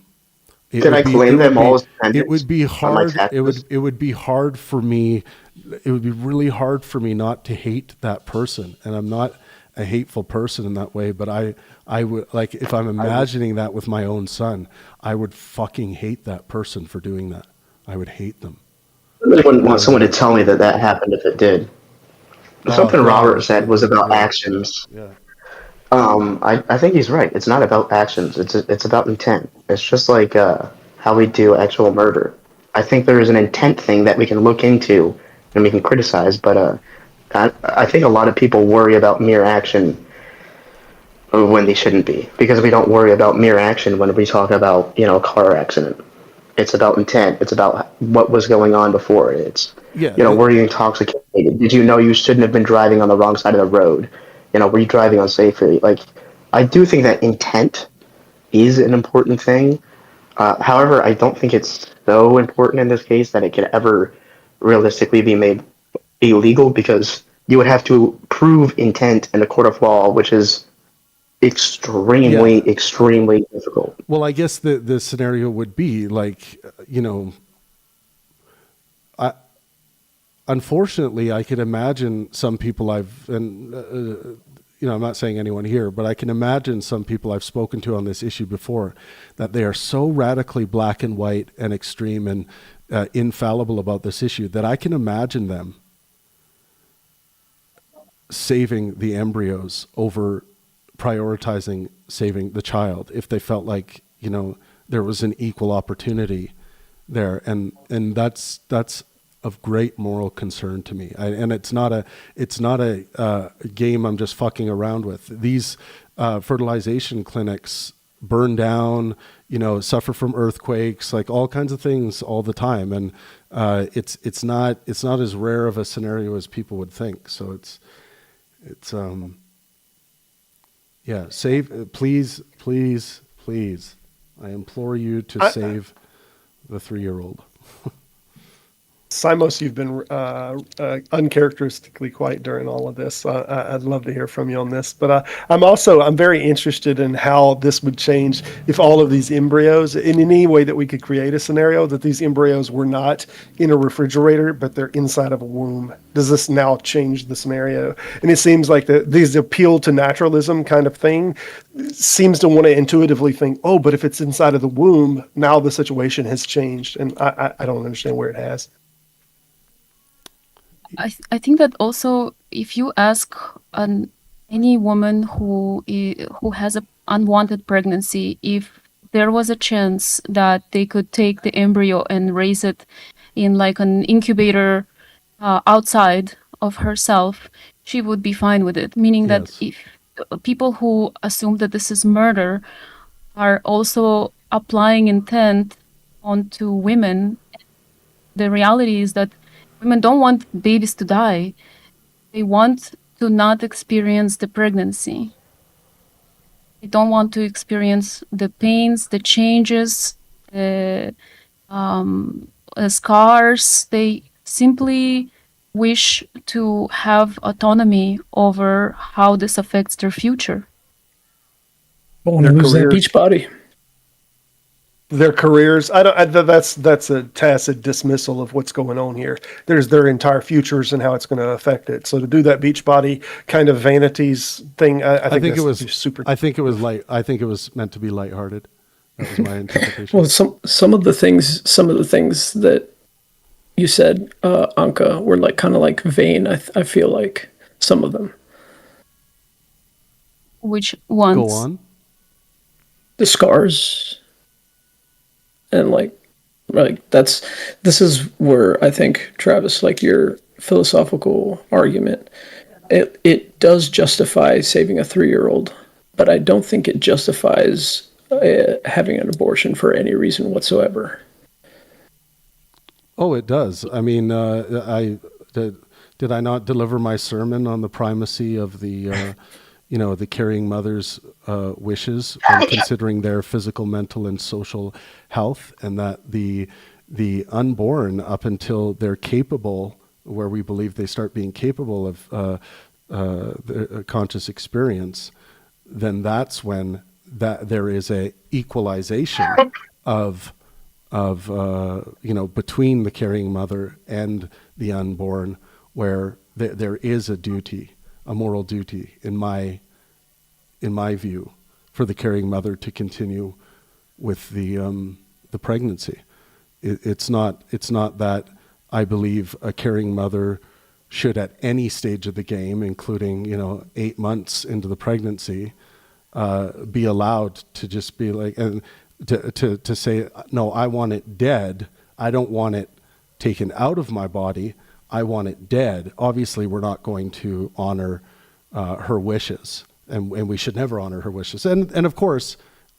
I claim them all as dependents? It would be hard. It would be hard for me. It would be really hard for me not to hate that person. And I'm not a hateful person in that way, but I would, like, if I'm imagining that with my own son, I would fucking hate that person for doing that. I would hate them. I really wouldn't want someone to tell me that happened if it did. Something Robert said was about actions. Yeah. I think he's right. It's not about actions. It's about intent. It's just like how we do actual murder. I think there is an intent thing that we can look into and we can criticize, but I think a lot of people worry about mere action when they shouldn't be, because we don't worry about mere action when we talk about a car accident. It's about intent. It's about what was going on before. It's were you intoxicated? Did you know you shouldn't have been driving on the wrong side of the road? Were you driving unsafely? Like, I do think that intent is an important thing. However, I don't think it's so important in this case that it could ever realistically be made illegal, because you would have to prove intent in a court of law, which is extremely difficult. Well, I guess the scenario would be like, unfortunately, I could imagine some people I'm not saying anyone here, but I can imagine some people I've spoken to on this issue before, that they are so radically black and white and extreme and infallible about this issue that I can imagine them saving the embryos over prioritizing saving the child if they felt like, there was an equal opportunity there. And that's of great moral concern to me. And it's not a game I'm just fucking around with. These fertilization clinics burn down, suffer from earthquakes, like all kinds of things all the time. And it's not as rare of a scenario as people would think. So please, I implore you to save the 3-year-old. Simos, you've been uncharacteristically quiet during all of this. I'd love to hear from you on this. But I'm very interested in how this would change if all of these embryos, in any way that we could create a scenario that these embryos were not in a refrigerator, but they're inside of a womb. Does this now change the scenario? And it seems like these appeal to naturalism kind of thing seems to want to intuitively think, oh, but if it's inside of the womb, now the situation has changed. And I don't understand where it has. I think that also, if you ask any woman who has an unwanted pregnancy, if there was a chance that they could take the embryo and raise it in like an incubator outside of herself, she would be fine with it. Meaning that if people who assume that this is murder are also applying intent onto women, the reality is that women don't want babies to die. They want to not experience the pregnancy. They don't want to experience the pains, the changes, scars. They simply wish to have autonomy over how this affects their future. Don't want to lose that beach body. Their careers. That's a tacit dismissal of what's going on here. There's their entire futures and how it's going to affect it. So to do that beach body kind of vanities thing, I think it was super. I think it was meant to be lighthearted. That was my interpretation. Well, some of the things that you said, Anka, were like kind of like vain. I feel like some of them. Which ones? Go on. The scars. And like this is where I think, Travis, like your philosophical argument, it does justify saving a 3-year-old, but I don't think it justifies having an abortion for any reason whatsoever. Oh, it does. I mean, did I not deliver my sermon on the primacy of the the carrying mother's wishes when considering their physical, mental, and social health, and that the unborn, up until they're capable, where we believe they start being capable of conscious experience, then that's when that there is a equalization of between the carrying mother and the unborn, where there is a duty, a moral duty, in my view, for the carrying mother to continue with the pregnancy. It's not that I believe a carrying mother should, at any stage of the game, including 8 months into the pregnancy, be allowed to just be like, and to say, no, I want it dead. I don't want it taken out of my body. I want it dead. Obviously, we're not going to honor her wishes, and we should never honor her wishes. And of course,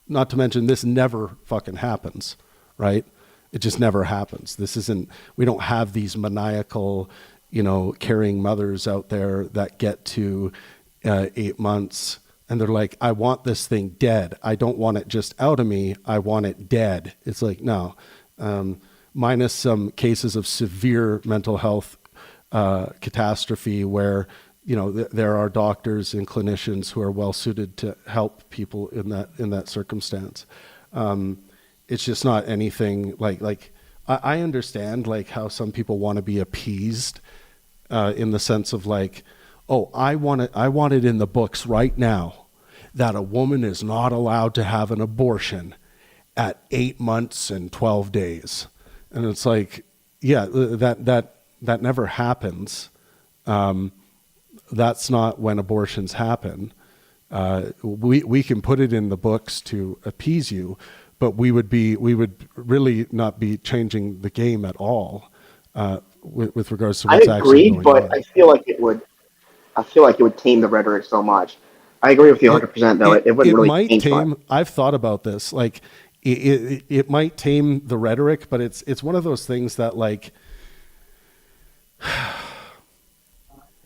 not to mention, this never fucking happens, right? It just never happens. We don't have these maniacal, carrying mothers out there that get to 8 months and they're like, I want this thing dead. I don't want it just out of me. I want it dead. It's like, no, minus some cases of severe mental health catastrophe where, there are doctors and clinicians who are well suited to help people in that circumstance. It's just not anything like I understand like how some people want to be appeased in the sense of like, oh, I want it in the books right now that a woman is not allowed to have an abortion at 8 months and 12 days. And it's like, yeah, that never happens. That's not when abortions happen. We can put it in the books to appease you, but we would really not be changing the game at all with regards to what's actually going on. But I feel like it would tame the rhetoric so much. I agree with you 100%. Though it wouldn't really change much. I've thought about this. Like it might tame the rhetoric, but it's one of those things that like.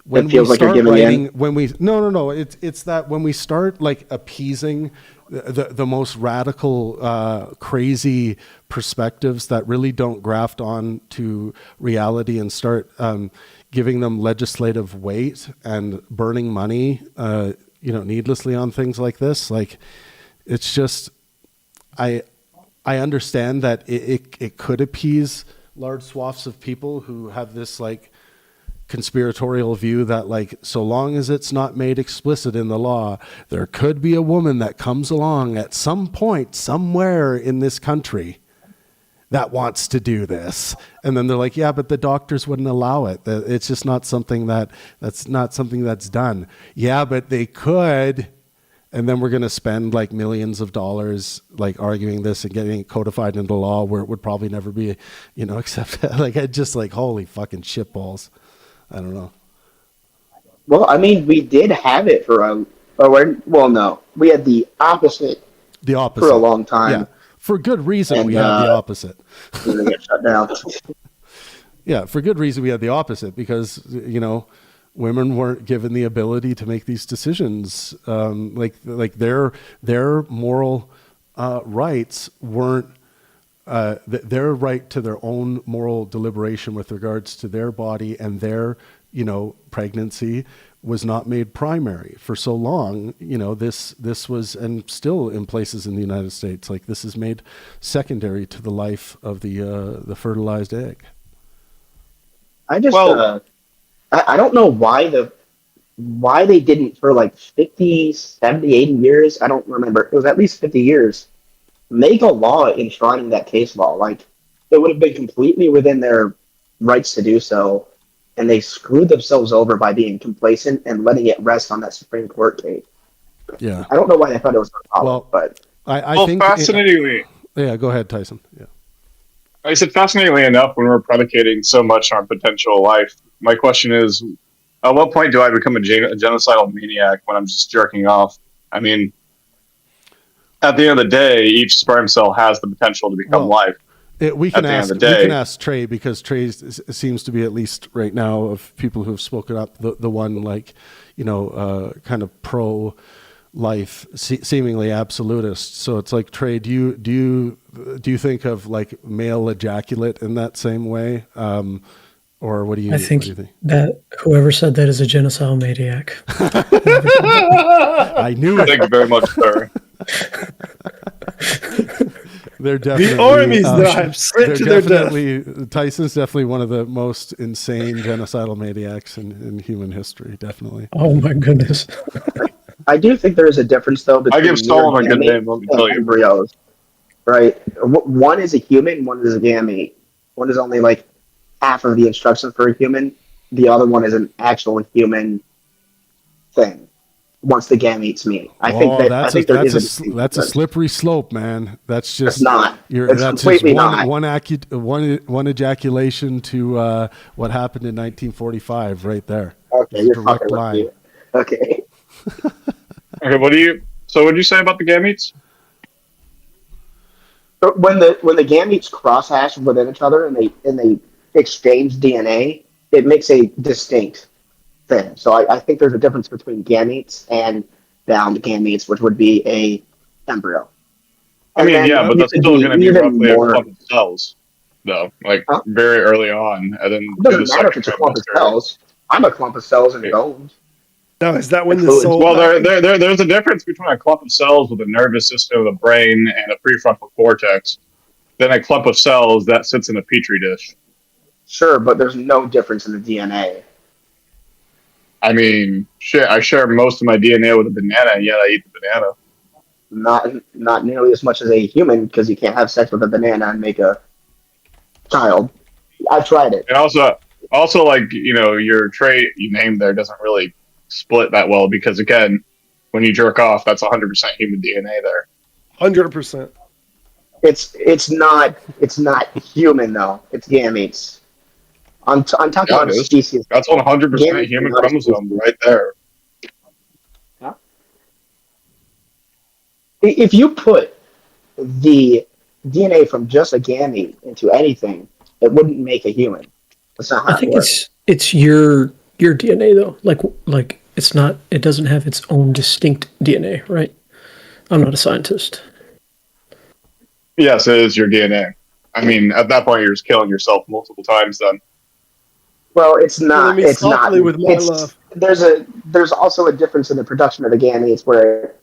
When we start writing, it's that when we start like appeasing the most radical, crazy perspectives that really don't graft on to reality and start giving them legislative weight and burning money, needlessly on things like this. Like, it's just, I understand that it could appease large swaths of people who have this like conspiratorial view that like, so long as it's not made explicit in the law, there could be a woman that comes along at some point somewhere in this country that wants to do this. And then they're like, yeah, but the doctors wouldn't allow it. It's just not something that's not something that's done. Yeah, but they could. And then we're going to spend like millions of dollars like arguing this and getting it codified into law where it would probably never be, accepted. Like, I just like, holy fucking shitballs. I don't know. Well, I mean, we did have it for we had the opposite. The opposite for a long time. Yeah, for good reason. We had the opposite. Get shut down. Yeah, for good reason we had the opposite because women weren't given the ability to make these decisions. Like their moral rights weren't. Their right to their own moral deliberation with regards to their body and their, pregnancy was not made primary for so long. This was, and still in places in the United States, like this is made secondary to the life of the fertilized egg. I don't know why they didn't for like 50, 70, 80 years. I don't remember. It was at least 50 years. Make a law enshrining that case law. Like, it would have been completely within their rights to do so, and they screwed themselves over by being complacent and letting it rest on that Supreme Court case. Yeah. I don't know why they thought it was a problem, but... I think... fascinatingly... Yeah, go ahead, Tyson. Yeah. I said, fascinatingly enough, when we're predicating so much on potential life, my question is, at what point do I become a genocidal maniac when I'm just jerking off? I mean... At the end of the day, each sperm cell has the potential to become life. We can ask Trey, because Trey seems to be, at least right now, of people who have spoken up, the one like, kind of pro-life, seemingly absolutist. So it's like, Trey, do you think of like male ejaculate in that same way, or what do you? I think, what do you think? that whoever said that is a genocidal maniac. I knew it. Thank you very much, sir. They're definitely the armies drive straight to their death. Tyson's definitely one of the most insane genocidal maniacs in human history. Definitely. Oh my goodness. I do think there is a difference though between I give Solomon a good name. Let me tell you. Embryos, right? One is a human. One is a gamete. One is only like half of the instructions for a human. The other one is an actual human thing. Once the gametes meet, I think that's a slippery slope, man. That's just it's not. That's completely just not. one ejaculation to what happened in 1945, right there. Okay, just you're fucking with me. Okay. Okay, what do you say about the gametes? When the gametes cross hash within each other and they exchange DNA, it makes a distinct thing. So I think there's a difference between gametes and bound gametes, which would be a embryo. I mean, yeah, but that's still going to be roughly a clump of cells, though, like very early on, and then it doesn't matter if it's a clump of cells. I'm a clump of cells and bones. No, is that when the soul? Well, there's a difference between a clump of cells with a nervous system, a brain, and a prefrontal cortex. than a clump of cells that sits in a petri dish. Sure, but there's no difference in the DNA. I mean, shit, I share most of my DNA with a banana, and yet I eat the banana. Not nearly as much as a human, because you can't have sex with a banana and make a child. I've tried it. And also, like, you know, your trait you named there doesn't really split that well because, again, when you jerk off, that's 100% human DNA there. 100%. It's not human though. It's gametes. I'm talking about a species. That's 100% human chromosome right there. Huh? If you put the DNA from just a gamete into anything, it wouldn't make a human. That's not how I think it works. it's your DNA though. Like it's not. It doesn't have its own distinct DNA, right? I'm not a scientist. Yes, it is your DNA. I mean, at that point, you're just killing yourself multiple times. Then. Well, it's not. It's not. With my love. There's also a difference in the production of the gametes where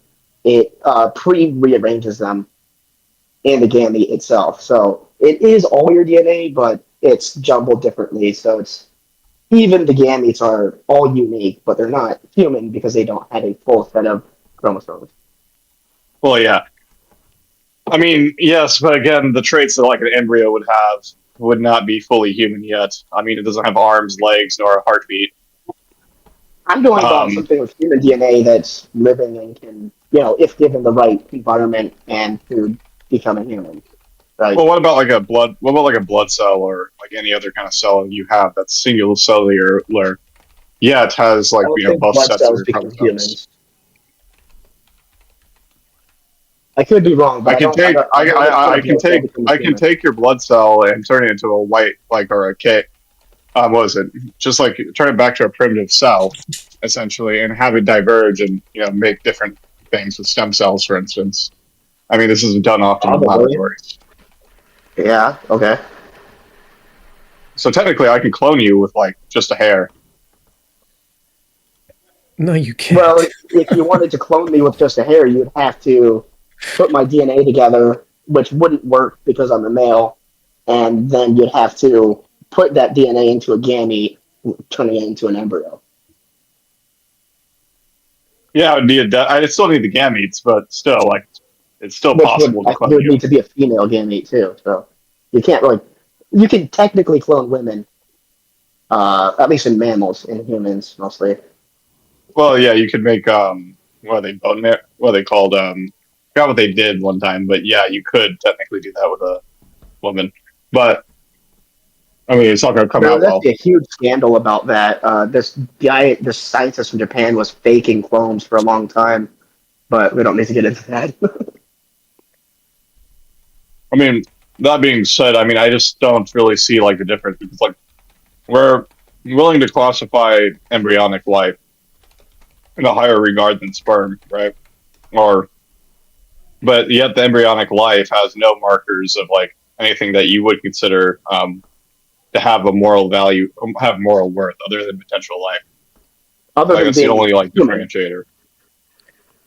it pre-rearranges them in the gamete itself. So it is all your DNA, but it's jumbled differently. So it's even the gametes are all unique, but they're not human because they don't have a full set of chromosomes. Well, yeah. I mean, yes, but again, the traits that like an embryo would have would not be fully human yet. I mean, it doesn't have arms, legs, nor a heartbeat. I'm going about something with human DNA that's living and can, if given the right environment and food, become a human. Right? Well, what about like a blood cell or like any other kind of cell you have that's singular cellular? Yeah, it has like both blood sets cells of become humans. I could be wrong, but I can take your blood cell and turn it into a white or a K. What was it? Just like turn it back to a primitive cell, essentially, and have it diverge and make different things with stem cells, for instance. I mean, this is done often in laboratories. Yeah. Okay. So technically, I can clone you with just a hair. No, you can't. Well, if you wanted to clone me with just a hair, you'd have to put my DNA together, which wouldn't work because I'm a male, and then you'd have to put that DNA into a gamete, turning it into an embryo. Yeah, I'd still need the gametes, but still, it's still possible to clone you. It would you. need to be a female gamete too, so you can't you can technically clone women, at least in mammals, in humans mostly. Well, yeah, you could make what are they called? I forgot what they did one time, but yeah, you could technically do that with a woman. But I mean, it's not going to come out well. There's a huge scandal about that. This scientist from Japan was faking clones for a long time, but we don't need to get into that. I mean, that being said, I mean, I just don't really see the difference because we're willing to classify embryonic life in a higher regard than sperm, right? But yet the embryonic life has no markers of anything that you would consider to have a moral value, have moral worth, other than potential life. Other than that's the only differentiator.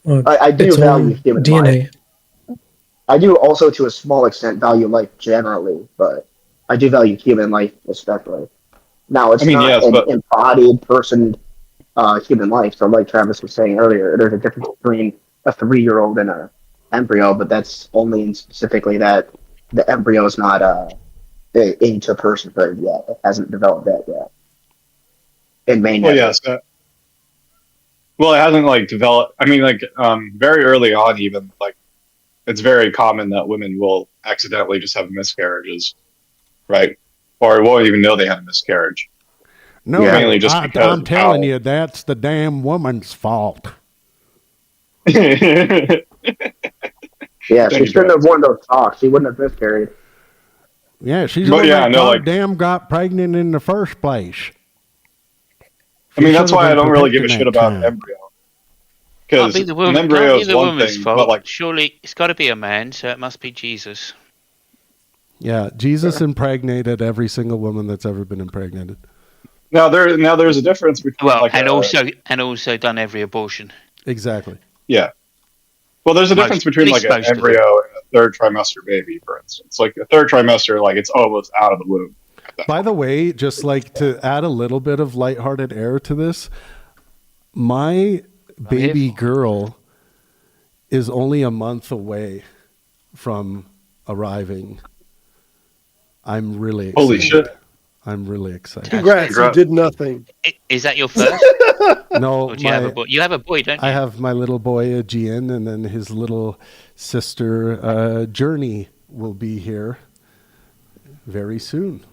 Well, I do value human DNA. life. I do also, to a small extent, value life generally, but I do value human life especially. Now, it's not an embodied person. Human life. So, like Travis was saying earlier, there's a difference between a 3-year-old and an embryo, but that's only in specifically that the embryo is not into personhood yet. It hasn't developed that yet. It may not. Well, yes. Well, it hasn't developed. I mean, very early on, even it's very common that women will accidentally just have miscarriages, right? Or won't even know they had a miscarriage. No, mainly just because I'm telling you, that's the damn woman's fault. Yeah, she shouldn't have worn those socks. She wouldn't have miscarried. Yeah, she's the one that damn got pregnant in the first place. I mean, that's why I don't really give a shit about an embryo. Because an embryo is one thing, but surely it's got to be a man, so it must be Jesus. Yeah, Jesus impregnated every single woman that's ever been impregnated. Now there's a difference between also done every abortion. Exactly. Yeah. Well, there's a difference between an embryo third trimester baby, for instance. Like a third trimester, like it's almost out of the womb. By the way, just like to add a little bit of lighthearted air to this, my baby girl is only a month away from arriving. I'm really excited. Holy shit. I'm really excited. Congrats, you did nothing. Is that your first? No, Or do you have a boy? You have a boy, don't you? I have my little boy, Gian, and then his little sister, Journey, will be here very soon.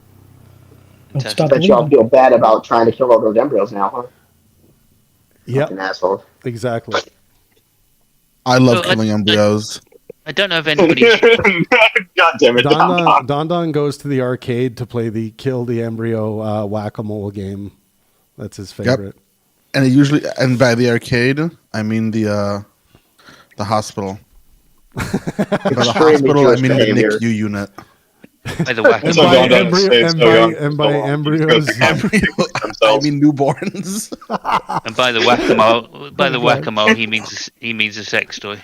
I bet y'all feel bad about trying to kill all those embryos now, huh? Yeah, asshole. Exactly. I love killing embryos. I don't know if anybody. God damn it, Don Don goes to the arcade to play the kill the embryo whack-a-mole game. That's his favorite. And it usually, and by the arcade, I mean the hospital. By the hospital, I mean the NICU unit. By the whack and by embryos, I mean newborns. And by the whack-a-mole, he means a sex toy.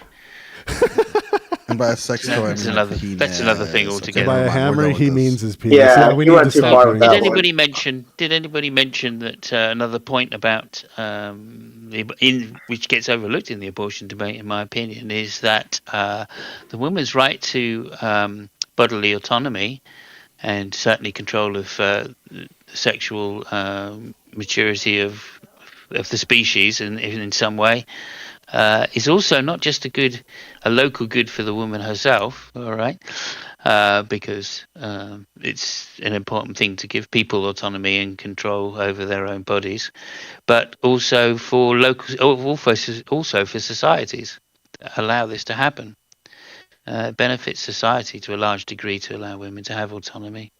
And by a sex toy, that's another thing altogether. And by a hammer, he means his penis. Yeah, we need to stop. Did anybody mention that another point about which gets overlooked in the abortion debate, in my opinion, is that the woman's right to bodily autonomy and certainly control of sexual maturity of the species in some way is also not just a local good for the woman herself, all right, because it's an important thing to give people autonomy and control over their own bodies, but also for also for societies to allow this to happen. It benefits society to a large degree to allow women to have autonomy.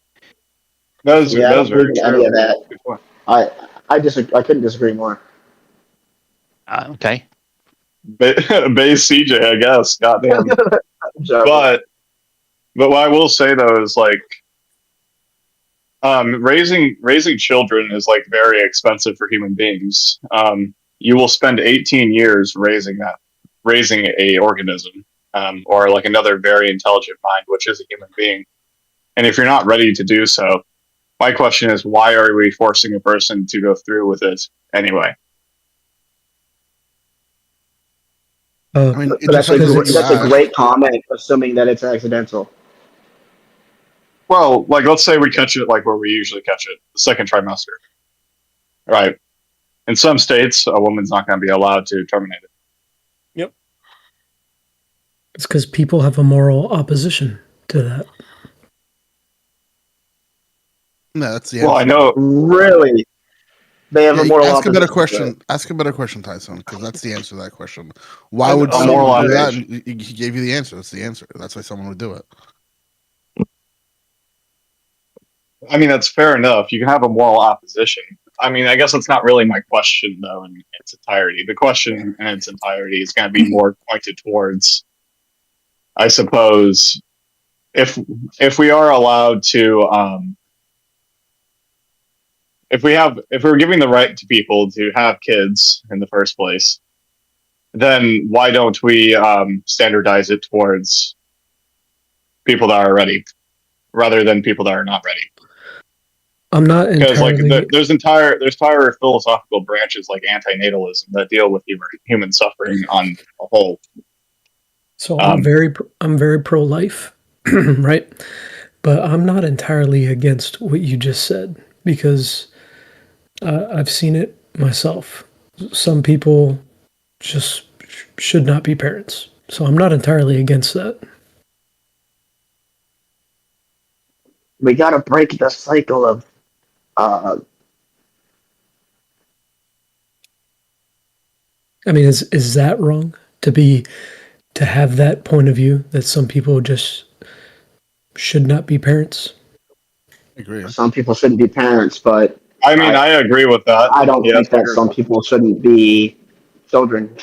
Those are very any true. of that. I disagree. I couldn't disagree more. Okay. Base CJ, I guess. Goddamn. But what I will say though is like, raising children is like very expensive for human beings. You will spend 18 years raising a organism, or like another very intelligent mind, which is a human being. And if you're not ready to do so, my question is, why are we forcing a person to go through with it anyway? I mean, that's a great comment, assuming that it's accidental. Well, like let's say we catch it like where we usually catch it, the second trimester. Right. In some states, a woman's not going to be allowed to terminate it. Yep. It's because people have a moral opposition to that. No, that's the answer. Well, I know. Really? They have a moral ask a better opposition. question. Ask a better question, Tyson, because that's the answer to that question. Why would someone do that? He gave you the answer. That's the answer. That's why someone would do it. I mean, that's fair enough. You can have a moral opposition. I mean, I guess that's not really my question, though, in its entirety. The question in its entirety is going to be more pointed towards, I suppose, if we are allowed to, if we're giving the right to people to have kids in the first place, then why don't we standardize it towards people that are ready, rather than people that are not ready? I'm not entirely... Because there's entire philosophical branches like antinatalism that deal with human suffering on a whole. So I'm very pro-life, right? But I'm not entirely against what you just said, because I've seen it myself. Some people just should not be parents. So I'm not entirely against that. We got to break the cycle of I mean, is that wrong to have that point of view that some people just should not be parents? I agree. Some people shouldn't be parents, but I mean, I agree with that. I don't think that some people shouldn't be children.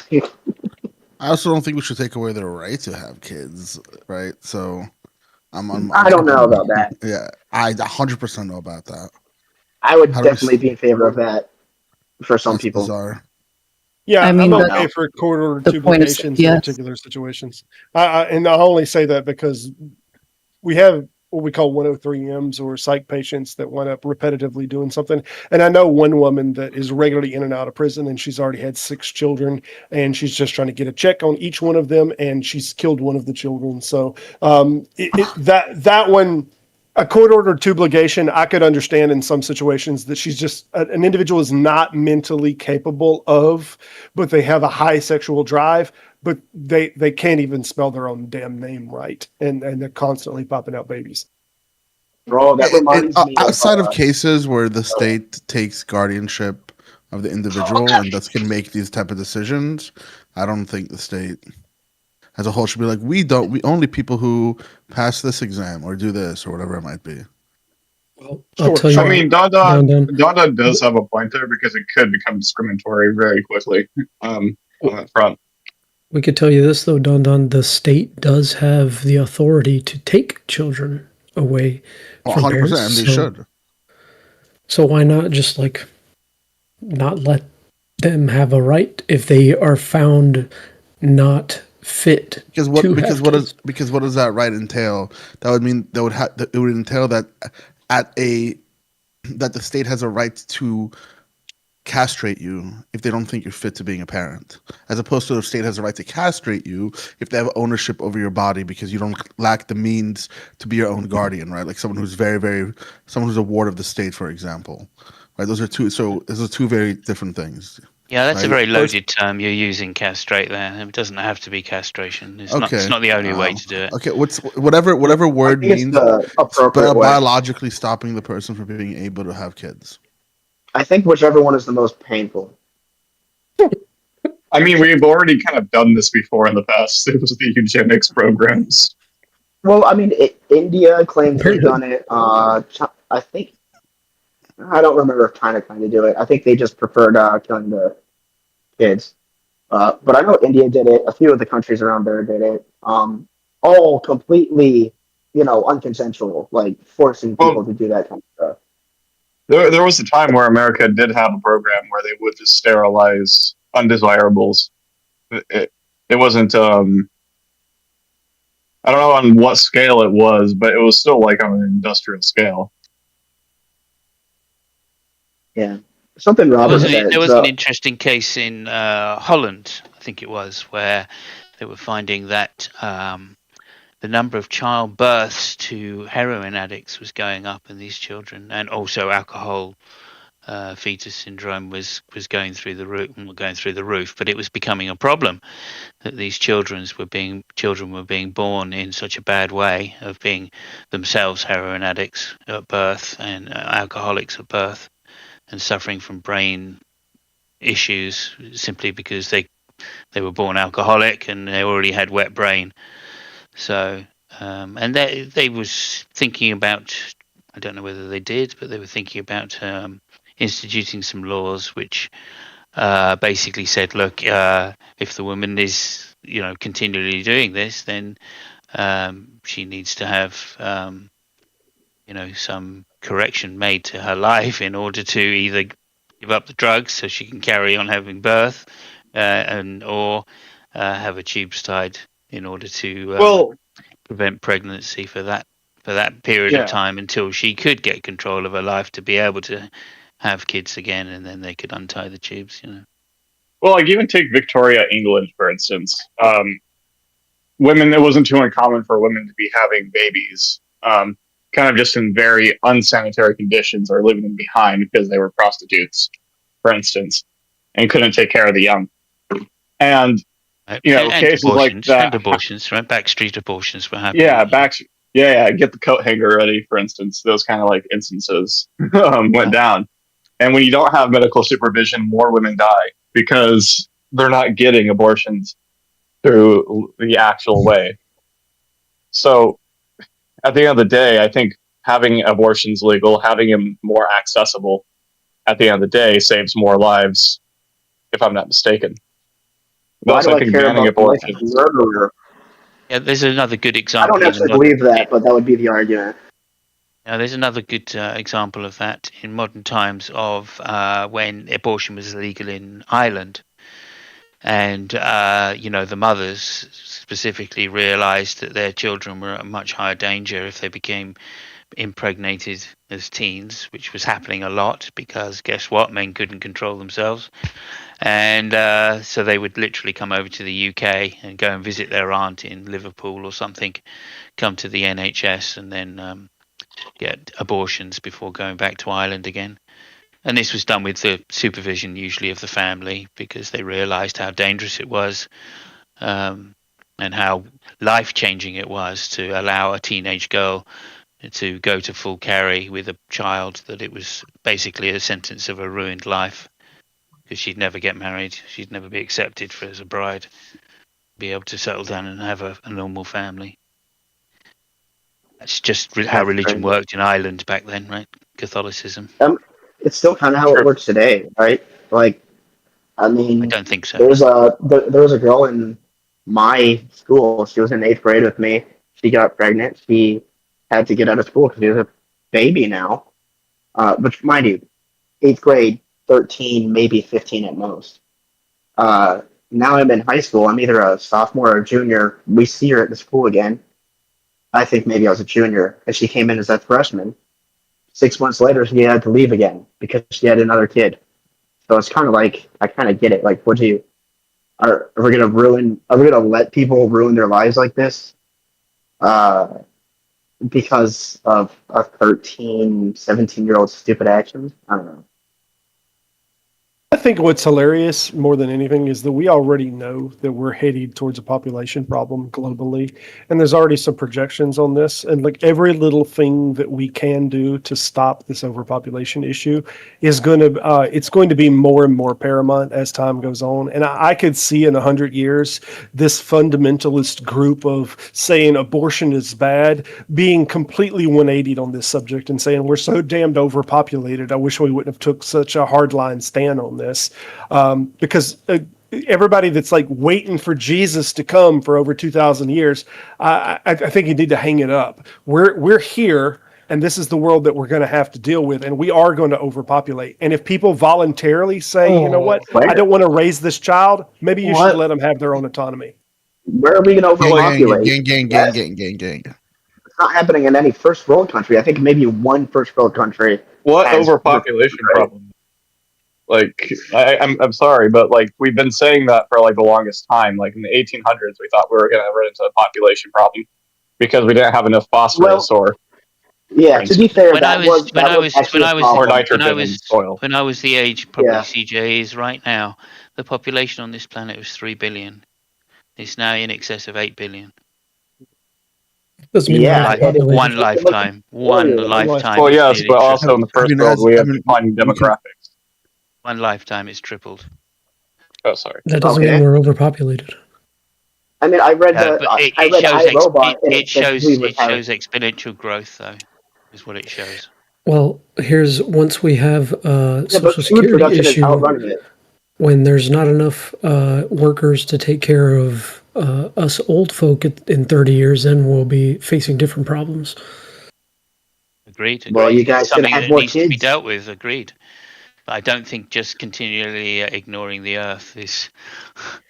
I also don't think we should take away their right to have kids, right? So, I don't know about that. Yeah, I 100% know about that. I would definitely be in favor of that for some people. Bizarre. Yeah, I mean, I'm but okay for court ordered the point is, publications in yes. particular situations. And I only say that because we have what we call 103Ms or psych patients that wind up repetitively doing something. And I know one woman that is regularly in and out of prison, and she's already had 6 children, and she's just trying to get a check on each one of them, and she's killed one of the children. So that one, a court ordered tubligation, I could understand in some situations that she's just an individual is not mentally capable of, but they have a high sexual drive, but they can't even spell their own damn name right, and they're constantly popping out babies. Bro, that reminds me outside of of cases where the state takes guardianship of the individual and thus can make these type of decisions, I don't think the state as a whole should be like, we only people who pass this exam or do this or whatever it might be. Well, I'll tell you. I mean, Don. Dada does have a point there because it could become discriminatory very quickly on that front. We could tell you this though, Don. The state does have the authority to take children away from 100%, parents, and they should. So why not just not let them have a right if they are found not fit? Because what does that right entail? That would mean it would entail that that the state has a right to castrate you if they don't think you're fit to being a parent, as opposed to the state has a right to castrate you if they have ownership over your body because you don't lack the means to be your own guardian, right? Like someone who's someone who's a ward of the state, for example, right? Those are two very different things. Yeah, that's right? a very loaded term you're using, castrate there. It doesn't have to be castration. It's not the only way to do it. Okay, whatever word means appropriate way. biologically stopping the person from being able to have kids. I think whichever one is the most painful. I mean, we've already kind of done this before in the past. It was the eugenics programs. Well, I mean, India claims they've done it. I think I don't remember if China kind of do it. I think they just preferred killing the kids. But I know India did it. A few of the countries around there did it. All completely, unconsensual, like forcing people to do that kind of stuff. There was a time where America did have a program where they would just sterilize undesirables. It wasn't. I don't know on what scale it was, but it was still like on an industrial scale. Yeah, something Robert said. There was an interesting case in Holland, I think it was, where they were finding that the number of childbirths to heroin addicts was going up in these children, and also alcohol fetus syndrome was going through the roof. But it was becoming a problem that these children were being born in such a bad way, of being themselves heroin addicts at birth and alcoholics at birth, and suffering from brain issues simply because they were born alcoholic and they already had wet brain. So, and they was thinking about, I don't know whether they did, but they were thinking about instituting some laws which basically said, look, if the woman is, continually doing this, then she needs to have, some correction made to her life in order to either give up the drugs so she can carry on having birth, or have her tubes tied in order to prevent pregnancy for that period of time until she could get control of her life to be able to have kids again, and then they could untie the tubes. Well, like even take Victoria, England, for instance. Women, it wasn't too uncommon for women to be having babies, kind of just in very unsanitary conditions or leaving them behind because they were prostitutes, for instance, and couldn't take care of the young. And cases like that, and abortions, right? Backstreet abortions were happening. Yeah, get the coat hanger ready, for instance. Those kind of like instances went down. And when you don't have medical supervision, more women die because they're not getting abortions through the actual way. So at the end of the day, I think having abortions legal, having them more accessible at the end of the day saves more lives, if I'm not mistaken. Why do I care about the murderer? Yeah, there's another good example. I don't actually believe that, but that would be the argument. There's another good example of that in modern times of when abortion was illegal in Ireland. And the mothers specifically realized that their children were at much higher danger if they became impregnated as teens, which was happening a lot because guess what? Men couldn't control themselves. And so they would literally come over to the UK and go and visit their aunt in Liverpool or something, come to the NHS and then get abortions before going back to Ireland again. And this was done with the supervision usually of the family because they realised how dangerous it was and how life-changing it was to allow a teenage girl to go to full carry with a child, that it was basically a sentence of a ruined life because she'd never get married, she'd never be accepted for as a bride, be able to settle down and have a normal family. That's just how religion worked in Ireland back then, right? Catholicism. It's still kind of how it works today, right? Like, I mean, I don't think so. there was a girl in my school. She was in 8th grade with me. She got pregnant. She had to get out of school because she was a baby now. But mind you, 8th grade, 13, maybe 15 at most. Now I'm in high school. I'm either a sophomore or a junior. We see her at the school again. I think maybe I was a junior, and she came in as a freshman. 6 months later, she had to leave again because she had another kid. So it's kind of like, I kind of get it. Like, are we gonna let people ruin their lives like this? Because of a 13, 17-year-old stupid actions? I don't know. I think what's hilarious more than anything is that we already know that we're headed towards a population problem globally, and there's already some projections on this. And like every little thing that we can do to stop this overpopulation issue is it's going to be more and more paramount as time goes on. And I could see in 100 years this fundamentalist group of saying abortion is bad being completely 180'd on this subject and saying we're so damned overpopulated. I wish we wouldn't have took such a hardline stand on this, because everybody that's like waiting for Jesus to come for over 2,000 years, I think you need to hang it up. We're here, and this is the world that we're going to have to deal with, and we are going to overpopulate. And if people voluntarily say, you know what, I don't want to raise this child, maybe you should let them have their own autonomy. Where are we going to overpopulate? Gang. It's not happening in any first world country. I think maybe one first world country. What overpopulation problem? Like, I'm sorry, but like we've been saying that for like the longest time. Like in the 1800s, we thought we were going to run into a population problem because we didn't have enough phosphorus Yeah, to be fair, when I was soil. When I was the age probably CJ is right now, the population on this planet was 3 billion. It's now in excess of 8 billion. Doesn't mean one lifetime. One lifetime. Well, yes, but also in the first world we have declining demographics. One lifetime it's tripled. Oh, sorry. That doesn't mean we're overpopulated. I mean, I read it shows exponential growth, though, is what it shows. Well, here's once we have social security issue, when there's not enough workers to take care of us old folk in 30 years, then we'll be facing different problems. Agreed. Well, you guys something have that more needs kids. to be dealt with. Agreed. But I don't think just continually ignoring the Earth is,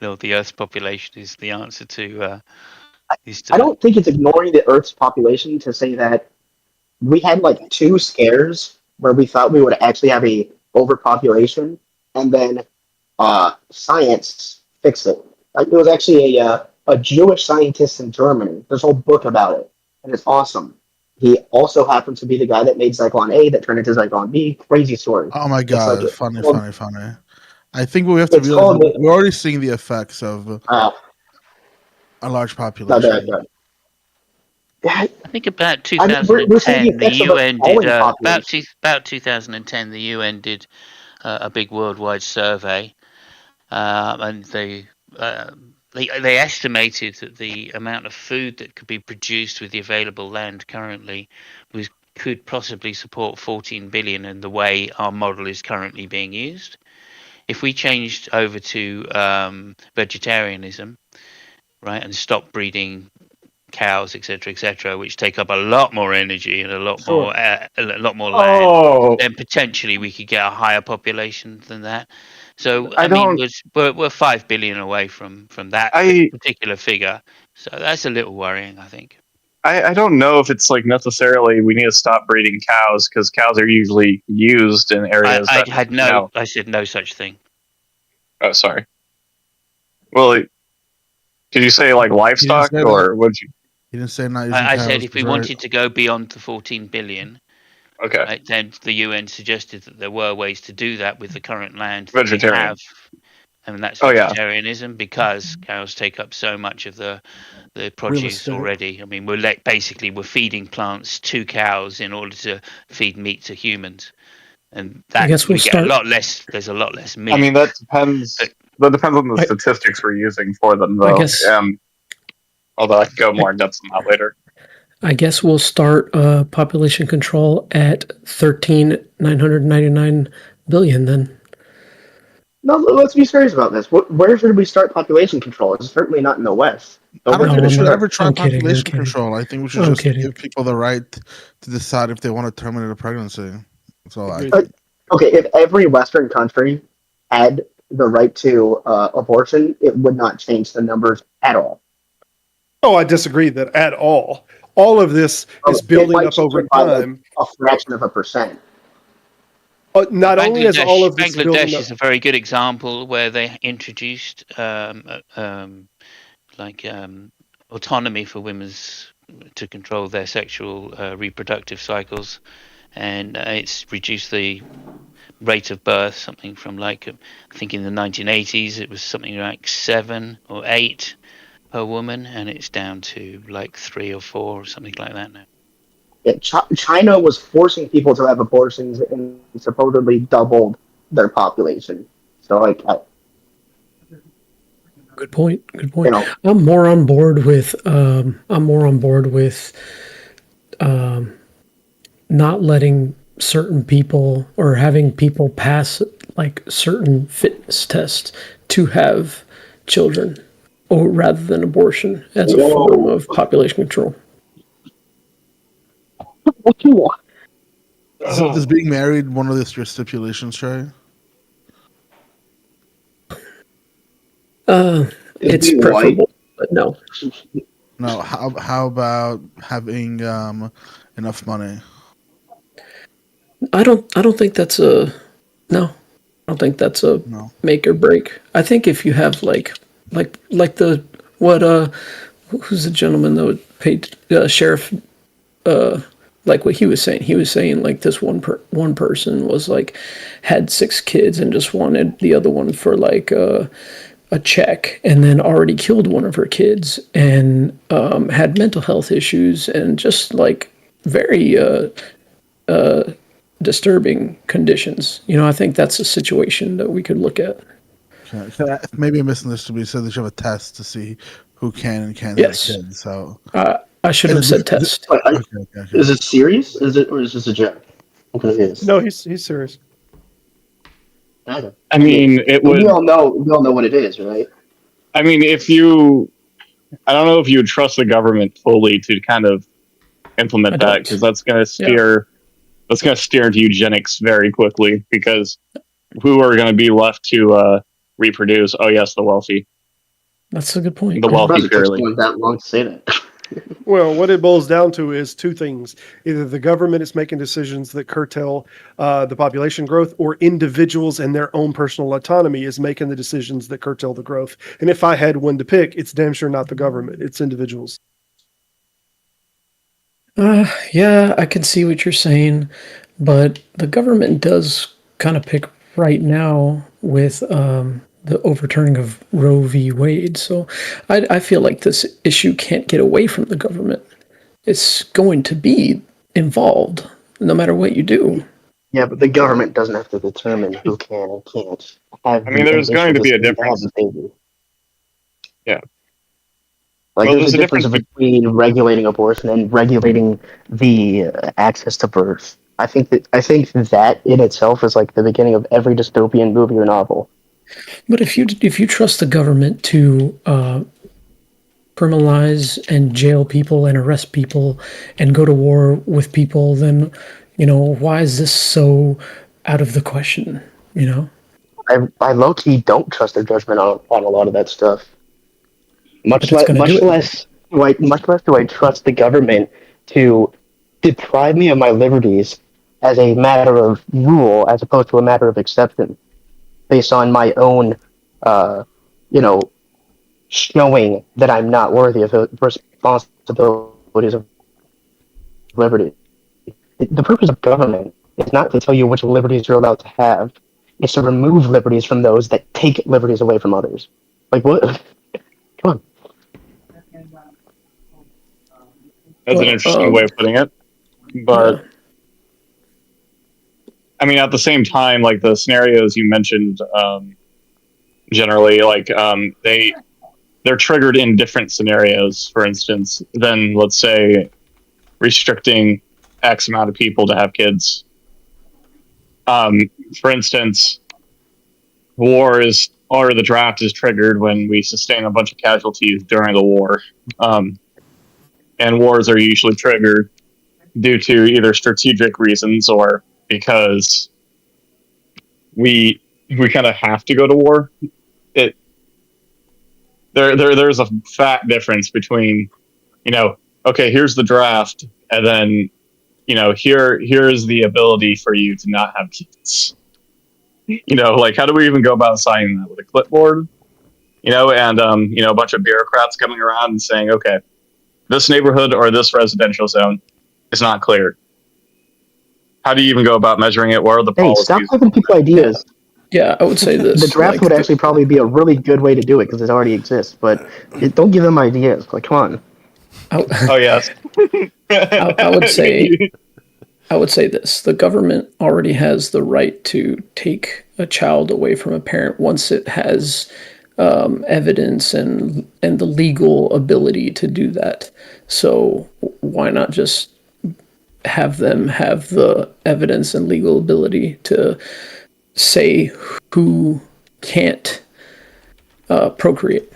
the Earth's population is the answer to. I don't think it's ignoring the Earth's population to say that we had like 2 scares where we thought we would actually have a overpopulation, and then science fixed it. Like, it was actually a Jewish scientist in Germany. There's a whole book about it, and it's awesome. He also happens to be the guy that made Zyklon A that turned into Zyklon B. Crazy story. Oh my god, like funny. I think we have to realize we're already seeing the effects of a large population. I think about 2010, the UN did about 2010. The UN did a big worldwide survey, and they estimated that the amount of food that could be produced with the available land currently could possibly support 14 billion in the way our model is currently being used. If we changed over to vegetarianism, right, and stopped breeding cows, etc., which take up a lot more energy and a lot more land, Oh, then potentially we could get a higher population than that. So I I mean, don't. we're 5 billion away from that I particular figure. So that's a little worrying, I think. I don't know if it's like necessarily we need to stop breeding cows because cows are usually used in areas I that had no, I said no such thing. Oh, sorry. Well, did you say like livestock or what? He didn't say not using I cows. said if we right. wanted to go beyond the 14 billion, okay, right, then the UN suggested that there were ways to do that with the current land that we Vegetarian. have, and that's Oh, yeah. vegetarianism because cows take up so much of the produce estate. already. I mean, basically we're feeding plants to cows in order to feed meat to humans, and I that guess we we'll get start. a lot less. There's a lot less meat. I mean, that depends. That depends on the statistics we're using for them, though. I guess. Although I can go more in depth on that later. I guess we'll start population control at 13,999 billion then. No, let's be serious about this. Where should we start population control? It's certainly not in the West. I don't think we should ever try I'm kidding, population I'm kidding. control. I think we should I'm just kidding. give people the right to decide if they want to terminate a pregnancy. That's all I think. Okay, if every Western country had the right to abortion, it would not change the numbers at all. Oh, I disagree that at all. All of this is building up over time. A fraction of a percent. Not only is all of this building Bangladesh up. is a very good example where they introduced autonomy for women to control their sexual reproductive cycles, and it's reduced the rate of birth something from I think in the 1980s it was something like 7 or 8 per woman, and it's down to 3 or 4 or something like that now. Yeah, China was forcing people to have abortions and supposedly doubled their population. So Good point. Good point. You know, I'm more on board with not letting certain people or having people pass certain fitness tests to have children, or rather than abortion as a form of population control. What do you want? Is being married one of your stipulations, Trey? It's preferable, but no. No. How about having enough money? I don't think that's a no. I don't think that's a make or break. I think if you have who's the gentleman that would pay sheriff like what he was saying. He was saying this one person was had 6 kids and just wanted the other one for a check, and then already killed one of her kids and had mental health issues and just very disturbing conditions. I think that's a situation that we could look at. Okay. Maybe I'm missing this. You said they should have a test to see who can and can't Yes. have kids. So I should have said test. Okay. Is it serious? Or is this a joke? Okay, it is. No, he's serious. I mean, it would. We all know what it is, right? I mean, I don't know if you would trust the government fully to kind of implement that, because that's going to steer. That's going to steer into eugenics very quickly, because who are going to be left to reproduce? Oh, yes, the wealthy. That's a good point. The wealthy, purely. That long to say that. Well, what it boils down to is 2 things. Either the government is making decisions that curtail the population growth, or individuals and their own personal autonomy is making the decisions that curtail the growth. And if I had one to pick, it's damn sure not the government. It's individuals. Yeah, I can see what you're saying, but the government does kind of pick right now with the overturning of Roe v. Wade. So I feel like this issue can't get away from the government. It's going to be involved no matter what you do. Yeah, but the government doesn't have to determine who can and can't have. I mean, there's going to be a difference. Yeah. There's a difference between regulating abortion and regulating the access to birth. I think that in itself is the beginning of every dystopian movie or novel. But if you trust the government to criminalize and jail people and arrest people and go to war with people, then, why is this so out of the question, I low-key don't trust their judgment on a lot of that stuff. But it's gonna do it. Much less do I trust the government to deprive me of my liberties as a matter of rule, as opposed to a matter of exception, based on my own, showing that I'm not worthy of the responsibilities of liberty. The purpose of government is not to tell you which liberties you're allowed to have. It's to remove liberties from those that take liberties away from others. Like, what? Come on. That's an interesting way of putting it. But, I mean, at the same time, like, the scenarios you mentioned, generally, like, they're triggered in different scenarios, for instance, than, let's say, restricting X amount of people to have kids. For instance, wars or the draft is triggered when we sustain a bunch of casualties during the war. And wars are usually triggered due to either strategic reasons or because we kind of have to go to war. There's a fat difference between, okay, here's the draft, and then, here's the ability for you to not have kids. Like, how do we even go about signing that with a clipboard? And a bunch of bureaucrats coming around and saying, okay, this neighborhood or this residential zone is not clear. How do you even go about measuring it? What are the policies? Stop giving people ideas. Yeah, I would say this. The draft would actually probably be a really good way to do it because it already exists, but don't give them ideas. Like, come on. Oh, yes. I would say this. The government already has the right to take a child away from a parent once it has evidence and the legal ability to do that. So why not just have them have the evidence and legal ability to say who can't procreate?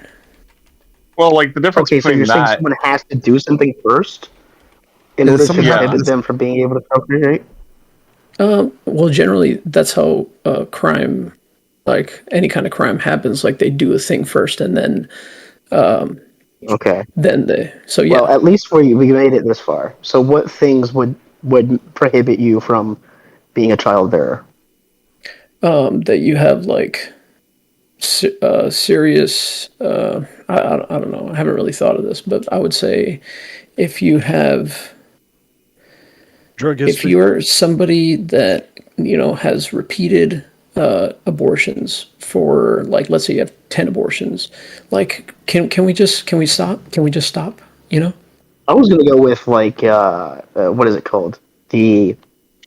Well, like, the difference so between you're saying someone has to do something first in order to prohibit them from being able to procreate? Well, generally, that's how crime, like any kind of crime, happens. Like, they do a thing first, and then okay. Then Well, at least we made it this far. So, what things would prohibit you from being a child bearer? That you have like serious. I don't know. I haven't really thought of this, but I would say if you have drug history. If you're somebody that has repeated abortions for, like, let's say you have 10 abortions, like, can we just stop? Can we just stop? I was gonna go with like what is it called? The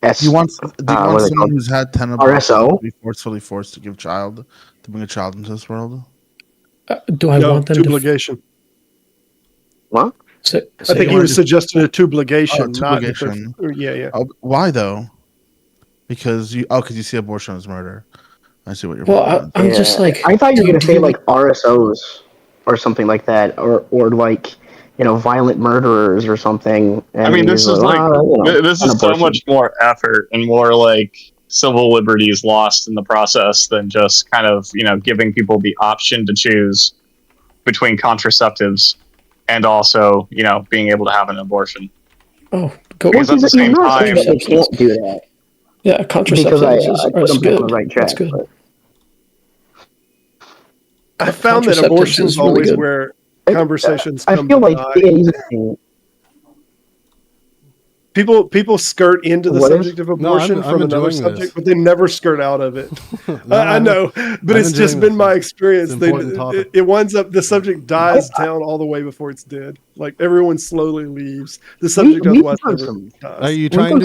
S. Do you want someone who's had 10 abortions RSO? to be forcefully forced to bring a child into this world? Do I want them tubligation. What? I think he was suggesting a tubligation, not tubligation. Yeah. Oh, why though? Because you see abortion as murder. I see what you're. Well, I'm just like, I thought you were gonna say like RSOs or something like that, or like violent murderers or something. I mean, this is this is so much more effort and more like civil liberties lost in the process than just kind of giving people the option to choose between contraceptives and also being able to have an abortion. Oh, because at the same time, they can't do that. Yeah, contraceptives is good. On the right track, that's good. But I found that abortion is always really where conversations come. I feel like anything. People skirt into the subject of abortion from another subject, but they never skirt out of it. I know, but it's just been my experience. It winds up, the subject dies down all the way before it's dead. Like, everyone slowly leaves. The subject otherwise never dies. Are you trying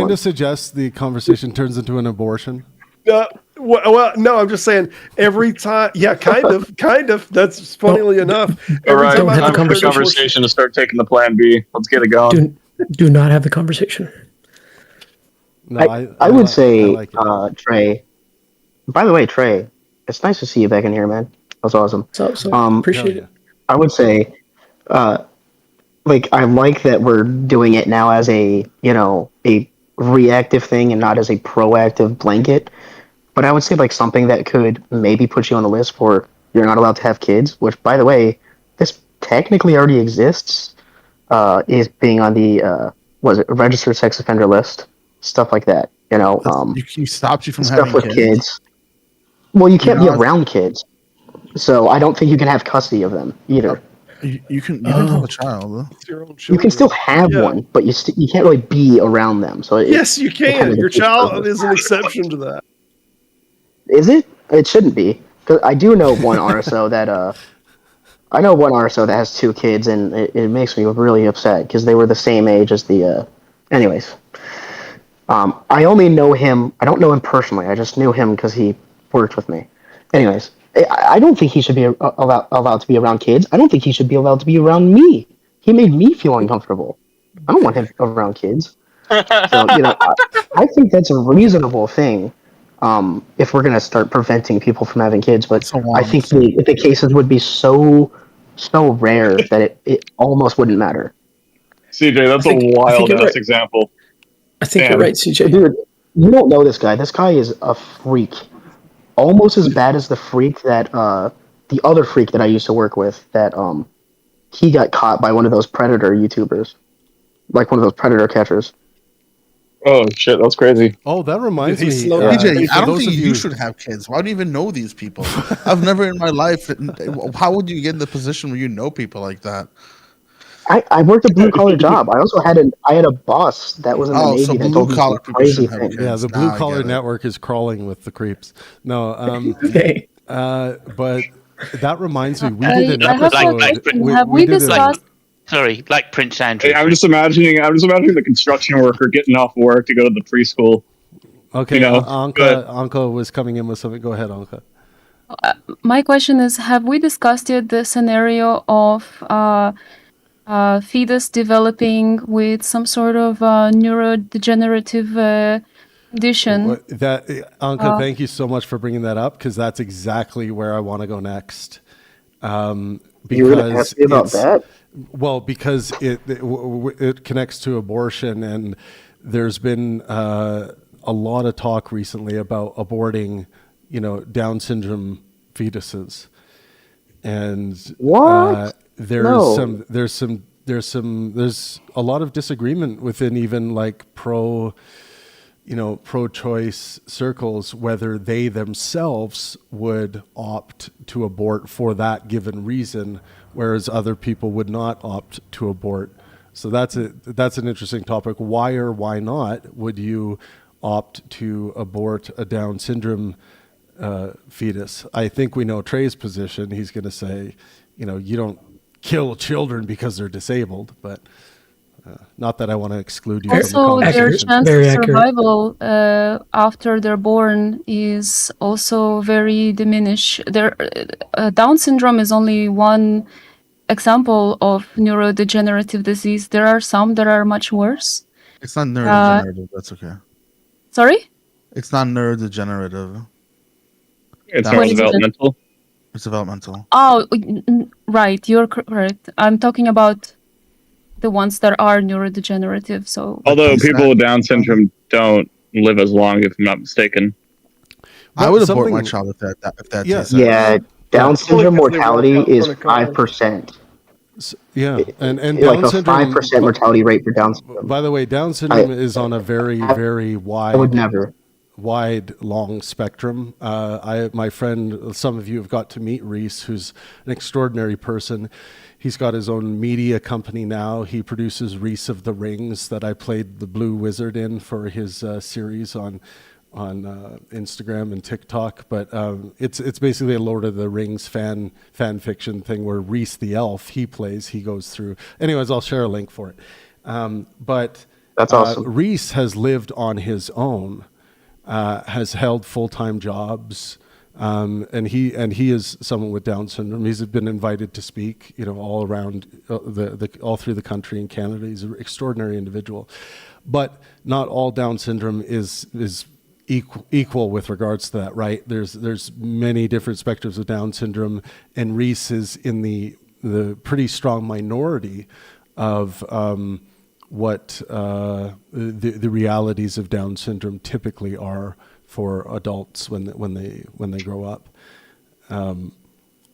to suggest the conversation turns into an abortion? Well, no, I'm just saying every time. Yeah, kind of. That's funnily enough. All right, time for the conversation to start taking the plan B. Let's get it going. Do not have the conversation. No, I would say, Trey. By the way, Trey, it's nice to see you back in here, man. That's awesome. So appreciate it. I would say like I like that we're doing it now as a a reactive thing and not as a proactive blanket. But I would say like something that could maybe put you on the list for you're not allowed to have kids, which by the way, this technically already exists, is being on the was it registered sex offender list, stuff like that. He stopped you from stuff having with kids. kids. Well, you can't be know, around kids, so I don't think you can have custody of them either. You can have a child. It's your own You can still have Yeah. one, but you can't really be around them. So Yes, you it kind can. of Your defeats child purpose. is an exception to that. Is it? It shouldn't be. 'Cause I do know one RSO that I know one RSO that has two kids, and it makes me really upset because they were the same age as the. Anyways, I only know him. I don't know him personally. I just knew him because he worked with me. Anyways, I don't think he should be allowed to be around kids. I don't think he should be allowed to be around me. He made me feel uncomfortable. I don't want him around kids. So I think that's a reasonable thing. If we're gonna start preventing people from having kids, but I think the cases would be so rare that it almost wouldn't matter. CJ, that's a wild ass example. I think you're right, CJ. Dude, you don't know this guy. This guy is a freak. Almost as bad as the freak that the other freak that I used to work with that he got caught by one of those predator YouTubers. Like one of those predator catchers. Oh shit, that's crazy. Oh, that reminds me. PJ, I don't think you should have kids. Why do you even know these people? I've never in my life. How would you get in the position where you know people like that? I worked a blue collar job. I also had a boss that was in the Navy that told me some crazy thing. Yeah, the blue collar network is crawling with the creeps. No, but that reminds me. We did an episode. Have we discussed? Sorry, like Prince Andrew. I'm just imagining the construction worker getting off work to go to the preschool. Okay, Anka was coming in with something. Go ahead, Anka. My question is: have we discussed yet the scenario of fetus developing with some sort of neurodegenerative condition? Anka, thank you so much for bringing that up because that's exactly where I want to go next. You really asked me about that? Well, because it connects to abortion, and there's been a lot of talk recently about aborting, Down syndrome fetuses, and there's a lot of disagreement within even like pro-choice circles whether they themselves would opt to abort for that given reason, whereas other people would not opt to abort. So that's an interesting topic. Why or why not would you opt to abort a Down syndrome fetus? I think we know Trey's position. He's going to say, you don't kill children because they're disabled, but not that I want to exclude you also, from the their conversation. chance of survival after they're born is also very diminished. Down syndrome is only one example of neurodegenerative disease. There are some that are much worse. It's not neurodegenerative. That's okay. Sorry? It's not neurodegenerative. It's developmental. It's developmental. Oh, right. You're correct. I'm talking about the ones that are neurodegenerative. So, although people with Down syndrome don't live as long, if I'm not mistaken. I would abort my child if that's yeah. Down syndrome mortality is 5%. Yeah, and like Down a syndrome 5% mortality rate for Down syndrome. By the way, Down syndrome is on a very, very wide. I would never. Wide, long spectrum. My friend, some of you have got to meet Reese, who's an extraordinary person. He's got his own media company now. He produces Reese of the Rings that I played the Blue Wizard in for his series on Instagram and TikTok. But it's basically a Lord of the Rings fan fiction thing where Reese the elf he goes through. Anyways, I'll share a link for it. But that's awesome. Reese has lived on his own. Has held full-time jobs, and he is someone with Down syndrome. He's been invited to speak, all around all through the country in Canada. He's an extraordinary individual, but not all Down syndrome is equal with regards to that, right? There's many different spectrums of Down syndrome, and Reese is in the pretty strong minority of what the realities of Down syndrome typically are for adults when they grow up.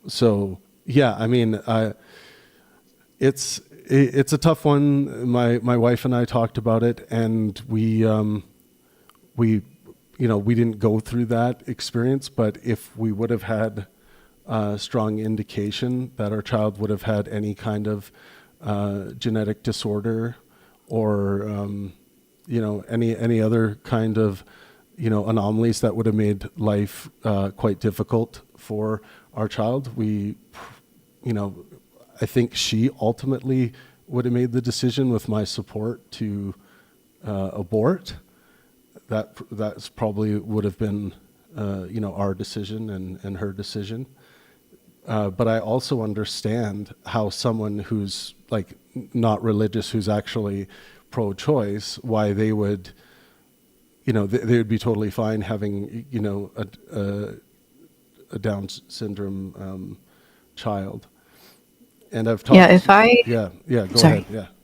So yeah, I mean, it's a tough one. My wife and I talked about it, and we didn't go through that experience, but if we would have had strong indication that our child would have had any kind of genetic disorder or any other kind of anomalies that would have made life quite difficult for our child, I think she ultimately would have made the decision with my support to abort. That's probably would have been our decision and her decision. But I also understand how someone who's like not religious, who's actually pro-choice, why they would, they would be totally fine having, a Down syndrome child. And I've talked. Go ahead. Yeah,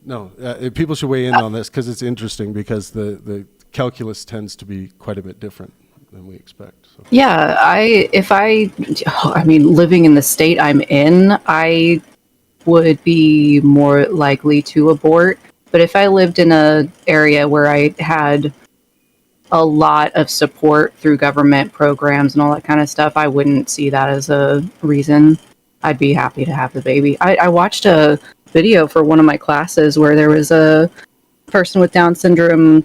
no, people should weigh in on this because it's interesting because the calculus tends to be quite a bit different than we expect. So. Yeah, I mean, living in the state I'm in, I would be more likely to abort. But if I lived in a area where I had a lot of support through government programs and all that kind of stuff, I wouldn't see that as a reason. I'd be happy to have the baby. I watched a video for one of my classes where there was a person with Down syndrome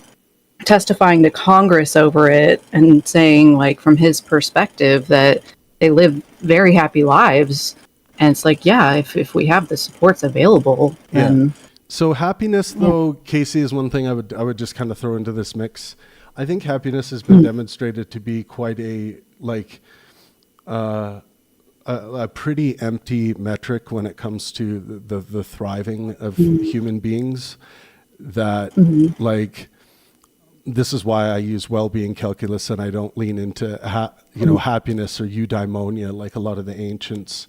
testifying to Congress over it and saying, like, from his perspective that they live very happy lives. And it's like, yeah, if we have the supports available, then... Yeah. So happiness, though, Casey, is one thing I would just kind of throw into this mix. I think happiness has been demonstrated to be quite a pretty empty metric when it comes to the thriving of human beings. That this is why I use well-being calculus and I don't lean into happiness or eudaimonia like a lot of the ancients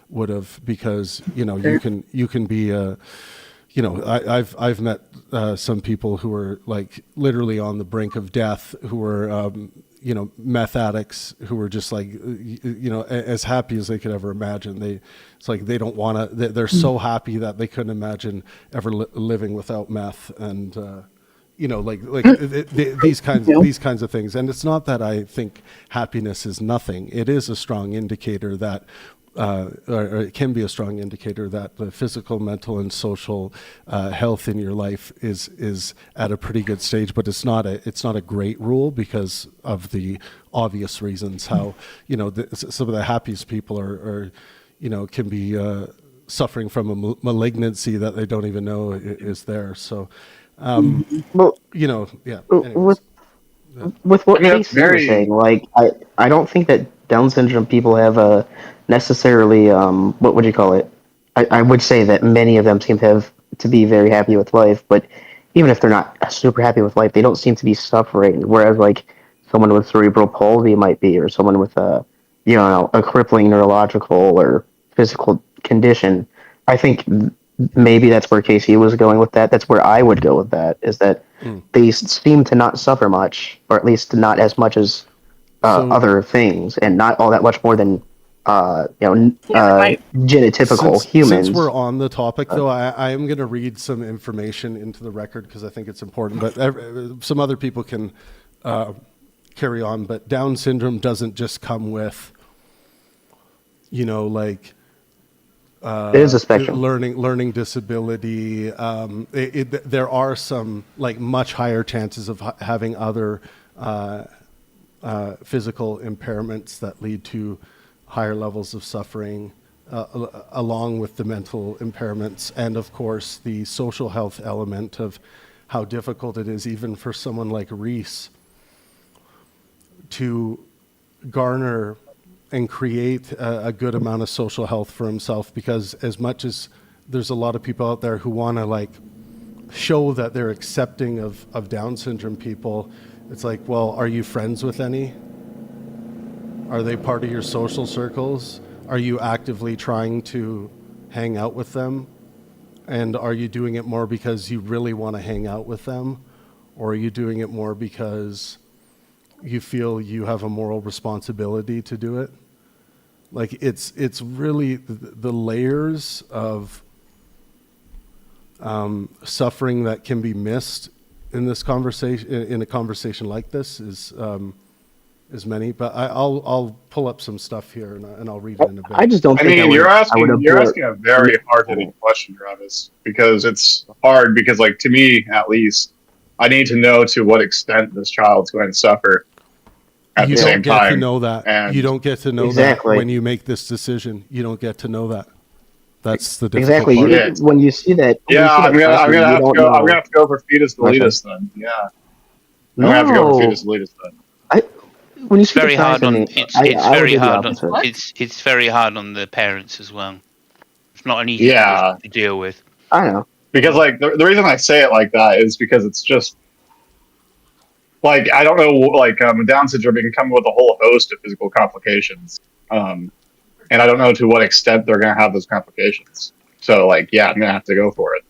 would have, because you can be I've met some people who are like literally on the brink of death, who were meth addicts, who were just like as happy as they could ever imagine. It's like they don't want to. They're so happy that they couldn't imagine ever living without meth, and these kinds of things. And it's not that I think happiness is nothing. It is a strong indicator that. Or it can be a strong indicator that the physical, mental, and social health in your life is at a pretty good stage, but it's not a great rule because of the obvious reasons. How some of the happiest people are can be suffering from a malignancy that they don't even know is there. So, With what Casey was saying, like I don't think that Down syndrome people have a necessarily what would you call it? I would say that many of them seem to be very happy with life, but even if they're not super happy with life, they don't seem to be suffering. Whereas like someone with cerebral palsy might be, or someone with a crippling neurological or physical condition. I think maybe that's where Casey was going with that. That's where I would go with that. Is that they seem to not suffer much, or at least not as much as other things, and not all that much more than genotypical humans. Since we're on the topic, though, I am going to read some information into the record because I think it's important. But some other people can carry on. But Down syndrome doesn't just come with, it is a spectrum. Learning disability. There are some like much higher chances of having other physical impairments that lead to higher levels of suffering, along with the mental impairments, and of course the social health element of how difficult it is even for someone like Reese to garner and create a good amount of social health for himself, because as much as there's a lot of people out there who want to like show that they're accepting of Down syndrome people, it's like, well, are you friends with any? Are they part of your social circles? Are you actively trying to hang out with them? And are you doing it more because you really want to hang out with them? Or are you doing it more because you feel you have a moral responsibility to do it? Like it's really the layers of suffering that can be missed in this conversation, in a conversation like this, is many. But I'll pull up some stuff here and I'll read it in a bit. I just don't think you're asking a very hard-hitting question, Travis, because it's hard because, like, to me at least, I need to know to what extent this child's going to suffer at the same time. You don't get to know that. And you don't get to know that when you make this decision. You don't get to know that. That's the difficult part. When you see that, I'm gonna have to go for fetus deletus then. Yeah, I'm gonna have to go for fetus deletus then. When you It's very hard on it's very hard on on it's very hard on the parents as well. It's not an easy Yeah. position to deal with. I know. Because, like, the reason I say it like that is because it's just, like, I don't know, like, Down syndrome can come with a whole host of physical complications. And I don't know to what extent they're going to have those complications. So, like, yeah, I'm going to have to go for it.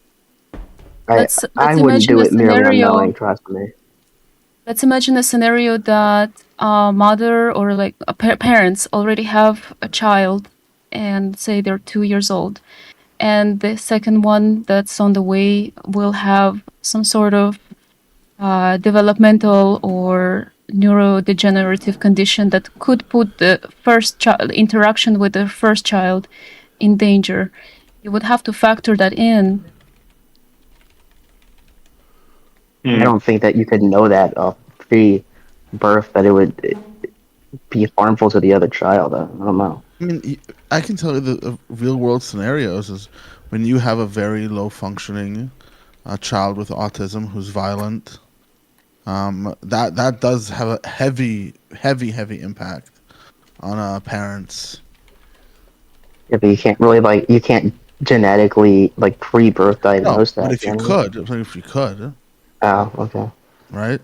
I wouldn't do it merely on knowing, trust me. Let's imagine a scenario that mother or like parents already have a child and say they're 2 years old. And the second one that's on the way will have some sort of developmental or neurodegenerative condition that could put the first child interaction with the first child in danger. You would have to factor that in. I don't think that you could know that pre-birth that it would be harmful to the other child. I don't know. I mean, I can tell you the real world scenarios is when you have a very low functioning child with autism who's violent. That does have a heavy impact on parents. Yeah, but you can't really you can't genetically pre-birth diagnose that. But if you could. Oh, okay. Right.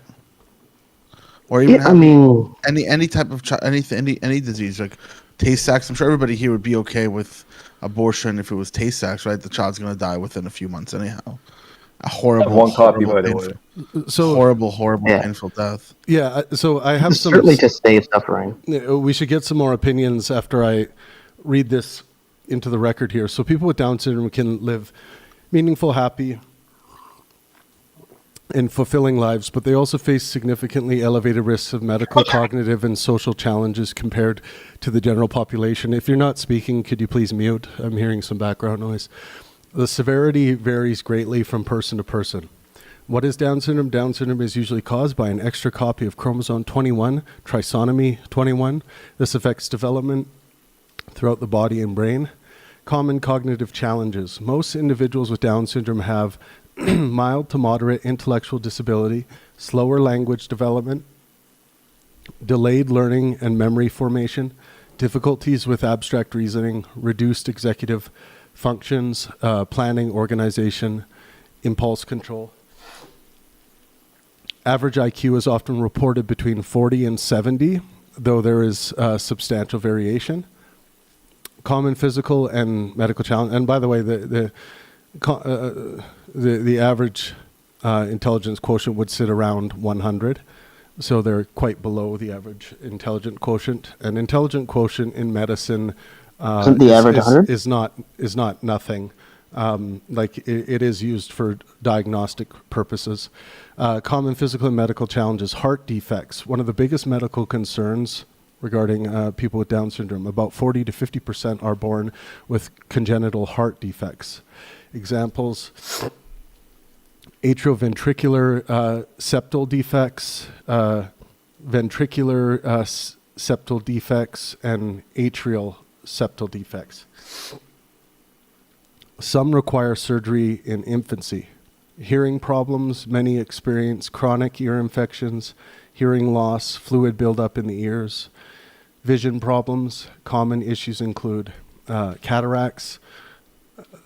Or even any type of any disease like Tay-Sachs. I'm sure everybody here would be okay with abortion if it was Tay-Sachs, right? The child's going to die within a few months anyhow. A horrible, one copy, by the way. So horrible, painful death. Yeah. So I have some certainly to save suffering. We should get some more opinions after I read this into the record here. So people with Down syndrome can live meaningful, happy, and fulfilling lives, but they also face significantly elevated risks of medical, cognitive, and social challenges compared to the general population. If you're not speaking, could you please mute? I'm hearing some background noise. The severity varies greatly from person to person. What is Down syndrome? Down syndrome is usually caused by an extra copy of chromosome 21, trisomy 21. This affects development throughout the body and brain. Common cognitive challenges. Most individuals with Down syndrome have mild to moderate intellectual disability, slower language development, delayed learning and memory formation, difficulties with abstract reasoning, reduced executive functions, planning, organization, impulse control. Average IQ is often reported between 40 and 70, though there is substantial variation. Common physical and medical challenge. And by the way, the average intelligence quotient would sit around 100, so they're quite below the average intelligent quotient. An intelligent quotient in medicine Isn't the average 100? is not nothing. It is used for diagnostic purposes. Common physical and medical challenges: heart defects. One of the biggest medical concerns regarding people with Down syndrome. About 40 to 50% are born with congenital heart defects. Examples: atrioventricular septal defects, ventricular septal defects, and atrial septal defects. Some require surgery in infancy. Hearing problems: many experience chronic ear infections, hearing loss, fluid buildup in the ears. Vision problems: common issues include cataracts,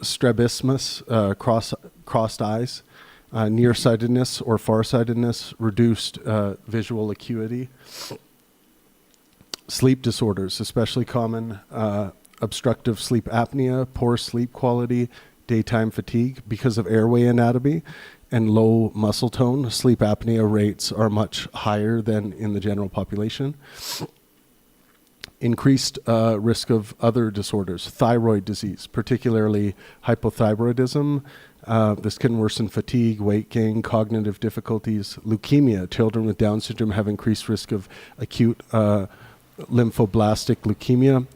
strabismus, crossed eyes, nearsightedness or farsightedness, reduced visual acuity. Sleep disorders, especially common obstructive sleep apnea, poor sleep quality, daytime fatigue because of airway anatomy, and low muscle tone. Sleep apnea rates are much higher than in the general population. Increased risk of other disorders, thyroid disease, particularly hypothyroidism. This can worsen fatigue, weight gain, cognitive difficulties. Leukemia. Children with Down syndrome have increased risk of acute lymphoblastic leukemia,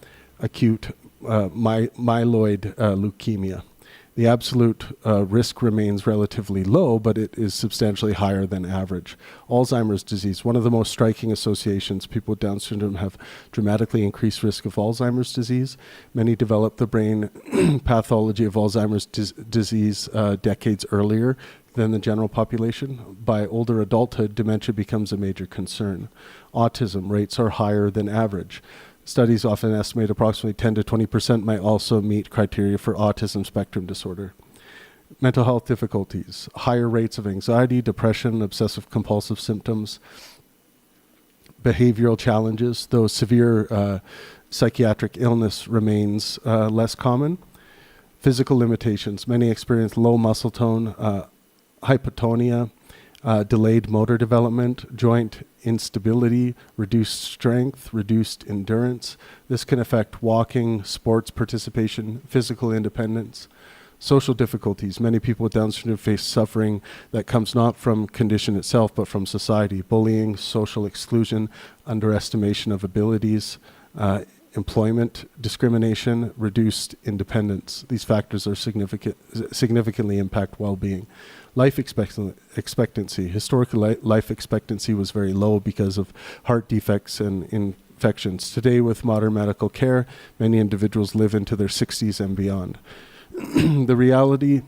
acute myeloid leukemia. The absolute risk remains relatively low, but it is substantially higher than average. Alzheimer's disease, one of the most striking associations. People with Down syndrome have dramatically increased risk of Alzheimer's disease. Many develop the brain pathology of Alzheimer's disease decades earlier than the general population. By older adulthood, dementia becomes a major concern. Autism rates are higher than average. Studies often estimate approximately 10 to 20% might also meet criteria for autism spectrum disorder. Mental health difficulties, higher rates of anxiety, depression, obsessive compulsive symptoms, behavioral challenges, though severe psychiatric illness remains less common. Physical limitations, many experience low muscle tone, hypotonia, delayed motor development, joint instability, reduced strength, reduced endurance. This can affect walking, sports participation, physical independence. Social difficulties. Many people with Down syndrome face suffering that comes not from condition itself, but from society. Bullying, social exclusion, underestimation of abilities, employment discrimination, reduced independence. These factors are significantly impact well-being. Life expectancy. Historically, life expectancy was very low because of heart defects and infections. Today, with modern medical care, many individuals live into their 60s and beyond. The reality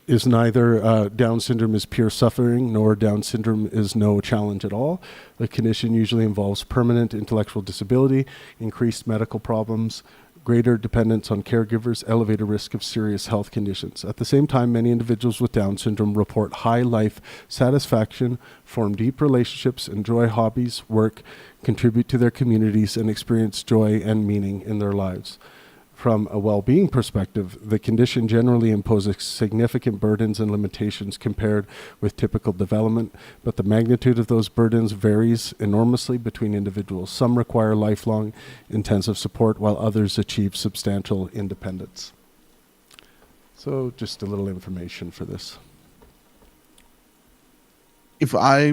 is neither Down syndrome is pure suffering, nor Down syndrome is no challenge at all. The condition usually involves permanent intellectual disability, increased medical problems, greater dependence on caregivers, elevated risk of serious health conditions. At the same time, many individuals with Down syndrome report high life satisfaction, form deep relationships, enjoy hobbies, work, contribute to their communities, and experience joy and meaning in their lives. From a well-being perspective, the condition generally imposes significant burdens and limitations compared with typical development, but the magnitude of those burdens varies enormously between individuals. Some require lifelong intensive support, while others achieve substantial independence. So just a little information for this. If I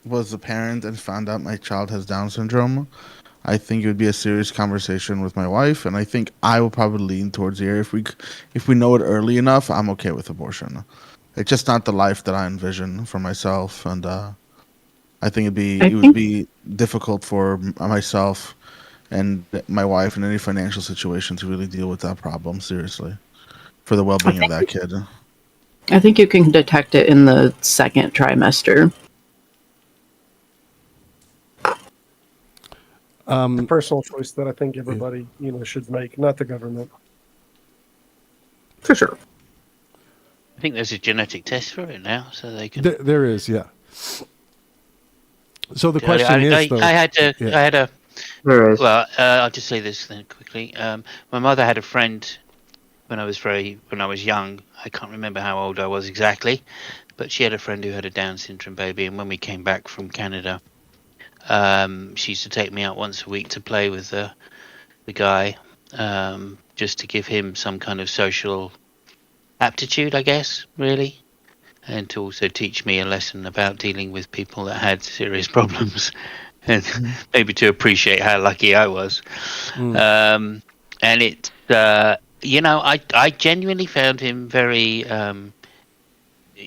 was a parent and found out my child has Down syndrome, I think it would be a serious conversation with my wife, and I think I will probably lean towards here. If we know it early enough, I'm okay with abortion. It's just not the life that I envision for myself, and I think it would be difficult for myself and my wife in any financial situation to really deal with that problem seriously for the well-being of that kid. I think you can detect it in the second trimester. It's a personal choice that I think everybody, should make, not the government. For sure. I think there's a genetic test for it now, so they can. There is, yeah. So the question is, though, I had a. There is. Well, I'll just say this then quickly. My mother had a friend when I was young. I can't remember how old I was exactly, but she had a friend who had a Down syndrome baby, and when we came back from Canada, she used to take me out once a week to play with the guy, just to give him some kind of social aptitude, I guess, really, and to also teach me a lesson about dealing with people that had serious problems, and maybe to appreciate how lucky I was. And it, I genuinely found him very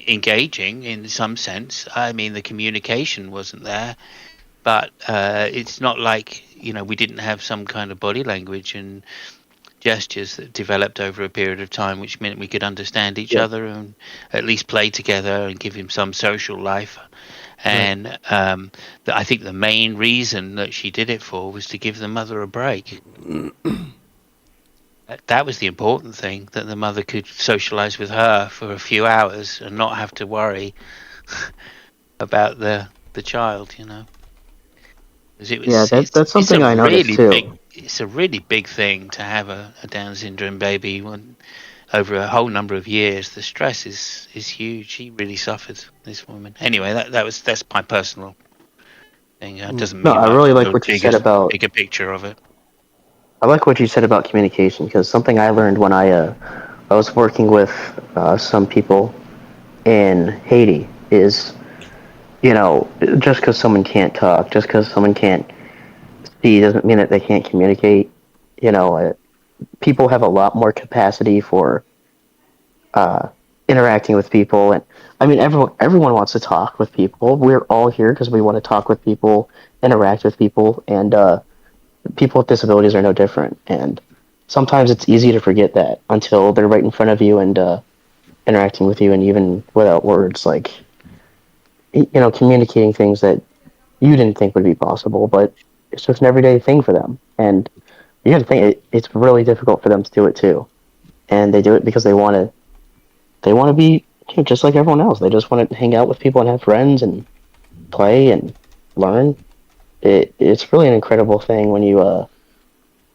engaging in some sense. I mean, the communication wasn't there. But it's not like, we didn't have some kind of body language and gestures that developed over a period of time, which meant we could understand each other and at least play together and give him some social life. And I think the main reason that she did it for was to give the mother a break. That was the important thing, that the mother could socialize with her for a few hours and not have to worry about the child, It was, that's something I noticed really too. Big, it's a really big thing to have a Down syndrome baby over a whole number of years. The stress is huge. She really suffered, this woman. Anyway, that's my personal thing. It doesn't No, mean I much really in like the what you said about. bigger picture of it. I like what you said about communication because something I learned when I was working with some people in Haiti is, just because someone can't talk, just because someone can't see, doesn't mean that they can't communicate. You know, people have a lot more capacity for uh, interacting with people, and I mean, everyone wants to talk with people. We're all here because we want to talk with people, interact with people, and people with disabilities are no different. And sometimes it's easy to forget that until they're right in front of you and interacting with you, and even without words, like communicating things that you didn't think would be possible, but it's just an everyday thing for them. And you got to think it's really difficult for them to do it too, and they do it because they want to. They want to be just like everyone else. They just want to hang out with people and have friends and play and learn. It's really an incredible thing when you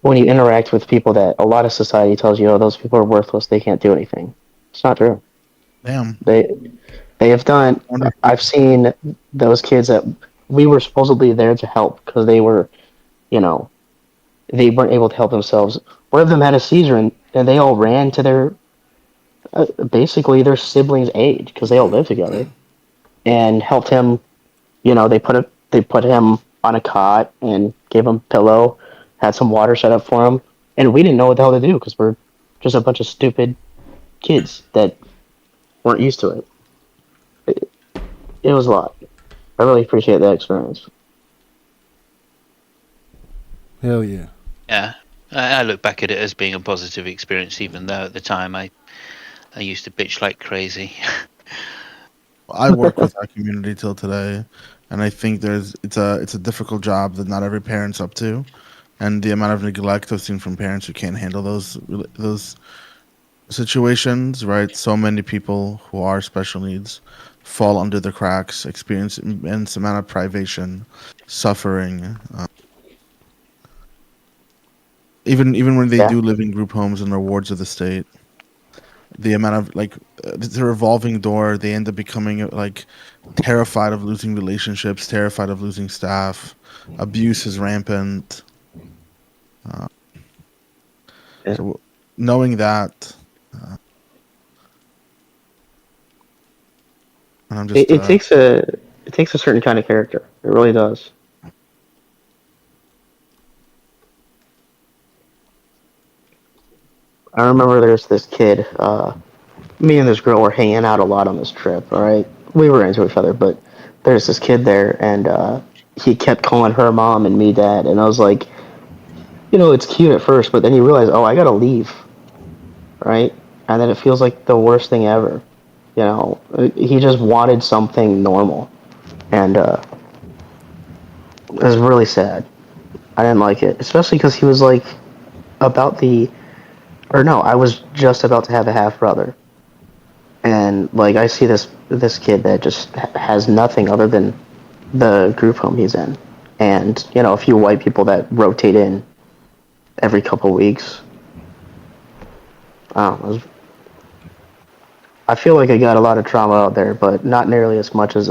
interact with people that a lot of society tells you, oh, those people are worthless. They can't do anything. It's not true. Damn. They have done. I've seen those kids that we were supposedly there to help because they were, you know, they weren't able to help themselves. One of them had a seizure and they all ran to their basically their siblings' age because they all live together and helped him. They put him on a cot and gave him a pillow, had some water set up for him, and we didn't know what the hell to do because we're just a bunch of stupid kids that weren't used to it. It was a lot. I really appreciate that experience. Hell yeah. Yeah, I look back at it as being a positive experience, even though at the time I used to bitch like crazy. I work with our community till today, and I think it's a difficult job that not every parent's up to, and the amount of neglect I've seen from parents who can't handle those situations. Right, so many people who are special needs fall under the cracks, experience immense amount of privation, suffering. Even when they do live in group homes and are wards of the state, the amount of it's a revolving door. They end up becoming terrified of losing relationships, terrified of losing staff. Abuse is rampant. So knowing that, and I'm just It takes a certain kind of character. It really does. I remember there's this kid. Me and this girl were hanging out a lot on this trip. All right, we were into each other, but there's this kid there, and he kept calling her mom and me dad, and I was like, it's cute at first, but then you realize, oh, I gotta leave, right? And then it feels like the worst thing ever. He just wanted something normal, and it was really sad. I didn't like it, especially because he was like about the, or no, I was just about to have a half brother, and I see this kid that just has nothing other than the group home he's in, and a few white people that rotate in every couple weeks. I feel like I got a lot of trauma out there, but not nearly as much as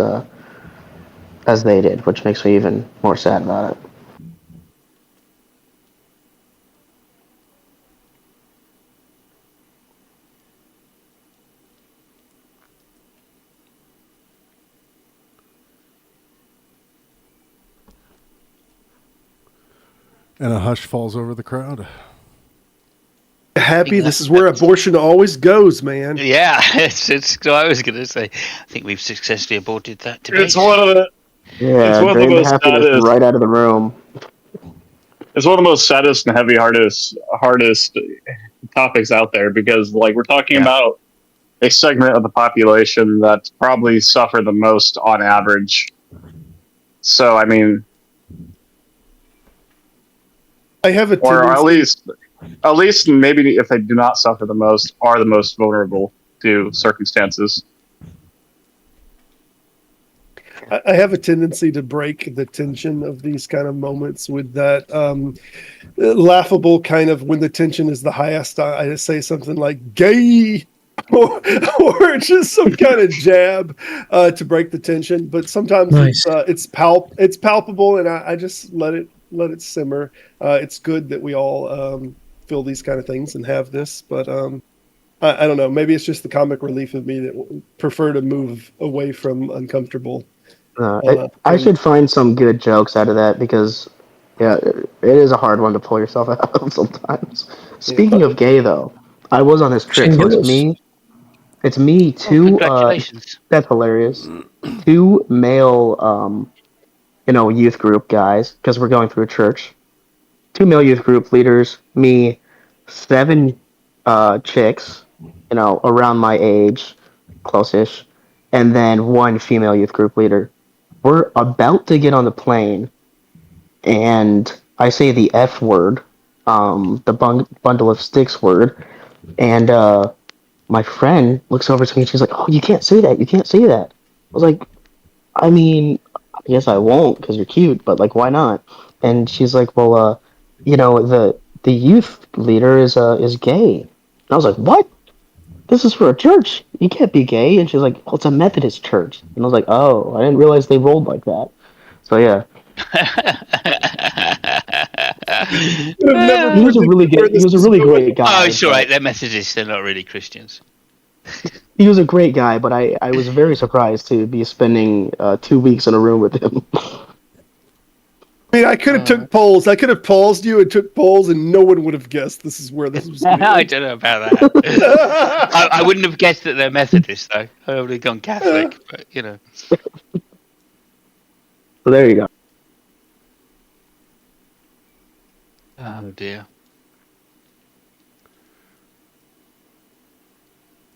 they did, which makes me even more sad about it. And a hush falls over the crowd. Happy, this is where abortion always goes, man. Yeah, it's what I was going to say. I think we've successfully aborted that debate. It's one of the most saddest, right out of the room. It's one of the most saddest and hardest topics out there because, we're talking about a segment of the population that probably suffer the most on average. So, I mean, I have a or at least maybe if they do not suffer the most, are the most vulnerable to circumstances. I have a tendency to break the tension of these kind of moments with that laughable kind of, when the tension is the highest, I just say something like "gay," or just some kind of jab to break the tension. But sometimes it's palpable, and I just let it simmer. It's good that we all feel these kind of things and have this, but I don't know. Maybe it's just the comic relief of me that prefer to move away from uncomfortable. I should find some good jokes out of that, because yeah, it is a hard one to pull yourself out of sometimes. Speaking of gay, though, I was on this trip, so it's me, two. Congratulations. That's hilarious. Two male, youth group guys, because we're going through a church. Two male youth group leaders, me, seven chicks, around my age, close-ish, and then one female youth group leader. We're about to get on the plane, and I say the F word, the bundle of sticks word, and my friend looks over to me and she's like, "Oh, you can't say that. You can't say that." I was like, "I mean, I guess I won't because you're cute, but like, why not?" And she's like, "Well, the youth leader is gay." And I was like, "What? This is for a church. You can't be gay." And she's like, "Well, it's a Methodist church." And I was like, "Oh, I didn't realize they rolled like that." So yeah. He was a really great guy. Oh, it's all right. They're Methodists. They're not really Christians. He was a great guy, but I was very surprised to be spending 2 weeks in a room with him. I mean, I could have took polls. I could have paused you and took polls, and no one would have guessed this is where this was going. I don't know about that. I wouldn't have guessed that they're Methodists, though. I would have gone Catholic, but So there you go. Oh dear.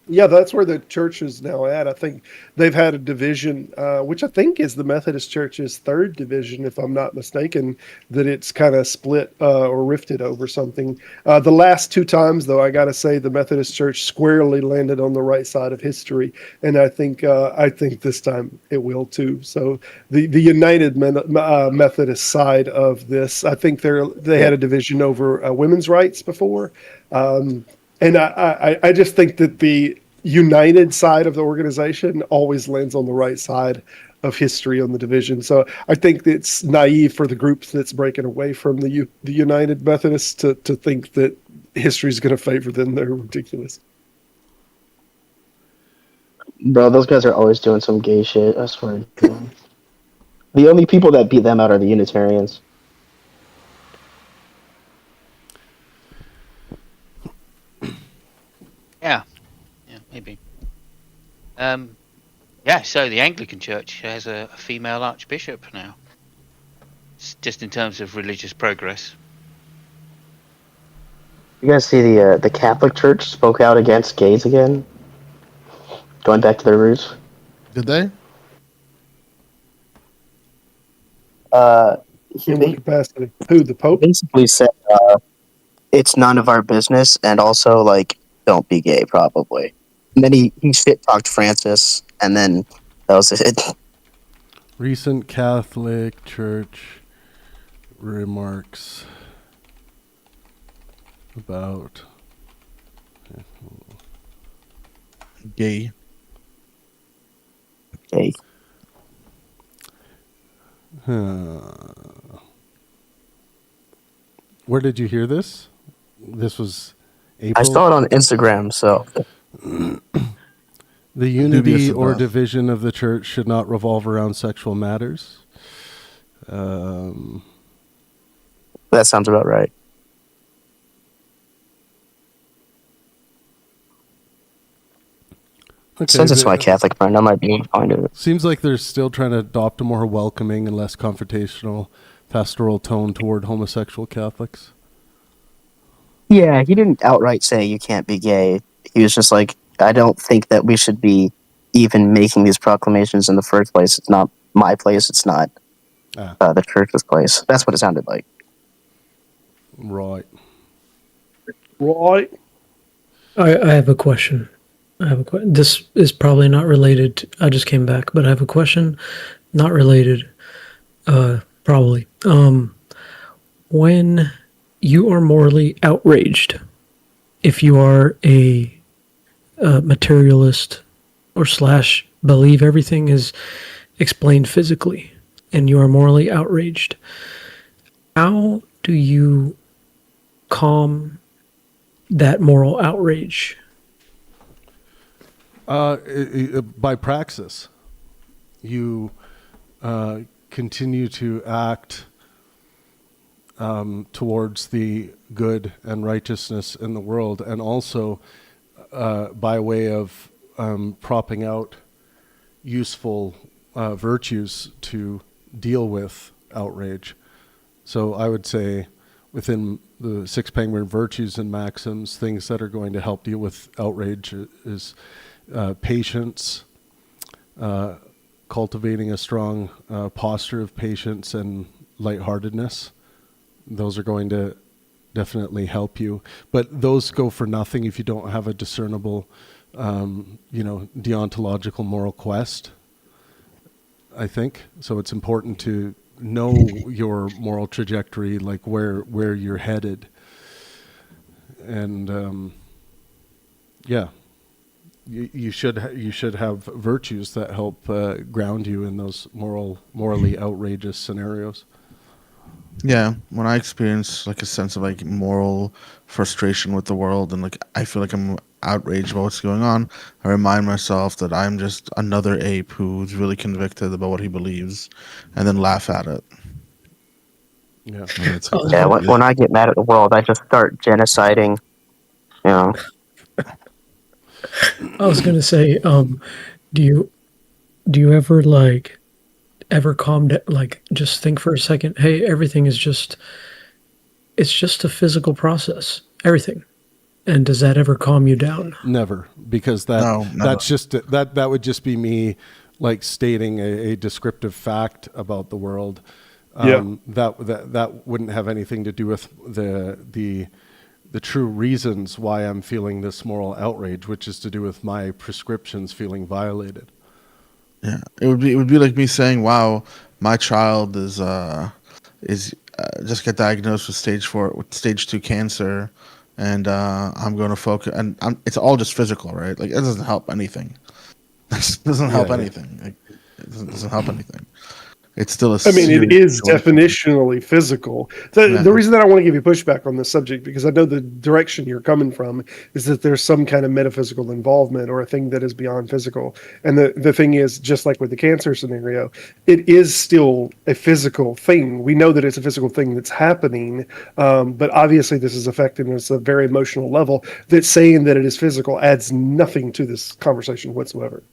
Yeah, that's where the church is now at. I think they've had a division, which I think is the Methodist Church's third division, if I'm not mistaken, that it's kind of split or rifted over something. The last two times, though, I got to say the Methodist Church squarely landed on the right side of history, and I think this time it will too. So the United Methodist side of this, I think they had a division over women's rights before. And I just think that the united side of the organization always lands on the right side of history on the division. So I think it's naive for the group that's breaking away from the United Methodists to think that history is going to favor them. They're ridiculous. Bro, those guys are always doing some gay shit. I swear. The only people that beat them out are the Unitarians. Yeah, maybe. So the Anglican Church has a female archbishop now. It's just in terms of religious progress. You guys see the Catholic Church spoke out against gays again, going back to their roots. Did they? In what capacity? Who, the Pope? Basically said it's none of our business, and also like don't be gay, probably. And then he shit talked Francis, and then that was it. Recent Catholic Church remarks about gay. Gay. Where did you hear this? This was April? I saw it on Instagram, so. The unity or division of the church should not revolve around sexual matters. That sounds about right. Okay, Since it's my Catholic friend, I might be fine with it. Seems like they're still trying to adopt a more welcoming and less confrontational pastoral tone toward homosexual Catholics. Yeah, he didn't outright say you can't be gay. He was just like, I don't think that we should be even making these proclamations in the first place. It's not my place. It's not the church's place. That's what it sounded like. Right. Right. I have a question. This is probably not related. I just came back, but I have a question. not related, probably. When you are morally outraged, if you are a materialist or slash believe everything is explained physically, and you are morally outraged, how do you calm that moral outrage? By praxis. You continue to act towards the good and righteousness in the world, and also by way of propping out useful virtues to deal with outrage. So I would say within the 6 Pangburn virtues and maxims, things that are going to help deal with outrage is patience, cultivating a strong posture of patience and lightheartedness. Those are going to definitely help you. But those go for nothing if you don't have a discernible, deontological moral quest, I think. So it's important to know your moral trajectory, like where you're headed. And you should have virtues that help ground you in those morally outrageous scenarios. Yeah, when I experience like a sense of like moral frustration with the world, and like I feel like I'm outraged about what's going on, I remind myself that I'm just another ape who's really convicted about what he believes, and then laugh at it. Yeah. Yeah, when I get mad at the world, I just start genociding. I was gonna say, do you ever calm down, like just think for a second, hey, everything is just, it's just a physical process, everything. And does that ever calm you down? Never, because that's just that would just be me like stating a descriptive fact about the world. That wouldn't have anything to do with the true reasons why I'm feeling this moral outrage, which is to do with my prescriptions feeling violated. Yeah, it would be like me saying, "Wow, my child is just got diagnosed with stage 2 cancer, and I'm going to focus." And it's all just physical, right? Like it doesn't help anything. It doesn't help anything. Like, it doesn't help anything. It's still a. I mean, it is definitionally physical. The reason that I want to give you pushback on this subject, because I know the direction you're coming from is that there's some kind of metaphysical involvement or a thing that is beyond physical. And the thing is, just like with the cancer scenario, it is still a physical thing. We know that it's a physical thing that's happening, but obviously this is affecting us at a very emotional level. That saying that it is physical adds nothing to this conversation whatsoever.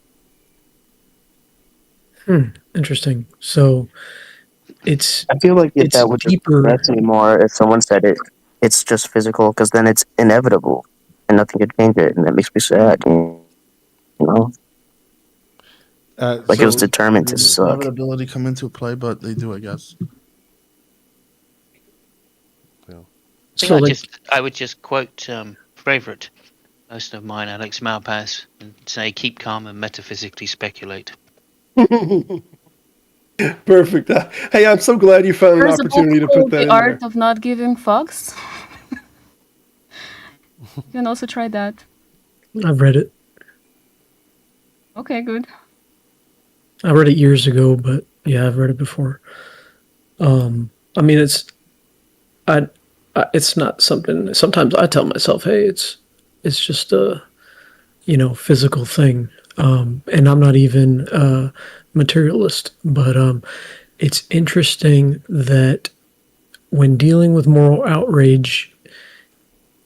Interesting. So it's. I feel like it's that would deeper. just me more if someone said it's just physical, because then it's inevitable and nothing could change it, and that makes me sad. You know, like it was determined to suck. Inevitability come into play, but they do, I guess. I would just quote favorite person of mine, Alex Malpass, and say, "Keep calm and metaphysically speculate." Perfect. Hey, I'm so glad you found an opportunity to put that in The Art there. of Not Giving Fucks. You can also try that. I've read it. Okay, good. I read it years ago, but yeah, I've read it before. I mean, it's not something. Sometimes I tell myself, "Hey, it's just a physical thing," and I'm not even a materialist. But it's interesting that when dealing with moral outrage,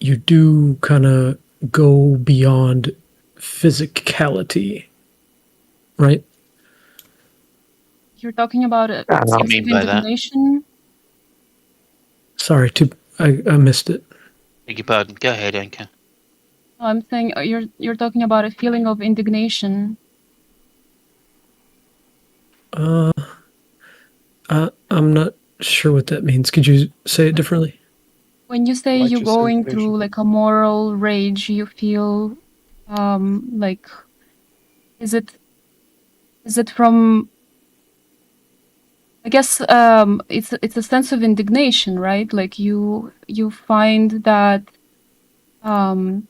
you do kind of go beyond physicality, right? You're talking about a sense of indignation. Sorry, I missed it. Beg your pardon. Go ahead, Anka. I'm saying you're talking about a feeling of indignation. I'm not sure what that means. Could you say it differently? When you say you're going through like a moral rage, you feel like is it from I guess it's a sense of indignation, right? Like you find that. I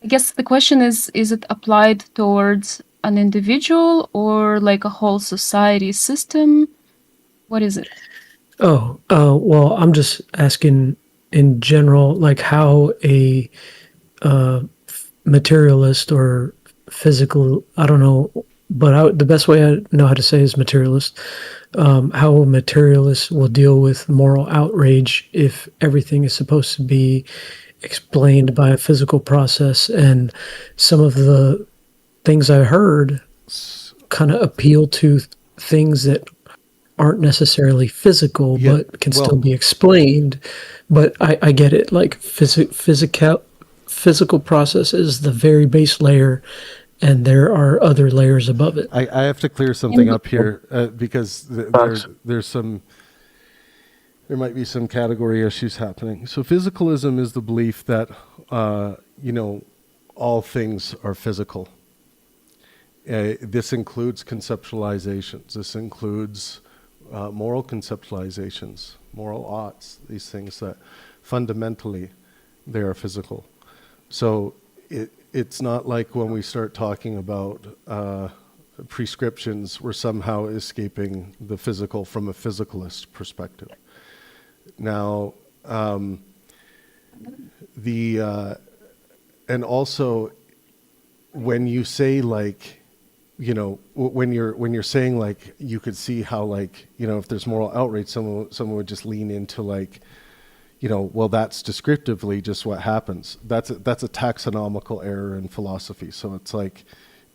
guess the question is it applied towards an individual or like a whole society system? What is it? Oh, well, I'm just asking in general, like how a materialist or physical, I don't know, but the best way I know how to say is materialist, how a materialist will deal with moral outrage if everything is supposed to be explained by a physical process. And some of the things I heard kind of appeal to things that aren't necessarily physical, but can still be explained. But I get it. Like physical process is the very base layer, and there are other layers above it. I have to clear something up here because there might be some category issues happening. So physicalism is the belief that all things are physical. This includes conceptualizations. This includes moral conceptualizations, moral oughts, these things that fundamentally they are physical. So it's not like when we start talking about prescriptions, we're somehow escaping the physical from a physicalist perspective. Now, and also when you say like, when you're saying like, you could see how like, if there's moral outrage, someone would just lean into like, well, that's descriptively just what happens. That's a taxonomical error in philosophy. So it's like,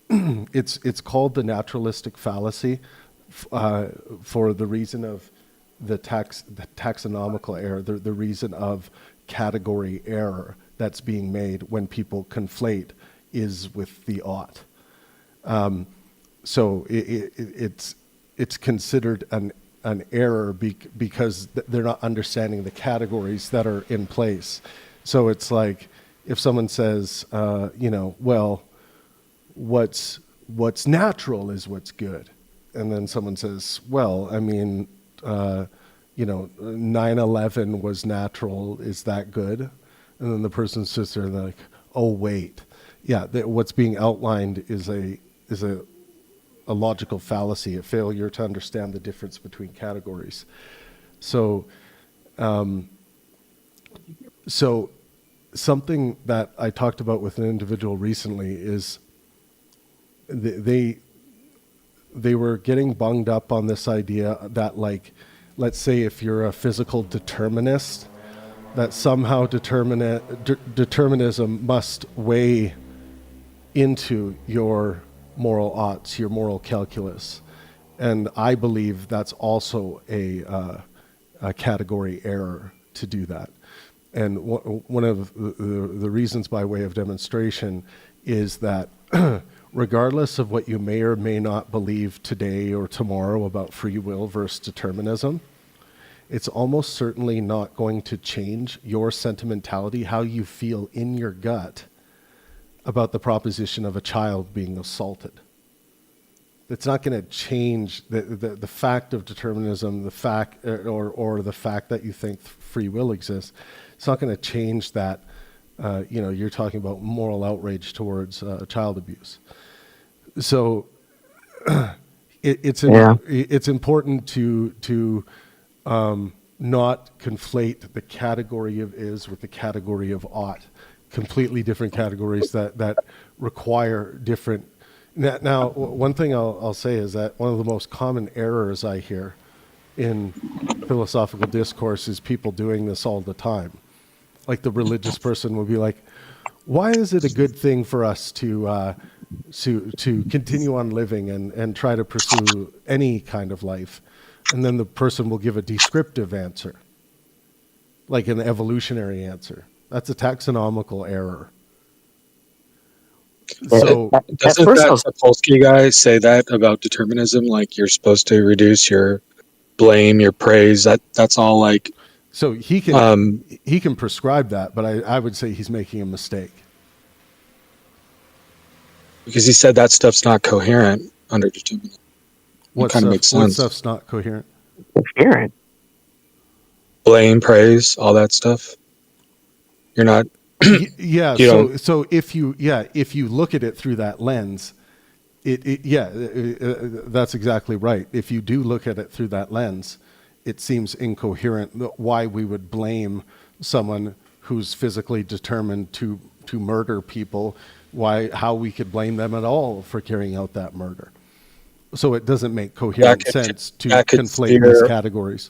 it's called the naturalistic fallacy for the reason of the taxonomical error, the reason of category error that's being made when people conflate is with the ought. So it's considered an error because they're not understanding the categories that are in place. So it's like if someone says, well, what's natural is what's good, and then someone says, well, I mean, 9/11 was natural, is that good? And then the person sits there and they're like, oh wait, yeah, what's being outlined is a logical fallacy, a failure to understand the difference between categories. So something that I talked about with an individual recently is they were getting bunged up on this idea that, like, let's say if you're a physical determinist, that somehow determinism must weigh into your moral oughts, your moral calculus. And I believe that's also a category error to do that. And one of the reasons by way of demonstration is that regardless of what you may or may not believe today or tomorrow about free will versus determinism, it's almost certainly not going to change your sentimentality, how you feel in your gut about the proposition of a child being assaulted. It's not going to change the fact of determinism, the fact or the fact that you think free will exists. It's not going to change that. You're talking about moral outrage towards child abuse. So it's important to not conflate the category of is with the category of ought. Completely different categories that require different. Now, one thing I'll say is that one of the most common errors I hear in philosophical discourse is people doing this all the time. Like the religious person will be like, why is it a good thing for us to continue on living and try to pursue any kind of life? And then the person will give a descriptive answer, like an evolutionary answer. That's a taxonomical error. So doesn't that Sapolsky guy say that about determinism? Like you're supposed to reduce your blame, your praise. That's all like. So he can prescribe that, but I would say he's making a mistake. Because he said that stuff's not coherent under determinism. It kind of makes sense. What stuff's not coherent? Coherent. Blame, praise, all that stuff. You're not. Yeah. So if you look at it through that lens, that's exactly right. If you do look at it through that lens, it seems incoherent why we would blame someone who's physically determined to murder people, how we could blame them at all for carrying out that murder. So it doesn't make coherent sense to conflate these categories.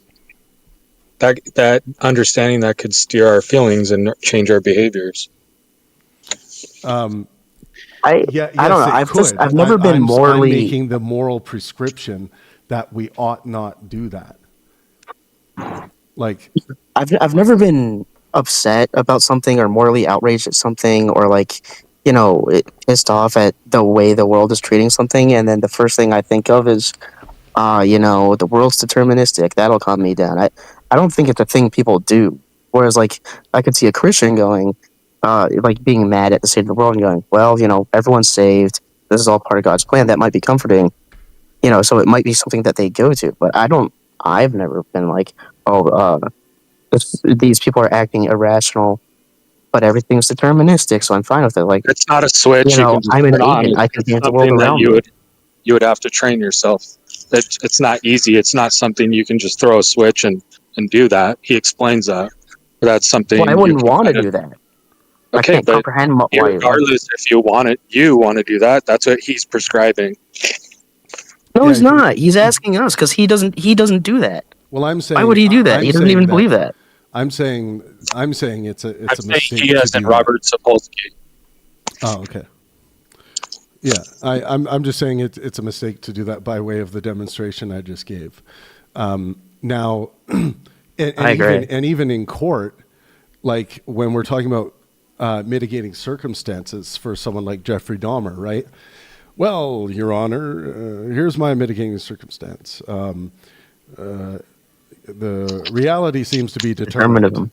That understanding that could steer our feelings and change our behaviors. I don't know. I've never been I'm morally making the moral prescription that we ought not do that. Like, I've never been upset about something or morally outraged at something or pissed off at the way the world is treating something, and then the first thing I think of is the world's deterministic. That'll calm me down. I don't think it's a thing people do. Whereas, I could see a Christian going, being mad at the state of the world and going, well, everyone's saved. This is all part of God's plan. That might be comforting. So it might be something that they go to. But I've never been like, these people are acting irrational, but everything's deterministic, so I'm fine with it. Like, it's not a switch. I'm an agent. I can change the world around me. You would have to train yourself. It's not easy. It's not something you can just throw a switch and do that. He explains that. That's something. Well, I wouldn't want to do that. Okay, I can't comprehend why. Regardless, if you want to do that. That's what he's prescribing. No, he's not. He's asking us because he doesn't do that. Well, I'm saying, why would he do that? He doesn't even believe that. I'm saying it's a mistake. He as in Robert Sapolsky. Oh, okay. Yeah, I'm just saying it's a mistake to do that by way of the demonstration I just gave. Now, even in court, like when we're talking about mitigating circumstances for someone like Jeffrey Dahmer, right? Well, Your Honor, here's my mitigating circumstance. The reality seems to be determinism.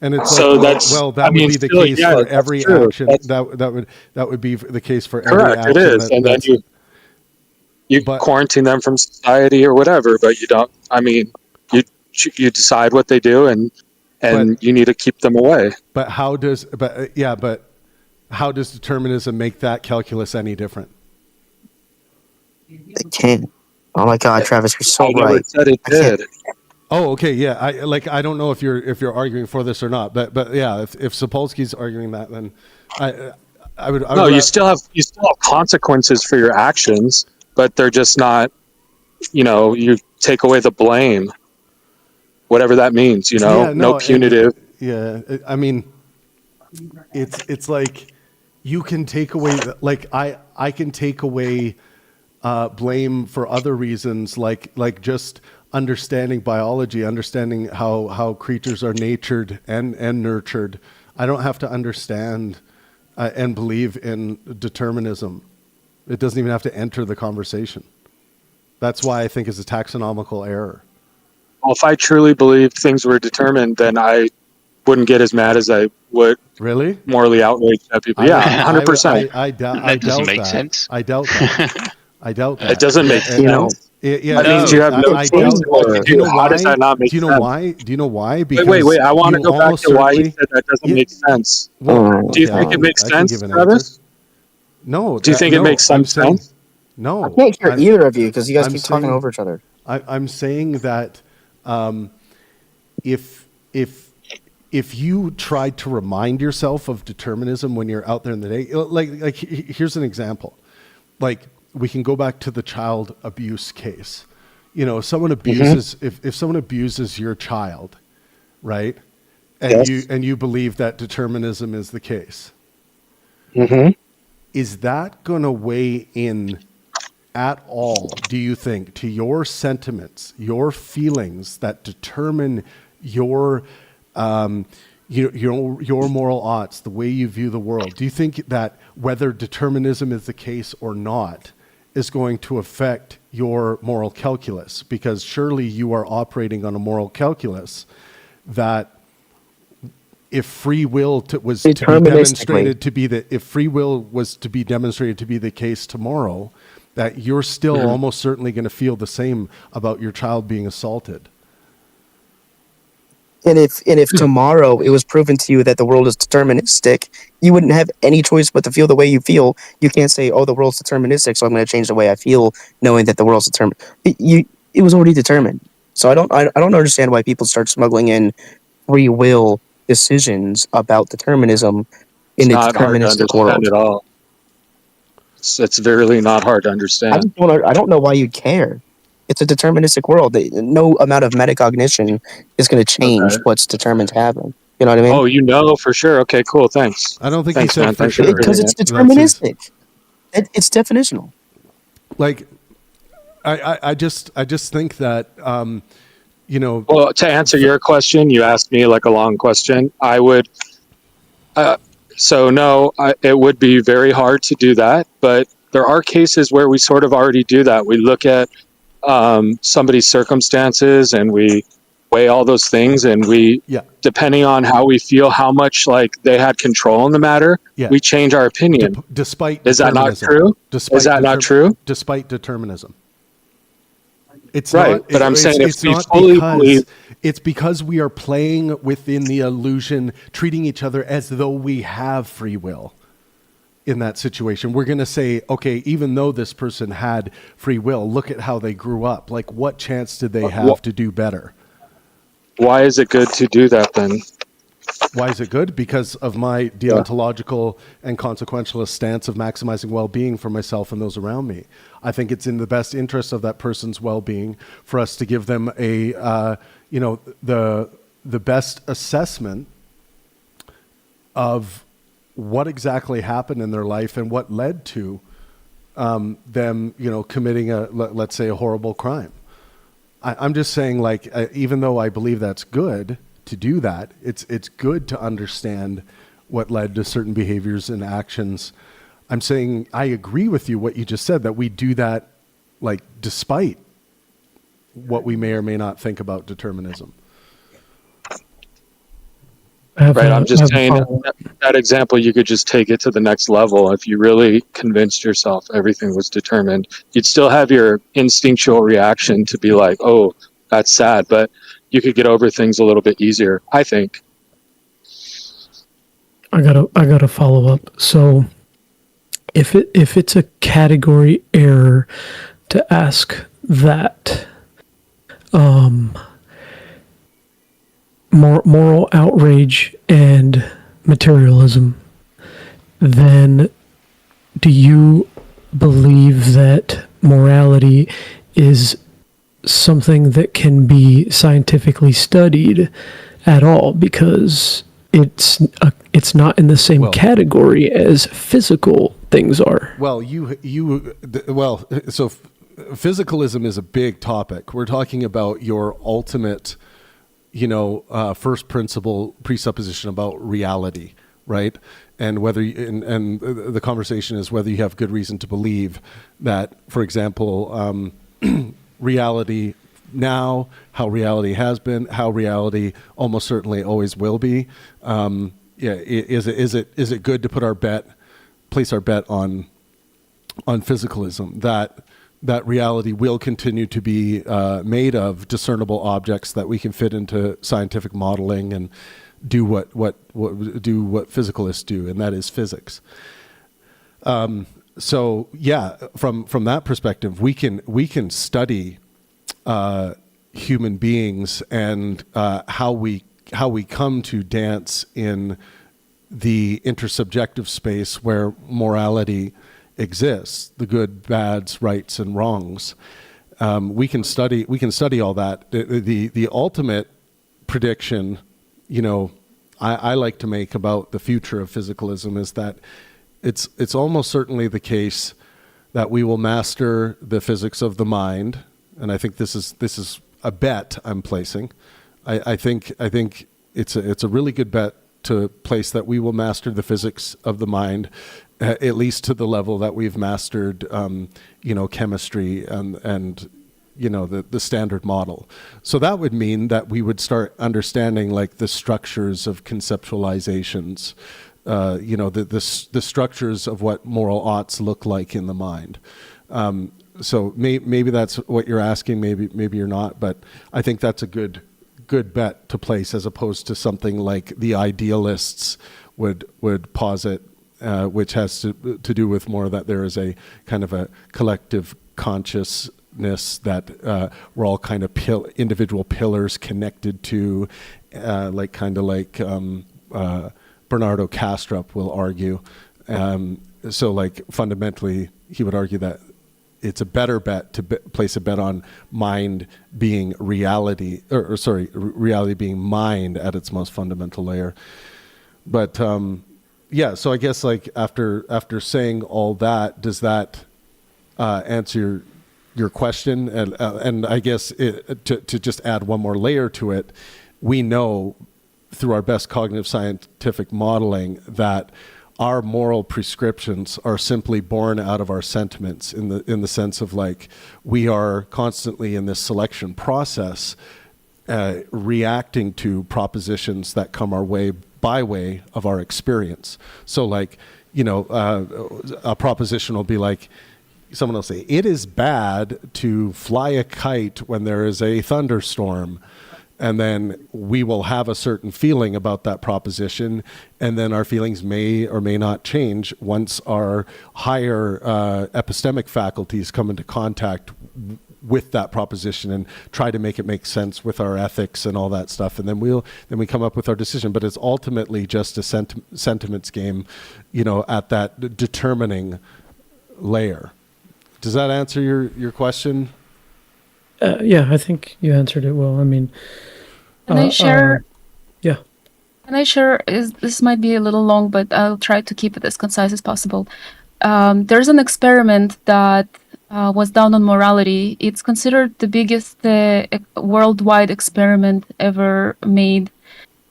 And it's so like, that's that would be the case for every action. That would be the case for every action. Correct, it is, and then you quarantine them from society or whatever. But you don't. I mean, you decide what they do, and you need to keep them away. But how does determinism make that calculus any different? It can't. Oh my God, Travis, you're so right. I never said it did. Oh, okay, yeah. I don't know if you're arguing for this or not, but yeah, if Sapolsky's arguing that, then I would. No, you still have consequences for your actions, but they're just not. You take away the blame, whatever that means. No punitive. I mean, it's like you can take away. I can take away blame for other reasons, like just understanding biology, understanding how creatures are natured and nurtured. I don't have to understand and believe in determinism. It doesn't even have to enter the conversation. That's why I think it's a taxonomical error. Well, if I truly believed things were determined, then I wouldn't get as mad as I would. Really? Morally outraged at people. Yeah, 100%. I doubt that doesn't make that. sense. I doubt that. I doubt that. It doesn't make sense. Yeah, that means you have no choice. How does that not make sense? Do you know why? Because wait. I want to go back to why you said that doesn't make sense. Well, do you think it makes sense, Travis? No. Do you think it makes some sense? No. I can't hear either of you because you guys keep talking over each other. I'm saying that if you tried to remind yourself of determinism when you're out there in the day, like here's an example. Like, we can go back to the child abuse case. Someone abuses if someone abuses your child, right? And you believe that determinism is the case. Mm-hmm. Is that going to weigh in at all, do you think, to your sentiments, your feelings that determine your moral oughts, the way you view the world? Do you think that whether determinism is the case or not is going to affect your moral calculus? Because surely you are operating on a moral calculus that if free will was to be demonstrated to be the case tomorrow, that you're still almost certainly going to feel the same about your child being assaulted. And if tomorrow it was proven to you that the world is deterministic, you wouldn't have any choice but to feel the way you feel. You can't say, "Oh, the world's deterministic, so I'm going to change the way I feel," knowing that the world's determined. It was already determined. So I don't understand why people start smuggling in free will decisions about determinism in It's a not hard to deterministic understand world. at all. It's really not hard to understand. I don't know why you'd care. It's a deterministic world. No amount of metacognition is going to change Okay. what's determined to happen. You know what I mean? Oh, you know for sure. Okay, cool. Thanks. I don't think Thanks, he said man. for Thanks for sure. Because proving it's it. deterministic. It's definitional. Like, I just think that, Well, to answer your question, you asked me like a long question. I would. It would be very hard to do that, but there are cases where we sort of already do that. We look at somebody's circumstances and we weigh all those things, and depending on how we feel, how much like they had control in the matter, we change our opinion. Despite is that not determinism. true? Is that not true? Despite determinism. It's right, not, but I'm saying it's if we not fully because believe, it's because we are playing within the illusion, treating each other as though we have free will. In that situation, we're going to say, okay, even though this person had free will, look at how they grew up. Like, what chance did they have to do better? why is it good to do that then? Why is it good? Because of my deontological and consequentialist stance of maximizing well-being for myself and those around me. I think it's in the best interest of that person's well-being for us to give them a, the best assessment of what exactly happened in their life and what led to them, committing let's say a horrible crime. I'm just saying, like, even though I believe that's good to do that, it's good to understand what led to certain behaviors and actions. I'm saying I agree with you what you just said, that we do that like despite what we may or may not think about determinism. Right, I'm just saying that example, you could just take it to the next level. If you really convinced yourself everything was determined, you'd still have your instinctual reaction to be like, oh, that's sad, but you could get over things a little bit easier, I think. I gotta follow up. So if it's a category error to ask that, moral outrage and materialism, then do you believe that morality is something that can be scientifically studied at all? Because it's not in the same category as physical things are. Well, so physicalism is a big topic. We're talking about your ultimate, first principle presupposition about reality, right? And whether and the conversation is whether you have good reason to believe that, for example, reality now, how reality has been, how reality almost certainly always will be. Is it good to place our bet on physicalism, that reality will continue to be made of discernible objects that we can fit into scientific modeling and do what physicalists do, and that is physics. So yeah, from that perspective, we can study human beings and how we come to dance in the intersubjective space where morality exists, the good, bads, rights, and wrongs. We can study all that. The ultimate prediction, I like to make about the future of physicalism is that it's almost certainly the case that we will master the physics of the mind, and I think this is a bet I'm placing. I think it's a really good bet to place that we will master the physics of the mind, at least to the level that we've mastered, chemistry and the standard model. So that would mean that we would start understanding like the structures of conceptualizations, the structures of what moral oughts look like in the mind. So maybe that's what you're asking. Maybe you're not. But I think that's a good bet to place, as opposed to something like the idealists would posit, which has to do with more that there is a kind of a collective consciousness that we're all kind of individual pillars connected to, like Bernardo Kastrup will argue. So like fundamentally, he would argue that it's a better bet to place a bet on mind being reality, reality being mind at its most fundamental layer. But yeah, so I guess like after saying all that, does that answer your question? And I guess to just add one more layer to it, we know through our best cognitive scientific modeling that our moral prescriptions are simply born out of our sentiments, in the sense of like we are constantly in this selection process, reacting to propositions that come our way by way of our experience. So like, a proposition will be like, someone will say, it is bad to fly a kite when there is a thunderstorm. And then we will have a certain feeling about that proposition, and then our feelings may or may not change once our higher epistemic faculties come into contact with that proposition and try to make it make sense with our ethics and all that stuff. And then we come up with our decision. But it's ultimately just a sentiments game, at that determining layer. Does that answer your question? Yeah, I think you answered it well. I mean, can I share? Yeah. Can I share? This might be a little long, but I'll try to keep it as concise as possible. There's an experiment that was done on morality. It's considered the biggest worldwide experiment ever made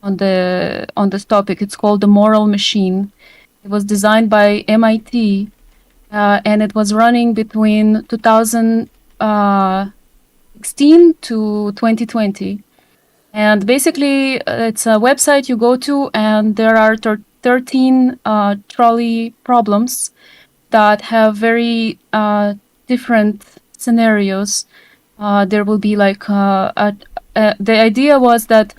on this topic. It's called the Moral Machine. It was designed by MIT, and it was running between 2016 to 2020. And basically, it's a website you go to, and there are 13 trolley problems that have very different scenarios. There will be like the idea was that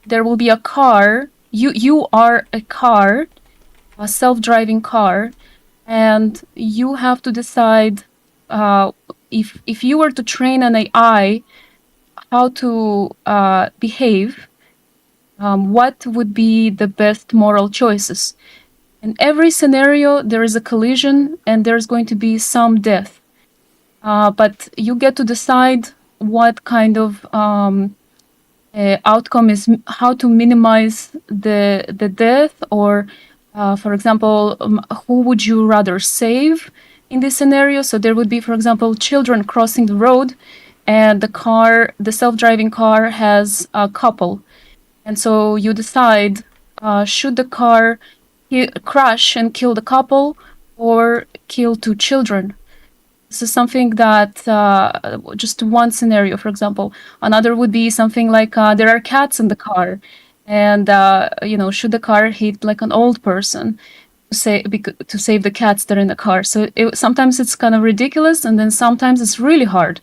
there will be a car. You are a car, a self-driving car, and you have to decide if you were to train an AI how to behave, what would be the best moral choices. In every scenario, there is a collision and there's going to be some death. But you get to decide what kind of outcome is, how to minimize the death, or for example, who would you rather save in this scenario? So there would be, for example, children crossing the road, and the self-driving car has a couple. And so you decide, should the car crash and kill the couple or kill two children? This is something that, just one scenario, for example. Another would be something like there are cats in the car, and should the car hit like an old person to save the cats that are in the car? So sometimes it's kind of ridiculous, and then sometimes it's really hard.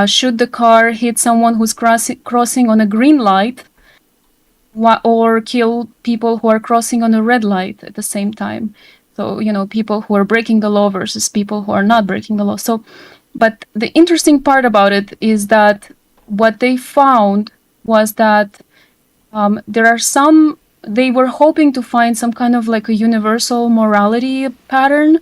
Should the car hit someone who's crossing on a green light, or kill people who are crossing on a red light at the same time? So, people who are breaking the law versus people who are not breaking the law. So, but the interesting part about it is that what they found was that they were hoping to find some kind of like a universal morality pattern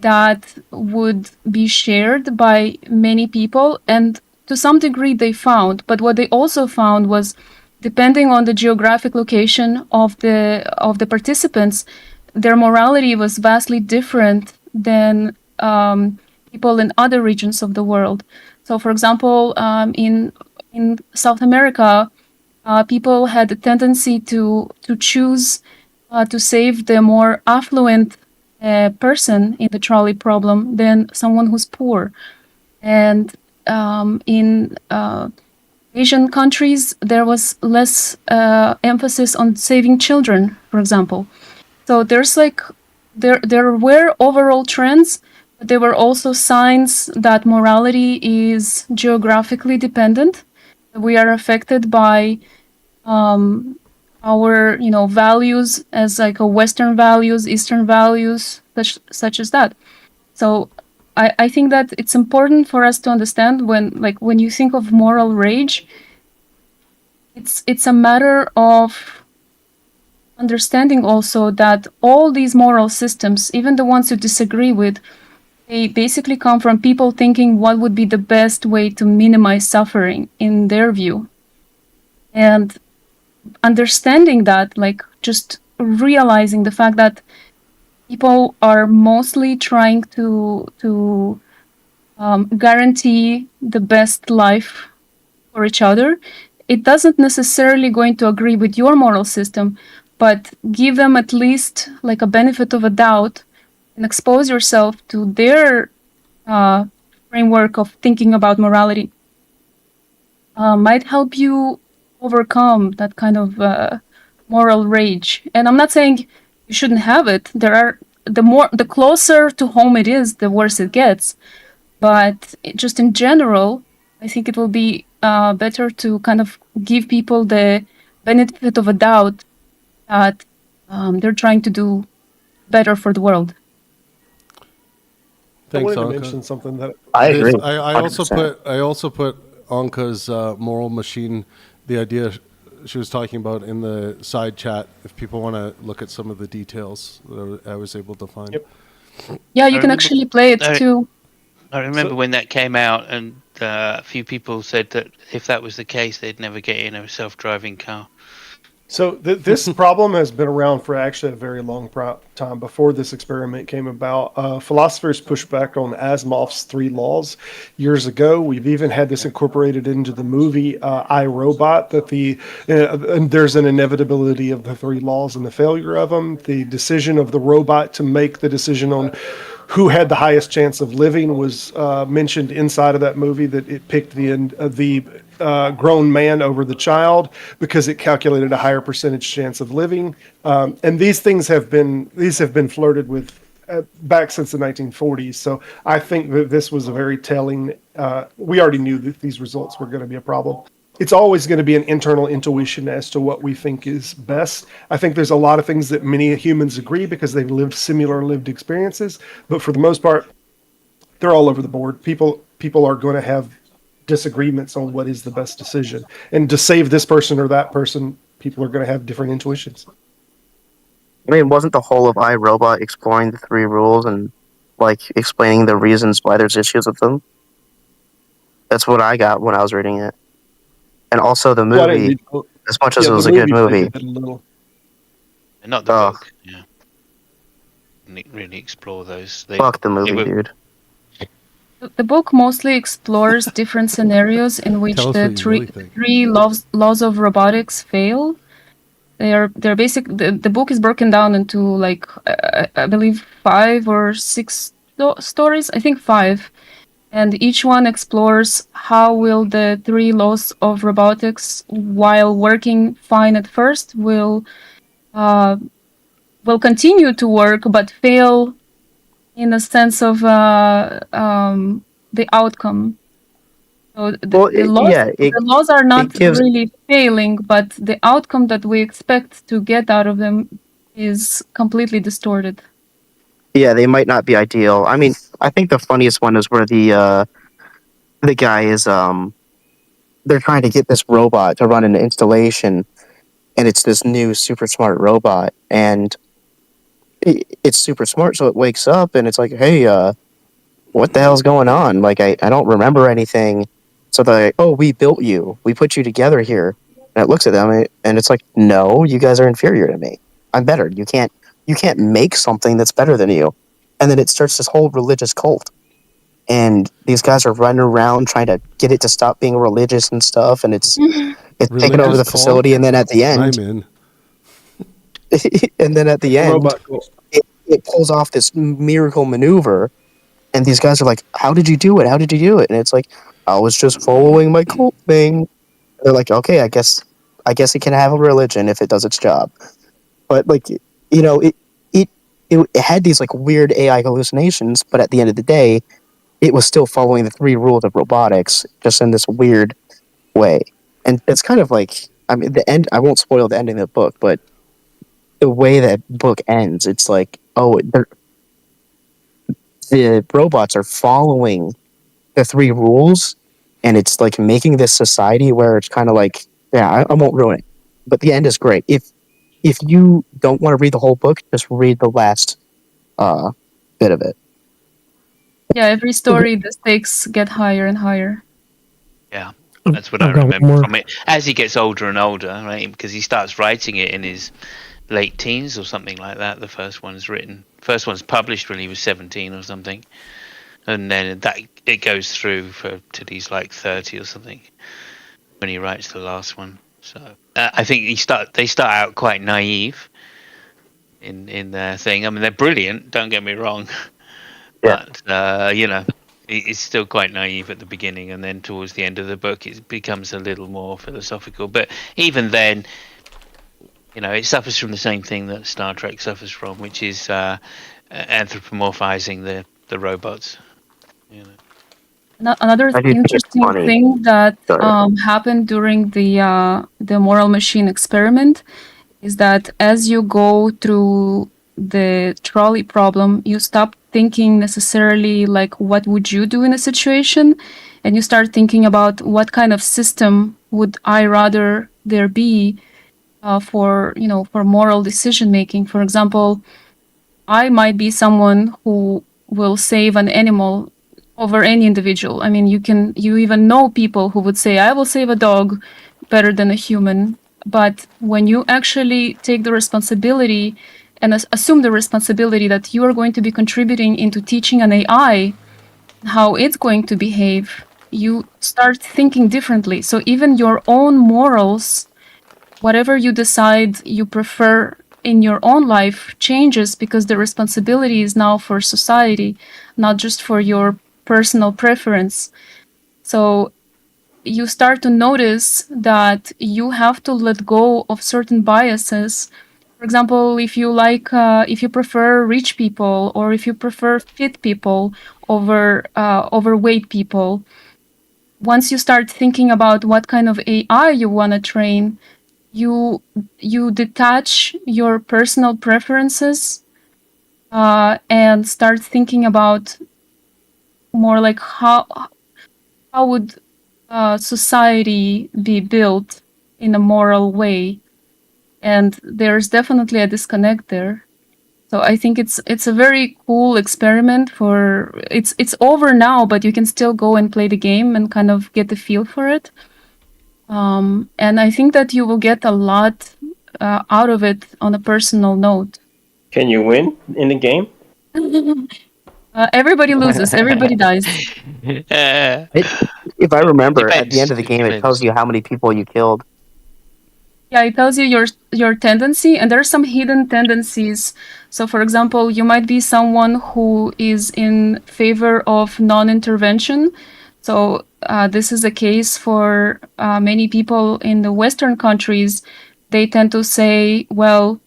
that would be shared by many people, and to some degree they found. But what they also found was, depending on the geographic location of the participants, their morality was vastly different than people in other regions of the world. So, for example, in South America, people had a tendency to choose to save the more affluent person in the trolley problem than someone who's poor. And in Asian countries, there was less emphasis on saving children, for example. So there's like there were overall trends, but there were also signs that morality is geographically dependent. We are affected by our values as like a Western values, Eastern values, such as that. So I think that it's important for us to understand when you think of moral rage, it's a matter of understanding also that all these moral systems, even the ones you disagree with, they basically come from people thinking what would be the best way to minimize suffering in their view. And understanding that, like just realizing the fact that people are mostly trying to guarantee the best life for each other, it doesn't necessarily going to agree with your moral system, but give them at least like a benefit of a doubt and expose yourself to their framework of thinking about morality might help you overcome that kind of moral rage. And I'm not saying you shouldn't have it. The closer to home it is, the worse it gets. But just in general, I think it will be better to kind of give people the benefit of a doubt that they're trying to do better for the world. Thanks, I wanted Anka. to mention something that I agree. I also put Anka's moral machine, the idea she was talking about, in the side chat. If people want to look at some of the details that I was able to find. Yep. Yeah, you can actually play it too. I remember when that came out, and a few people said that if that was the case, they'd never get in a self-driving car. So this problem has been around for actually a very long time before this experiment came about. Philosophers pushed back on Asimov's 3 laws years ago. We've even had this incorporated into the movie I, Robot, that there's an inevitability of the 3 laws and the failure of them. The decision of the robot to make the decision on who had the highest chance of living was mentioned inside of that movie, that it picked the grown man over the child because it calculated a higher percentage chance of living. And these things have been flirted with back since the 1940s. So I think that this was a very telling. We already knew that these results were going to be a problem. It's always going to be an internal intuition as to what we think is best. I think there's a lot of things that many humans agree because they've lived similar lived experiences, but for the most part, they're all over the board. People are going to have disagreements on what is the best decision. And to save this person or that person, people are going to have different intuitions. I mean, wasn't the whole of iRobot exploring the 3 rules and like explaining the reasons why there's issues with them? That's what I got when I was reading it. And also the movie, as much as it was a good movie. Not the book. Yeah. Didn't really explore those. Fuck the movie, dude. The book mostly explores different scenarios in which the three laws of robotics fail. They're basic. The book is broken down into like I believe 5 or 6 stories. I think 5. And each one explores how will the 3 laws of robotics, while working fine at first, will continue to work but fail in a sense of the outcome. So the laws are not really failing, but the outcome that we expect to get out of them is completely distorted. Yeah, they might not be ideal. I mean, I think the funniest one is where the guy is they're trying to get this robot to run an installation, and it's this new super smart robot, and it's super smart, so it wakes up and it's like, hey, what the hell's going on? Like, I don't remember anything. So they're like, oh, we built you. We put you together here. And it looks at them and it's like, no, you guys are inferior to me. I'm better. You can't make something that's better than you. And then it starts this whole religious cult. And these guys are running around trying to get it to stop being religious and stuff. And it's taking over the facility. And then at the end, I'm in. and then at the end, it pulls off this miracle maneuver. And these guys are like, how did you do it? How did you do it? And it's like, I was just following my cult thing. They're like, okay, I guess it can have a religion if it does its job. But like, you know, it had these like weird AI hallucinations, but at the end of the day, it was still following the 3 rules of robotics, just in this weird way. And it's kind of like, I mean, the end. I won't spoil the ending of the book, but the way that book ends, it's like, oh, the robots are following the 3 rules, and it's like making this society where it's kind of like, yeah, I won't ruin it, but the end is great. If you don't want to read the whole book, just read the last bit of it. Yeah, every story the stakes get higher and higher. Yeah, that's what I remember from it. As he gets older and older, right? Because he starts writing it in his late teens or something like that. The first one's written. First one's published when he was 17 or something, and then it goes through till he's like 30 or something when he writes the last one. So I think they start out quite naive in their thing. I mean, they're brilliant. Don't get me wrong, but it's still quite naive at the beginning, and then towards the end of the book, it becomes a little more philosophical. But even then, it suffers from the same thing that Star Trek suffers from, which is anthropomorphizing the robots. Another interesting thing that happened during the moral machine experiment is that as you go through the trolley problem, you stop thinking necessarily like what would you do in a situation, and you start thinking about what kind of system would I rather there be for moral decision making. For example, I might be someone who will save an animal over any individual. I mean, you even know people who would say, I will save a dog better than a human. But when you actually take the responsibility and assume the responsibility that you are going to be contributing into teaching an AI how it's going to behave, you start thinking differently. So even your own morals, whatever you decide you prefer in your own life, changes because the responsibility is now for society, not just for your personal preference. So you start to notice that you have to let go of certain biases. For example, if you prefer rich people, or if you prefer fit people over overweight people, once you start thinking about what kind of AI you want to train, you detach your personal preferences and start thinking about more like how would society be built in a moral way, and there's definitely a disconnect there. So I think it's a very cool experiment. It's over now, but you can still go and play the game and kind of get the feel for it. And I think that you will get a lot out of it on a personal note. Can you win in the game? Everybody loses. Everybody dies. If I remember, at the end of the game, it tells you how many people you killed. Yeah, it tells you your tendency, and there are some hidden tendencies. So, for example, you might be someone who is in favor of non-intervention. So, this is a case for many people in the Western countries. They tend to say, well,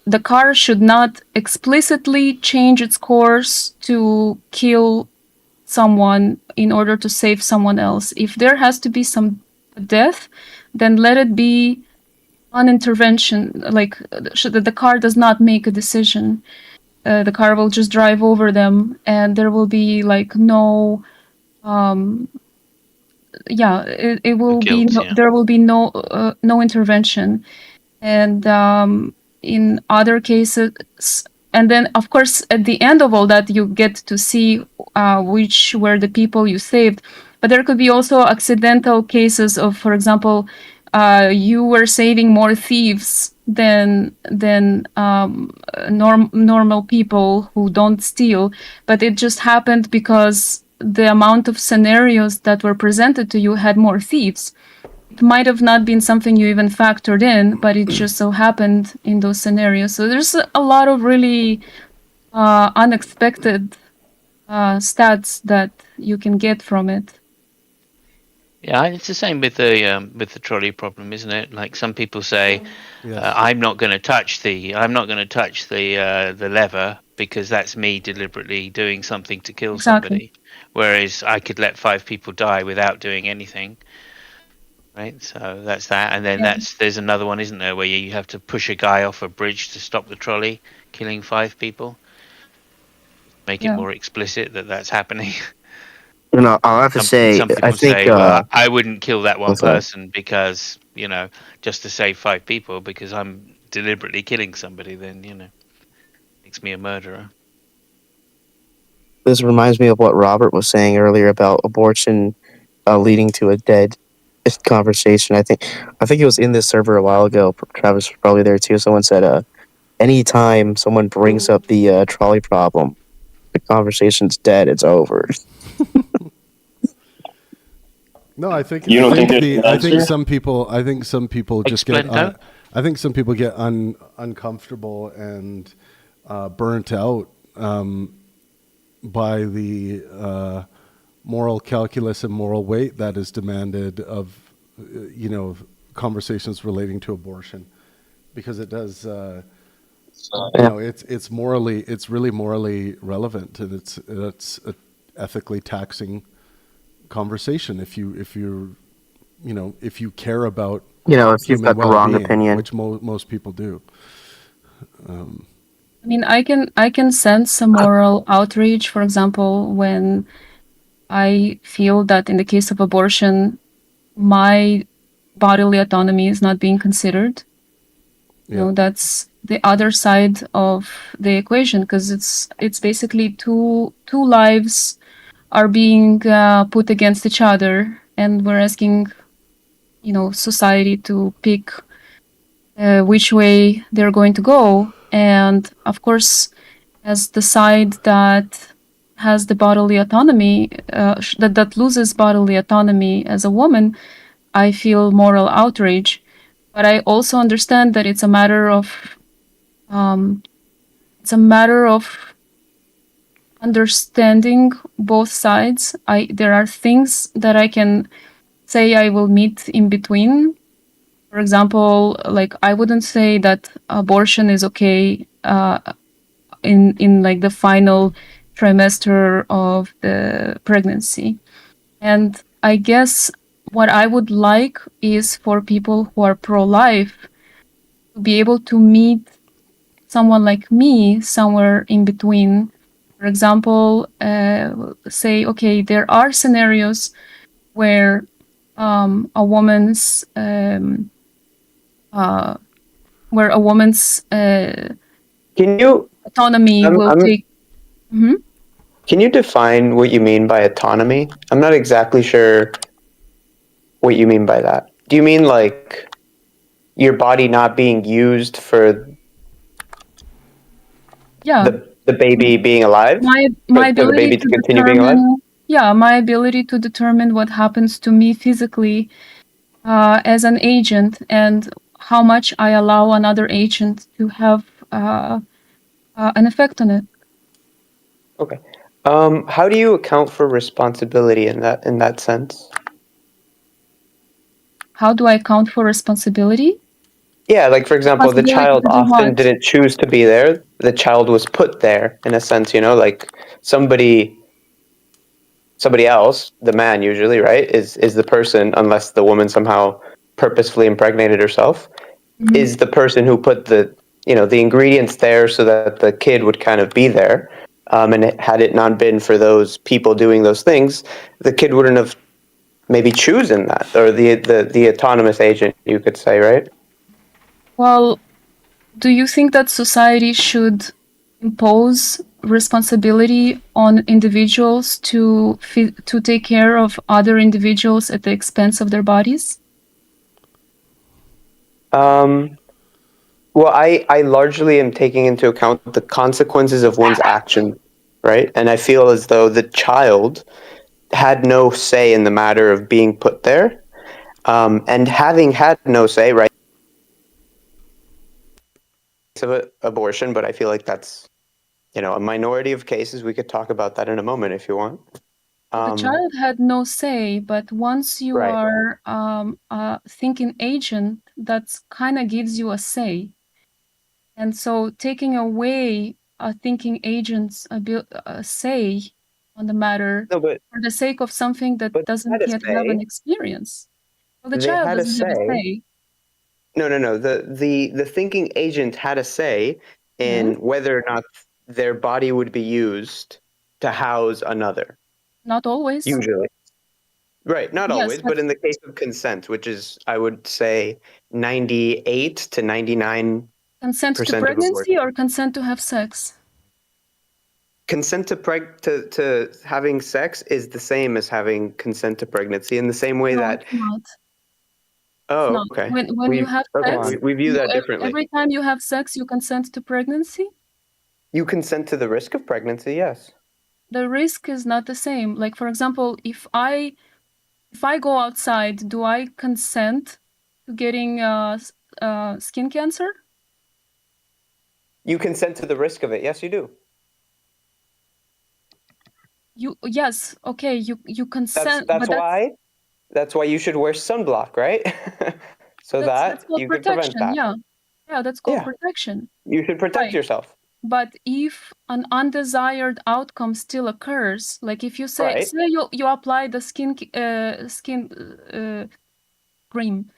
the car should not explicitly change its course to kill someone in order to save someone else. If there has to be some death, then let it be on intervention, like the car does not make a decision. The car will just drive over them, and there will be like no it will be there will be no intervention. And in other cases, and then of course at the end of all that you get to see which were the people you saved. But there could be also accidental cases of, for example, you were saving more thieves than normal people who don't steal, but it just happened because the amount of scenarios that were presented to you had more thieves. It might have not been something you even factored in, but it just so happened in those scenarios. So there's a lot of really unexpected stats that you can get from it. Yeah, it's the same with the trolley problem, isn't it? Like some people say, Yes. I'm not going to touch the lever because that's me deliberately doing something to kill Exactly. somebody, whereas I could let 5 people die without doing anything. Right, so that's that, and then Yeah. there's another one, isn't there, where you have to push a guy off a bridge to stop the trolley, killing 5 people. Make it Yeah. more explicit that that's happening. You know, I'll have to say, Some I people think, say, well, I wouldn't kill that one what's that? person because, just to save 5 people because I'm deliberately killing somebody, then, makes me a murderer. This reminds me of what Robert was saying earlier about abortion leading to a dead conversation. I think it was in this server a while ago. Travis was probably there too. Someone said, anytime someone brings up the trolley problem, the conversation's dead. It's over. No, I think You don't think there's an I think answer? some people just get Explain, I think some people get uncomfortable and burnt out by the moral calculus and moral weight that is demanded of conversations relating to abortion, because it does it's really morally relevant, and it's a ethically taxing conversation if you care about If you've human got the wrong well-being, opinion. which most people do. I mean, I can sense a moral outrage, for example, when I feel that in the case of abortion, my bodily autonomy is not being considered. That's the other side of the equation, because it's basically two lives are being put against each other, and we're asking, society to pick which way they're going to go. And of course, as the side that has the bodily autonomy, that loses bodily autonomy as a woman, I feel moral outrage. But I also understand that it's a matter of understanding both sides. There are things that I can say I will meet in between. For example, like I wouldn't say that abortion is okay in like the final trimester of the pregnancy. And I guess what I would like is for people who are pro-life to be able to meet someone like me somewhere in between. For example, say, okay, there are scenarios where a woman's Can you? autonomy will take. Mhm. Can you define what you mean by autonomy? I'm not exactly sure what you mean by that. Do you mean like your body not being used for Yeah. the baby being alive? My For the ability baby to to continue being alive? my ability to determine what happens to me physically as an agent, and how much I allow another agent to have an effect on it. Okay. How do you account for responsibility in that sense? How do I account for responsibility? Yeah, like for example, the Responsibility child to do often what? didn't choose to be there. The child was put there in a sense, like somebody else, the man usually, right, is the person, unless the woman somehow purposefully impregnated herself, is the person who put the ingredients there so that the kid would kind of be there. And had it not been for those people doing those things, the kid wouldn't have maybe chosen that, or the autonomous agent, you could say, right? Well, do you think that society should impose responsibility on individuals to take care of other individuals at the expense of their bodies? Well, I largely am taking into account the consequences of one's action, right? And I feel as though the child had no say in the matter of being put there, and having had no say, right? Of abortion, but I feel like that's a minority of cases. We could talk about that in a moment if you want. The child had no say, but once you Right. are a thinking agent, that kind of gives you a say. And so taking away a thinking agent's say on the matter No, but for the sake of something that they doesn't had a yet have an say. experience. Well, the They child had a doesn't have a say. say. No. The thinking agent had a say in Yeah. whether or not their body would be used to house another. Not always. Usually. Right, not Yes, always, but but in the case of consent, which is, I would say, 98 to 99% consent to of pregnancy abortions. or consent to have sex? Consent to having sex is the same as having consent to pregnancy in the same way No, that. it's not. It's Oh, not. okay. When you have sex, We view that differently. every time you have sex, you consent to pregnancy. You consent to the risk of pregnancy, yes. The risk is not the same. Like, for example, if I go outside, do I consent to getting skin cancer? You consent to the risk of it. Yes, you do. Yes, okay, you consent, That's but why you should wear sunblock, right? So that's that called you could prevent protection. that. Yeah, that's called protection. You should protect Right. yourself. But if an undesired outcome still occurs, like if you say Right. you apply the skin cream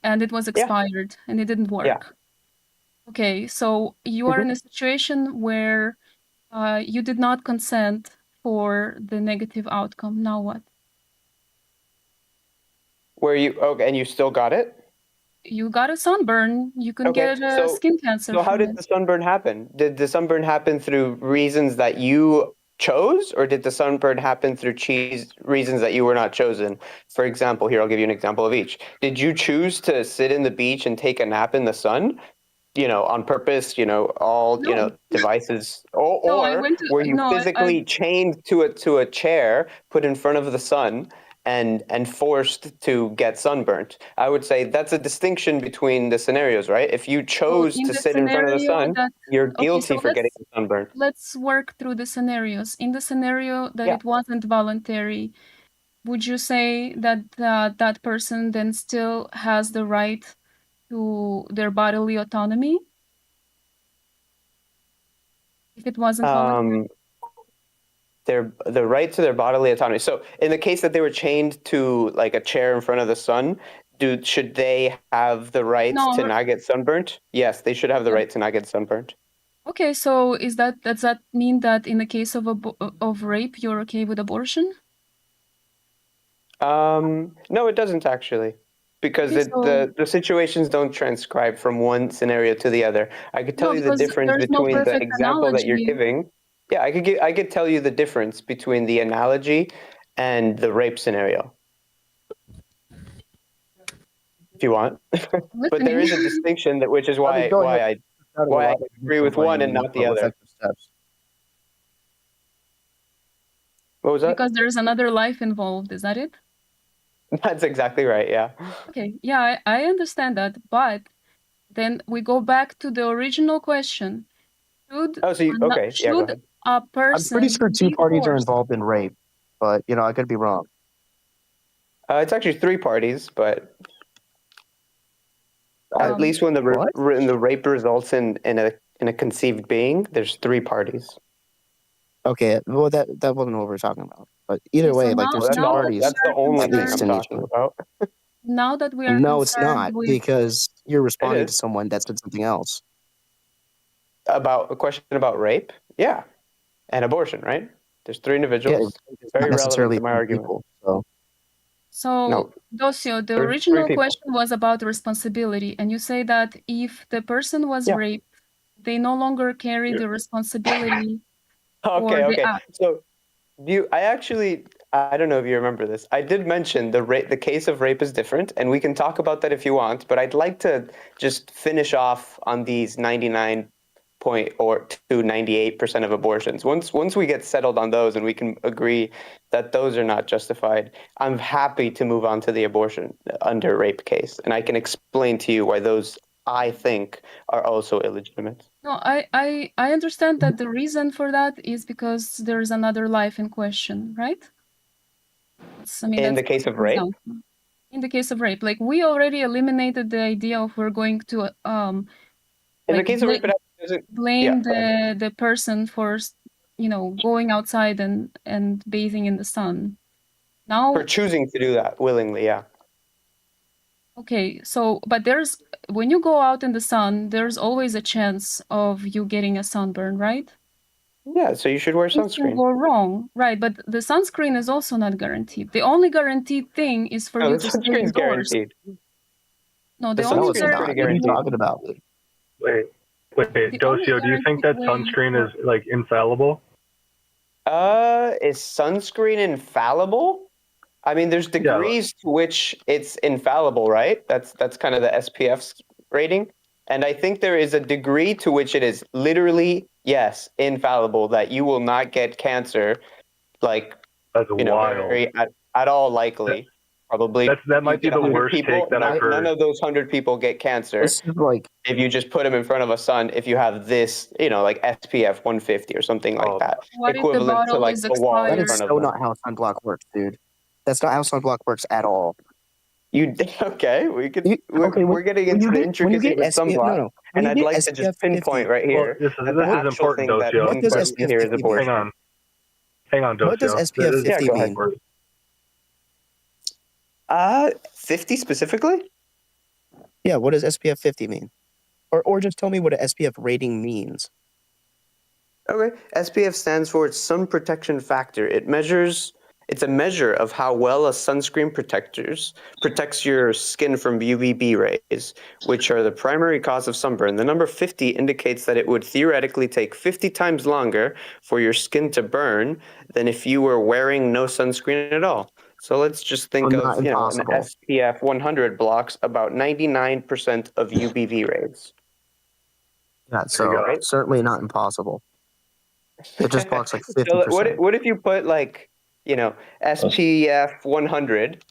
and it was expired and it didn't work. Yeah. Okay, so you are in a situation where you did not consent for the negative outcome. Now what? And you still got it? You got a sunburn. You can Okay. get skin cancer So how from did it. the sunburn happen? Did the sunburn happen through reasons that you chose, or did the sunburn happen through reasons that you were not chosen? For example, here I'll give you an example of each. Did you choose to sit in the beach and take a nap in the sun? On purpose, all, No. devices, No, I or went to were you no, I physically chained to a chair, put in front of the sun, and forced to get sunburnt? I would say that's a distinction between the scenarios, right? If you so chose in to the sit in front of the scenario sun, that you're okay, guilty so for getting sunburnt. let's work through the scenarios. In the scenario that Yeah. it wasn't voluntary, would you say that that person then still has the right to their bodily autonomy if it wasn't voluntary? The right to their bodily autonomy. So in the case that they were chained to like a chair in front of the sun, should they have the right No. to not get sunburnt? Yes, they should have the Yeah. right to not get sunburnt. Okay, so does that mean that in the case of rape, you're okay with abortion? No, it doesn't actually, because Okay, so the situations don't transcribe from one scenario to the other. I could tell no, you the because difference there's no between the perfect example that you're analogy. giving. Yeah, I could tell you the difference between the analogy and the rape scenario if you want. But there is a distinction which is I mean, go ahead. why I agree with one and not the other. Steps. What was that? Because there's another life involved, is that it? That's exactly right, yeah. Okay, yeah, I understand that, but then we go back to the original question. Should Okay, yeah, go ahead. a I'm pretty person sure two be parties are forced? involved in rape, but I could be wrong. It's actually three parties, but at least when the rape results in a conceived being, there's three parties. Okay, well that wasn't what we're talking about. But either Okay, way, so like there's two parties. That's the only at thing least I'm in each talking one. about. Now that we are No, it's concerned not with because you're responding to is. someone that said something else. About a question about rape, yeah, and abortion, right? There's three individuals. It's Very not relevant necessarily to my three argument. people. So So, Docio, the three original people. question was about responsibility, and you say that if the person was raped, they no longer carry the responsibility for the Okay. act. So I don't know if you remember this. I did mention the case of rape is different, and we can talk about that if you want. But I'd like to just finish off on these 98% of abortions. Once we get settled on those and we can agree that those are not justified, I'm happy to move on to the abortion under rape case, and I can explain to you why those I think are also illegitimate. No, I understand that the reason for that is because there is another life in question, right? I mean, in that's the case of an rape. example. In the case of rape, like we already eliminated the idea of we're going to In like the case of rape, it doesn't. blame Yeah, the person for going outside and bathing in the sun. Now, for choosing to do that willingly, yeah. okay, so but when you go out in the sun, there's always a chance of you getting a sunburn, right? Yeah, so you should wear Things can sunscreen. go wrong, right? But the sunscreen is also not guaranteed. The only guaranteed thing is for No, you the to stay sunscreen's indoors. guaranteed. No, The the only sunscreen's pretty What are you guaranteed. talking about? Wait, the only Docio, do you think that guaranteed way sunscreen is like infallible? Is sunscreen infallible? I mean, there's degrees to which it's infallible, right? That's kind of the SPF rating. And I think there is a degree to which it is literally, yes, infallible, that you will not get cancer, like, That's wild. at all likely. Probably. That might be the 100 worst people, take that I've heard. None of those 100 people get cancer. This is like if you just put them in front of a sun, if you have this, like SPF 150 or something like that, What if the equivalent to bottle like is a wall in that expired? is front of so them. not how sunblock works, dude. That's not how sunblock works at all. Okay? We could. Okay, We're getting into the intricacies with sunblock, no. and I'd like to just pinpoint right here. This that the is actual important, thing that Docio. What does being put SPF here is 50 mean? abortion. Hang on, Docio. What does SPF 50 go mean? ahead. 50 specifically? Yeah, what does SPF 50 mean? Or just tell me what an SPF rating means. Okay. SPF stands for sun protection factor. It's a measure of how well a sunscreen protects your skin from UVB rays, which are the primary cause of sunburn. The number 50 indicates that it would theoretically take 50 times longer for your skin to burn than if you were wearing no sunscreen at all. So let's just think of, an SPF 100 blocks about 99% of UVB rays. Yeah, so certainly not impossible. It just blocks like 50%. So what if you put SPF 100?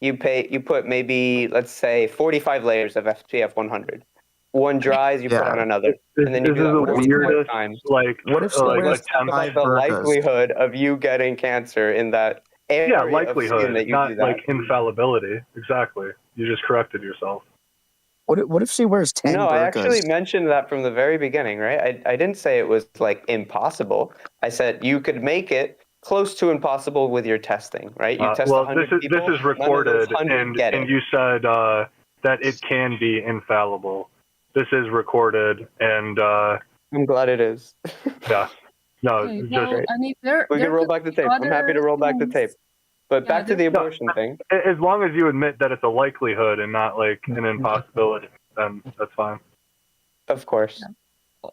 You put maybe, let's say, 45 layers of SPF 100. One dries, you put on another, and then you do that multiple times. What if someone wears That's the likelihood of you getting cancer in that area of likelihood, skin that you not do that. like infallibility. Exactly. You just corrected yourself. What if she wears 10 No, I burqas? actually mentioned that from the very beginning, right? I didn't say it was like impossible. I said you could make it close to impossible with your testing, right? You test 100 people. This is recorded, and it. you said that it can be infallible. This is recorded, and I'm glad it is. Yeah. No, Okay, just well, I mean, we can roll back the tape. I'm happy to roll back the tape. But back to the abortion thing. As long as you admit that it's a likelihood and not like an impossibility, then that's fine. Of course.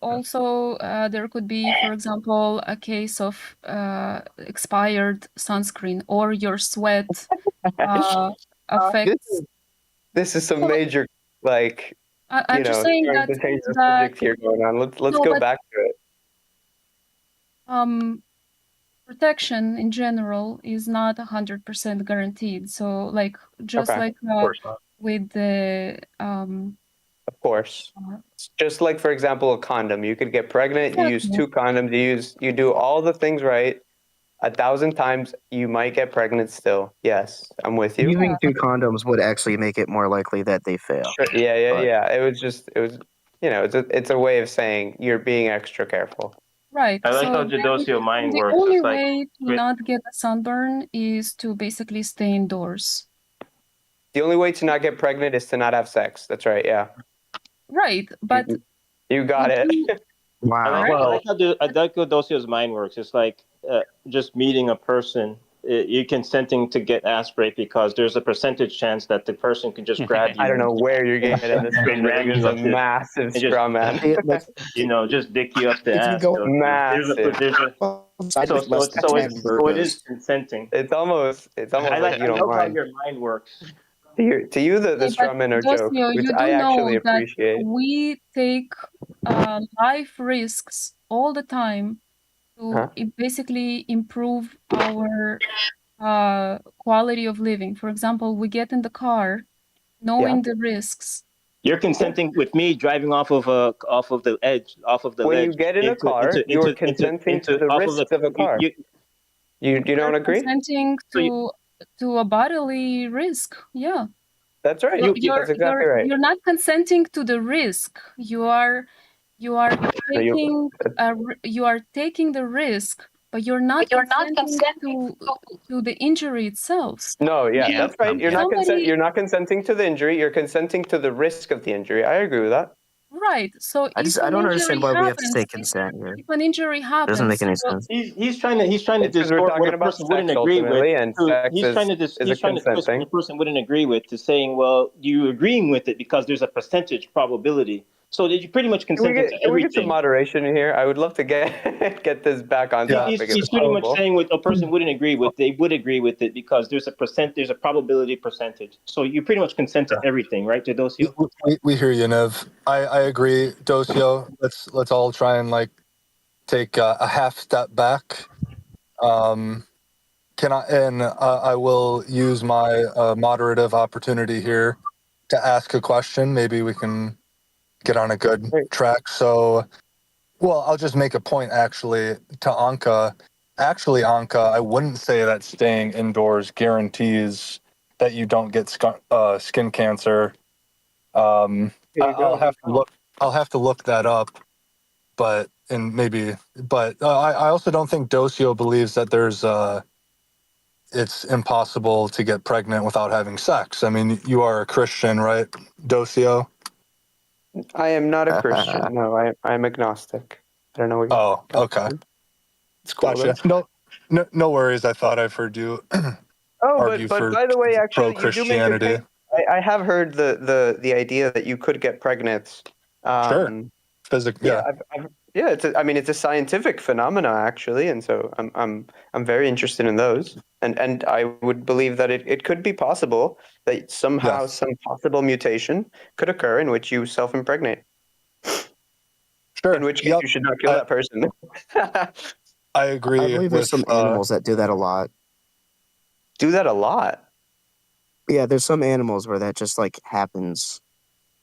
Also, there could be, for example, a case of expired sunscreen, or your sweat affects. This is some major, I'm just saying trying that to change the subject here going on. Let's go back to it. Protection in general is not 100% guaranteed. So, just like with the Of course. Just like, for example, a condom. You could get pregnant, you use 2 condoms, you do all the things right 1,000 times, you might get pregnant still. Yes, I'm with you. Using 2 condoms would actually make it more likely that they fail. Sure. Yeah. It's a way of saying you're being extra careful. Right. I like so how Jadosio mind the works. only It's like, way to not get a sunburn is to basically stay indoors. The only way to not get pregnant is to not have sex. That's right. Yeah. Right, but you got it. Wow. I like how Dosio's mind works. It's like just meeting a person. You're consenting to get ass raped because there's a percentage chance that the person can just grab you. I don't know where you're getting this from. There's a massive straw man. Just dick you up the ass. Massive. So it is consenting. It's almost like you don't know how mind. your mind works. To you, the straw men are jokes, which I actually appreciate. That we take life risks all the time to basically improve our quality of living. For example, we get in the car knowing the risks. You're consenting with me driving off of the ledge. When you get in a car, you're consenting to the risks of a car. You don't agree? Consenting to to a bodily risk. Yeah. That's right. That's exactly right. You're not consenting to the risk. You are taking you are taking the risk, but you're not consenting to the injury itself. No, yeah, that's right. You're not Somebody you're not consenting to the injury. You're consenting to the risk of the injury. I agree with that. right. So I if don't an understand injury why we have to happens, say consent here. if an injury It doesn't make happens, any well, sense. He's trying to It's because we're distort what talking a about person wouldn't sex agree with. ultimately, and sex He's trying to is a consent twist what thing. a person wouldn't agree with to saying, well, you agreeing with it because there's a percentage probability. So that you pretty much consenting to Can we get some everything. moderation here? I would love to get this back on topic. He's pretty much saying what a person wouldn't agree with, they would agree with it because there's a probability percentage. So you pretty much consent to everything, right, Jadosio? We hear you, Nev. I agree, Docio. Let's all try and like take a half step back. I will use my moderative opportunity here to ask a question. Maybe we can get on a good track. So, well, I'll just make a point actually to Anka. Actually, Anka, I wouldn't say that staying indoors guarantees that you don't get skin cancer. I'll have to look. I'll have to look that up. But I also don't think Docio believes that there's it's impossible to get pregnant without having sex. I mean, you are a Christian, right, Docio? I am not a Christian. No, I'm agnostic. I don't know what you're okay. It's cool. Gotcha. No worries. I thought I've heard you argue but for by the way, actually, you do make a pro-Christianity. case. I have heard the idea that you could get pregnant. Sure. Yeah, it's a scientific phenomena actually, and so I'm very interested in those, and I would believe that it could be possible that somehow some possible mutation could occur in which you self-impregnate. Sure. In which case you should not kill that person. I agree. I believe there's some animals that do that a lot. Do that a lot? Yeah, there's some animals where that just like happens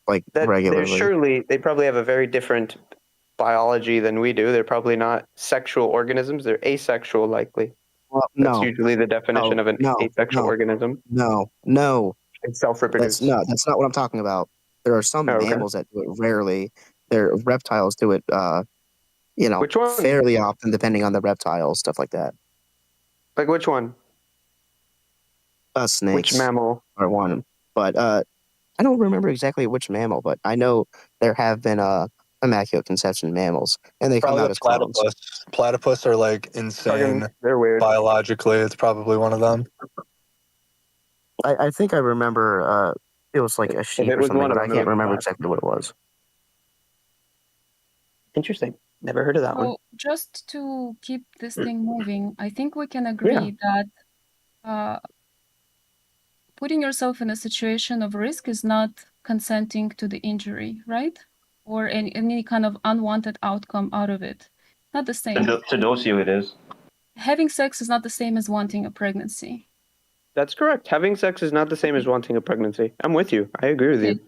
like regularly. They probably have a very different biology than we do. They're probably not sexual organisms. They're asexual, likely. Well, That's usually the definition of an asexual organism. No. It's self-reproduce. That's not what I'm talking about. There are some mammals that do it rarely. Reptiles do it, which one? fairly often, depending on the reptile, stuff like that. Like which one? Snakes. Which mammal? Are one, but I don't remember exactly which mammal, but I know there have been immaculate conception mammals, and they come out as clones. Platypus are like insane. They're weird. Biologically, it's probably one of them. I think I remember it was like a sheep or something, but I can't remember exactly what it was. Interesting. Never heard of that one. Just to keep this thing moving, I think we can agree that putting yourself in a situation of risk is not consenting to the injury, right? Or any kind of unwanted outcome out of it. Not the same. To Docio it is. Having sex is not the same as wanting a pregnancy. That's correct. Having sex is not the same as wanting a pregnancy. I'm with you. I agree with you.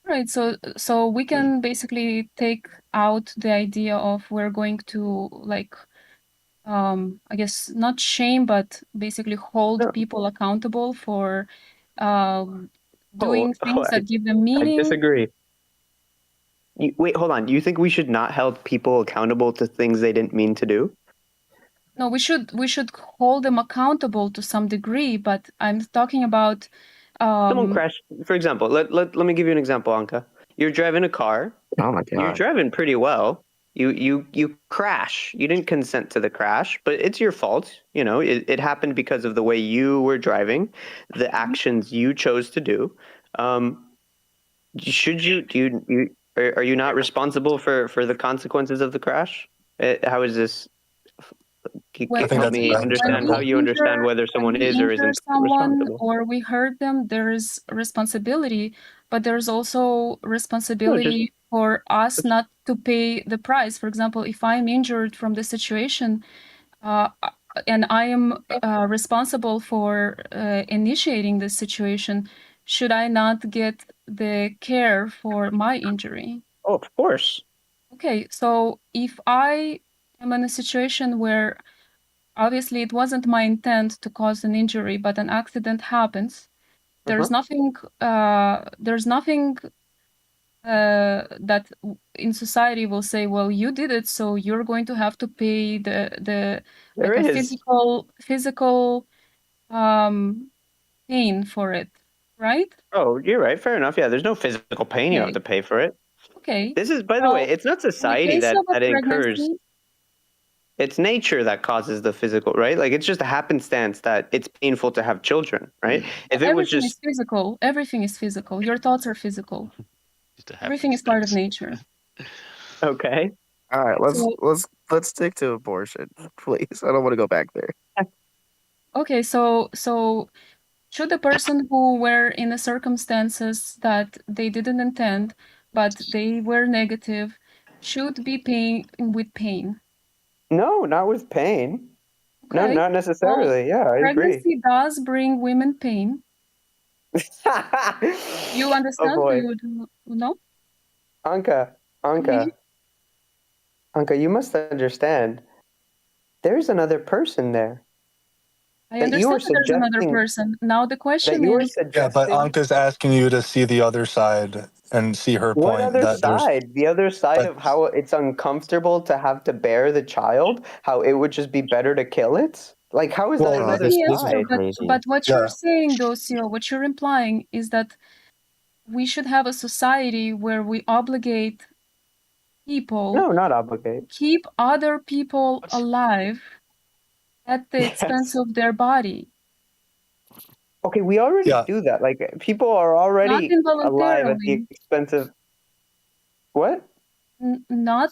Right. So we can basically take out the idea of we're going to like I guess not shame, but basically hold people accountable for doing things that give them meaning. I disagree. Wait, hold on. You think we should not hold people accountable to things they didn't mean to do? No, we should hold them accountable to some degree, but I'm talking about someone crashed. For example, let me give you an example, Anka. You're driving a car. Oh my god. You're driving pretty well. You crash. You didn't consent to the crash, but it's your fault. You know, it happened because of the way you were driving, the actions you chose to do. Are you not responsible for the consequences of the crash? How is this? Help me understand how you understand whether someone is or isn't responsible. Or we hurt them, there is responsibility, but there's also responsibility for us not to pay the price. For example, if I'm injured from the situation, and I am responsible for initiating this situation, should I not get the care for my injury? Oh, of course. Okay, so if I am in a situation where obviously it wasn't my intent to cause an injury, but an accident happens. There's nothing. There's nothing that in society will say, well, you did it, so you're going to have to pay the like a physical pain for it, right? Oh, you're right. Fair enough. Yeah, there's no physical pain you have Okay. to pay for it. Okay. This is, by the way, Well, it's not in the society case of a that incurs. pregnancy, It's nature that causes the physical, right? Like it's just a happenstance that it's painful to have children, right? If it was everything is just physical. Everything is physical. Your thoughts are physical. Everything is part of nature. okay. All right, So let's stick to abortion, please. I don't want to go back there. okay, so should the person who were in the circumstances that they didn't intend, but they were negative, should be paying with pain? No, not with pain. No, Okay. not Well, necessarily. Yeah, I agree. pregnancy does bring women pain. You Oh understand? Do boy. you know? Anka, Mhm. Anka, you must understand. There's another person there I that you are understand that there's another suggesting. person. Now the That question you are is, Yeah, but suggesting. Anka's asking you to see the other side and see her What point other that there's side? The other side that of how it's uncomfortable to have to bear the child? How it would just be better to kill it? Like, how is that well, let another me answer, side? but what you're yeah. saying, Docio, what you're implying is that we should have a society where we obligate people No, not obligate. to keep other people alive at the expense Yes. of their body. Okay, we already Yeah. do that. Like, people are Not already alive at the involuntarily, expense of what? not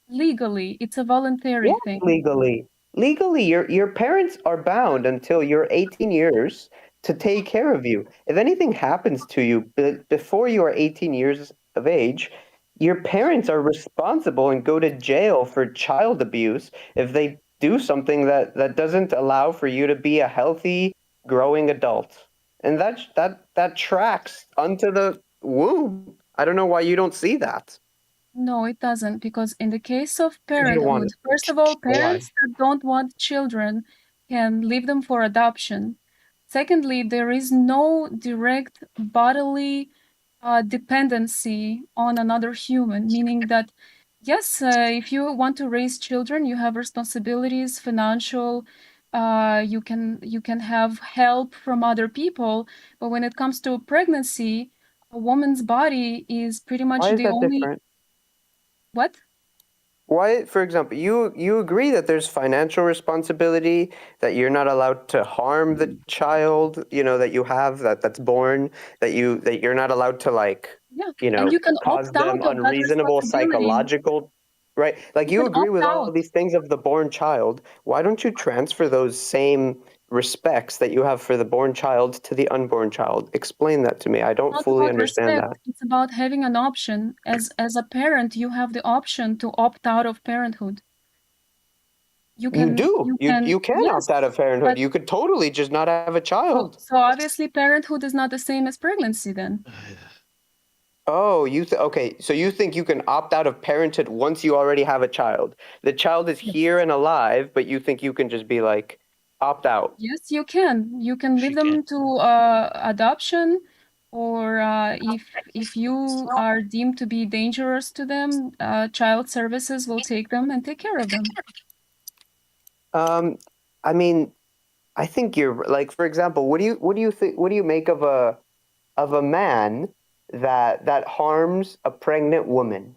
legally. It's a voluntary Yes, thing. legally. Legally, your parents are bound until you're 18 years to take care of you. If anything happens to you before you are 18 years of age, your parents are responsible and go to jail for child abuse if they do something that doesn't allow for you to be a healthy, growing adult. And that tracks onto the womb. I don't know why you don't see that. No, it doesn't, because in the case of You don't want parenthood, it. first of all, Why? parents that don't want children can leave them for adoption. Secondly, there is no direct bodily dependency on another human, meaning that, yes, if you want to raise children, you have responsibilities, financial, you can have help from other people, but when it comes to pregnancy, a woman's body is pretty much Why is the that only different? what? Why, for example, you agree that there's financial responsibility, that you're not allowed to harm the child, that you have that's born, that you're not allowed to Yeah, and you can cause opt them out of that unreasonable responsibility. psychological, right? Like You you can agree opt with all out. these things of the born child. Why don't you transfer those same respects that you have for the born child to the unborn child? Explain that to me. I don't Not fully about understand respect. that. It's about having an option. As a parent, you have the option to opt out of parenthood. You You can do. you You can can yes, opt out of parenthood. but You could totally just not have a so child. so obviously parenthood is not the same as pregnancy then. Oh, okay. So you think you can opt out of parenthood once you already have a child? The child is Yes. here and alive, but you think you can just be like opt out? Yes, you can. You can leave them to adoption, or if you are deemed to be dangerous to them, child services will take them and take care of them. Um, I mean, I think you're like, for example, what do you think? What do you make of a man that harms a pregnant woman?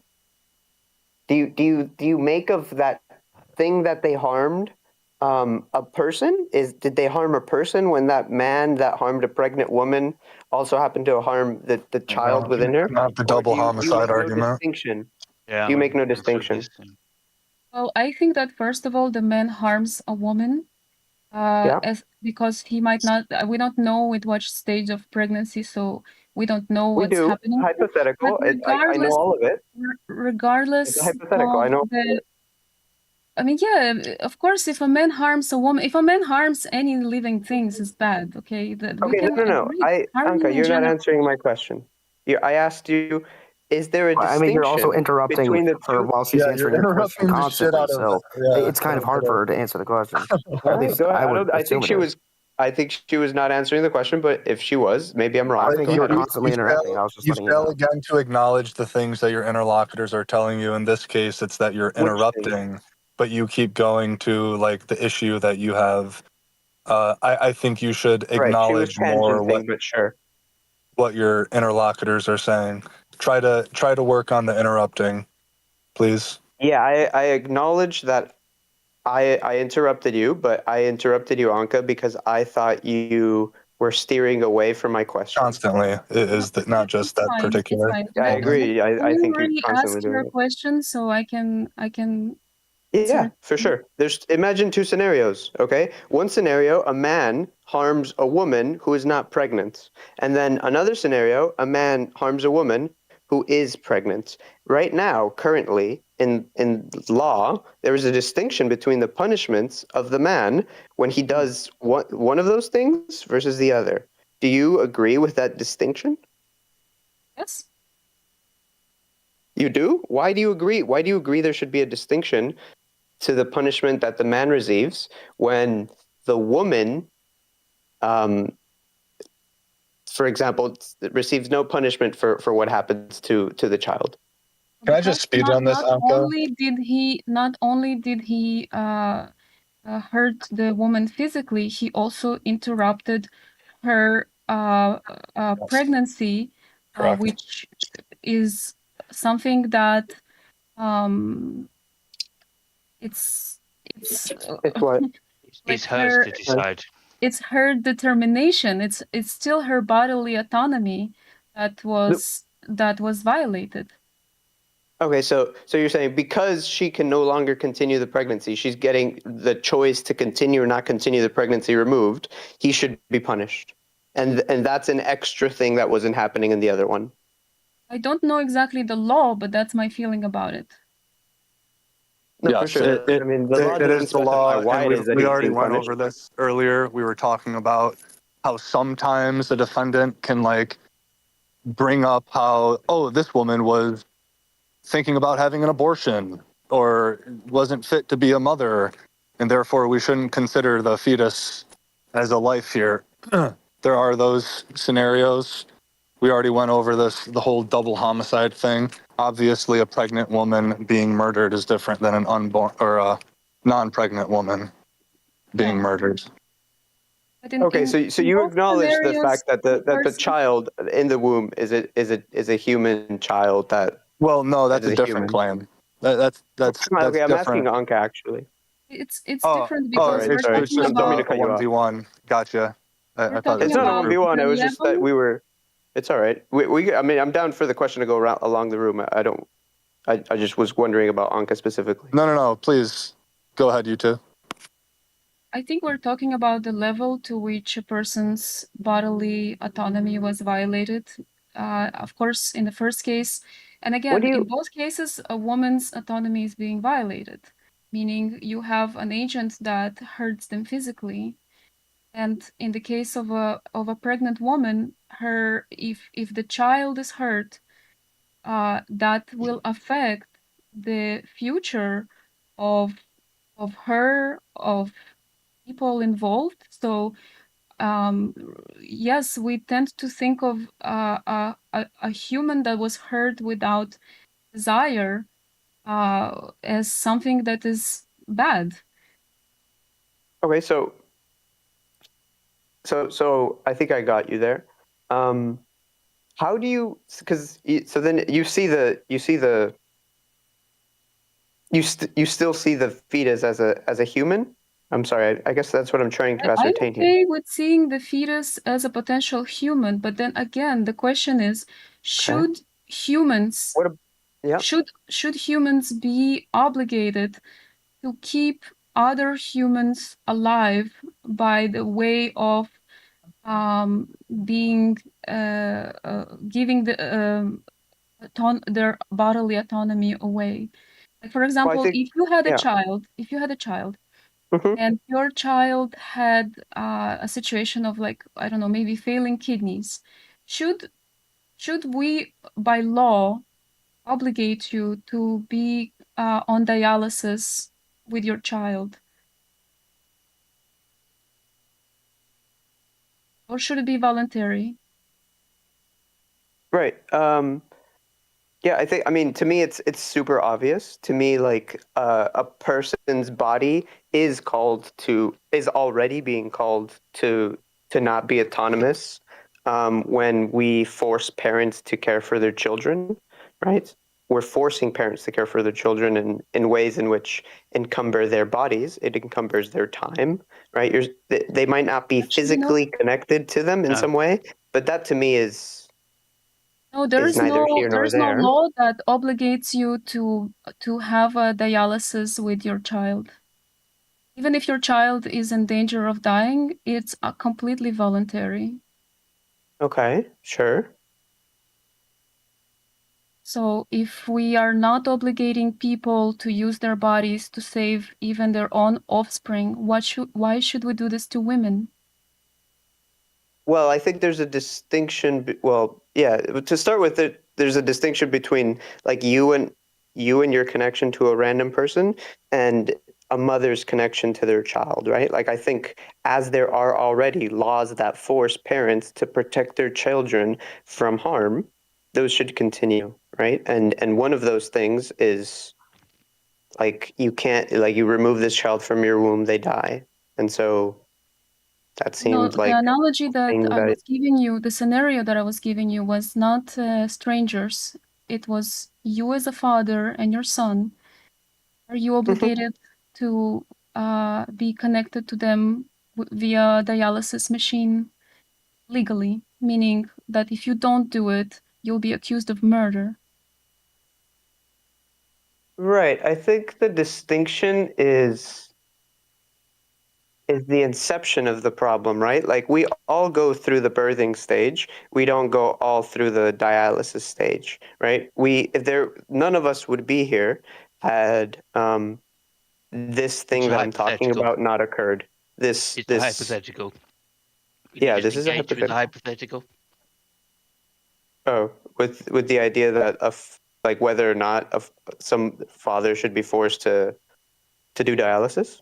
Do you make of that thing that they harmed a person? Did they harm a person when that man that harmed a pregnant woman also happened to harm the child within her? Not the Or double do you homicide make no argument. distinction? Yeah, Do you make no that's what distinction? this thing. Well, I think that first of all, the man harms a woman, Yeah, as because he might not. We don't know with what stage of pregnancy, so we don't know we what's do. happening there. But Hypothetical. I know all of it. It's a regardless hypothetical. of I know. the, I mean, yeah, of course, if a man harms a woman, if a man harms any living things, is bad. Okay, that we Okay, no, can no, no. agree. Harming Anka, in you're not general. answering my question. I asked you, is there a I mean, you're also distinction interrupting between the her two? while she's answering your question constantly, so it's kind of hard for her to answer the question. Or at least Go ahead. I would I assume think it she is. was. I think she was not answering the question, but if she was, maybe I'm wrong. I think Go you were ahead. constantly interrupting. I was just You letting you fail know. again to acknowledge the things that your interlocutors are telling you. In this case, it's that you're interrupting, but you keep going to like the issue that you have. I think you should Right. She was acknowledge more tangenting, but sure. what your interlocutors are saying. Try to work on the interrupting, please. Yeah, I acknowledge that I interrupted you, but I interrupted you, Anka, because I thought you were steering away from my question. Constantly is that not just that Fine. It's particular fine. I agree. I You think you're already constantly asked doing your it. question, so I can Yeah, for sure. There's imagine two scenarios, okay? One scenario, a man harms a woman who is not pregnant. And then another scenario, a man harms a woman who is pregnant. Right now, currently in law, there is a distinction between the punishments of the man when he does one of those things versus the other. Do you agree with that distinction? Yes. You do? Why do you agree? Why do you agree there should be a distinction to the punishment that the man receives when the woman, for example, receives no punishment for what happens to the child? Can I just speed run this, Anka? Not only did he hurt the woman physically, he also interrupted her pregnancy, which is something that it's It's what? It's hers to decide. It's her determination. It's still her bodily autonomy that was violated. Okay, so you're saying because she can no longer continue the pregnancy, she's getting the choice to continue or not continue the pregnancy removed. He should be punished, and that's an extra thing that wasn't happening in the other one. I don't know exactly the law, but that's my feeling about it. No, yes, for sure. I mean, the law it doesn't is the specify law, why and it is that we he's already being went punished. over this earlier. We were talking about how sometimes the defendant can like bring up how, oh, this woman was thinking about having an abortion or wasn't fit to be a mother, and therefore we shouldn't consider the fetus as a life here. There are those scenarios. We already went over this, the whole double homicide thing. Obviously, a pregnant woman being murdered is different than an unborn or a non-pregnant woman being murdered. Okay, so you acknowledge the fact that the child in the womb is a human child that. Well, no, that's is a different claim. That's okay. I'm asking different. Anka actually. It's different because it's we're talking just don't mean to a cut you off. 1v1. Gotcha. I thought It's this not a was a 1v1. group. It was just that we were. It's all right. I mean, I'm down for the question to go around along the room. I don't. I just was wondering about Anka specifically. No. Please go ahead, you two. I think we're talking about the level to which a person's bodily autonomy was violated. Of course, in the first case, and again, in both cases, a woman's autonomy is being violated, meaning you have an agent that hurts them physically. And in the case of a pregnant woman, if the child is hurt, that will affect the future of her, of people involved. So yes, we tend to think of a human that was hurt without desire as something that is bad. Okay, so I think I got you there. How do you? Because so then you still see the fetus as a human. I'm sorry. I guess that's what I'm trying to I'm ascertain here. okay with seeing the fetus as a potential human, but then again, the question is, should humans should humans be obligated to keep other humans alive by the way of being giving their bodily autonomy away? Like, for example, if you had a child, and your child had a situation of, like, I don't know, maybe failing kidneys, should we by law obligate you to be on dialysis with your child? Or should it be voluntary? Right. Yeah, I mean, to me, it's super obvious. To me, like a person's body is already being called to not be autonomous when we force parents to care for their children, right? We're forcing parents to care for their children in ways in which encumber their bodies. It encumbers their time, right? They might not be Actually, no. physically connected to them in some way, but that to me is No, there is neither here there nor is no there. law that obligates you to have a dialysis with your child. Even if your child is in danger of dying, it's completely voluntary. Okay, sure. So if we are not obligating people to use their bodies to save even their own offspring, why should we do this to women? Well, I think there's a distinction. Well, yeah. To start with, there's a distinction between like you and your connection to a random person, and a mother's connection to their child, right? Like I think as there are already laws that force parents to protect their children from harm, those should continue, right? And one of those things is like you can't like you remove this child from your womb, they die, and so that No, seemed the like analogy that thing I that was giving you, the scenario that I was giving you was not strangers. It was you as a father and your son. Are you obligated to be connected to them via dialysis machine legally? Meaning that if you don't do it, you'll be accused of murder. Right. I think the distinction is the inception of the problem, right? Like we all go through the birthing stage. We don't go all through the dialysis stage, right? If there none of us would be here had this It's thing a that I'm talking hypothetical. about not occurred. It's a hypothetical. Can you Yeah, just this is a engage with the hypothetical. hypothetical? Oh, with the idea that like whether or not some father should be forced to do dialysis?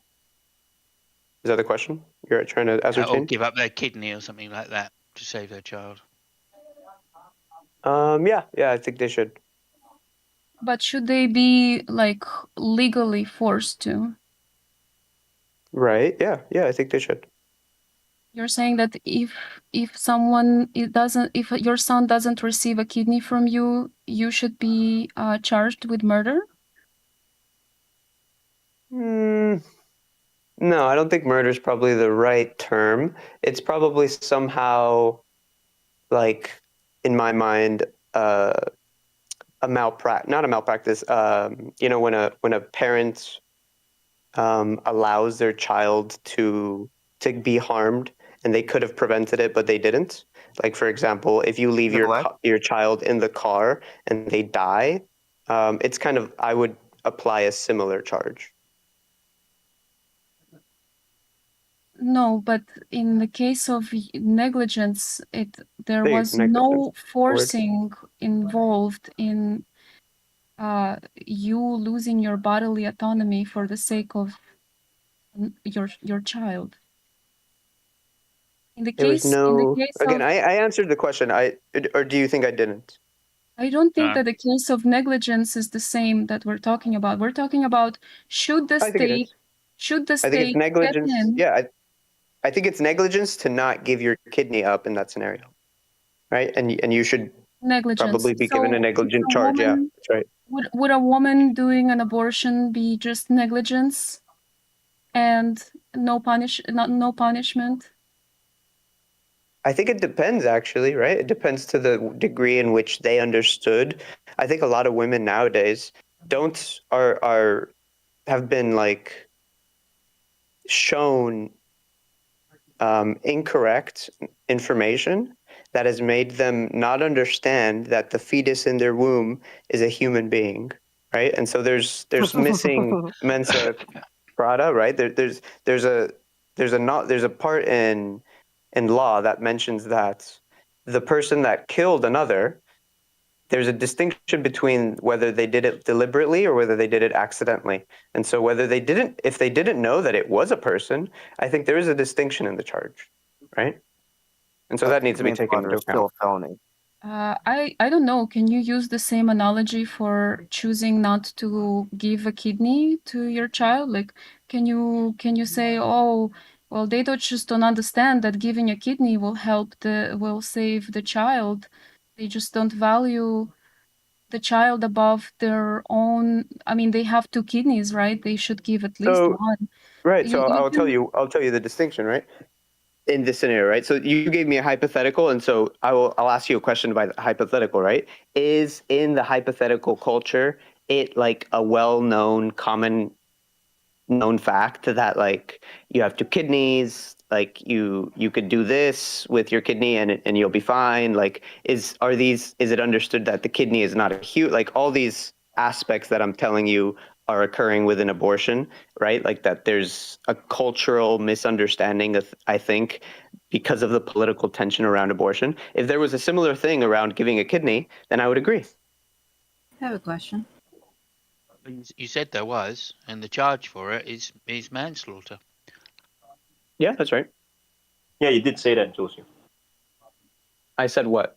Is that the question you're trying to Or ascertain? give up their kidney or something like that to save their child. Yeah, I think they should. But should they be like legally forced to? Right. Yeah, I think they should. You're saying that if someone if your son doesn't receive a kidney from you, you should be charged with murder? No, I don't think murder is probably the right term. It's probably somehow like in my mind a malpractice, not a malpractice. When a parent allows their child to be harmed and they could have prevented it but they didn't, like for example if you leave your child in the car and they die, it's kind of I would apply a similar charge. No, but in the case of negligence, there There, was negligence no word. forcing involved in you losing your bodily autonomy for the sake of your child. In the There was case in the no case again of I answered the question. Or do you think I didn't? I don't think that the case of negligence is the same that we're talking about. We're talking about should the I think it state is. I think it's step negligence. in? Yeah, I think it's negligence to not give your kidney up in that scenario, right? And you should Negligence. probably be given a So would negligent a charge. Yeah, woman that's right. would a woman doing an abortion be just negligence and no punishment? I think it depends, actually, right? It depends to the degree in which they understood. I think a lot of women nowadays don't are have been like shown incorrect information that has made them not understand that the fetus in their womb is a human being, right? And so there's missing mensa prada, right? There's a part in law that mentions that the person that killed another there's a distinction between whether they did it deliberately or whether they did it accidentally. And so if they didn't know that it was a person, I think there is a distinction in the charge, right? And so that needs to be taken into account. Felony. I don't know. Can you use the same analogy for choosing not to give a kidney to your child? Like, can you say, oh, well, they just don't understand that giving a kidney will save the child. They just don't value the child above their own. I mean, they have two kidneys, right? They should give at least one. Right. So I'll tell you the distinction, right? In this scenario, right? So you gave me a hypothetical, and so I'll ask you a question about the hypothetical, right? Is in the hypothetical culture it like a well-known, common known fact that like you have two kidneys, like you could do this with your kidney and you'll be fine? Like is it understood that the kidney is not a huge, like all these aspects that I'm telling you are occurring within abortion, right? Like that there's a cultural misunderstanding of, I think, because of the political tension around abortion. If there was a similar thing around giving a kidney, then I would agree. I have a question. You said there was, and the charge for it is manslaughter. Yeah, that's right. Yeah, you did say that, Joseph. I said what?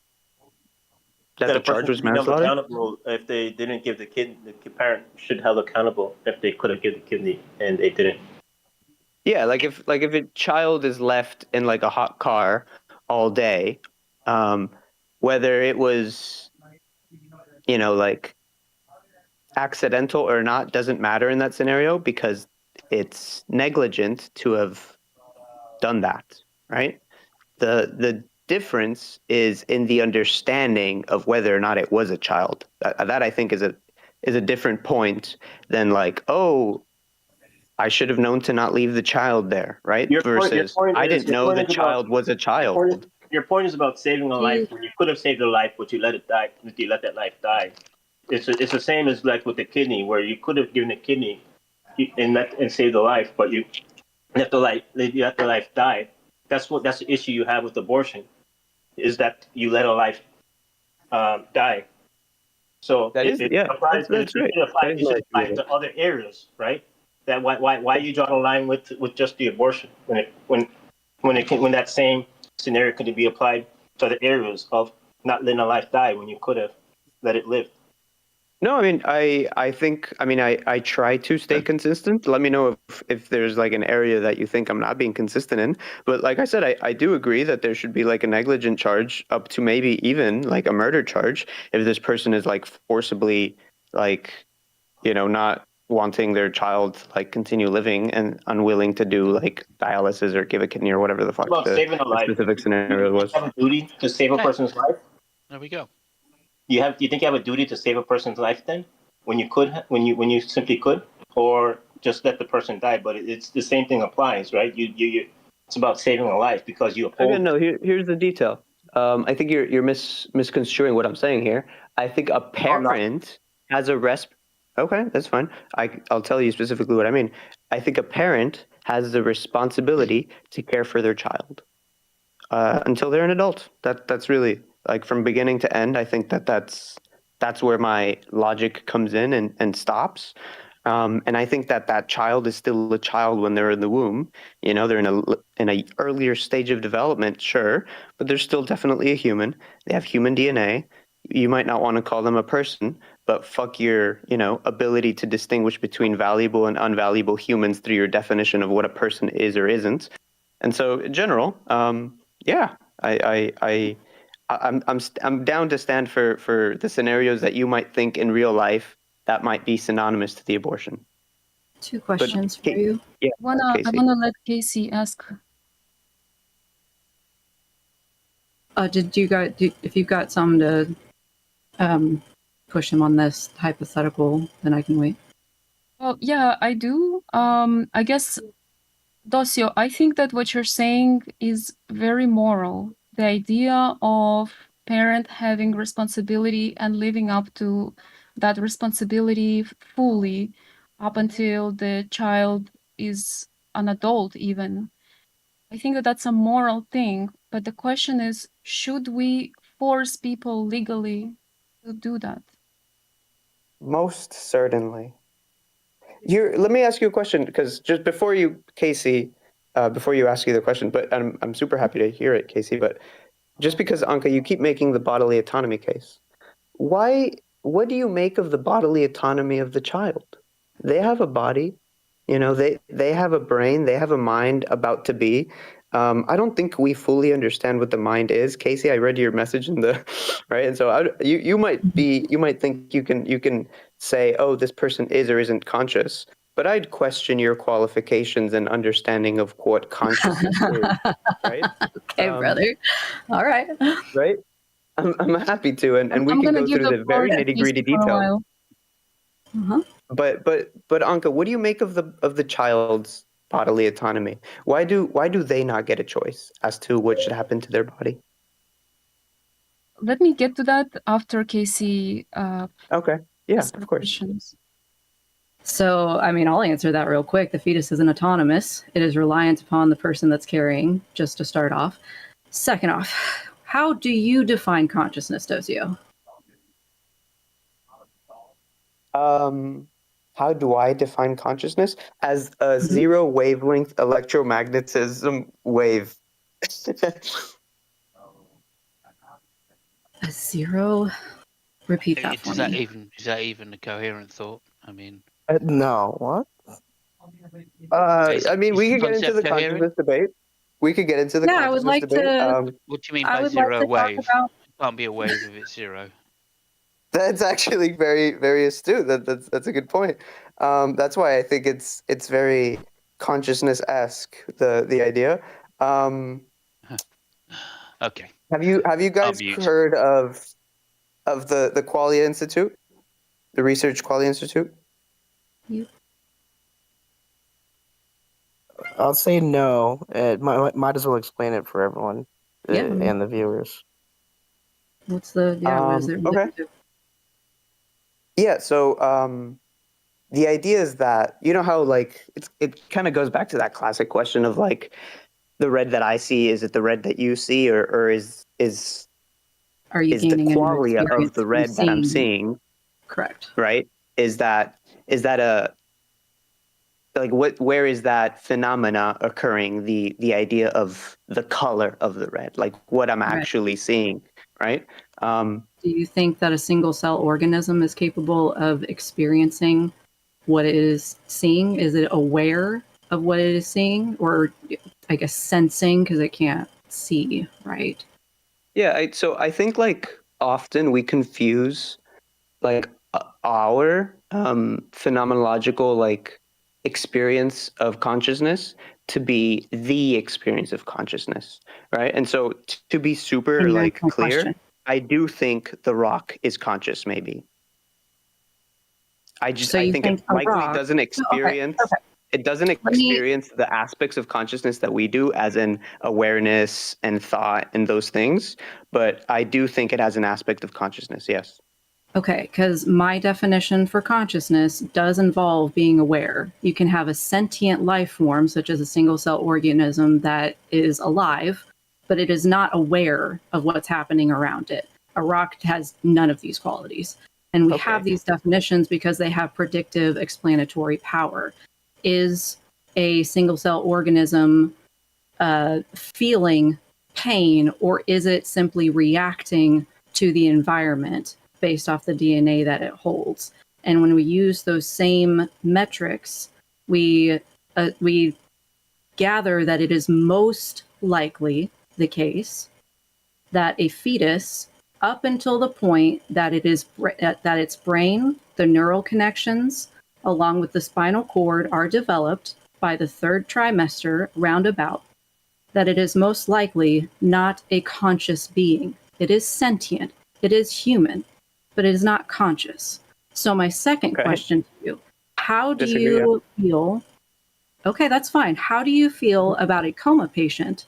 That the charge was manslaughter? Accountable if they didn't give the kid. The parent should be held accountable if they could have given the kidney and they didn't. Yeah, like if a child is left in like a hot car all day, whether it was, like accidental or not doesn't matter in that scenario because it's negligent to have done that, right? The difference is in the understanding of whether or not it was a child. That I think is a different point than like, oh, I should have known to not leave the child there, right? Versus I didn't know the child was a child. Your point is about saving a life when you could have saved a life, but you let it die. You let that life die. It's the same as like with the kidney, where you could have given a kidney and saved a life, but you let the life die. That's the issue you have with abortion, is that you let a life die. So that's right. It should apply to other areas, right? That why you draw the line with just the abortion when that same scenario could be applied to other areas of not letting a life die when you could have let it live. No, I mean, I try to stay consistent. Let me know if there's like an area that you think I'm not being consistent in. But like I said, I do agree that there should be like a negligent charge up to maybe even like a murder charge if this person is like forcibly like, not wanting their child to like continue living and unwilling to do like dialysis or give a kidney or whatever the fuck Saving a life. specific scenario was. You have a duty to save a person's life. There we go. Do you think you have a duty to save a person's life then, when you simply could, or just let the person die? But it's the same thing applies, right? It's about saving a life because you oppose. Again, no. Here's the detail. I think you're misconstruing what I'm saying here. I think a parent has a Okay, that's fine. I'll tell you specifically what I mean. I think a parent has the responsibility to care for their child until they're an adult. That's really like from beginning to end. I think that's where my logic comes in and stops. And I think that child is still a child when they're in the womb. They're in a earlier stage of development, sure, but they're still definitely a human. They have human DNA. You might not want to call them a person, but fuck your, ability to distinguish between valuable and unvaluable humans through your definition of what a person is or isn't. And so, in general, yeah, I'm down to stand for the scenarios that you might think in real life that might be synonymous to the abortion. Two questions for you. Yeah, I wanna let Casey ask. If you've got some to push him on this hypothetical, then I can wait. Well, yeah, I do. I guess, Docio, I think that what you're saying is very moral. The idea of parent having responsibility and living up to that responsibility fully up until the child is an adult even. I think that that's a moral thing, but the question is, should we force people legally to do that. Most certainly. Let me ask you a question, because just before you, Casey, before you ask you the question, but I'm super happy to hear it, Casey. But just because, Anka, you keep making the bodily autonomy case, what do you make of the bodily autonomy of the child? They have a body, they have a brain, they have a mind about to be. I don't think we fully understand what the mind is, Casey. I read your message in the right, and so you might think you can say, oh, this person is or isn't conscious, but I'd question your qualifications and understanding of what consciousness is, right? Okay, brother. All right. Right. I'm happy to, and we I'm can gonna go give through the the floor very to nitty gritty Casey for a details. while. But Anka, what do you make of the child's bodily autonomy? Why do they not get a choice as to what should happen to their body? Let me get to that after Casey. Okay. Yeah, of course. Questions. So, I mean, I'll answer that real quick. The fetus isn't autonomous. It is reliant upon the person that's carrying, just to start off. Second off, how do you define consciousness, Dozio? How do I define consciousness? As a zero wavelength electromagnetism wave. A zero? Repeat that for Is me. that even a coherent thought? I mean, No, what? I mean, is we the could get into concept the coherent? consciousness debate. We could get into the Yeah, I would consciousness like debate. to. What do you mean I by would like zero to talk wave? about. It can't be a wave if it's zero. That's actually very, very astute. That's a good point. That's why I think it's very consciousness-esque, the idea. Okay. Have you guys heard of the Qualia Institute, the Research Qualia Institute? I'll say no. It might as well explain it for everyone and the viewers. What's the what is it? Okay. Yeah. So the idea is that, you know how like it kind of goes back to that classic question of like, the red that I see, is it the red that you see, or is Are you the gaining a new qualia of experience the from red that I'm seeing? seeing? Correct. Right? Is that a like where is that phenomena occurring? The idea of the color of the red, like what I'm actually seeing, right? Do you think that a single cell organism is capable of experiencing what it is seeing? Is it aware of what it is seeing, or I guess sensing, because it can't see, right? Yeah, so I think like often we confuse like our phenomenological like experience of consciousness to be the experience of consciousness, right? And so to be super And like my clear, question. I do think the rock is conscious. Maybe I So you think think it a likely rock? doesn't Okay, experience. perfect. It doesn't Let me. experience the aspects of consciousness that we do, as in awareness and thought and those things. But I do think it has an aspect of consciousness. Yes. Okay, because my definition for consciousness does involve being aware. You can have a sentient life form, such as a single cell organism that is alive, but it is not aware of what's happening around it. A rock has none of these qualities. And we have these definitions because they have predictive explanatory power. Is a single cell organism feeling pain, or is it simply reacting to the environment based off the DNA that it holds? And when we use those same metrics, we gather that it is most likely the case that a fetus, up until the point that it is that its brain, the neural connections, along with the spinal cord, are developed by the third trimester roundabout, that it is most likely not a conscious being. It is sentient, it is human, but it is not conscious. So my second question to you, how do you feel? Okay, that's fine. How do you feel about a coma patient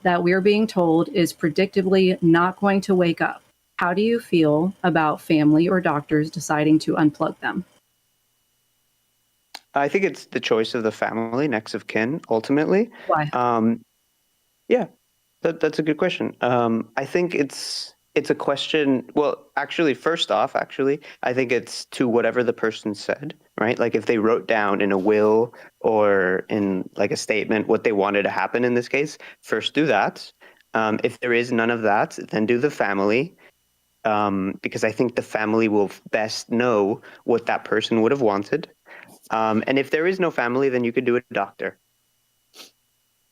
that we're being told is predictably not going to wake up? How do you feel about family or doctors deciding to unplug them? I think it's the choice of the family, next of kin, ultimately. Why? Yeah, that's a good question. I think it's it's a question. Well, actually, first off, I think it's to whatever the person said, right? Like if they wrote down in a will or in like a statement what they wanted to happen in this case, first do that. If there is none of that, then do the family. Because I think the family will best know what that person would have wanted. And if there is no family, then you could do a doctor.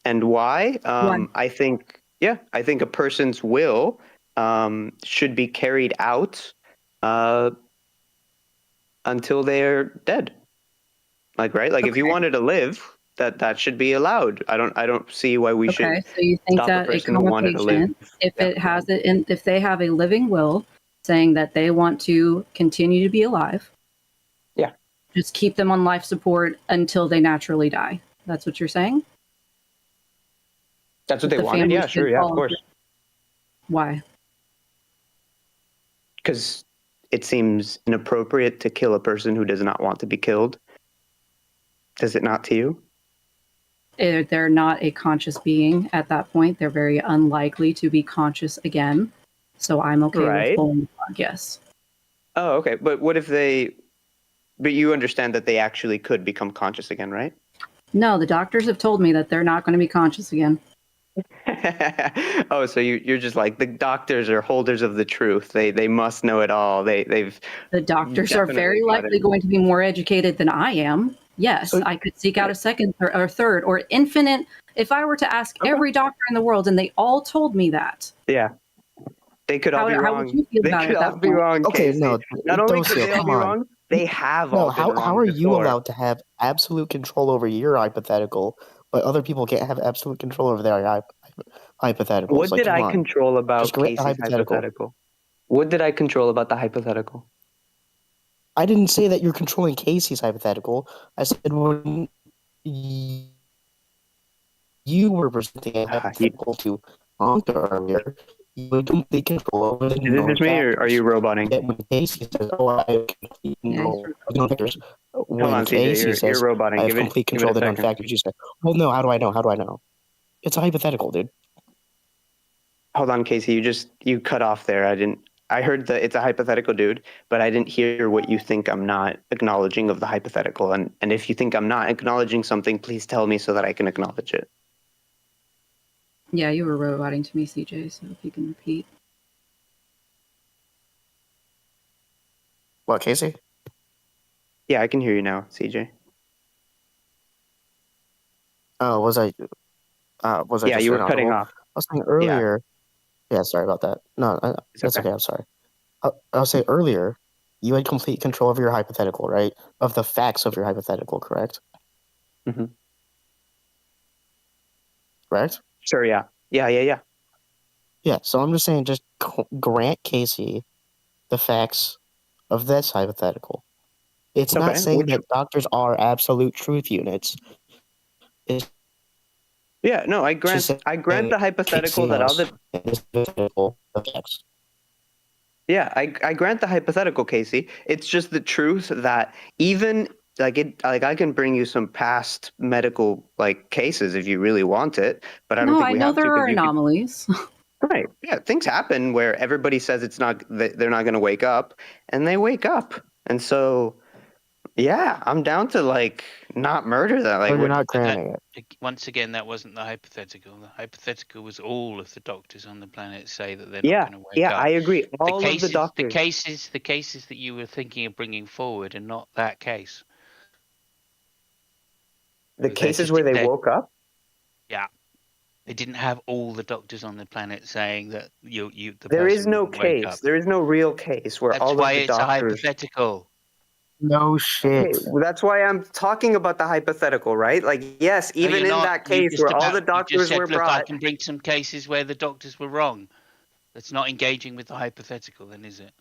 And why? I think a person's will should be carried out until they're dead. Like, right? Like, if you wanted to live, that should be allowed. I don't see why we should. Okay, so you think stop a that a person who coma wanted to live. patient, if they have a living will saying that they want to continue to be alive, yeah, just keep them on life support until they naturally die. That's what you're saying? That's what they wanted. Yeah, sure. Yeah, of course. Why? Because it seems inappropriate to kill a person who does not want to be killed. Does it not to you? They're not a conscious being at that point. They're very unlikely to be conscious again. So I'm okay with pulling the plug, yes. Oh, okay. But what if but you understand that they actually could become conscious again, right? No, the doctors have told me that they're not going to be conscious again. Oh, so you're just like, the doctors are holders of the truth. They must know it all. The doctors are very likely going to be more educated than I am. Yes, I could seek out a second or third or infinite. If I were to ask every doctor in the world and they all told me that. Yeah. They could all be wrong. How would you feel about it They could all be wrong. Okay, Casey. no, Not only could Docio, they all come be on. wrong, they have No, all been wrong how are you before. allowed to have absolute control over your hypothetical, but other people can't have absolute control over their hypotheticals? What did I control about Just grant the Casey's hypothetical? What did I control about the hypothetical? I didn't say that you're controlling Casey's hypothetical. I said when you were presenting a hypothetical to Anka earlier, you had complete control over the Is it just me, or are you roboting? Yet when Casey says, "Oh, I have complete control," when on, Casey CJ, says, you're roboting. "I have Give it complete a control of the known second. factors," you say, "Well, no. How do I know? How do I know?" It's a hypothetical, dude. Hold on, Casey. You cut off there. I heard that it's a hypothetical, dude, but I didn't hear what you think I'm not acknowledging of the hypothetical. And if you think I'm not acknowledging something, please tell me so that I can acknowledge it. Yeah, you were roboting to me, CJ, so if you can repeat. What, Casey? Yeah, I can hear you now, CJ. Oh, was I? Yeah, just you were inaudible? cutting off. I was saying earlier. Yeah, sorry about that. No, that's okay. I'm sorry. I'll say earlier, you had complete control of your hypothetical, right? Of the facts of your hypothetical, correct? Mm-hmm. Correct? Sure. Yeah. Yeah. Yeah. So I'm just saying, just grant Casey the facts of this hypothetical. It's not saying that doctors are absolute truth units. Yeah, no, I grant the hypothetical that all the Yeah, I grant the hypothetical, Casey. It's just the truth that even like I can bring you some past medical cases if you really want it, but I don't think we have to. No, I know there are anomalies. Right. Yeah, things happen where everybody says they're not going to wake up, and they wake up. And so yeah, I'm down to not murder them. You're not granting it. Once again, that wasn't the hypothetical. The hypothetical was all of the doctors on the planet say that they're not going to wake up. Yeah, I agree. All of the doctors. The cases that you were thinking of bringing forward, and not that case. The cases where they woke up. Yeah. They didn't have all the doctors on the planet saying that There is no case. There is no real case where all of the doctors. That's why it's a hypothetical. No shit. Okay, well, that's why I'm talking about the hypothetical, right? Yes, even in that case where all the doctors were brought. I can bring some cases where the doctors were wrong. That's not engaging with the hypothetical, then, is it?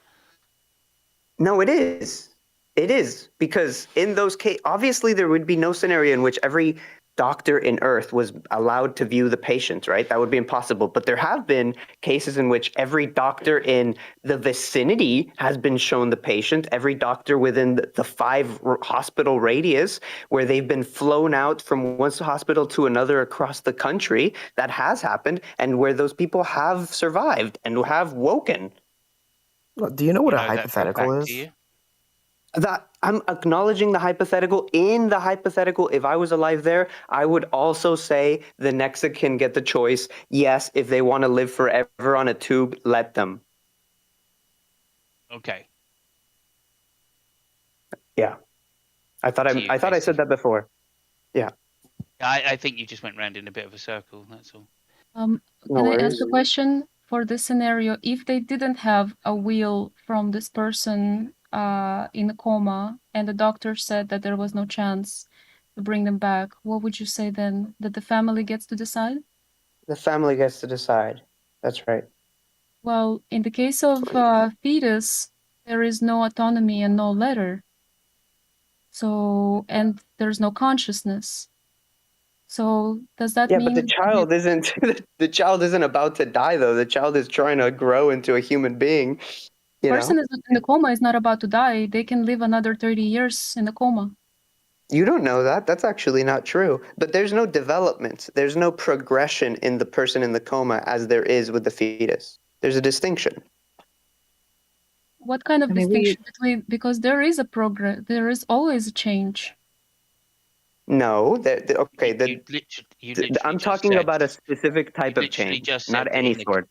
No, it is. It is, because in those cases, obviously there would be no scenario in which every doctor in Earth was allowed to view the patient, right? That would be impossible. But there have been cases in which every doctor in the vicinity has been shown the patient, every doctor within the 5 hospital radius, where they've been flown out from one hospital to another across the country. That has happened, and where those people have survived and have woken. Do you know what You a know that for a hypothetical fact, is? do you? That I'm acknowledging the hypothetical. In the hypothetical, if I was alive there, I would also say the Nexa can get the choice. Yes, if they want to live forever on a tube, let them. Okay. Yeah, I thought I said that before. Yeah. I think you just went round in a bit of a circle. That's all. No Can I ask worries. a question for this scenario? If they didn't have a will from this person in a coma, and the doctor said that there was no chance to bring them back, what would you say then? That the family gets to decide? The family gets to decide. That's right. Well, in the case of fetus, there is no autonomy and no letter. So, and there's no consciousness. So, does that Yeah, mean but the child isn't. The child isn't about to die, though. The child is trying to grow into a human being. You person know. is in the coma is not about to die? They can live another 30 years in the coma. You don't know that. That's actually not true. But there's no development. There's no progression in the person in the coma as there is with the fetus. There's a distinction. What kind of I mean, distinction between, because there is a progress, there is always a change. No, okay. You literally I'm just talking said, about a specific type of change, not any sort.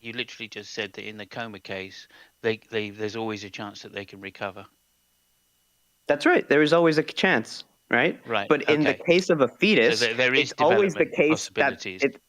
You literally just said that in the coma case, there's always a chance that they can recover. That's right. There is always a chance, right? Right. But in the case of a fetus, so there is it's always the development case that possibilities it.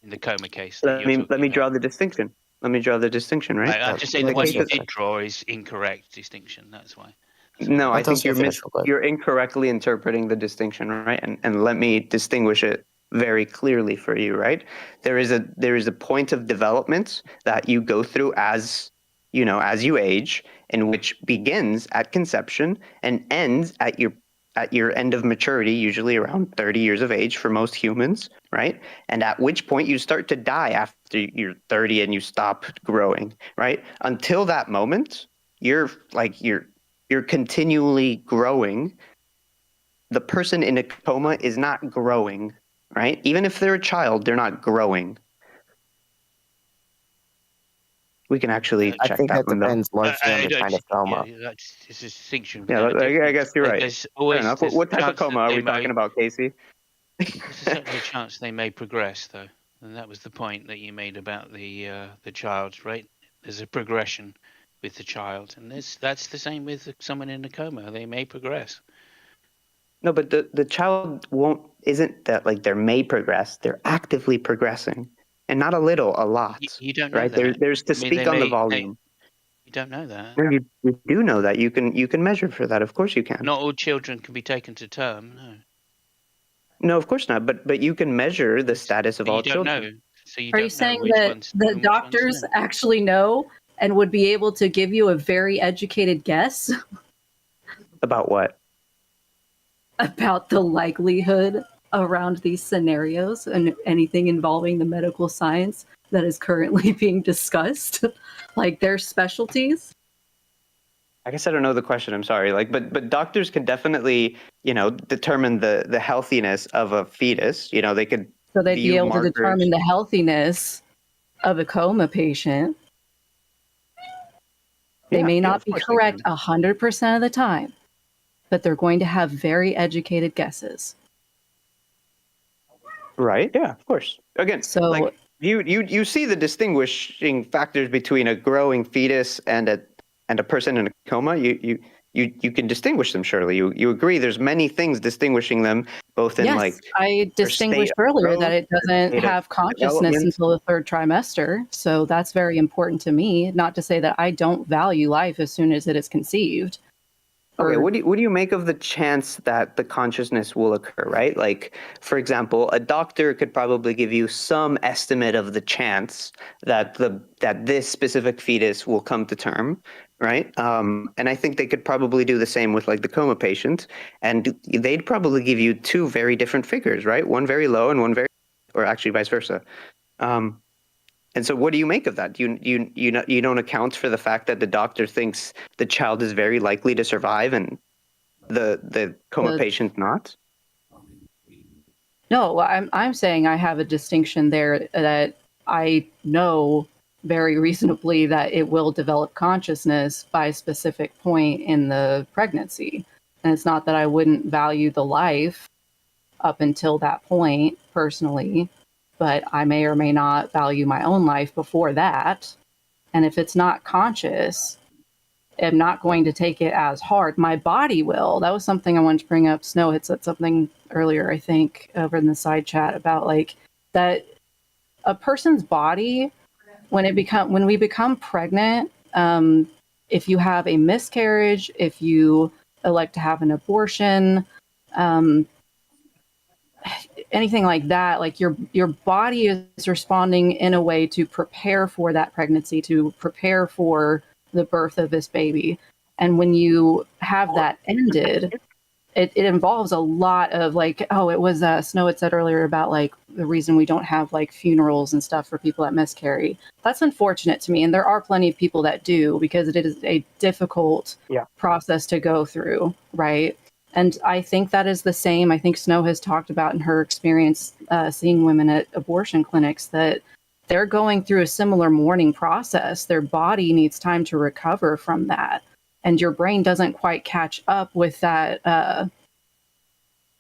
in the coma case. Let me draw the distinction. Let me draw the distinction, right? I just say the one you did draw is incorrect distinction. That's why. No, I think you're incorrectly interpreting the distinction, right? And let me distinguish it very clearly for you, right? There is a point of development that you go through as you age, and which begins at conception and ends at your end of maturity, usually around 30 years of age for most humans, right? And at which point you start to die after you're 30 and you stop growing, right? Until that moment, you're continually growing. The person in a coma is not growing, right? Even if they're a child, they're not growing. We can actually check that. I think that one, though. depends largely on the kind of coma. That's a distinction. Yeah, I guess you're right. There's always, Fair enough. What type of coma are we talking about, Casey? There's certainly a chance they may progress, though, and that was the point that you made about the child, right? There's a progression with the child, and that's the same with someone in a coma. They may progress. No, but the child isn't that like they may progress. They're actively progressing, and not a little, a lot. You don't know right? that. There's to speak on the volume. You don't know that. No, you do know that. You can measure for that. Of course you can. Not all children can be taken to term. No. No, of course not. But you can measure the status of all children. Know. So Are you saying that the doctors actually know and would be able to give you a very educated guess about what? About the likelihood around these scenarios and anything involving the medical science that is currently being discussed, like their specialties? I guess I don't know the question. I'm sorry. But doctors can definitely, determine the healthiness of a fetus. They could. So they'd be able to determine the healthiness of a coma patient. They may not be correct 100% of the time, but they're going to have very educated guesses. Right. Yeah, of course. Again, so you see the distinguishing factors between a growing fetus and a person in a coma. You can distinguish them, surely. You agree there's many things distinguishing them, both in yes, I distinguished earlier that it doesn't have consciousness until the 3rd trimester. So that's very important to me. Not to say that I don't value life as soon as it is conceived. Okay, what do you make of the chance that the consciousness will occur, right? Like, for example, a doctor could probably give you some estimate of the chance that this specific fetus will come to term, right? And I think they could probably do the same with like the coma patient, and they'd probably give you two very different figures, right? One very low and one very, or actually vice versa. And so, what do you make of that? You don't account for the fact that the doctor thinks the child is very likely to survive, and the coma patient not. No, I'm saying I have a distinction there that I know very reasonably that it will develop consciousness by a specific point in the pregnancy. And it's not that I wouldn't value the life up until that point personally, but I may or may not value my own life before that. And if it's not conscious, I'm not going to take it as hard. My body will. That was something I wanted to bring up. Snow had said something earlier, I think, over in the side chat about like that a person's body when we become pregnant, if you have a miscarriage, if you elect to have an abortion, anything like that, like your body is responding in a way to prepare for that pregnancy, to prepare for the birth of this baby. And when you have that ended, it involves a lot of like, it was Snow had said earlier about like the reason we don't have like funerals and stuff for people that miscarry. That's unfortunate to me. And there are plenty of people that do, because it is a difficult process to go through, right? And I think that is the same. I think Snow has talked about in her experience seeing women at abortion clinics that they're going through a similar mourning process. Their body needs time to recover from that. And your brain doesn't quite catch up with that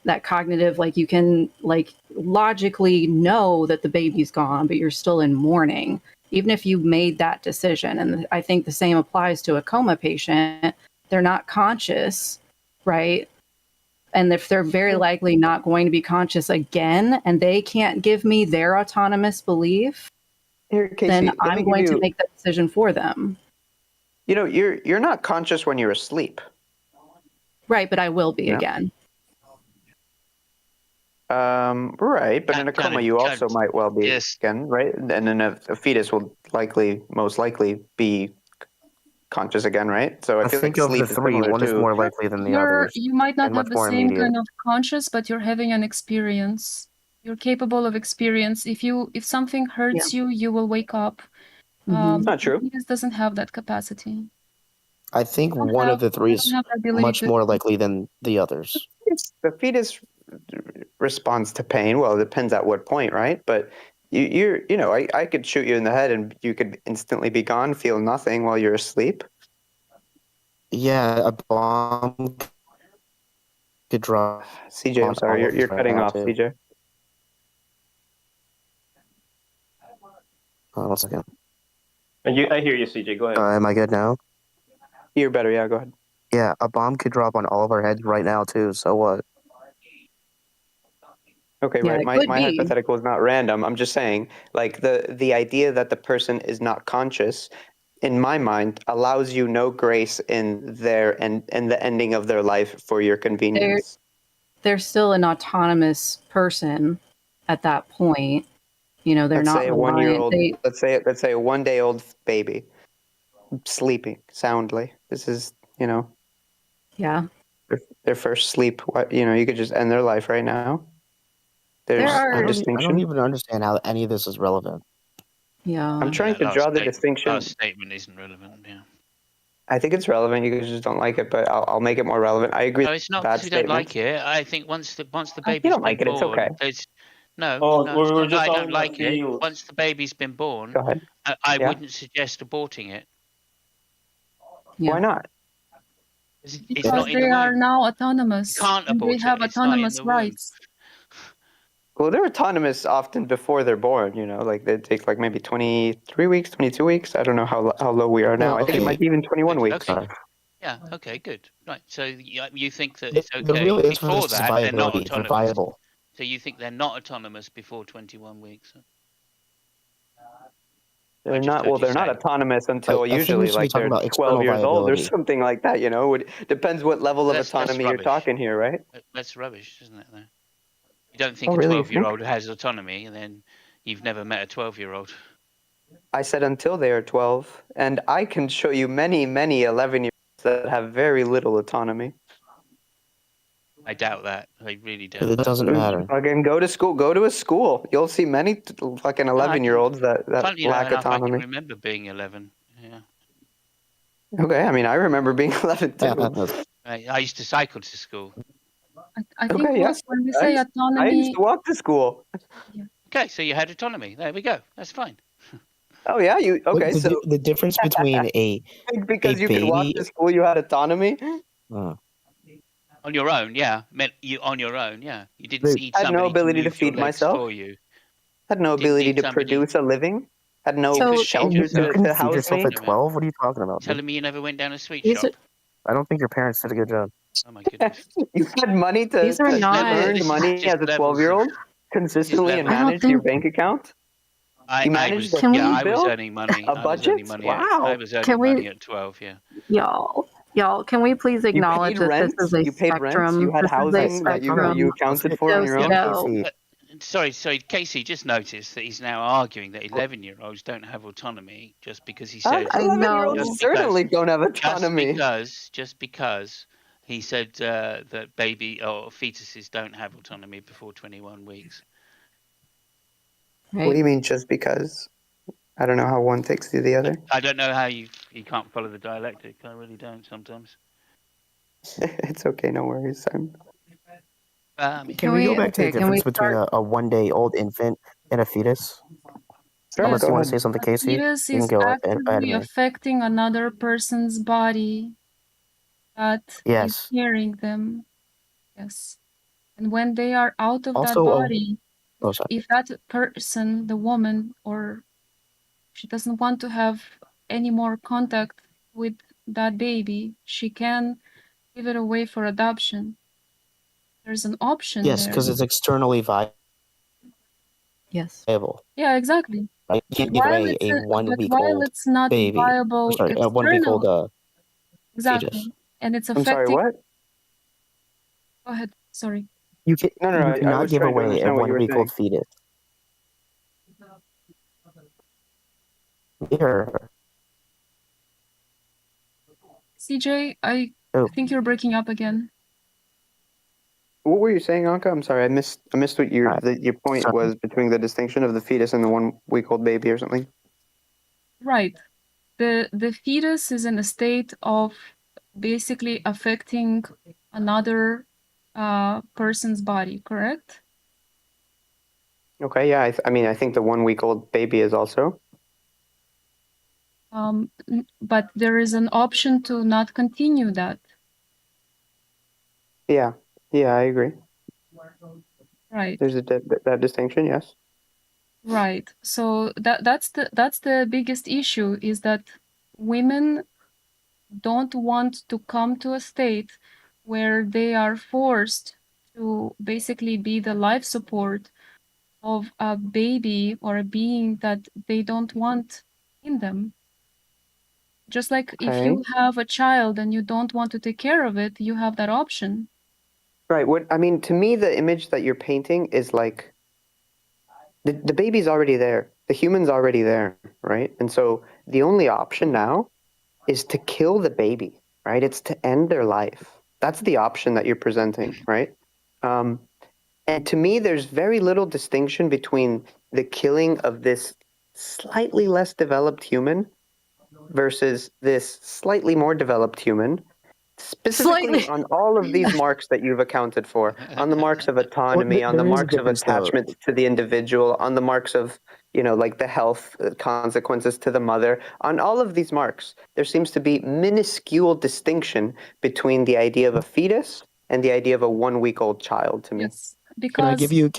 that cognitive, like you can like logically know that the baby's gone, but you're still in mourning, even if you made that decision. And I think the same applies to a coma patient. They're not conscious, right? And if they're very likely not going to be conscious again, and they can't give me their autonomous belief, Casey, then I'm going to make that decision for them. You know, you're not conscious when you're asleep. Right, but I will be again. Right, but in a coma, you also might well be again, right? And then a fetus will most likely be conscious again, right? So I feel think like of sleep the three, one is more likely than the others. You might not and have much the more same immediate. kind of conscious, but you're having an experience. You're capable of experience. If something hurts you, you will wake up. Not true. The fetus doesn't have that capacity. I think one of the three is much more likely than the others. The fetus responds to pain. Well, it depends at what point, right? But I could shoot you in the head and you could instantly be gone, feel nothing while you're asleep. Yeah, a bomb could drop. CJ, I'm sorry, you're cutting off, CJ. One second. I hear you, CJ. Go ahead. Am I good now? You're better. Yeah, go ahead. Yeah, a bomb could drop on all of our heads right now too. So what? Okay, right. My hypothetical is not random. I'm just saying, like the idea that the person is not conscious, in my mind, allows you no grace in their and the ending of their life for your convenience. They're still an autonomous person at that point. You know, they're not reliant. Let's say a 1 day old baby sleeping soundly. This is, yeah, their first sleep. You could just end their life right now. There's a distinction. I don't even understand how any of this is relevant. Yeah, I'm trying to draw the distinction. That statement isn't relevant. Yeah, I think it's relevant. You guys just don't like it, but I'll make it more relevant. I agree. No, it's not because we don't like it. I think once the baby's you don't like it, it's okay. No, we're just I don't like it. Once the baby's been born, go ahead. I wouldn't suggest aborting it. Yeah. Why not? Because they are now autonomous. Can't abort they have autonomous rights. Well, they're autonomous often before they're born, like they take like maybe 23 weeks, 22 weeks. I don't know how low we are now. Well, I think it might be even 21 weeks. Okay. Yeah, okay, good. Right, so you think that it's okay the real issue before is that, they're not viability. They're autonomous. viable. So you think they're not autonomous before 21 weeks? They're not. Well, they're not autonomous until usually like they're 12 years old or something like that. It depends what level of autonomy you're talking here, right? That's rubbish, isn't it? Though you don't think Oh, a really? 12-year-old has autonomy, and then you've never met a 12-year-old. I said until they are 12, and I can show you many, many 11-year-olds that have very little autonomy. I doubt that. I really doubt It that. doesn't matter. Fucking go to school. Go to a school. You'll see many fucking 11-year-olds that Funnily lack enough, I can autonomy. remember being 11. Yeah. Okay, I mean, I remember being 11 too. I used to cycle to school. I think Okay, yes. when we I say used autonomy, to walk to school. Okay, so you had autonomy. There we go. That's fine. Oh yeah, you okay? The, So the difference between because you could walk baby. to school, you had autonomy. On your own, yeah. Meant you on your own, yeah. You didn't need Had no somebody to ability to move your feed legs myself. for you. Had no Didn't ability need to somebody- produce a living. Had no So- shelter You to couldn't feed house yourself me. at 12? What are you talking about? Telling me you never went down a sweet These shop. I don't think your parents did a good job. Oh my goodness. You had money to These are not- earned This is money just as a levels 12-year-old of- consistently and levels. I don't managed your think- bank account. You I managed was a food I was bill, earning money. a I was earning budget. money. Wow. I was earning Can we- money at 12, yeah. Y'all, can we please You acknowledge paid that rent. this is a You paid rent. spectrum? You had This is a housing that you accounted for on your own. No. Sorry, Casey just noticed that he's now arguing that 11-year-olds don't have autonomy just because he said 11-year-olds certainly don't have autonomy. Just because he said that baby or fetuses don't have autonomy before 21 weeks. What do you mean just because? I don't know how one takes to the other. I don't know how you can't follow the dialectic. I really don't sometimes. It's okay, no worries, Simon. Can we go back to the difference between a 1-day-old infant and a fetus? Unless you want to say something, Casey, you fetus can is go ahead of actively me. affecting another person's body that is Yes. carrying them. Yes. And when they are out of that Also, body, oh, sorry. if that person, the woman, or she doesn't want to have any more contact with that baby, she can give it away for adoption. There's an option Yes, there. because it's externally viable. Yes. Yeah, exactly. Right? You can't give While away it's a but while 1-week-old it's not baby. viable Sorry, a 1-week-old external, fetus. exactly, and it's I'm sorry, affecting. what? Go ahead. Sorry. You can No, you I cannot was give trying to away a understand what you were 1-week-old saying. fetus. Here. CJ, I Oh. think you're breaking up again. What were you saying, Anka? I'm sorry, I missed what your point Sorry. was between the distinction of the fetus and the 1-week-old baby or something. Right. The fetus is in a state of basically affecting another person's body, correct? Okay, yeah, I mean, I think the 1-week-old baby is also. But there is an option to not continue that. Yeah, I agree. Right. There's that distinction, yes. Right. So that's the biggest issue, is that women don't want to come to a state where they are forced to basically be the life support of a baby or a being that they don't want in them. Just like if you have a child and you don't want to take care of it, you have that option. Right. What I mean, to me, the image that you're painting is like the baby's already there. The human's already there, right? And so the only option now is to kill the baby, right? It's to end their life. That's the option that you're presenting, right? And to me, there's very little distinction between the killing of this slightly less developed human versus this slightly more developed human, specifically on all of these marks that you've accounted for, on the marks of autonomy, on the there is a marks of difference, though. attachment to the individual, on the marks of, like the health consequences to the mother, on all of these marks, there seems to be minuscule distinction between the idea of a fetus and the idea of a 1-week-old child to me. Yes, because Can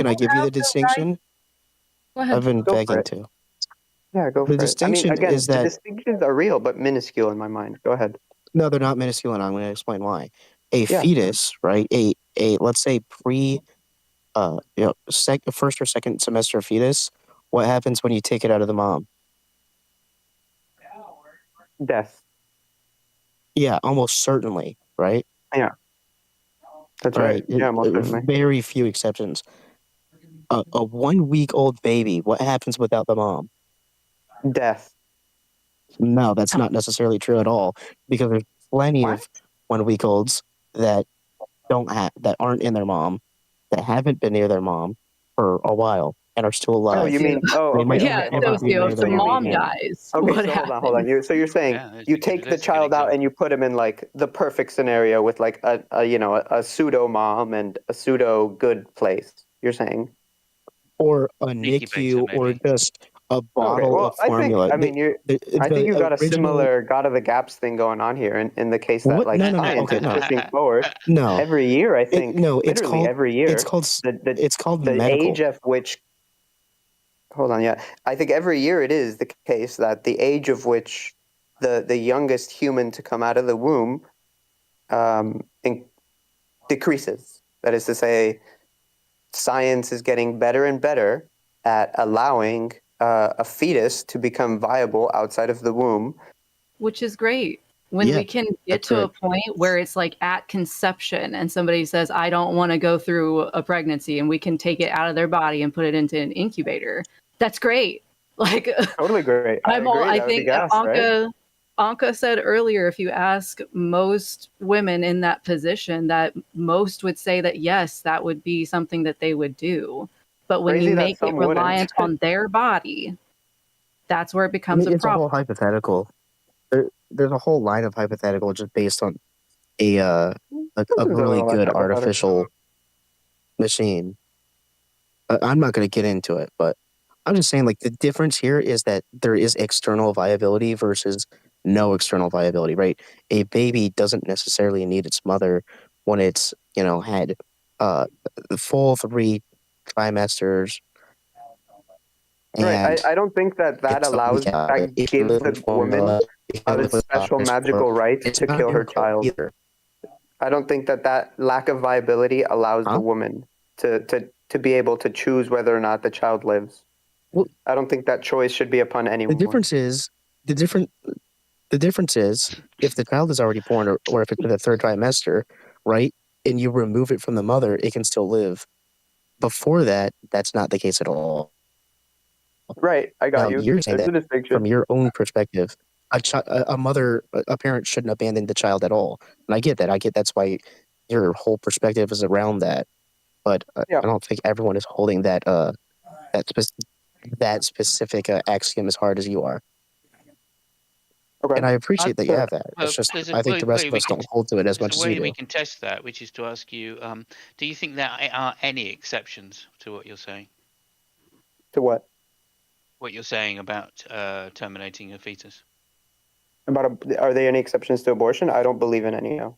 I give you the distinction? Go ahead. I've been Go for begging it. to. Yeah, go The for it. I mean, distinction again, is the that distinctions are real, but minuscule in my mind. Go ahead. no, they're not minuscule, and I'm going to explain why. A Yeah. fetus, right? A let's say first or second semester fetus. What happens when you take it out of the mom? Death. Yeah, almost certainly, right? Yeah. That's right. Yeah, most certainly. Very few exceptions. A 1-week-old baby. What happens without the mom? Death. No, that's not necessarily true at all, because there's plenty What? of 1 week olds that that aren't in their mom, that haven't been near their mom for a while and are still Oh, alive. you mean? Oh, They okay, might Yeah, okay. Hold never on. be so near if their the you mom mean? mom again. dies, Okay, what so hold on. happens? So you're saying you take the child out and you put him in like the perfect scenario with like a pseudo mom and a pseudo good place. You're saying? Or a Incubator, NICU, or maybe. just a Okay. bottle Well, of formula. I mean, I think The you got a original. similar God of the Gaps thing going on here in the case that What? like No, no, no. science Okay, is no, pushing forward no. every year. I think No. literally every year It's called the age medical. of which. Hold on, yeah. I think every year it is the case that the age of which the youngest human to come out of the womb decreases. That is to say, science is getting better and better at allowing a fetus to become viable outside of the womb. Which is great. When we can get to a point where it's like at conception and somebody says, I don't want to go through a pregnancy, and we can take it out of their body and put it into an incubator. That's great. Like, totally great. I That would be think gas, right? Anka said earlier, if you ask most women in that position, that most would say that yes, that would be something that they would do. But when Crazy you that make it some wouldn't. reliant on their body, that's where it I becomes mean, a it's a whole problem. hypothetical. There's a whole line of hypothetical just based on a really good artificial machine. I'm not going to get into it, but I'm just saying, like, the difference here is that there is external viability versus no external viability, right? A baby doesn't necessarily need its mother when it's, had the full 3 trimesters. Right. I don't think that allows, that gives the woman a special magical right to kill her child. Either. I don't think that lack of viability allows the woman to be able to choose whether or not the child lives. Well, I don't think that choice should be upon anyone. The difference is if the child is already born, or if it's in the 3rd trimester, right, and you remove it from the mother, it can still live. Before that, that's not the case at all. Right, I got you. You're saying There's a that distinction. from your own perspective, a parent shouldn't abandon the child at all, and I get that. That's why your whole perspective is around that. But I don't think everyone is holding that specific axiom as hard as you are. Okay. And I appreciate that you have that. It's just I think the rest of us don't hold to it as much as you do. We can test that, which is to ask you, do you think there are any exceptions to what you're saying? To what? What you're saying about terminating a fetus? Are there any exceptions to abortion? I don't believe in any. No.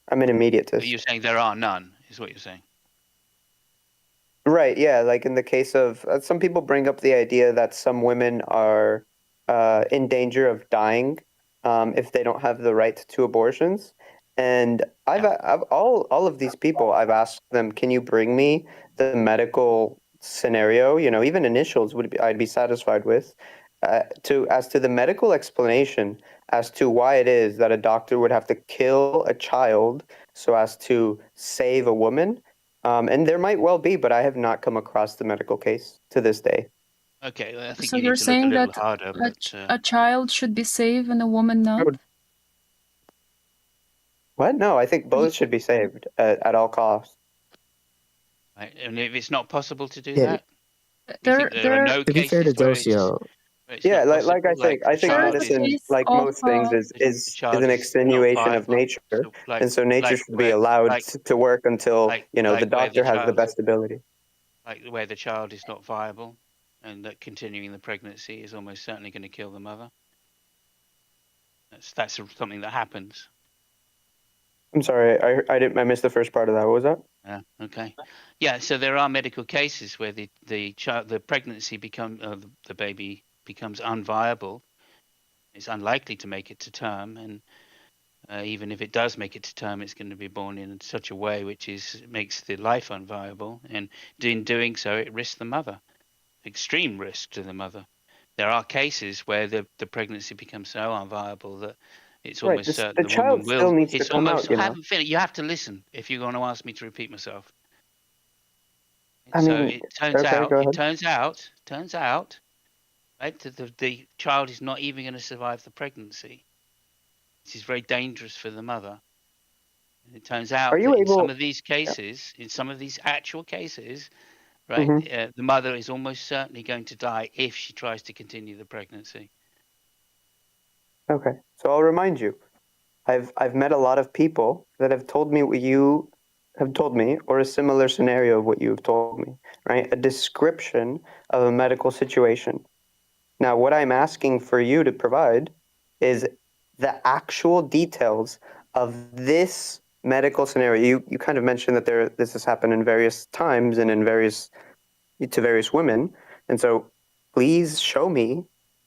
I'm an immediatist. You're saying there are none, is what you're saying. Right, yeah. Like in the case of some people bring up the idea that some women are in danger of dying if they don't have the right to abortions. And I've all of these people, I've asked them, can you bring me the medical scenario? Even initials I'd be satisfied with. As to the medical explanation as to why it is that a doctor would have to kill a child so as to save a woman. And there might well be, but I have not come across the medical case to this day. Okay, well, I think So you you're need to look a saying little that harder. a child should be saved and a woman not? What? No, I think both should be saved at all costs. Right. And if it's not possible to do Yeah, that, there are no to be fair to cases where Docio, it's Yeah, not like I possible, think medicine, like most things, is an not extenuation of viable. nature, So, and so nature should be allowed to work until the where the doctor has the best ability. like where the child is not viable, and that continuing the pregnancy is almost certainly going to kill the mother. That's something that happens. I'm sorry, I missed the first part of that. What was that? Yeah. Okay. Yeah. So there are medical cases where the pregnancy the baby becomes unviable. It's unlikely to make it to term, and even if it does make it to term, it's going to be born in such a way which makes the life unviable, and in doing so, it risks the mother, extreme risk to the mother. There are cases where the pregnancy becomes so unviable that it's Right, almost certain the the child woman still will. needs to It's come almost. out. I haven't finished. You have to listen if you're going to ask me to repeat myself. I So mean, it turns okay, out. go It ahead. turns out right? The child is not even going to survive the pregnancy. This is very dangerous for the mother. And it turns out that in some of these cases, in some of these actual cases, right, the mother is almost certainly going to die if she tries to continue the pregnancy. Okay, so I'll remind you. I've met a lot of people that have told me what you have told me, or a similar scenario of what you have told me, right? A description of a medical situation. Now, what I'm asking for you to provide is the actual details of this medical scenario. You kind of mentioned that this has happened in various times and to various women, and so please show me.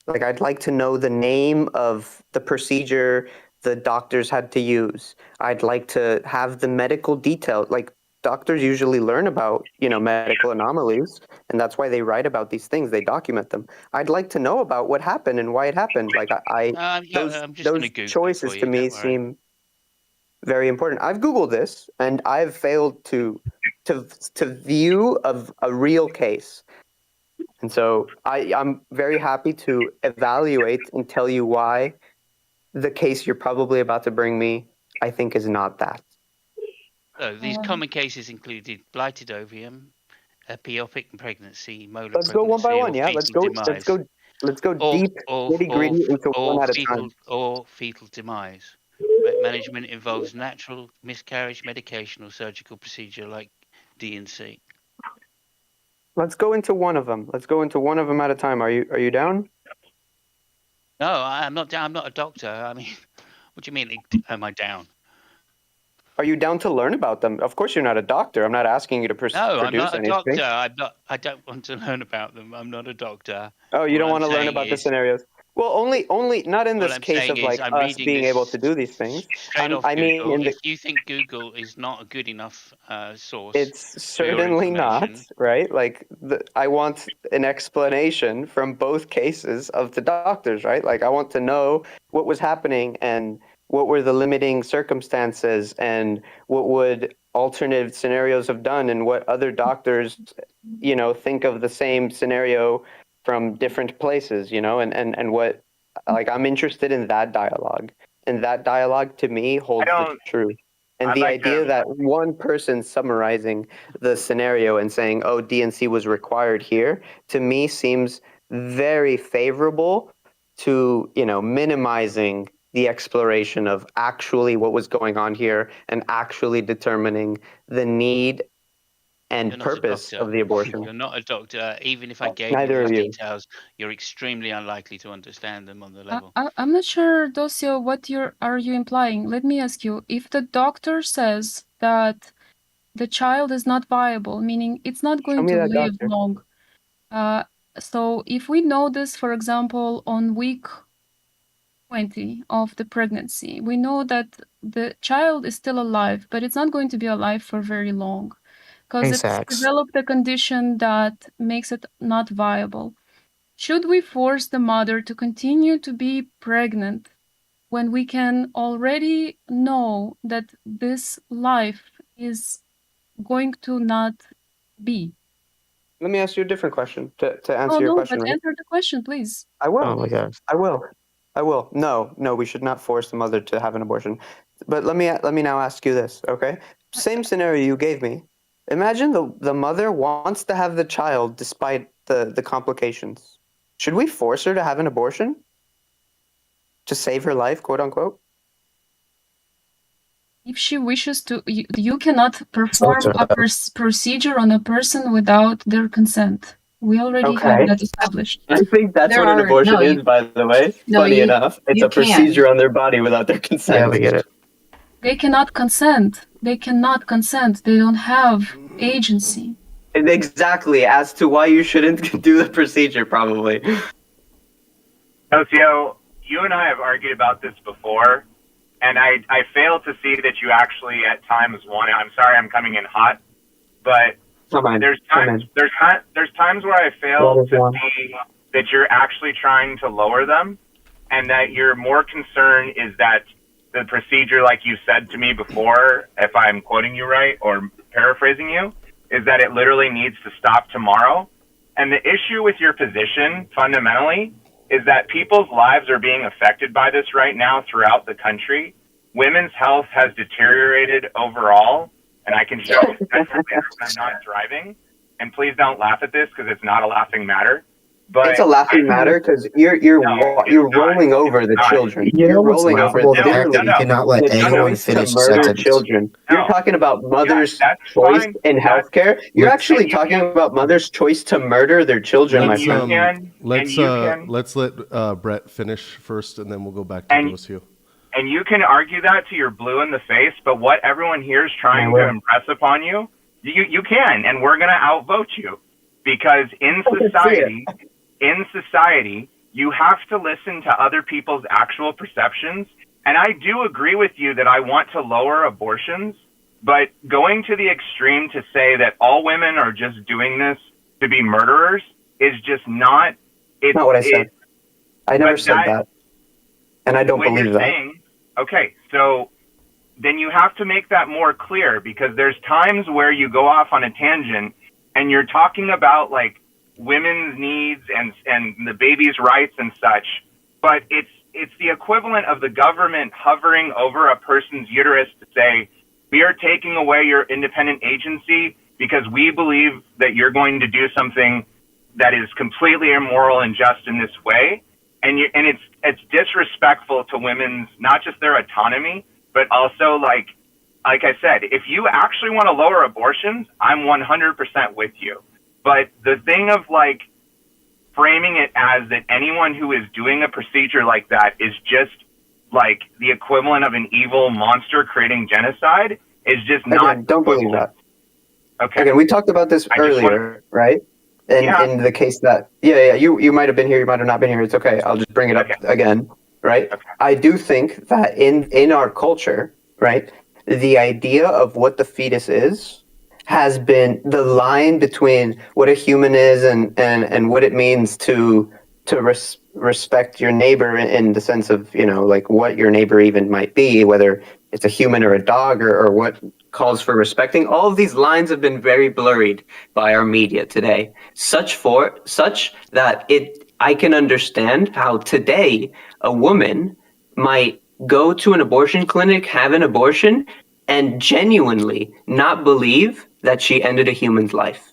Like, I'd like to know the name of the procedure the doctors had to use. I'd like to have the medical detail. Like, doctors usually learn about, medical anomalies, and that's why they write about these things. They document them. I'd like to know about what happened and why it happened. Like, I'm just going to those Google it choices for to you. me Don't worry. seem very important. I've Googled this, and I've failed to view of a real case. And so I'm very happy to evaluate and tell you why the case you're probably about to bring me, I think, is not that. So these common cases included blighted ovum, epiopic pregnancy, molar Let's go one by pregnancy, or one. Yeah, let's fetal go. demise, Let's go or deep, or nitty or gritty into one or at a fetal time. or fetal demise. Right? Management involves natural miscarriage, medication, or surgical procedure like D&C. Let's go into one of them. Let's go into one of them at a time. Are you down? No, I'm not down. I'm not a doctor. I mean, what do you mean? Am I down? Are you down to learn about them? Of course, you're not a doctor. I'm not asking you to No, I'm produce not a anything. doctor. I'm not. I don't want to learn about them. I'm not a doctor. Oh, you All don't I'm want to learn saying about the is, scenarios. Well, only not in all this I'm case saying of is, like I'm us reading being able this to do these things. straight off I mean, Google. If you think Google is not a good enough source it's for your certainly not, information, right? Like, I want an explanation from both cases of the doctors, right? Like, I want to know what was happening and what were the limiting circumstances and what would alternate scenarios have done and what other doctors, think of the same scenario from different places, and what, like, I'm interested in that dialogue. And that dialogue to me holds the truth. And the idea that one person summarizing the scenario and saying, "Oh, DNC was required here," to me seems very favorable to, minimizing the exploration of actually what was going on here and actually determining the need you're and not a purpose doctor. of the abortion. You're not a doctor. Even if I gave you Neither these of you. details, you're extremely unlikely to understand them on the I, level. I, I'm not sure, Docio, what are you implying? Let me ask you. If the doctor says that the child is not viable, meaning it's not Show going me to that live doctor. long. So if we know this, for example, on week 20 of the pregnancy, we know that the child is still alive, but it's not going to be alive for very long because it's Thanks, developed a condition that makes it not viable. Should we force the mother to continue to be pregnant when we can already know that this life is going to not be? Let me ask you a different question to Oh, answer your no, but question, right? answer the question, please. I will. Oh my gosh. I will. I will. No, we should not force the mother to have an abortion. But let me now ask you this, okay? Same scenario you gave me. Imagine the mother wants to have the child despite the complications. Should we force her to have an abortion to save her life, quote unquote? If she wishes to, you cannot perform a procedure on a person without their consent. We already have Okay. that established. I think that's There what an are abortion no, is, by the way. no, Funny enough, it's you a can. procedure on their body without their consent. Yeah, we get it. They cannot consent. They cannot consent. They don't have agency. Exactly, as to why you shouldn't do the procedure, probably. Ocio, you and I have argued about this before, and I fail to see that you actually at times want it. I'm sorry I'm coming in hot, but there's times where I fail to see that you're actually trying to lower them, and that your more concern is that the procedure, like you said to me before, if I'm quoting you right or paraphrasing you, is that it literally needs to stop tomorrow, And the issue with your position, fundamentally, is that people's lives are being affected by this right now throughout the country. Women's health has deteriorated overall, and I can show you that I'm not driving. And please don't laugh at this because it's not a laughing matter. But it's a laughing matter because you're rolling over the children. You know You're what's rolling over laughable? The fact that you cannot let the anyone choice to finish a murder sentence. children. You're talking about mother's choice in healthcare. You're actually talking about mother's choice to murder their children, my friend. Let's let Brett finish first, and then we'll go back to those two. And you can argue that to your blue in the face, but what everyone here is trying to impress upon you, you can, and we're going to outvote you. Because in society, you have to listen to other people's actual perceptions. And I do agree with you that I want to lower abortions, but going to the extreme to say that all women are just doing this to be murderers is just not. It's not what I said. I never said that. And I don't believe that. Okay, so then you have to make that more clear, because there's times where you go off on a tangent and you're talking about like women's needs and the baby's rights and such, but it's the equivalent of the government hovering over a person's uterus to say, we are taking away your independent agency because we believe that you're going to do something that is completely immoral and just in this way. And it's disrespectful to women's, not just their autonomy, but also like I said, if you actually want to lower abortions, I'm 100% with you. But the thing of like framing it as that anyone who is doing a procedure like that is just like the equivalent of an evil monster creating genocide is just not. Again, don't believe that. Okay. Again, we talked about this earlier, right? In the case that, you might have been here, you might have not been here. It's okay. I'll just bring it up again, right? Okay. I do think that in our culture, right, the idea of what the fetus is has been the line between what a human is and what it means to respect your neighbor in the sense of, like what your neighbor even might be, whether it's a human or a dog or what calls for respecting. All of these lines have been very blurred by our media today, such that I can understand how today a woman might go to an abortion clinic, have an abortion, and genuinely not believe that she ended a human's life.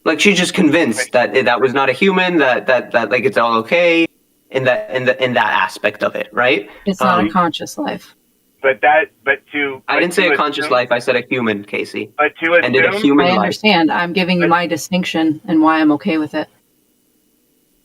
Like she's just convinced that was not a human, that like it's all okay in that aspect of it, right? It's not a conscious life. I didn't say a conscious life. I said a human, Casey. But to assume, ended a human life. I understand. I'm giving you my distinction and why I'm okay with it.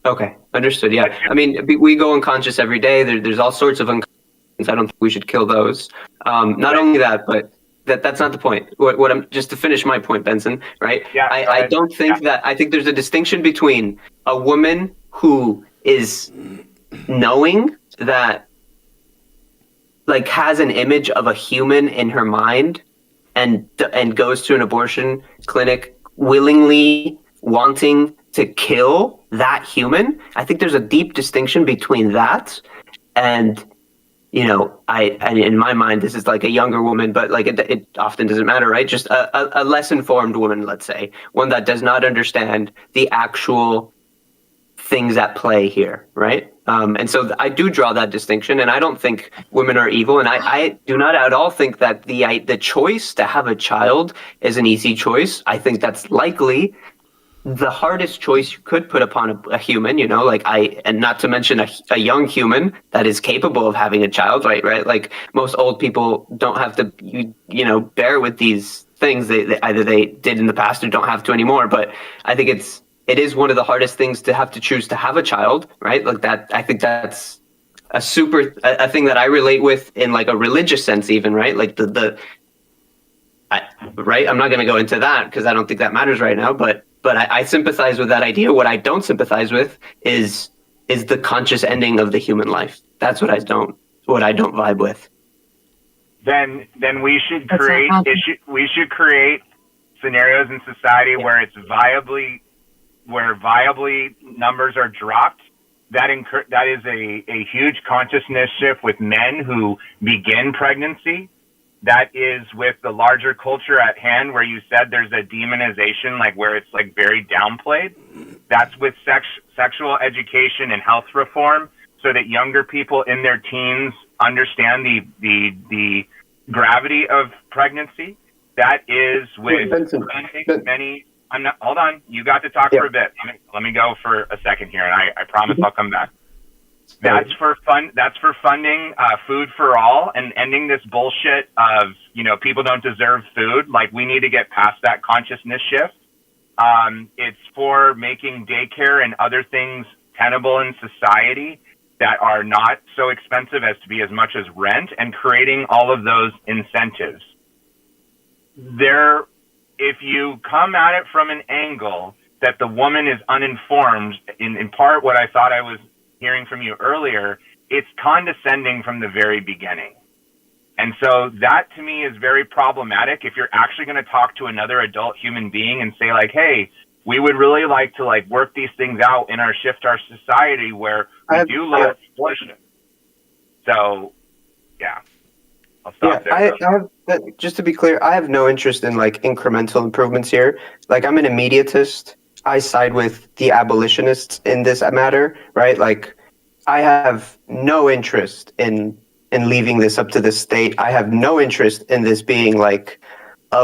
Okay, understood. Yeah, I mean, we go unconscious every day. There's all sorts of unconscious. I don't think we should kill those. Not only that, but that's not the point. What I'm just to finish my point, Benson. Right? Yeah. I don't think that. I think there's a distinction between a woman who is knowing that, like, has an image of a human in her mind, and goes to an abortion clinic willingly wanting to kill that human. I think there's a deep distinction between that and, in my mind, this is like a younger woman, but like it often doesn't matter, right? Just a less informed woman, let's say, one that does not understand the actual things at play here, right? And so I do draw that distinction, and I don't think women are evil, and I do not at all think that the choice to have a child is an easy choice. I think that's likely the hardest choice you could put upon a human, and not to mention a young human that is capable of having a child, right? Like most old people don't have to, bear with these things. They either they did in the past or don't have to anymore. But I think it is one of the hardest things to have to choose to have a child, right? Like that. I think that's a thing that I relate with in like a religious sense, even, right? Like right. I'm not going to go into that because I don't think that matters right now, but I sympathize with that idea. What I don't sympathize with is the conscious ending of the human life. That's what I don't vibe with. Then we should create scenarios in society where viably numbers are dropped. That is a huge consciousness shift with men who begin pregnancy. That is with the larger culture at hand, where you said there's a demonization, like where it's like very downplayed. That's with sexual education and health reform, so that younger people in their teens understand the gravity of pregnancy. That is with many. I'm not. Hold on. You got to talk for a bit. Let me go for a second here, and I promise I'll come back. That's for fun. That's for funding food for all and ending this bullshit of people don't deserve food. Like, we need to get past that consciousness shift. It's for making daycare and other things tenable in society that are not so expensive as to be as much as rent, and creating all of those incentives. If you come at it from an angle that the woman is uninformed, in part what I thought I was hearing from you earlier, it's condescending from the very beginning. And so that to me is very problematic. If you're actually going to talk to another adult human being and say, like, hey, we would really like to work these things out in our society where we do love abortion. So, yeah. I'll stop there. I have, just to be clear, I have no interest in incremental improvements here. I'm an immediatist. I side with the abolitionists in this matter, right? I have no interest in leaving this up to the state. I have no interest in this being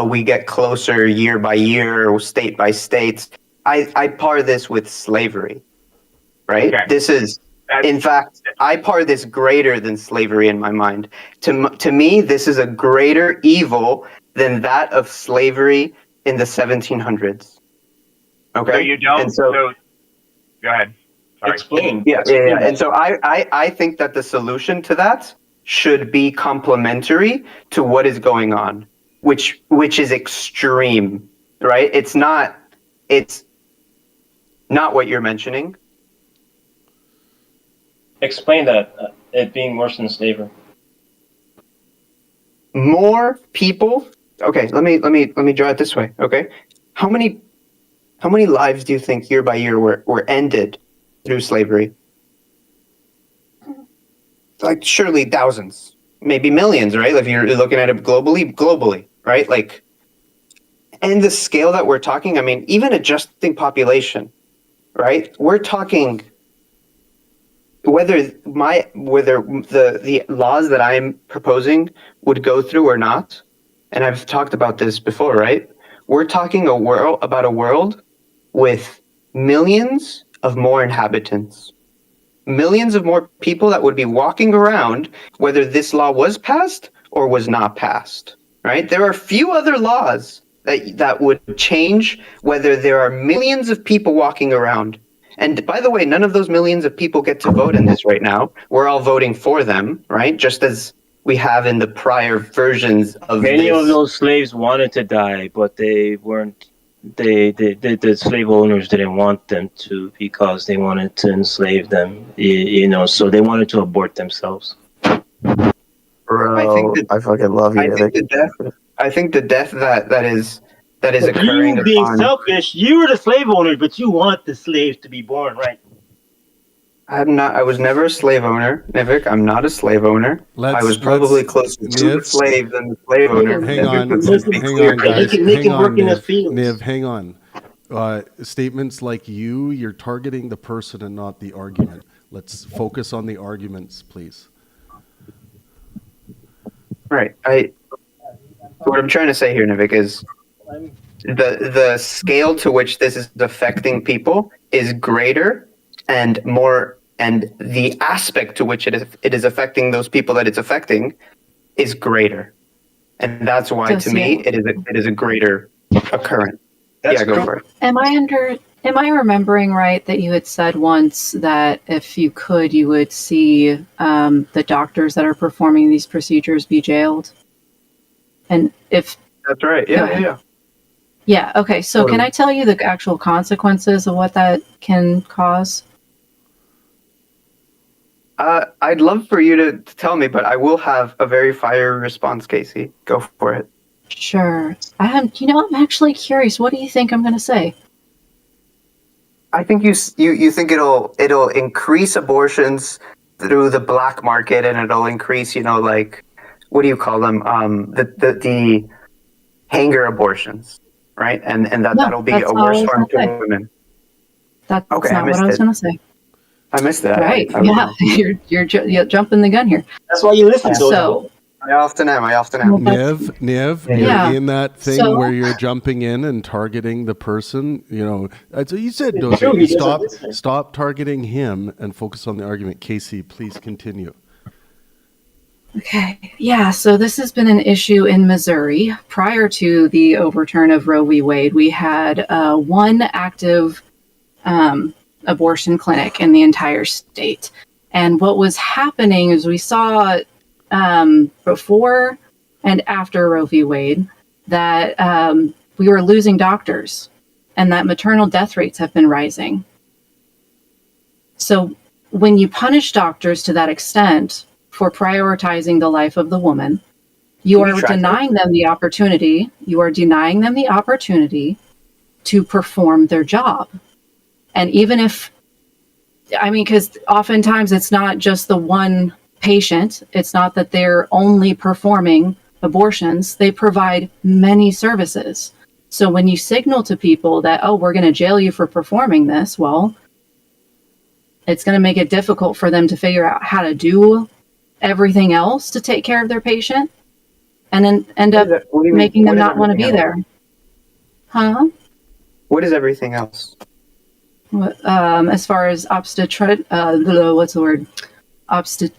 we get closer year by year or state by state. I par this with slavery, right? Okay. This is, in fact, I par this greater than slavery in my mind. To me, this is a greater evil than that of slavery in the 1700s. Okay. So you don't. So go ahead. Sorry. Explain. Yeah. And so I think that the solution to that should be complementary to what is going on, which is extreme, right? It's not what you're mentioning. Explain that, it being worse than slavery. More people. Okay, let me draw it this way. Okay, how many lives do you think year by year were ended through slavery? Surely thousands, maybe millions, right? If you're looking at it globally, right? And the scale that we're talking, I mean, even adjusting population, right? We're talking whether the laws that I'm proposing would go through or not, and I've talked about this before, right? We're talking about a world with millions of more inhabitants. Millions of more people that would be walking around whether this law was passed or was not passed, right? There are few other laws that would change whether there are millions of people walking around. And by the way, none of those millions of people get to vote in this right now. We're all voting for them, right? Just as we have in the prior versions of Many of those slaves wanted to die, but they weren't. The slave owners didn't want them to, because they wanted to enslave them, so they wanted to abort themselves. Bro, I fucking love you. I think the death that is occurring. You being selfish, you were the slave owner, but you want the slaves to be born, right? I was never a slave owner, Nivik. I'm not a slave owner. I was probably closer to a slave than the slave owner. Hang on, guys. Niv, hang on. Statements like you're targeting the person and not the argument. Let's focus on the arguments, please. Right. What I'm trying to say here, Nivik, is the scale to which this is affecting people is greater, and the aspect to which it is affecting those people that it's affecting is greater, and that's why to me it is a greater occurrence. Go for it. Am I remembering right that you had said once that if you could, you would see the doctors that are performing these procedures be jailed? And if that's right, yeah. Yeah. Okay. So can I tell you the actual consequences of what that can cause? I'd love for you to tell me, but I will have a very fiery response, Casey. Go for it. Sure. I'm actually curious. What do you think I'm going to say? I think you think it'll increase abortions through the black market, and it'll increase, what do you call them? The hanger abortions, right? And that'll be a worse harm to women. That's Okay, not what I was going to say. I missed that. Right? Yeah, you're jumping the gun here. That's why you listen. So I often am. Nev, Yeah. you're in that thing So- where you're jumping in and targeting the person. You know, so you said, It's true, Dozy, he doesn't listen. stop targeting him and focus on the argument. Casey, please continue. Okay. Yeah. So this has been an issue in Missouri. Prior to the overturn of Roe v. Wade, we had one active abortion clinic in the entire state. And what was happening is we saw before and after Roe v. Wade that we were losing doctors and that maternal death rates have been rising. So when you punish doctors to that extent for prioritizing the life of the woman, you are denying them the opportunity. You are denying them the opportunity to perform their job. And even if, I mean, because oftentimes it's not just the one patient. It's not that they're only performing abortions. They provide many services. So when you signal to people that, oh, we're going to jail you for performing this, well, it's going to make it difficult for them to figure out how to do everything else to take care of their patient, and then end up making them not want to be there. Huh? What is everything else? As far as obstetric, what's the word? The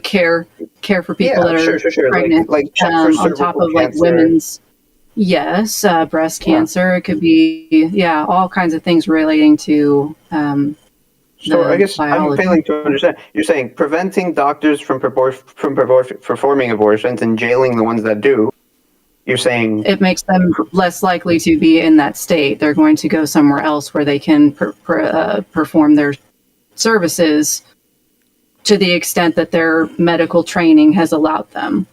care for people that are pregnant, like check for on top of like cancer. women's, yes, breast cancer. It could be, all kinds of things relating to. So I guess biology. I'm failing to understand. You're saying preventing doctors from performing abortions and jailing the ones that do. You're saying It makes them less likely to be in that state. They're going to go somewhere else where they can perform their services to the extent that their medical training has allowed them.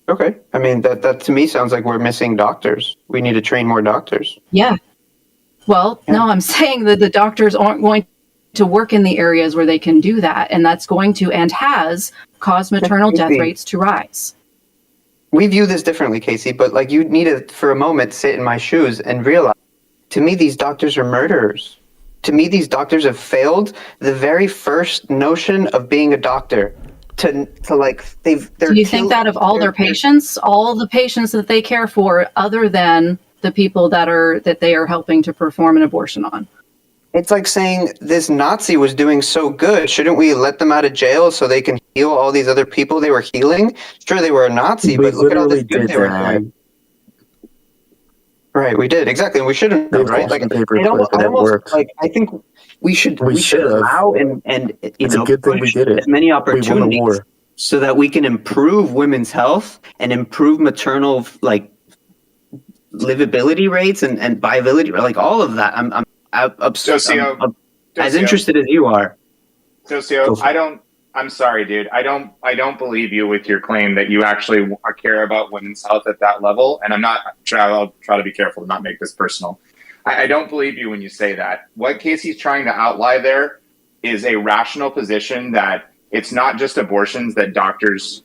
okay. I mean that to me sounds like we're missing doctors. We need to train more doctors. Yeah. Well, no, I'm saying that the doctors aren't going to work in the areas where they can do that, and that's going to and has caused maternal death rates to rise. We view this differently, Casey, but like you need to, for a moment, sit in my shoes and realize, to me, these doctors are murderers. To me, these doctors have failed the very first notion of being a doctor. To like they're. Do you think that of all their patients, all the patients that they care for, other than the people that they are helping to perform an abortion on? It's like saying this Nazi was doing so good. Shouldn't we let them out of jail so they can heal all these other people they were healing? Sure, they were a Nazi, but look at all this good they were doing. Right, we did exactly, and we shouldn't have, right? Like, I think we should allow and push as many opportunities so that we can improve women's health and improve maternal livability rates and viability, like all of that. I'm as interested as you are. Socio, I'm sorry, dude. I don't believe you with your claim that you actually care about women's health at that level. And I'll try to be careful to not make this personal. I don't believe you when you say that. What Casey's trying to outline there is a rational position that it's not just abortions that doctors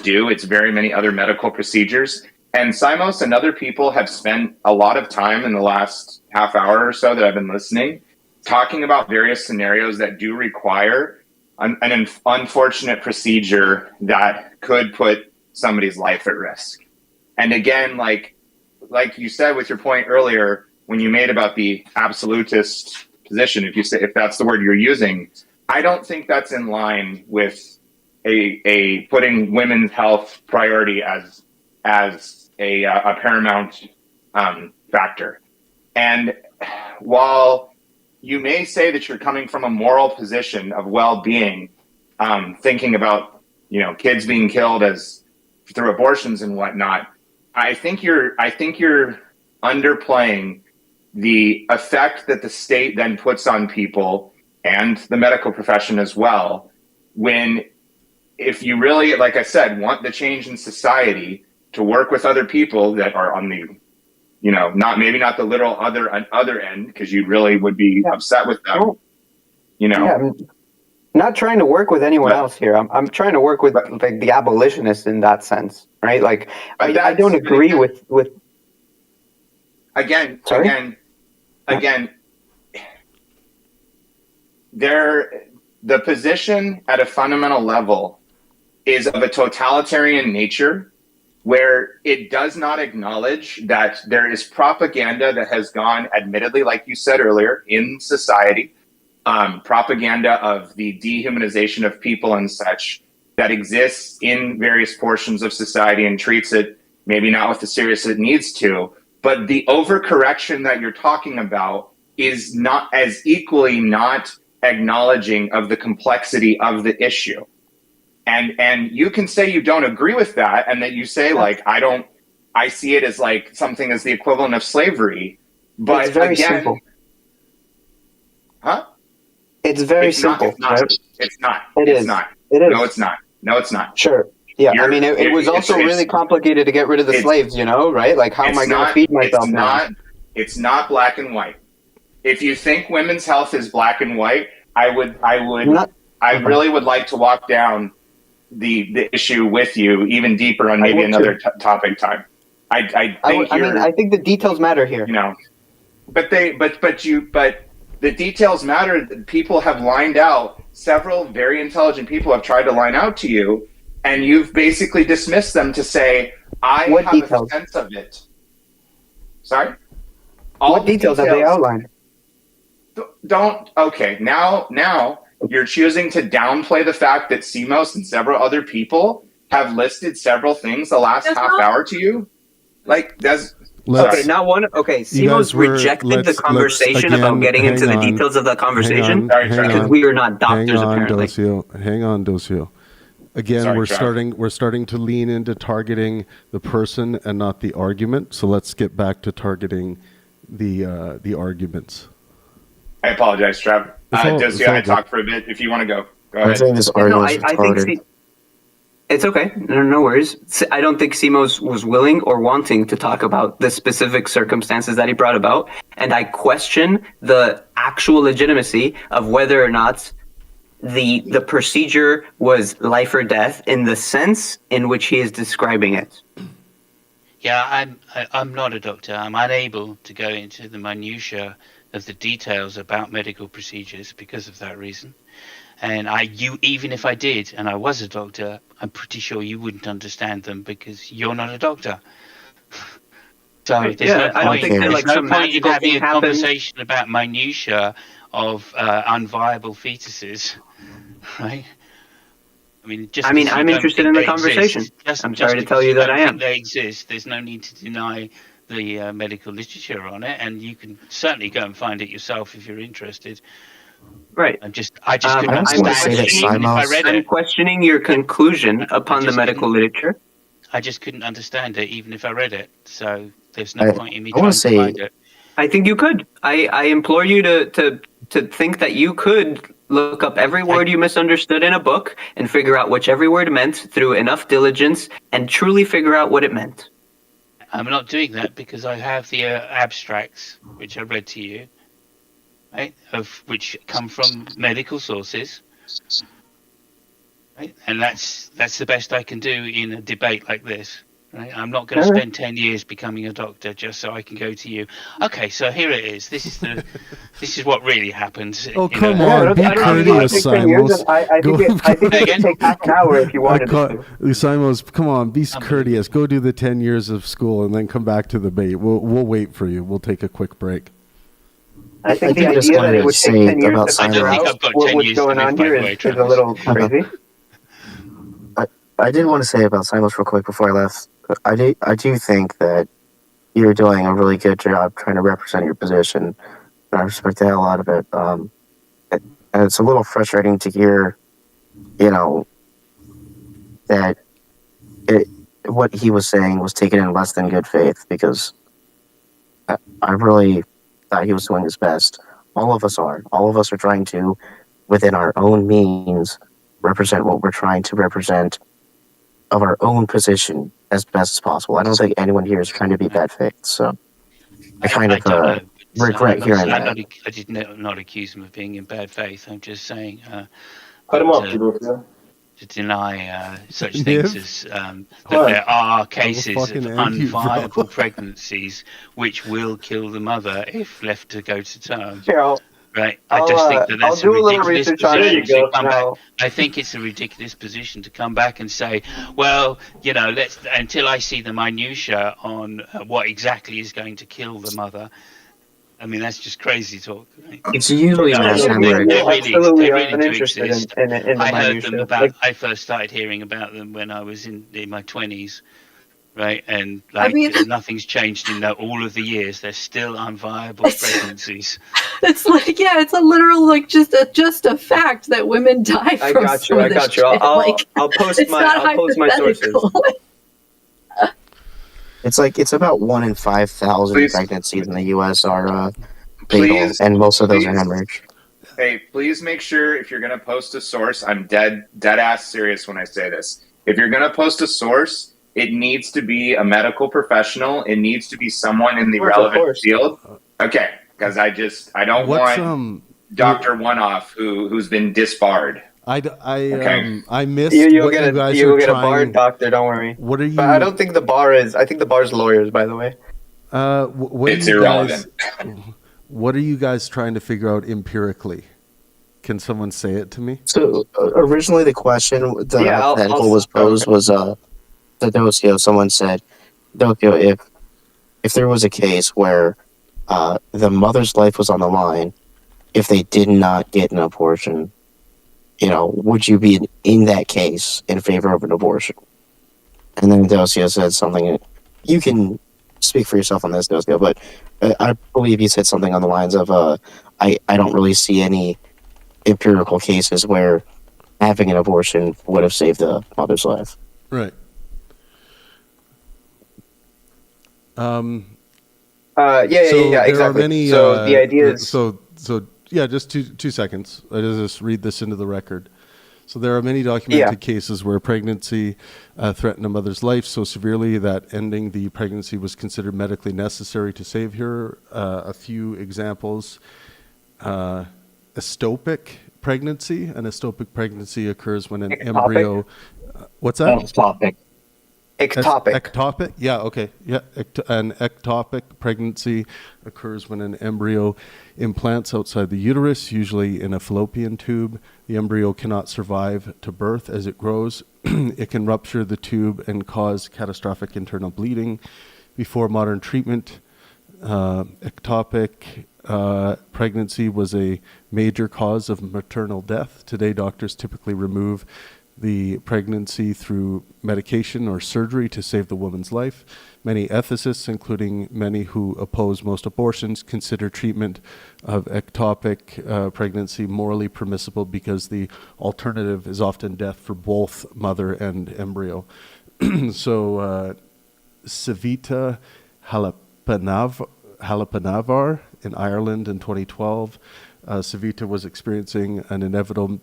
do. It's very many other medical procedures. And Simos and other people have spent a lot of time in the last half hour or so that I've been listening, talking about various scenarios that do require an unfortunate procedure that could put somebody's life at risk. And again, like you said with your point earlier, when you made about the absolutist position, if that's the word you're using, I don't think that's in line with a putting women's health priority as a paramount factor. And while you may say that you're coming from a moral position of well-being, thinking about kids being killed through abortions and whatnot, I think you're underplaying the effect that the state then puts on people and the medical profession as well. If you really, like I said, want the change in society, to work with other people that are on the, not the literal other end, because you really would be upset with them. I'm not trying to work with anyone else here. I'm trying to work with like the abolitionists in that sense, right? Like I don't agree with. Again, again, the position at a fundamental level is of a totalitarian nature, where it does not acknowledge that there is propaganda that has gone, admittedly, like you said earlier, in society, propaganda of the dehumanization of people and such that exists in various portions of society and treats it maybe not with the seriousness it needs to. But the overcorrection that you're talking about is not as equally not acknowledging of the complexity of the issue. And you can say you don't agree with that, and that you say, like, I see it as like something as the equivalent of slavery. But it's very again, simple. Huh? It's very simple. It's not. It's not. It It's is. not. It is. No, it's not. No, it's not. Sure. Yeah, I mean, it was also really complicated to get rid of the slaves, you know, right? Like, how am I going to feed myself now? It's not black and white. If you think women's health is black and white, I really would like to walk down the issue with you even deeper on maybe another topic time. I think the details matter here. You know, but the details matter. People have lined out. Several very intelligent people have tried to line out to you, and you've basically dismissed them to say, I have a sense of it. Sorry? What details have they outlined? Okay, now you're choosing to downplay the fact that CMOS and several other people have listed several things the last half hour to you? Like, CMOS rejected the conversation about getting into the details of the conversation because we are not doctors, apparently. Hang on, Docio. Again, we're starting to lean into targeting the person and not the argument. So let's get back to targeting the arguments. I apologize, Trav. Docio, I talked for a bit. If you want to go ahead. I think it's okay. No worries. I don't think CMOS was willing or wanting to talk about the specific circumstances that he brought about. And I question the actual legitimacy of whether or not the procedure was life or death in the sense in which he is describing it. Yeah, I'm not a doctor. I'm unable to go into the minutiae of the details about medical procedures because of that reason. And even if I did, and I was a doctor, I'm pretty sure you wouldn't understand them because you're not a doctor. So there's no point in having a conversation about minutiae of unviable fetuses, right? I'm interested in the conversation. I'm sorry to tell you that I am. They exist. There's no need to deny the medical literature on it, and you can certainly go and find it yourself if you're interested. Right. I just couldn't understand it even if I read it. I'm questioning your conclusion upon the medical literature. I just couldn't understand it even if I read it. So there's no point in me trying to find it. I think you could. I implore you to think that you could look up every word you misunderstood in a book and figure out which every word meant through enough diligence and truly figure out what it meant. I'm not doing that because I have the abstracts, which I read to you, right, of which come from medical sources, right? And that's the best I can do in a debate like this. Right? I'm not going to spend 10 years becoming a doctor just so I can go to you. Okay, so here it is. This is what really happens. Oh, come on, be courteous, Simos. I think it could take half an hour if you wanted to. Simos, come on, be courteous. Go do the 10 years of school and then come back to the debate. We'll wait for you. We'll take a quick break. I think the idea that it would take 10 years to figure out what's going on here is a little crazy. I did want to say about Simos real quick before I left. I do think that you're doing a really good job trying to represent your position. And I respect the hell out of it. And it's a little frustrating to hear, that what he was saying was taken in less than good faith, because I really thought he was doing his best. All of us are. All of us are trying to, within our own means, represent what we're trying to represent of our own position as best as possible. I don't think anyone here is trying to be bad faith, so I kind of regret hearing that. I did not accuse him of being in bad faith. I'm just saying. Cut him off, to deny such Niv? things as that there are cases of fucking anti, bro. unviable pregnancies which will kill the mother if left to go to term. Here, Right, I just think that I'll that's a do a little ridiculous research on position it. to come back. Now, I think it's a ridiculous position to come back and say, well, you know, let's until I see the minutia on what exactly is going to kill the mother. I mean, that's just crazy talk. Right? It's usually You know, mass hemorrhage. they absolutely really do uninterested exist. in the I heard minutia. them about. Like, I first started hearing about them when I was in my 20s. Right, and I like mean- nothing's changed in all of the years. They're still unviable pregnancies. It's like, yeah, it's a literal, like, just a fact that women die from I got some you. I of this got you. shit. I'll post it's my not I'll post my sources. hypothetical. It's about 1 in 5,000 Please. pregnancies in the U.S. are fatal, Please, and most of those are please. hemorrhage. Hey, please make sure if you're gonna post a source, I'm dead ass serious when I say this. If you're gonna post a source, it needs to be a medical professional. It needs to be someone in the relevant field. Okay, because I don't want Dr. One-Off who's been disbarred. I missed you'll what get you a guys you'll are get a trying. barred doctor. Don't worry. What are you? But I don't think the bar is. I think the bar's lawyers. By the way. What It's are you irrelevant. What are you guys trying to figure out empirically? Can someone say it to me? So originally the question, the hypothetical was posed was the Docio. Someone said, Docio, if there was a case where the mother's life was on the line, if they did not get an abortion, would you be in that case in favor of an abortion? And then Docio said something. You can speak for yourself on this, Docio, but I believe he said something on the lines of, I don't really see any empirical cases where having an abortion would have saved the mother's life. Right. Yeah, exactly. There are many, so the idea is just two seconds. I just read this into the record. So there are many documented cases where pregnancy threatened a mother's life so severely that ending the pregnancy was considered medically necessary to save her. A few examples: estopic pregnancy. An estopic pregnancy occurs when an embryo. What's that? Ectopic. Ectopic? Yeah, okay. Yeah, an ectopic pregnancy occurs when an embryo implants outside the uterus, usually in a fallopian tube. The embryo cannot survive to birth as it grows. It can rupture the tube and cause catastrophic internal bleeding. Before modern treatment, ectopic pregnancy was a major cause of maternal death. Today, doctors typically remove the pregnancy through medication or surgery to save the woman's life. Many ethicists, including many who oppose most abortions, consider treatment of ectopic pregnancy morally permissible because the alternative is often death for both mother and embryo. So, Savita Halapanavar in Ireland in 2012, Savita was experiencing an inevitable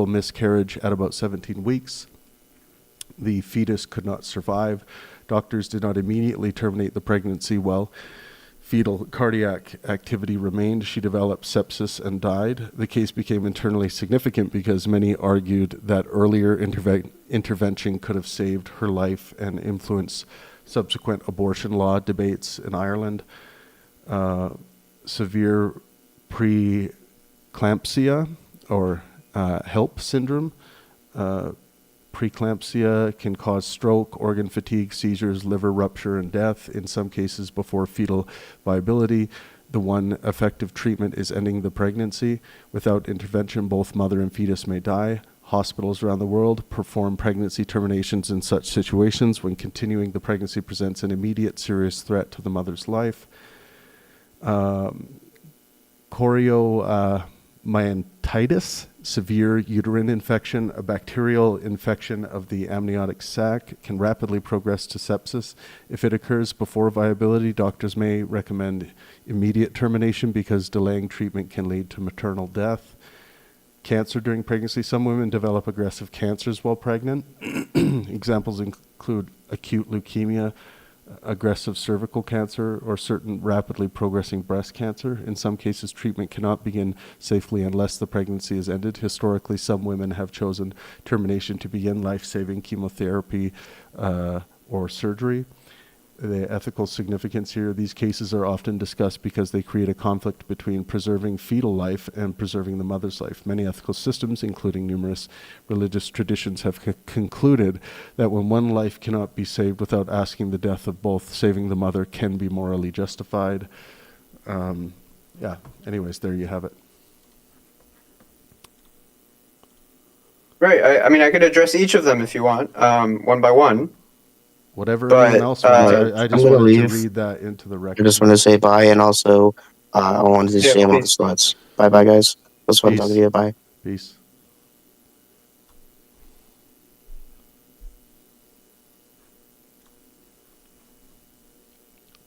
miscarriage at about 17 weeks. The fetus could not survive. Doctors did not immediately terminate the pregnancy while fetal cardiac activity remained. She developed sepsis and died. The case became internally significant because many argued that earlier intervention could have saved her life and influenced subsequent abortion law debates in Ireland. Severe preeclampsia or HELP syndrome. Preeclampsia can cause stroke, organ fatigue, seizures, liver rupture, and death, in some cases before fetal viability. The one effective treatment is ending the pregnancy. Without intervention, both mother and fetus may die. Hospitals around the world perform pregnancy terminations in such situations when continuing the pregnancy presents an immediate serious threat to the mother's life. Choriomyositis, severe uterine infection, a bacterial infection of the amniotic sac, can rapidly progress to sepsis. If it occurs before viability, doctors may recommend immediate termination because delaying treatment can lead to maternal death. Cancer during pregnancy. Some women develop aggressive cancers while pregnant. Examples include acute leukemia, aggressive cervical cancer or certain rapidly progressing breast cancer. In some cases, treatment cannot begin safely unless the pregnancy is ended. Historically, some women have chosen termination to begin life-saving chemotherapy or surgery. The ethical significance here, these cases are often discussed because they create a conflict between preserving fetal life and preserving the mother's life. Many ethical systems, including numerous religious traditions, have concluded that when one life cannot be saved without asking the death of both, saving the mother can be morally justified. Anyways, there you have it. Right. I mean, I could address each of them if you want, one by one. Whatever anyone else wants. I just wanted to read that into the record. I just want to say bye, and also I wanted to shame all the sluts. Bye, bye, guys. That's what I'm talking to you. Bye. Peace.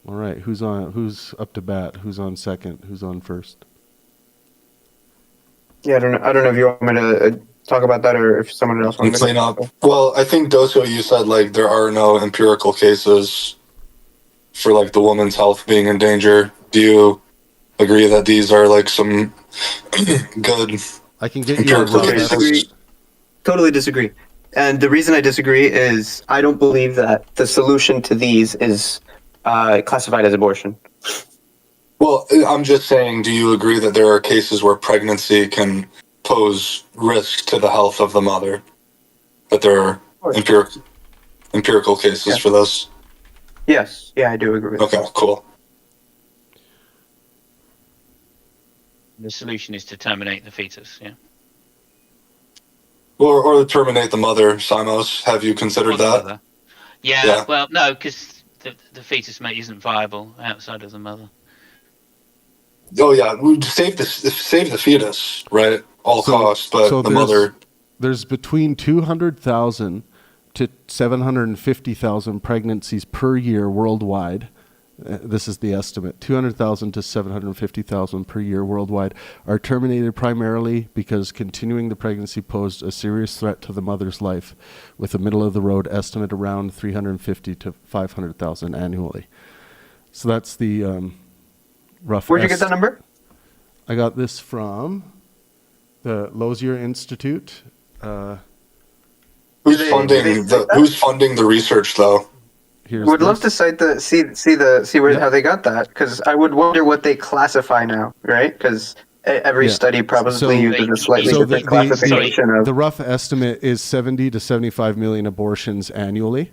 All right, who's up to bat? Who's on second? Who's on first? Yeah, I don't know if you want me to talk about that or if someone else wants to clean up. Well, I think Doso, you said like there are no empirical cases for like the woman's health being in danger. Do you agree that these are like some good? I can get you a rough Totally disagree. And the reason I disagree is I don't believe that the solution to these is classified as abortion. Well, I'm just saying, do you agree that there are cases where pregnancy can pose risk to the health of the mother? That there are empirical cases for this? Yes. Yeah, I do agree with Okay, cool. The solution is to terminate the fetus, yeah? Or terminate the mother, Simos. Have you considered that? Mother. Yeah, well, no, because the fetus mate isn't viable outside of the mother. Oh yeah, we save the fetus, right? All costs, but the mother. There's between 200,000 to 750,000 pregnancies per year worldwide. This is the estimate. 200,000 to 750,000 per year worldwide are terminated primarily because continuing the pregnancy posed a serious threat to the mother's life, with a middle-of-the-road estimate around 350 to 500,000 annually. So that's the rough. Where'd you get that number? I got this from the Lozier Institute. Who's funding the research, though? Would love to cite how they got that, because I would wonder what they classify now, right? Because every study probably uses a slightly different classification of. The rough estimate is 70 to 75 million abortions annually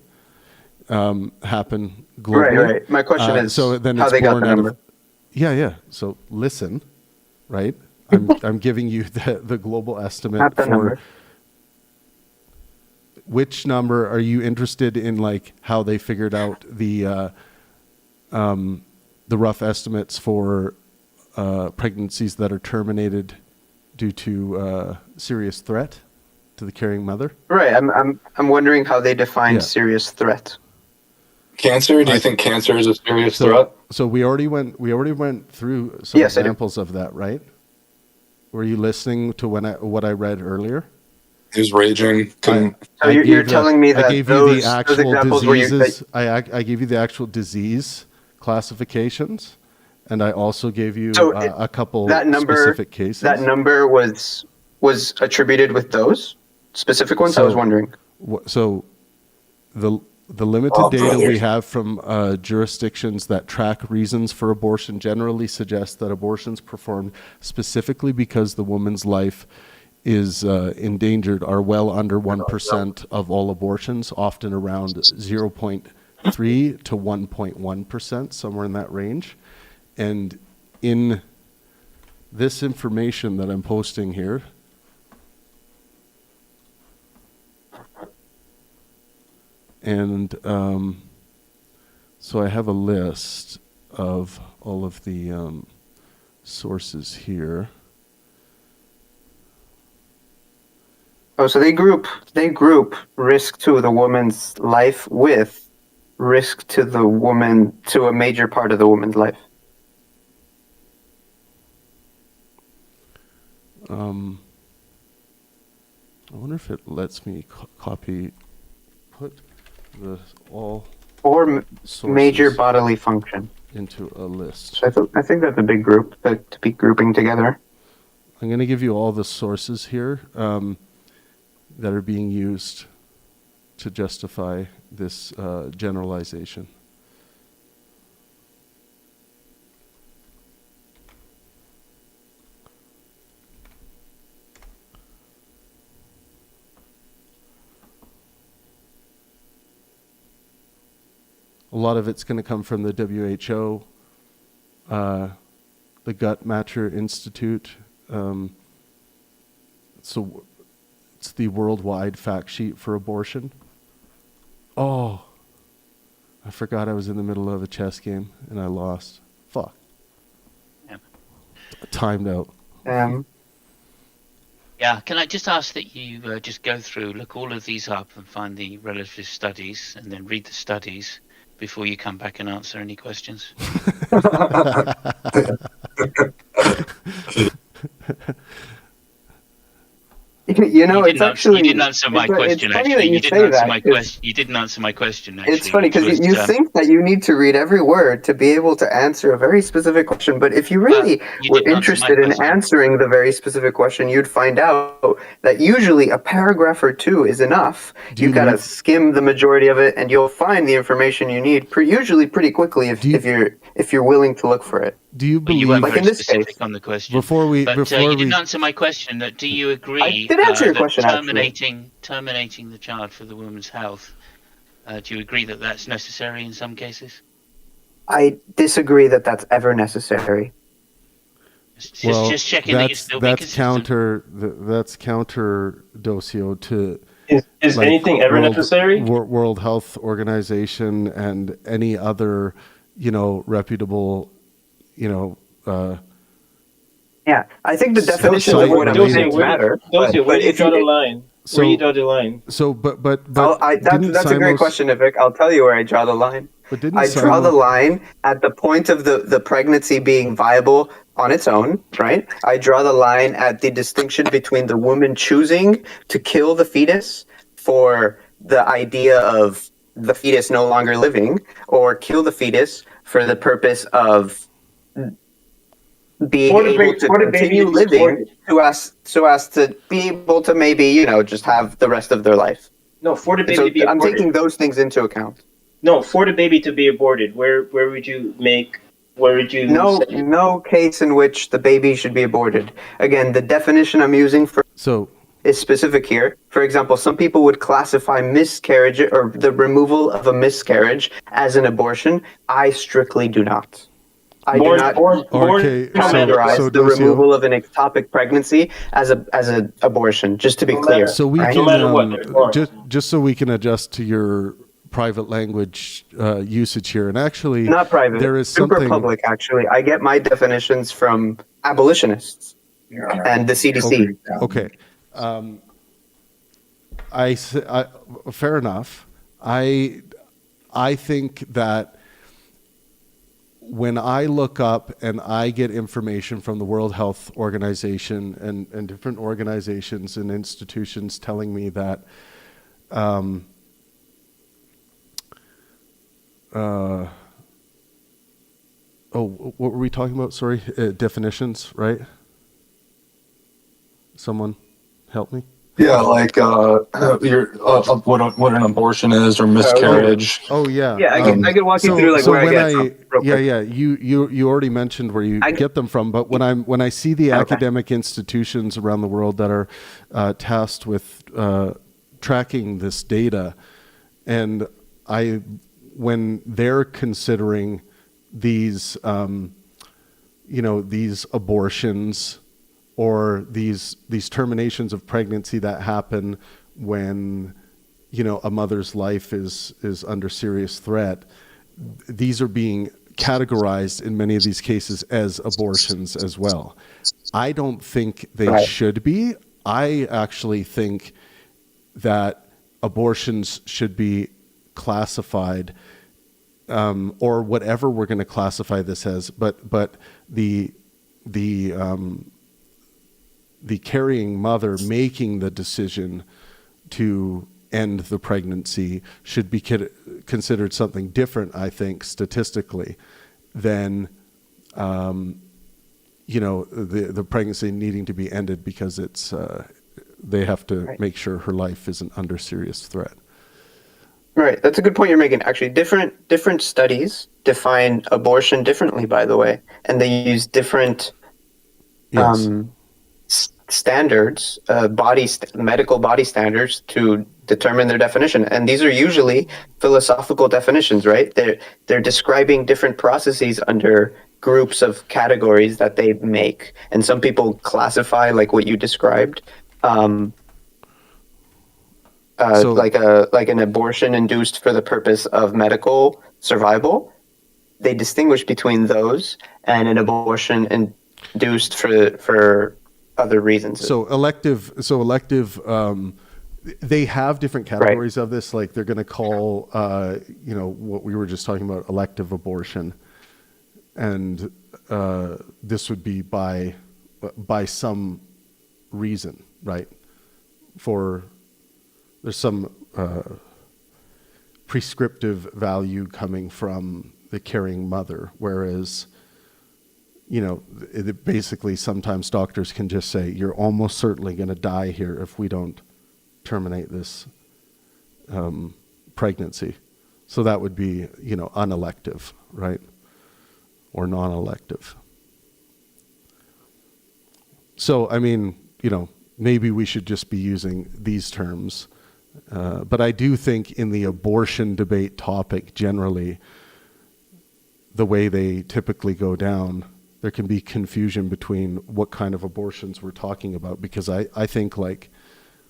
happen globally. Right. My question is so then how it's they got born the out number. of. Yeah. So listen, right? I'm giving you the global estimate Not the for. number. Which number are you interested in? Like how they figured out the rough estimates for pregnancies that are terminated due to serious threat to the carrying mother? Right. I'm wondering how they define serious threat. Cancer? Do you think cancer is a serious threat? So we already went through some examples of that, right? Were you listening to what I read earlier? He was raging. You're telling me that I gave those you the actual examples where you diseases. I gave you the actual disease classifications, and I also gave you a couple specific cases. That number was attributed with those specific ones. I was wondering. So the limited data we have from jurisdictions that track reasons for abortion generally suggests that abortions performed specifically because the woman's life is endangered are well under 1% of all abortions, often around 0.3 to 1.1%, somewhere in that range. And in this information that I'm posting here, and so I have a list of all of the sources here. Oh, so they group risk to the woman's life with risk to a major part of the woman's life. I wonder if it lets me put all or major sources bodily function into a list. So I think that's a big group to be grouping together. I'm going to give you all the sources here that are being used to justify this generalization. A lot of it's going to come from the WHO, the Gut Matcher Institute. So it's the worldwide fact sheet for abortion. Oh, I forgot I was in the middle of a chess game and I lost. Fuck. Yeah. Timed out. Yeah, can I just ask that you just go through, look all of these up and find the relative studies and then read the studies before you come back and answer any questions? You know, it's actually. You didn't answer my question, it's funny actually. that you You didn't say answer that, my 'cause question. You didn't answer my question, actually. It's funny because which you was, think that you need to read every word to be able to answer a very specific question, but if you really you were didn't answer my interested in question. answering the very specific question, you'd find out that usually a paragraph or two is enough. You gotta skim the majority of it, and you'll find the information you need usually pretty quickly if you're willing to look for it. Do you But you believe, weren't like very in this specific case, on the question. Before we, But before you didn't we, answer my question. That do you agree I did answer your that question, actually. terminating the child for the woman's health? Do you agree that that's necessary in some cases? I disagree that that's ever necessary. Just checking that you're still being consistent. That's counter Docio to. Is anything ever necessary? World Health Organization and any other, reputable, Yeah, I think the definitions of what I'm saying matter. Where do you if draw the line? Where do you draw the line? So, but that's a great question, Ivik. I'll tell you where I draw the line. I draw the line at the point of the pregnancy being viable on its own, right? I draw the line at the distinction between the woman choosing to kill the fetus for the idea of the fetus no longer living, or kill the fetus for the purpose of being able to continue living so as to be able to maybe, just have the rest of their life. No, for the baby So to be aborted. I'm taking those things into account. No, for the baby to be aborted, where would you no case in which the baby should be aborted. Again, the definition I'm using is specific here. For example, some people would classify miscarriage or the removal of a miscarriage as an abortion. I strictly do not. I do not categorize the removal of an ectopic pregnancy as a abortion. Just to be clear, so we can just so we can adjust to your private language usage here, and actually, not private. There is super something public. Actually, I get my definitions from abolitionists and the CDC. Okay, I fair enough. I think that. When I look up and I get information from the World Health Organization and different organizations and institutions telling me that what were we talking about? Sorry, definitions, right? Someone help me. Yeah, like what an abortion is or miscarriage. Oh yeah. Yeah, I can walk you through where I get from. Yeah. You already mentioned where you get them from, but when I see the academic institutions around the world that are tasked with tracking this data, and when they're considering these these abortions or these terminations of pregnancy that happen when a mother's life is under serious threat, these are being categorized in many of these cases as abortions as well. I don't think they should be. I actually think that abortions should be classified or whatever we're going to classify this as, but the carrying mother making the decision to end the pregnancy should be considered something different, I think, statistically, than the pregnancy needing to be ended because it's they have to make sure her life isn't under serious threat. Right, that's a good point you're making. Actually, different studies define abortion differently, by the way, and they use different standards, medical body standards to determine their definition. And these are usually philosophical definitions, right? They're describing different processes under groups of categories that they make, and some people classify like what you described. Like an abortion induced for the purpose of medical survival. They distinguish between those and an abortion induced for other reasons. So elective. They have different categories of this. Like they're going to call, what we were just talking about, elective abortion, and this would be by some reason, right? There's some prescriptive value coming from the carrying mother, whereas, basically sometimes doctors can just say, you're almost certainly going to die here if we don't terminate this pregnancy. So that would be, unelective, right? Or non-elective. So, maybe we should just be using these terms. But I do think in the abortion debate topic generally, the way they typically go down, there can be confusion between what kind of abortions we're talking about, because I think like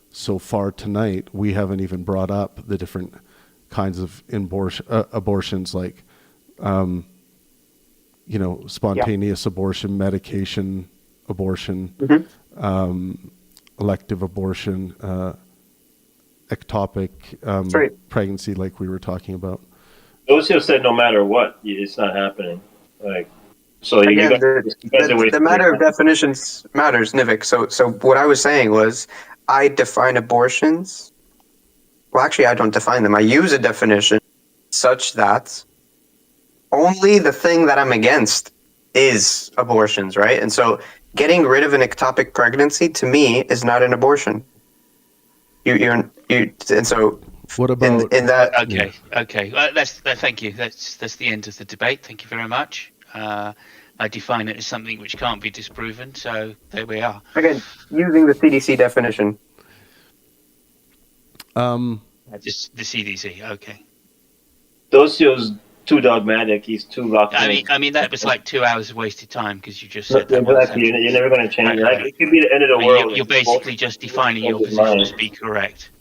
so far tonight, we haven't even brought up the different kinds of abortions like, spontaneous abortion, medication abortion, elective abortion, ectopic pregnancy, like we were talking about. Those who said no matter what, it's not happening. Like, so again, the matter of definitions matters, Nivik. So what I was saying was, I define abortions. Well, actually, I don't define them. I use a definition such that only the thing that I'm against is abortions, right? And so, getting rid of an ectopic pregnancy to me is not an abortion. And so what about in that? Okay. Thank you. That's the end of the debate. Thank you very much. I define it as something which can't be disproven. So there we are. Again, using the CDC definition. Just the CDC. Okay. Docio's too dogmatic. He's too locked in. I mean that was like 2 hours of wasted time because you just said that. Exactly. You're never going to change it. It could be the end of the world. You're basically just defining your position to be correct.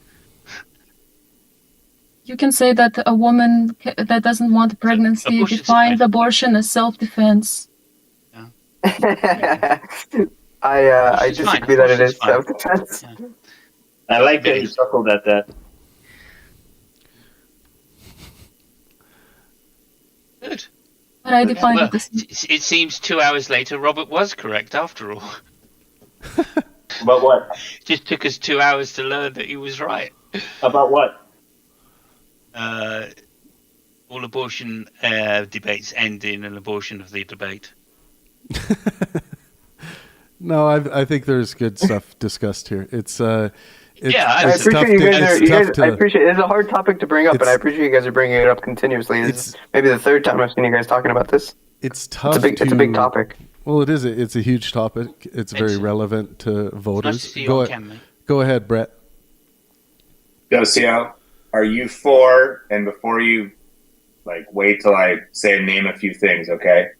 You can say that a woman that doesn't want a pregnancy defines abortion as self-defense. I disagree that it is self-defense. Yeah. I like that you chuckled at that. Good. But I define it seems 2 hours later, Robert was correct after all. About what? Just took us 2 hours to learn that he was right. About what? All abortion debates end in an abortion of the debate. No, I think there's good stuff discussed here. I appreciate you guys. I appreciate it's a hard topic to bring up, and I appreciate you guys are bringing it up continuously. It's maybe the third time I've seen you guys talking about this. It's tough. It's a big topic. Well, it is. It's a huge topic. It's very relevant to voters. Go ahead, Brett. Docio, are you for? And before you wait till I name a few things, okay?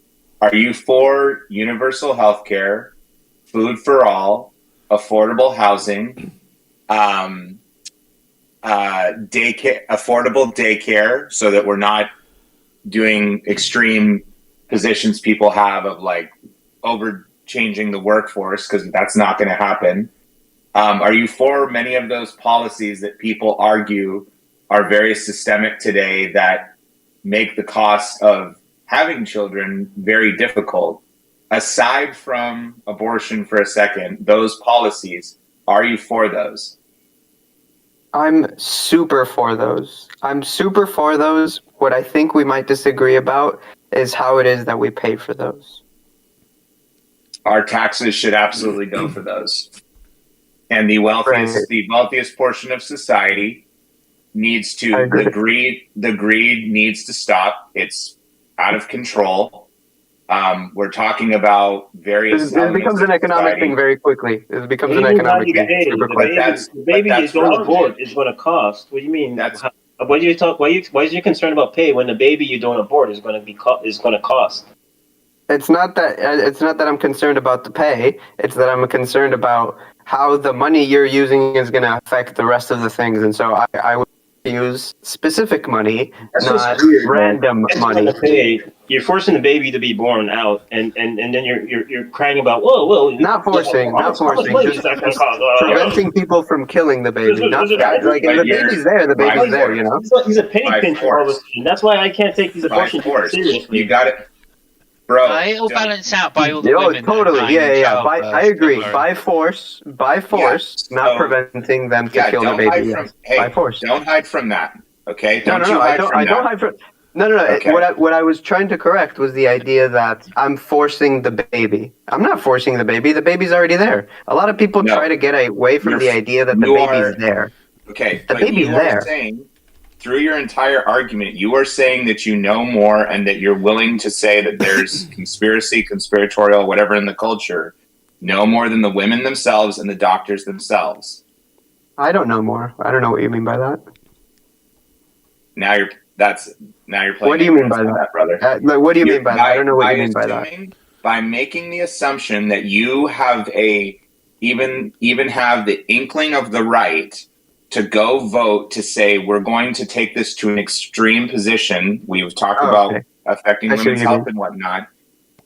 Are you for universal health care, food for all, affordable housing, daycare, affordable daycare, so that we're not doing extreme positions people have of over changing the workforce, because that's not going to happen? Are you for many of those policies that people argue are very systemic today that make the cost of having children very difficult? Aside from abortion for a second, those policies, are you for those? I'm super for those. What I think we might disagree about is how it is that we pay for those. Our taxes should absolutely go for those. And the wealthiest portion of society needs to the greed needs to stop. It's out of control. We're talking about various. It becomes an economic thing very quickly. It becomes an economic thing super quickly. The baby you don't abort is going to cost. What do you mean? Why is you concerned about pay when the baby you don't abort is going to cost? It's not that I'm concerned about the pay. It's that I'm concerned about how the money you're using is going to affect the rest of the things. And so I would use specific money, not random money. You're forcing the baby to be born out, and then you're crying about whoa. Not forcing. Just preventing people from killing the baby. Not like if the baby's there, the baby's there. You know. He's a penny pincher all of a sudden. That's why I can't take these abortions seriously. You got it. Bro, it'll balance out by all the women. Totally, yeah. I agree. By force, not preventing them to kill the baby. By force. Don't hide from that. Okay. I don't hide from. No. Okay. What I was trying to correct was the idea that I'm forcing the baby. I'm not forcing the baby. The baby's already there. A lot of people try to get away from the idea that the baby's there. Okay, the baby's there. Through your entire argument, you are saying that you know more and that you're willing to say that there's conspiratorial, whatever in the culture, no more than the women themselves and the doctors themselves. I don't know more. I don't know what you mean by that. Now you're playing. What do you mean by that, brother? What do you mean by that? I don't know what you mean by that. By making the assumption that you have even have the inkling of the right to go vote to say we're going to take this to an extreme position. We've talked about affecting women's health and whatnot.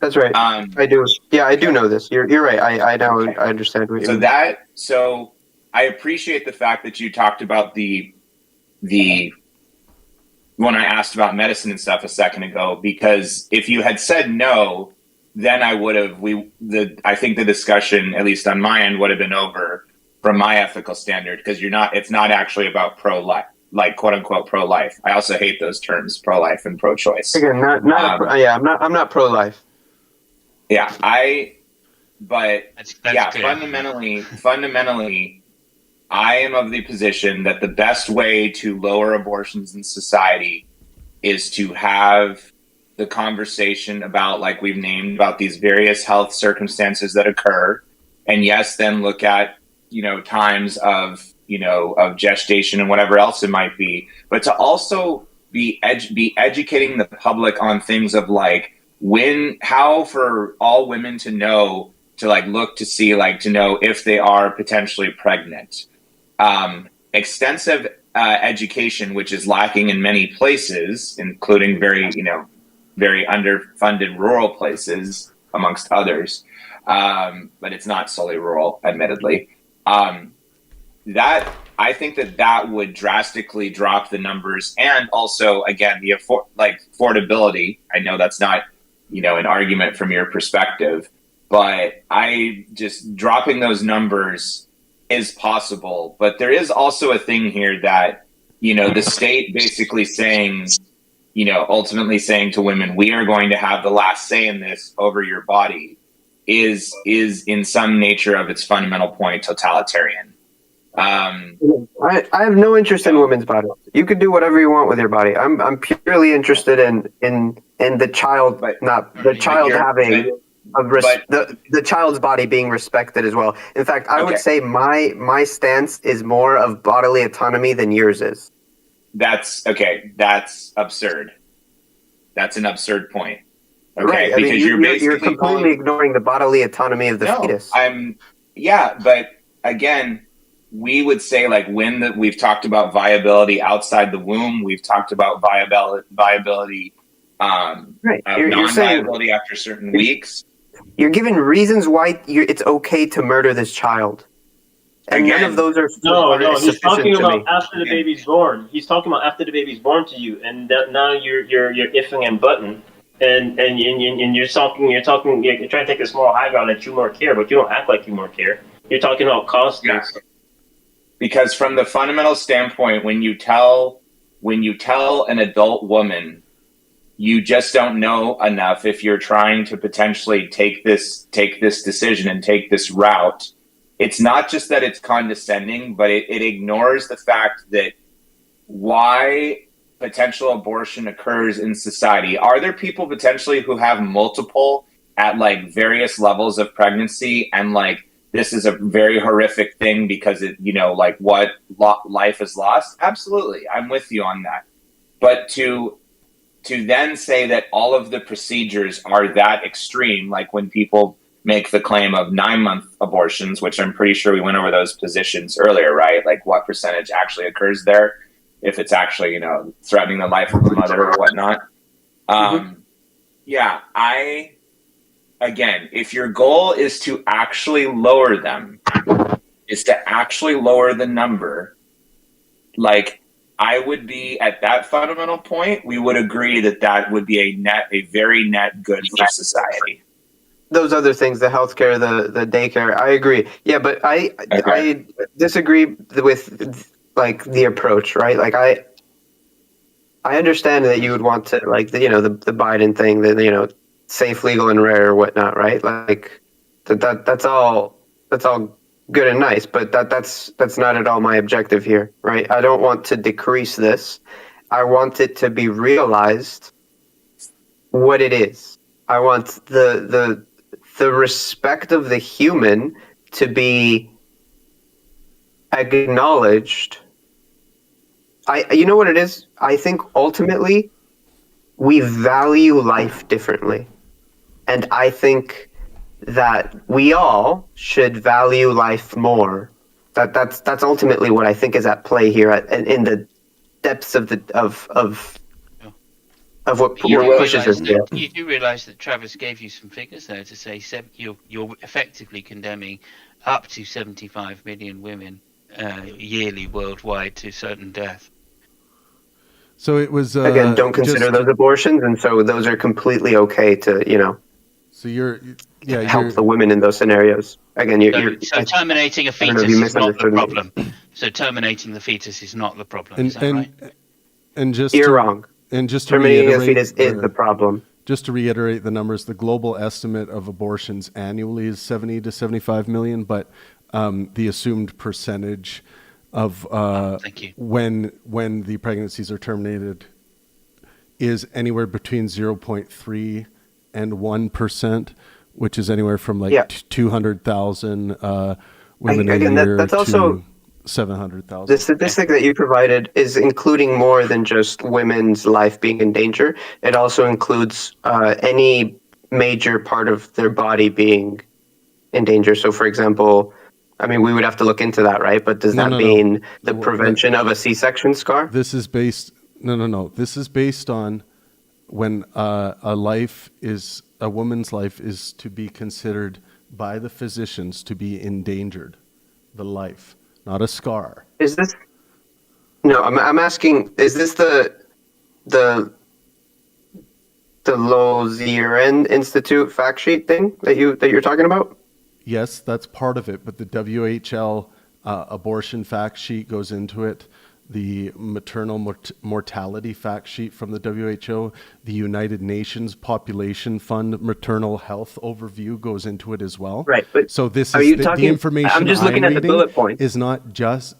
That's right. I do. Yeah, I do know this. You're right. I understand what you mean. So I appreciate the fact that you talked about the when I asked about medicine and stuff a second ago, because if you had said no, then I would have. I think the discussion, at least on my end, would have been over from my ethical standard, because it's not actually about pro-life, like quote unquote pro-life. I also hate those terms, pro-life and pro-choice. Again, I'm not pro-life. Yeah, fundamentally, I am of the position that the best way to lower abortions in society is to have the conversation about, like we've named, about these various health circumstances that occur, and yes, then look at times of gestation and whatever else it might be, but to also be educating the public on things of like how for all women to know, to like look to see, like to know if they are potentially pregnant. Extensive education, which is lacking in many places, including very underfunded rural places, amongst others. But it's not solely rural, admittedly. That I think that would drastically drop the numbers, and also again the affordability. I know that's not an argument from your perspective, but dropping those numbers is possible. But there is also a thing here that the state basically saying, ultimately saying to women, we are going to have the last say in this over your body, is in some nature of its fundamental point totalitarian. I have no interest in women's bodies. You can do whatever you want with your body. I'm purely interested in the child, the child's body being respected as well. In fact, I would say my stance is more of bodily autonomy than yours is. That's okay. That's absurd. That's an absurd point. Okay, right. Because you're completely ignoring the bodily autonomy of the fetus. But again, we would say, like, we've talked about viability outside the womb, we've talked about viability non-viability after certain weeks. You're given reasons why it's okay to murder this child. And none of those are he's talking about after the baby's born. He's talking about after the baby's born to you, and now you're ifing and butting, and you're trying to take a small high ground that you more care, but you don't act like you more care. You're talking about cost. Because from the fundamental standpoint, when you tell an adult woman you just don't know enough if you're trying to potentially take this decision and take this route, it's not just that it's condescending, but it ignores the fact that why potential abortion occurs in society. Are there people potentially who have multiple at like various levels of pregnancy, and like this is a very horrific thing because it, like what life is lost? Absolutely. I'm with you on that. But to then say that all of the procedures are that extreme, like when people make the claim of 9-month abortions, which I'm pretty sure we went over those positions earlier, right? Like what percentage actually occurs there, if it's actually, threatening the life of the mother or whatnot. Yeah, again, if your goal is to actually lower them, is to actually lower the number, like I would be at that fundamental point, we would agree that would be a very net good for society. Those other things, the healthcare, the daycare, I agree. Yeah, but I disagree with like the approach, right? Like I understand that you would want to like the Biden thing, the safe, legal, and rare or whatnot, right? Like that's all good and nice, but that's not at all my objective here, right? I don't want to decrease this. I want it to be realized what it is. I want the respect of the human to be acknowledged. You know what it is? I think ultimately we value life differently. And I think that we all should value life more. That's ultimately what I think is at play here in the depths of what pushes us there. You do realise that Travis gave you some figures there to say you're effectively condemning up to 75 million women yearly worldwide to certain death. So it was again, don't consider those abortions, and so those are completely okay to So help the women in those scenarios. Again, so terminating a fetus is not the problem. So terminating the fetus is not the problem. Is that right? And just you're wrong. And just to terminating reiterate, a fetus is the problem. Just to reiterate the numbers, the global estimate of abortions annually is 70 to 75 million, but the assumed percentage of when the pregnancies are terminated is anywhere between 0.3 and 1%, which is anywhere from 200,000 women a year that's to also 700,000. The statistic that you provided is including more than just women's life being in danger. It also includes any major part of their body being in danger. So, for example, I mean, we would have to look into that, right? But does that mean the prevention of a C-section scar? This is based. No. This is based on when a woman's life is to be considered by the physicians to be endangered, the life, not a scar. Is this? No, I'm asking. Is this the Lozieren Institute fact sheet thing that you're talking about? Yes, that's part of it, but the WHL abortion fact sheet goes into it. The maternal mortality fact sheet from the WHO, the United Nations Population Fund maternal health overview goes into it as well. Right, but so this is the information I'm just looking at the bullet point. Is not just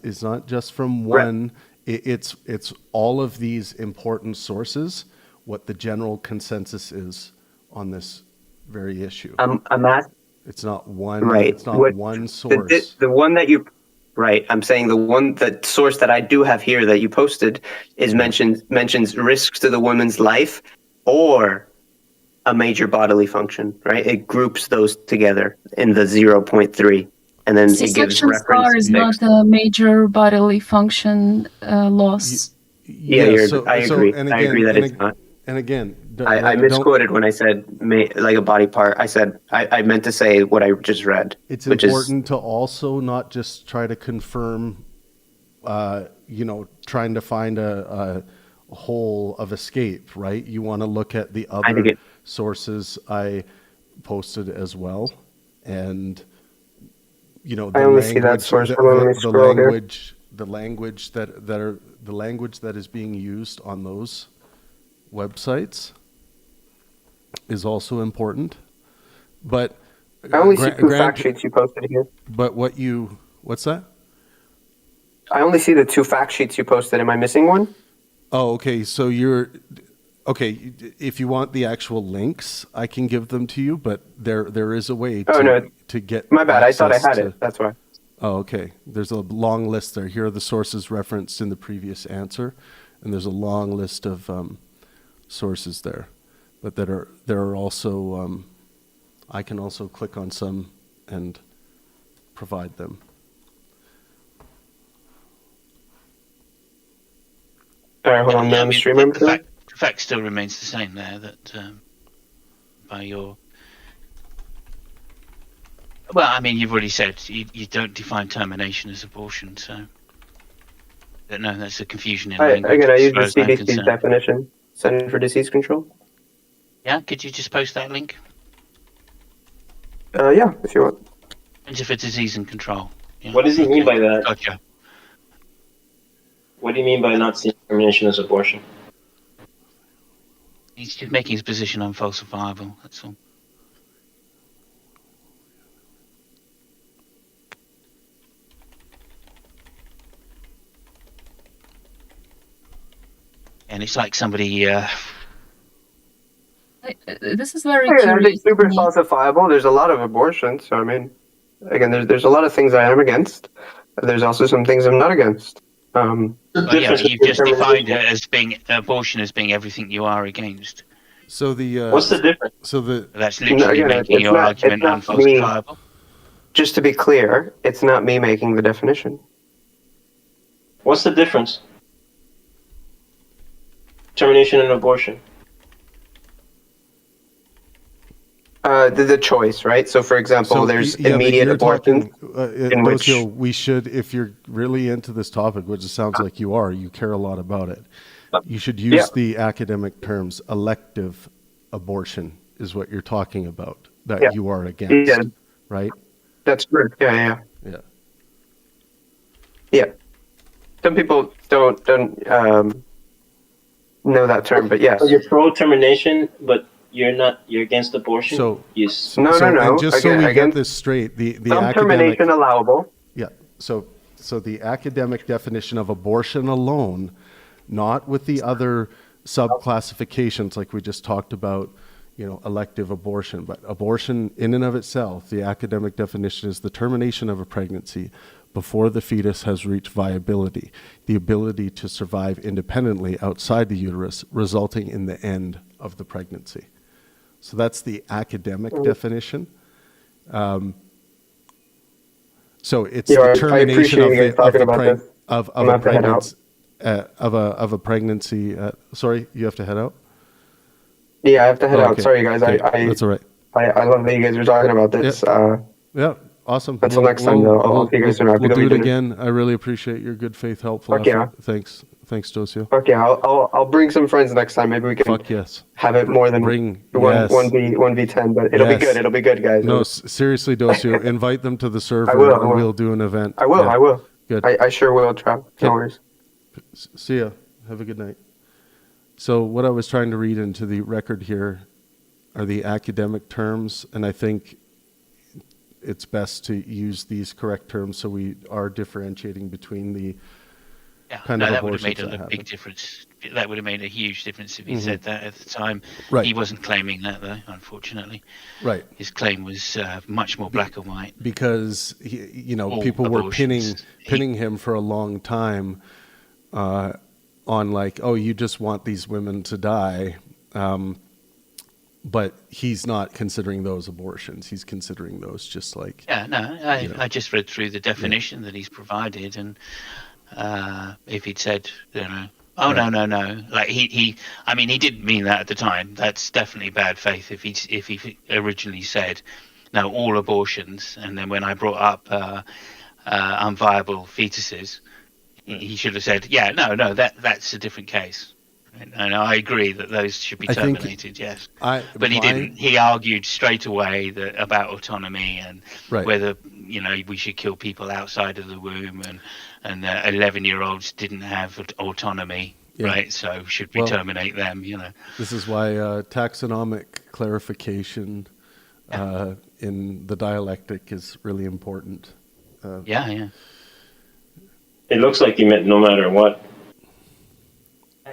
from one. Right. It's all of these important sources. What the general consensus is on this very issue. I'm asking. It's not one. Right. It's not one source. The one that you. Right. I'm saying the source that I do have here that you posted is mentions risks to the woman's life or a major bodily function. Right. It groups those together in the 0.3, and then it gives reference. Scar is not a major bodily function loss. I agree. I agree that it's not. And again, I misquoted when I said like a body part. I said I meant to say what I just read. It's important to also not just try to confirm, trying to find a hole of escape, right? You want to look at the other sources I posted as well, and the language that is being used on those websites is also important. But I only see two fact sheets you posted here. But what's that? I only see the two fact sheets you posted. Am I missing one? Oh, okay. So if you want the actual links, I can give them to you, but there is a way to get. My bad. I thought I had it. That's why. Oh, okay. There's a long list there. Here are the sources referenced in the previous answer, and there's a long list of sources there. But there are also I can also click on some and provide them. All right, hold on. The fact still remains the same there. That by your you've already said you don't define termination as abortion, so no, that's a confusion in language. Again, I use the CDC's definition, Center for Disease Control. Yeah, could you just post that link? Yeah, if you want. Center for Disease and Control. Yeah. What does he mean by that? Gotcha. What do you mean by not seeing termination as abortion? He's just making his position unfalsifiable, that's all. And it's like somebody... this is very curious. It's super falsifiable. There's a lot of abortions, so I mean, again, there's a lot of things I am against. There's also some things I'm not against. You've just defined it as being abortion as being everything you are against. So what's the difference? So that's literally making your argument unfalsifiable. Just to be clear, it's not me making the definition. What's the difference? Termination and abortion. The choice, right? So, for example, there's immediate abortion. We should, if you're really into this topic, which it sounds like you are, you care a lot about it. You should use the academic terms. Elective abortion is what you're talking about. That you are against, right? That's true. Yeah. Some people don't know that term, but yes. So you're pro termination, but you're against abortion. No. And just so we get this straight, the academic termination allowable. Yeah. So the academic definition of abortion alone, not with the other subclassifications like we just talked about, elective abortion, but abortion in and of itself, the academic definition is the termination of a pregnancy before the fetus has reached viability, the ability to survive independently outside the uterus, resulting in the end of the pregnancy. So that's the academic definition. So it's the termination of a pregnancy. Sorry, you have to head out? Yeah, I have to head out. Sorry, guys. That's all right. I love that you guys are talking about this. Yeah. Awesome. Until next time, though. I'll see you guys soon. We'll do it again. I really appreciate your good faith, helpful effort. Yeah. Thanks, Docio. Okay, I'll bring some friends next time. Maybe we can have it more than one v10, but it'll be good. It'll be good, guys. No, seriously, Docio, invite them to the server and we'll do an event. I will. Good. I sure will, Trav. No worries. See ya. Have a good night. So what I was trying to read into the record here are the academic terms, and I think it's best to use these correct terms so we are differentiating between the kind of that would have made abortions a big difference. That would have made a huge difference if he Mhm. said that at the time. Right. He wasn't claiming that, though, unfortunately. Right. His claim was much more black and white. Because All people were abortions. pinning him for a long time on like, oh, you just want these women to die. But he's not considering those abortions. He's considering those just like... Yeah, no, I just read through the definition that he's provided, and if he'd said, no, like he didn't mean that at the time. That's definitely bad faith. If he originally said, no, all abortions, and then when I brought up unviable fetuses, he should have said, yeah, no, that's a different case. And I agree that those should be terminated, yes. But he didn't. He argued straight away about autonomy and whether, we should kill people outside of the womb and 11-year-olds didn't have autonomy, right? So should we terminate them, This is why taxonomic clarification in the dialectic is really important. Yeah. It looks like he meant no matter what.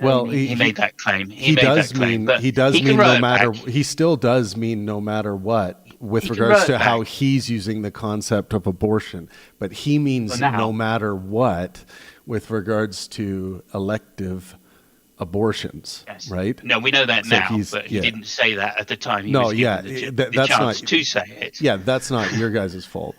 Well, he made that claim. He does mean no matter. He still does mean no matter what with regards to how he's using the concept of abortion, but he means no matter what with regards to elective abortions, right? No, we know that now, but he didn't say that at the time. He was given the chance to say it. Yeah, that's not your guys' fault.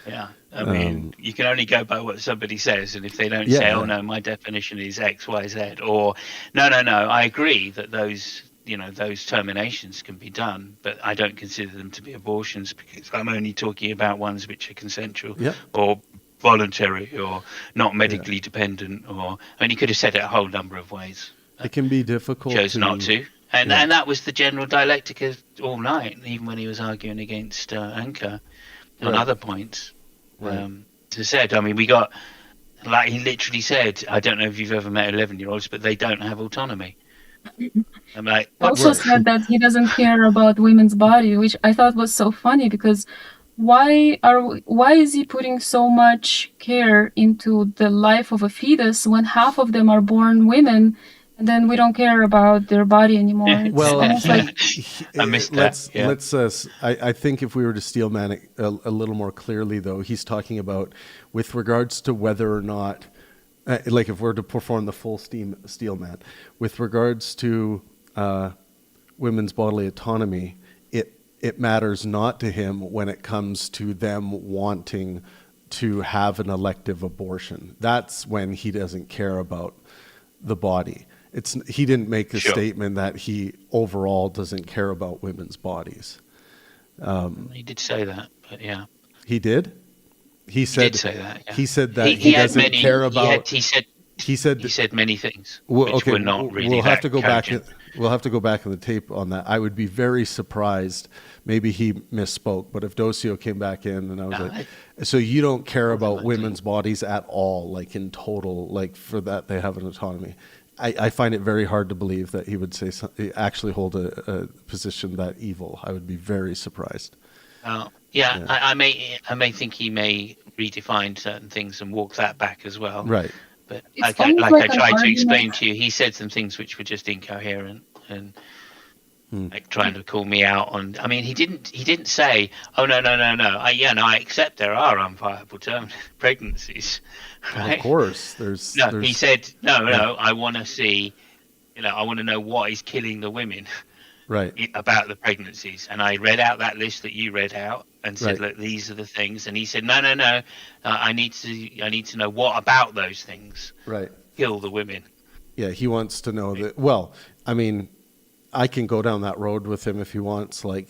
Yeah. I mean, you can only go by what somebody says, and if they don't say, "Oh no, my definition is X, Y, Z," or "No, I agree that those terminations can be done, but I don't consider them to be abortions because I'm only talking about ones which are consensual or voluntary or not medically dependent." You could have said it a whole number of ways. It can be difficult. Chose not to, and that was the general dialectic all night, even when he was arguing against Anchor on other points. Said, we got, like he literally said, I don't know if you've ever met 11-year-olds, but they don't have autonomy. I'm like, also said that he doesn't care about women's body, which I thought was so funny because why is he putting so much care into the life of a fetus when half of them are born women? And then we don't care about their body anymore. It's almost like I missed that. Let's. I think if we were to steelman it a little more clearly, though, he's talking about with regards to whether or not, like if we're to perform the full steelman, with regards to women's bodily autonomy, it matters not to him when it comes to them wanting to have an elective abortion. That's when he doesn't care about the body. He didn't make a statement that he overall doesn't care about women's bodies. He did say that, but yeah. He did? He did say that. Yeah. He said that he doesn't care about. He said many things. Which were not really. We'll have to go back. We'll have to go back in the tape on that. I would be very surprised. Maybe he misspoke, but if Docio came back in and I was like, so you don't care about women's bodies at all, like in total, like for that they have an autonomy. I find it very hard to believe that he would actually hold a position that evil. I would be very surprised. I may think he may redefine certain things and walk that back as well. Right. But I tried to explain to you, he said some things which were just incoherent and like trying to call me out on. I mean, he didn't say, "Oh no, I accept there are unviable pregnancies." Right? Of course, there's. He said, "No, I want to see, I want to know what is killing the women." Right. About the pregnancies, and I read out that list that you read out and said, "Look, these are the things." And he said, "No, I need to know what about those things kill the women." Yeah, he wants to know that. Well, I mean, I can go down that road with him if he wants, like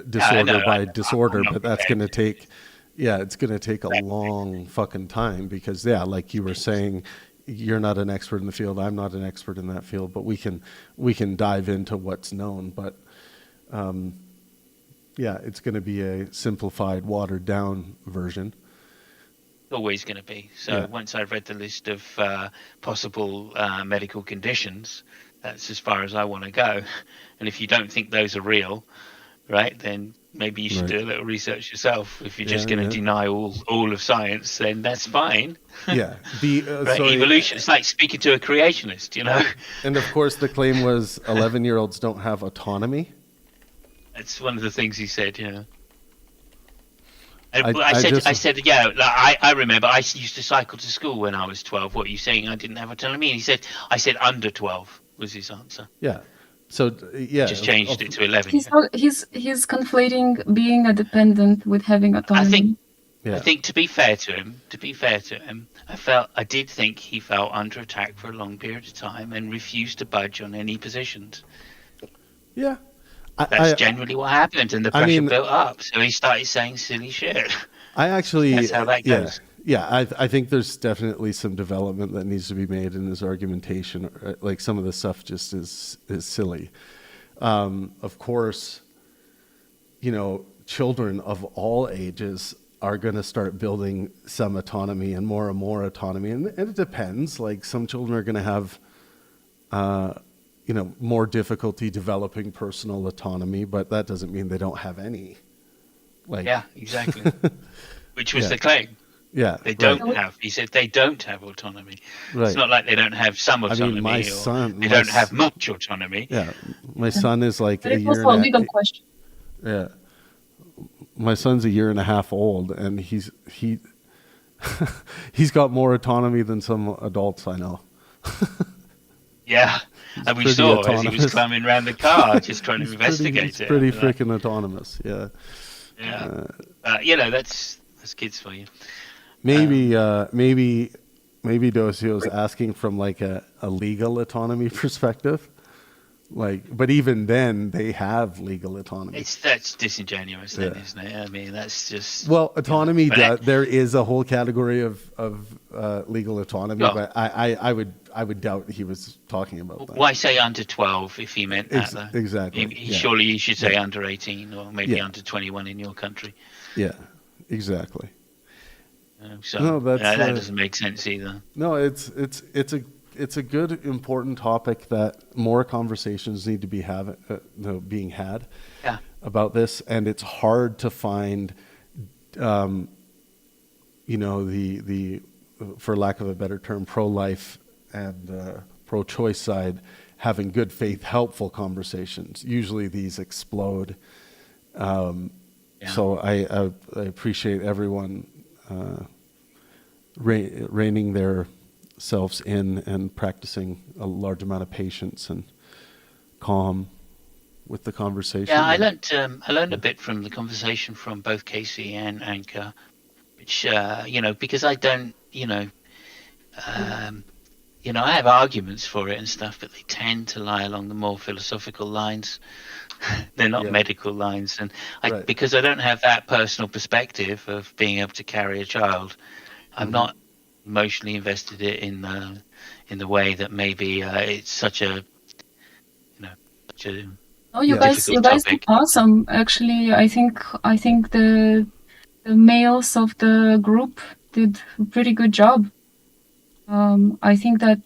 disorder by disorder, but that's going to take. Yeah, it's going to take a long fucking time because, like you were saying, you're not an expert in the field. I'm not an expert in that field, but we can dive into what's known. But it's going to be a simplified, watered down version. Always going to be. So once I've read the list of possible medical conditions, that's as far as I want to go. And if you don't think those are real, right, then maybe you should do a little research yourself. If you're just going to deny all of science, then that's fine. Yeah. Evolution, it's like speaking to a creationist, And of course the claim was 11-year-olds don't have autonomy. That's one of the things he said, I said, I remember I used to cycle to school when I was 12. What are you saying? I didn't have autonomy? And I said under 12 was his answer. Yeah. So just changed it to 11. He's conflating being a dependent with having autonomy. I think to be fair to him, I did think he felt under attack for a long period of time and refused to budge on any positions. Yeah. That's generally what happened, and the pressure built up. So he started saying silly shit. I actually, that's how that goes. Yeah, I think there's definitely some development that needs to be made in his argumentation. Like some of the stuff just is silly. Of course, children of all ages are going to start building some autonomy and more autonomy. And it depends. Like some children are going to have, more difficulty developing personal autonomy, but that doesn't mean they don't have any. Yeah, exactly. Which was the claim. Yeah, they don't have. He said they don't have autonomy. Right. It's not like they don't have some autonomy. My son, they don't have much autonomy. Yeah, my son is like but it's also a legal question. Yeah, my son's a year and a half old, and he's got more autonomy than some adults I know. Yeah, and we saw as he was climbing around the car, just trying to investigate it. Pretty freaking autonomous. Yeah. Yeah. That's kids for you. Maybe Docio's asking from like a legal autonomy perspective. But even then they have legal autonomy. That's disingenuous then, isn't it? I mean, that's just autonomy. There is a whole category of legal autonomy, but I would doubt he was talking about that. Why say under 12 if he meant that? Though? Exactly. Surely you should say under 18 or maybe under 21 in your country. Yeah, exactly. That doesn't make sense either. No, it's a good, important topic that more conversations need to be being had about this, and it's hard to find, the for lack of a better term, pro-life and pro-choice side having good faith, helpful conversations. Usually these explode. So I appreciate everyone reining their selves in and practicing a large amount of patience and calm with the conversation. Yeah, I learned a bit from the conversation from both Casey and Anchor, which because I don't I have arguments for it and stuff, but they tend to lie along the more philosophical lines. They're not medical lines, and because I don't have that personal perspective of being able to carry a child, I'm not emotionally invested in the way that maybe it's such a Oh, you guys did awesome. Actually, I think the males of the group did a pretty good job. I think that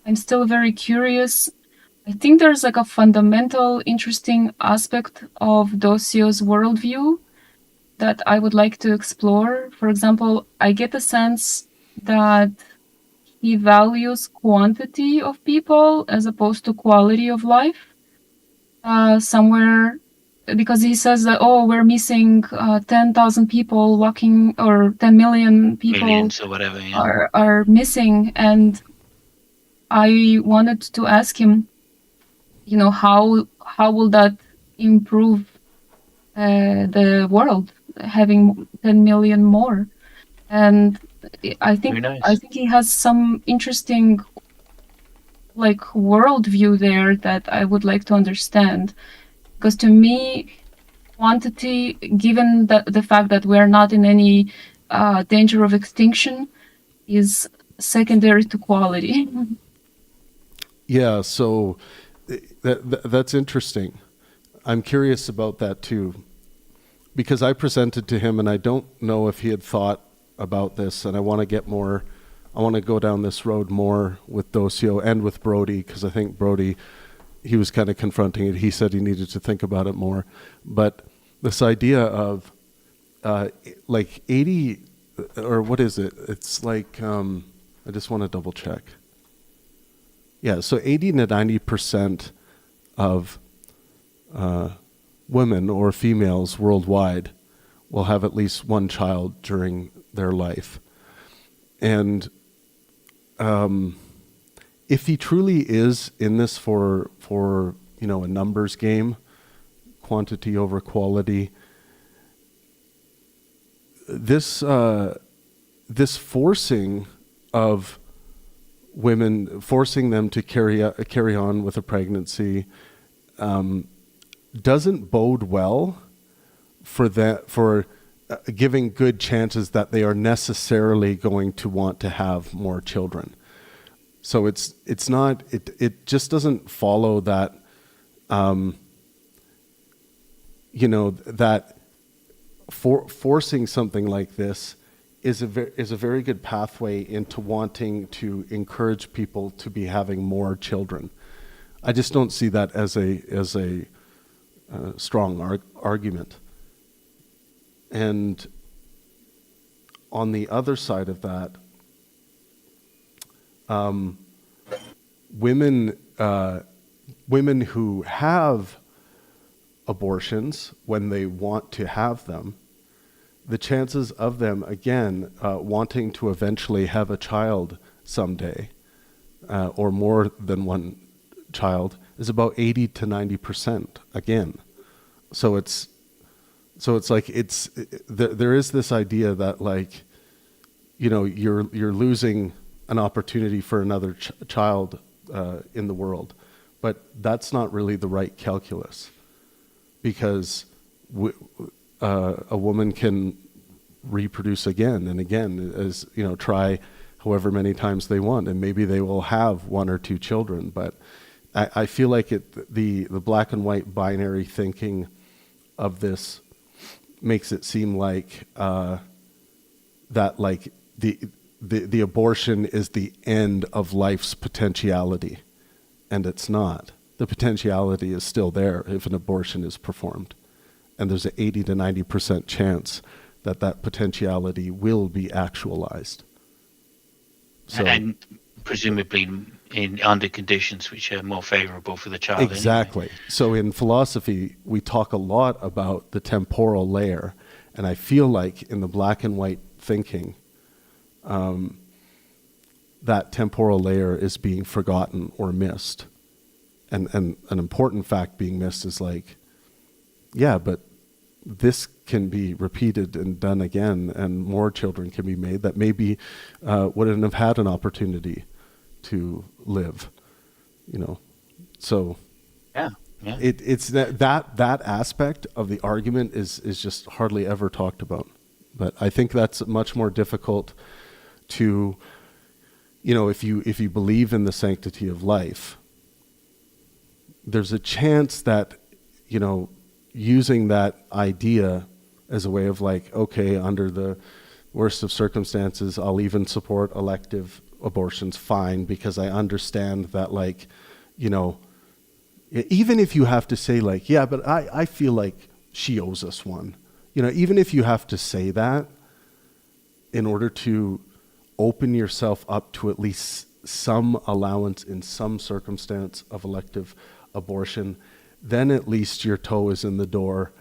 I'm still very curious. I think there's like a fundamental, interesting aspect of Docio's worldview that I would like to explore. For example, I get the sense that he values quantity of people as opposed to quality of life. Somewhere, because he says that, we're missing 10,000 people walking, or 10 million people millions or whatever, are missing. And I wanted to ask him, how will that improve the world, having 10 million more? And I think he has some interesting worldview there that I would like to understand, because to me, quantity, given the fact that we're not in any danger of extinction, is secondary to quality. Yeah, so that's interesting. I'm curious about that too, because I presented to him, and I don't know if he had thought about this, and I want to go down this road more with Docio and with Brody, because I think Brody, he was kind of confronting it. He said he needed to think about it more. But this idea of 80, or what is it? It's like, I just want to double check. Yeah, so 80 to 90% of women or females worldwide will have at least one child during their life. And if he truly is in this for a numbers game, quantity over quality, this forcing of women, forcing them to carry on with a pregnancy, doesn't bode well for giving good chances that they are necessarily going to want to have more children. So it's not, it just doesn't follow that, that forcing something like this is a very good pathway into wanting to encourage people to be having more children. I just don't see that as a strong argument. And on the other side of that, women who have abortions when they want to have them, the chances of them again wanting to eventually have a child someday, or more than one child, is about 80 to 90% again. So it's like there is this idea that, like, you're losing an opportunity for another child in the world, but that's not really the right calculus, because a woman can reproduce again and again, as try however many times they want, and maybe they will have one or two children. But I feel like the black and white binary thinking of this makes it seem like that, like, the abortion is the end of life's potentiality, and it's not. The potentiality is still there if an abortion is performed, and there's an 80 to 90% chance that potentiality will be actualized. So, and presumably under conditions which are more favorable for the child. Exactly. Anyway. So in philosophy, we talk a lot about the temporal layer, and I feel like in the black and white thinking, that temporal layer is being forgotten or missed. And an important fact being missed is, like, yeah, but this can be repeated and done again, and more children can be made that maybe wouldn't have had an opportunity to live, So yeah. It's that aspect of the argument is just hardly ever talked about. But I think that's much more difficult to, if you believe in the sanctity of life, there's a chance that, using that idea as a way of, like, okay, under the worst of circumstances, I'll even support elective abortions, fine, because I understand that, like, even if you have to say, like, yeah, but I feel like she owes us one, even if you have to say that in order to open yourself up to at least some allowance in some circumstance of elective abortion, then at least your toe is in the door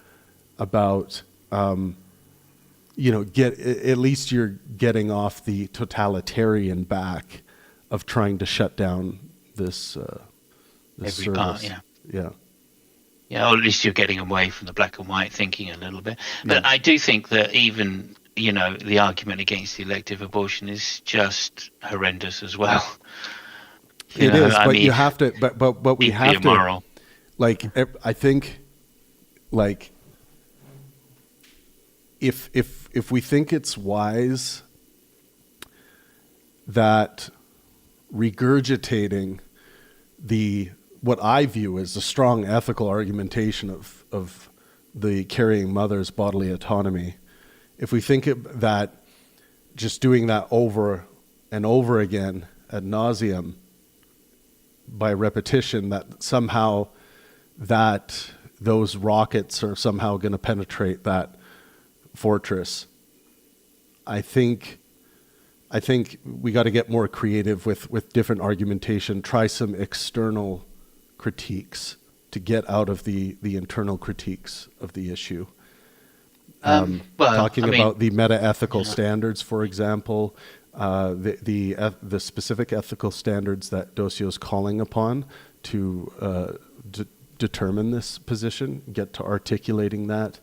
about, at least you're getting off the totalitarian back of trying to shut down this service. Part, yeah. Yeah, or at least you're getting away from the black and white thinking a little bit. But I do think that even, the argument against the elective abortion is just horrendous as well. It is, but you have to, but we have immoral. To, like, I think, like, if we think it's wise that regurgitating what I view as a strong ethical argumentation of the carrying mother's bodily autonomy, if we think that just doing that over and over again ad nauseum by repetition, that somehow that those rockets are somehow going to penetrate that fortress, I think we got to get more creative with different argumentation, try some external critiques to get out of the internal critiques of the issue. Talking about the meta-ethical standards, for example, the specific ethical standards that Docio is calling upon to determine this position, get to articulating that,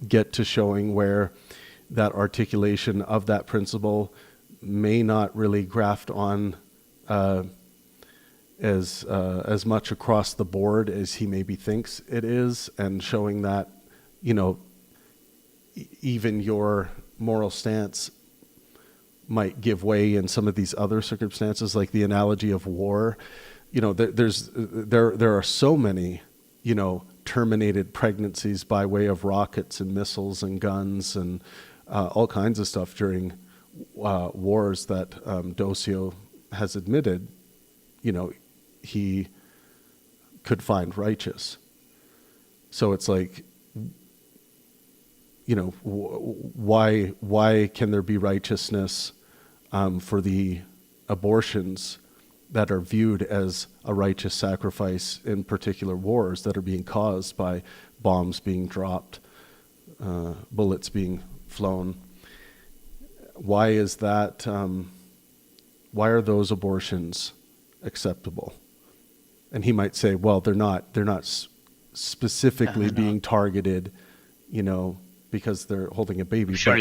get to showing where that articulation of that principle may not really graft on as much across the board as he maybe thinks it is, and showing that, even your moral stance might give way in some of these other circumstances, like the analogy of war. There are so many, terminated pregnancies by way of rockets and missiles and guns and all kinds of stuff during wars that Docio has admitted, he could find righteous. So it's like, why can there be righteousness for the abortions that are viewed as a righteous sacrifice in particular wars that are being caused by bombs being dropped, bullets being flown? Why is that? Why are those abortions acceptable? And he might say, well, they're not specifically being targeted, because they're holding a baby. Sure,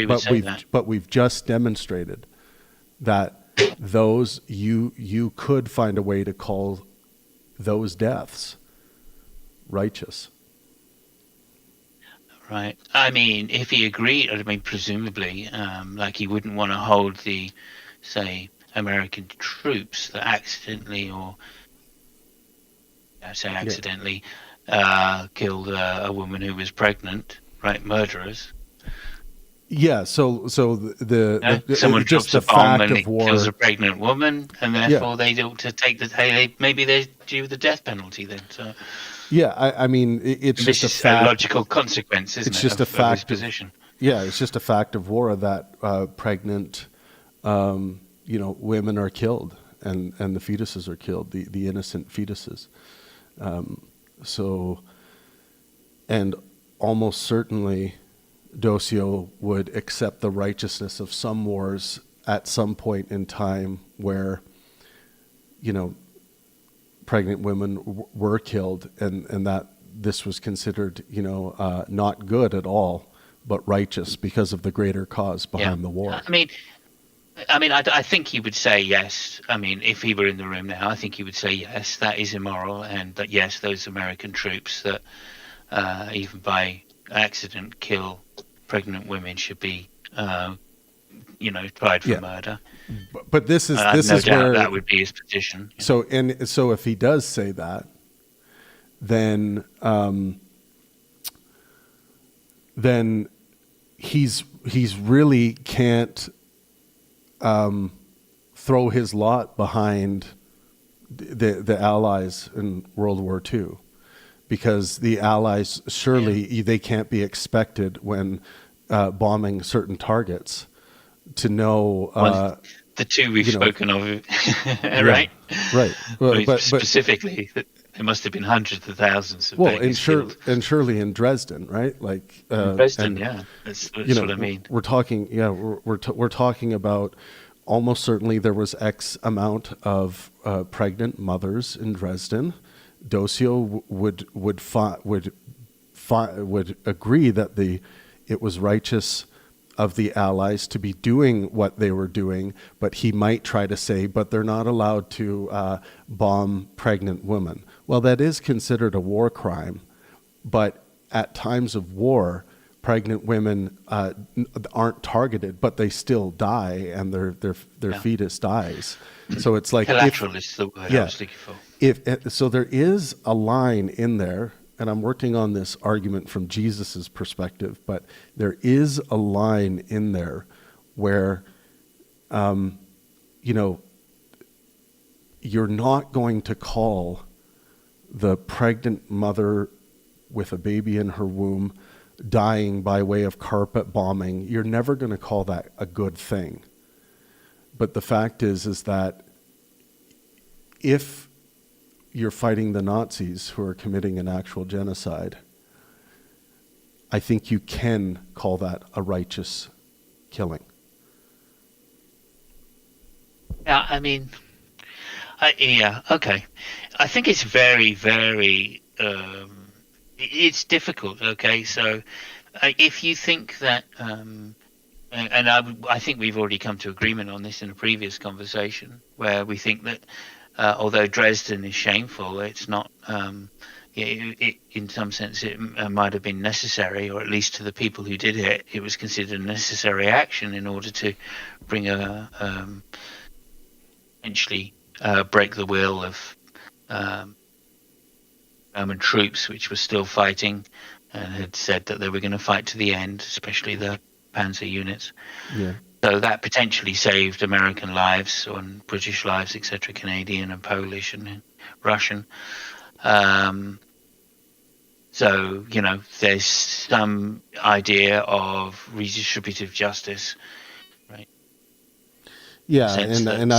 but we've just demonstrated that those you could find a way to call those deaths righteous. Right. I mean, if he agreed, presumably, like he wouldn't want to hold the, say, American troops that accidentally killed a woman who was pregnant, right? Murderers. Yeah. So someone just drops the a bomb fact and of war kills a pregnant woman, and therefore they ought to take maybe they're due the death penalty then. So. Yeah, I mean, it's this just a is fact. A logical consequence, isn't it's it? Just a fact. Of his position. It's just a fact of war that pregnant, women are killed, and the fetuses are killed, the innocent fetuses. And almost certainly, Docio would accept the righteousness of some wars at some point in time where, pregnant women were killed, and that this was considered, not good at all, but righteous because of the greater cause behind the war. I think he would say yes. I mean, if he were in the room now, I think he would say yes, that is immoral, and that yes, those American troops that even by accident kill pregnant women should be, tried for murder. But this is where where that would be his position. So if he does say that, then he's really can't throw his lot behind the Allies in World War II, because the Allies surely they can't be expected when bombing certain targets to know. The two we've spoken of, right? Right. But specifically, there must have been hundreds of thousands of babies killed. And surely in Dresden, right? Like Dresden, that's what I mean. We're talking, we're talking about almost certainly there was X amount of pregnant mothers in Dresden. Docio would agree that it was righteous of the Allies to be doing what they were doing, but he might try to say, but they're not allowed to bomb pregnant women. Well, that is considered a war crime, but at times of war, pregnant women aren't targeted, but they still die, and their fetus dies. So it's like collateral is the word I was looking for. So there is a line in there. And I'm working on this argument from Jesus's perspective, but there is a line in there where, you're not going to call the pregnant mother with a baby in her womb dying by way of carpet bombing. You're never going to call that a good thing. But the fact is that if you're fighting the Nazis who are committing an actual genocide, I think you can call that a righteous killing. Yeah, okay. I think it's very, very, it's difficult, okay? So if you think that, and I think we've already come to agreement on this in a previous conversation, where we think that although Dresden is shameful, it's not, in some sense, it might have been necessary, or at least to the people who did it, it was considered a necessary action in order to bring eventually break the will of Roman troops, which were still fighting and had said that they were going to fight to the end, especially the panzer units. Yeah. So that potentially saved American lives and British lives, etc., Canadian and Polish and Russian. So, there's some idea of redistributive justice, right? Yeah, and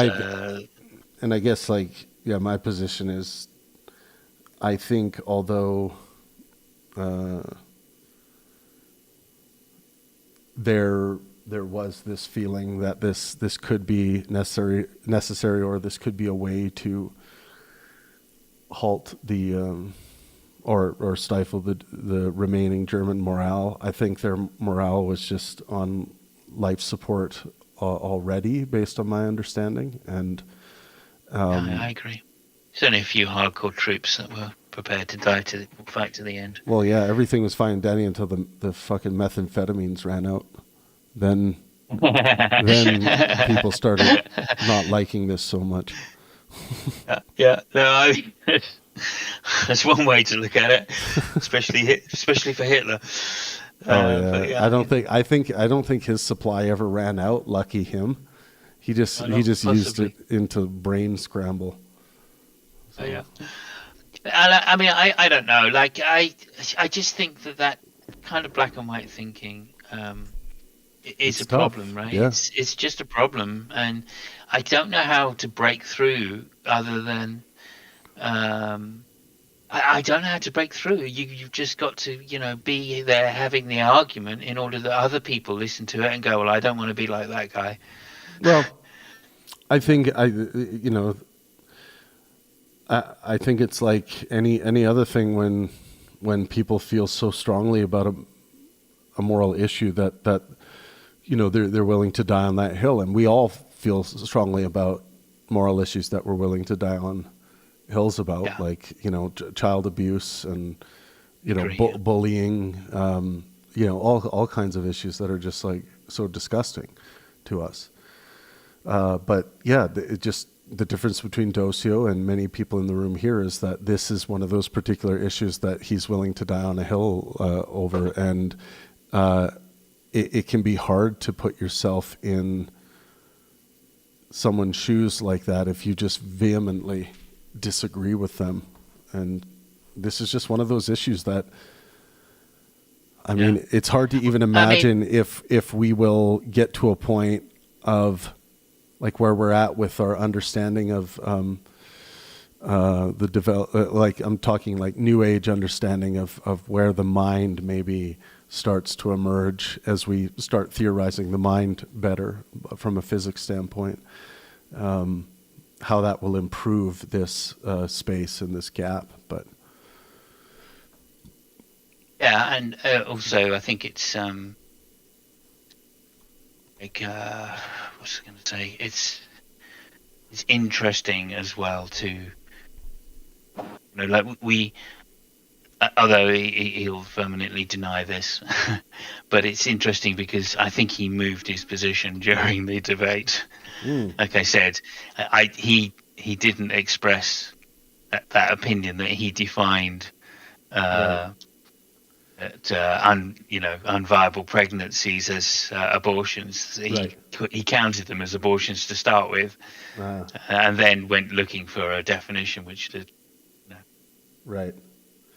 I guess my position is, I think although there was this feeling that this could be necessary, or this could be a way to halt the or stifle the remaining German morale. I think their morale was just on life support already, based on my understanding, and I agree. There's only a few hardcore troops that were prepared to fight to the end. Well, yeah, everything was fine and dandy until the fucking methamphetamines ran out. Then people started not liking this so much. That's one way to look at it, especially for Hitler. I don't think his supply ever ran out. Lucky him. He just used it into brain scramble. So. Yeah. I mean, I don't know. Like, I just think that kind of black and white thinking is a problem, right? Yeah. It's just a problem, and I don't know how to break through other than I don't know how to break through. You've just got to be there having the argument in order that other people listen to it and go, well, I don't want to be like that guy. Well, I think I think it's like any other thing when people feel so strongly about a moral issue that they're willing to die on that hill, and we all feel strongly about moral issues that we're willing to die on hills about, like child abuse and bullying, all kinds of issues that are just like so disgusting to us. But yeah, the difference between Docio and many people in the room here is that this is one of those particular issues that he's willing to die on a hill over, and it can be hard to put yourself in someone's shoes like that if you just vehemently disagree with them. And this is just one of those issues that, I mean, it's hard to even imagine if we will get to a point of like where we're at with our understanding of like I'm talking like new age understanding of where the mind maybe starts to emerge as we start theorizing the mind better from a physics standpoint, how that will improve this space and this gap. But yeah, and also I think it's like what's I going to say? It's interesting as well to like we. Although he'll permanently deny this, but it's interesting because I think he moved his position during the debate. Like I said, he didn't express that opinion that he defined unviable pregnancies as abortions. He counted them as abortions to start with, and then went looking for a definition which did.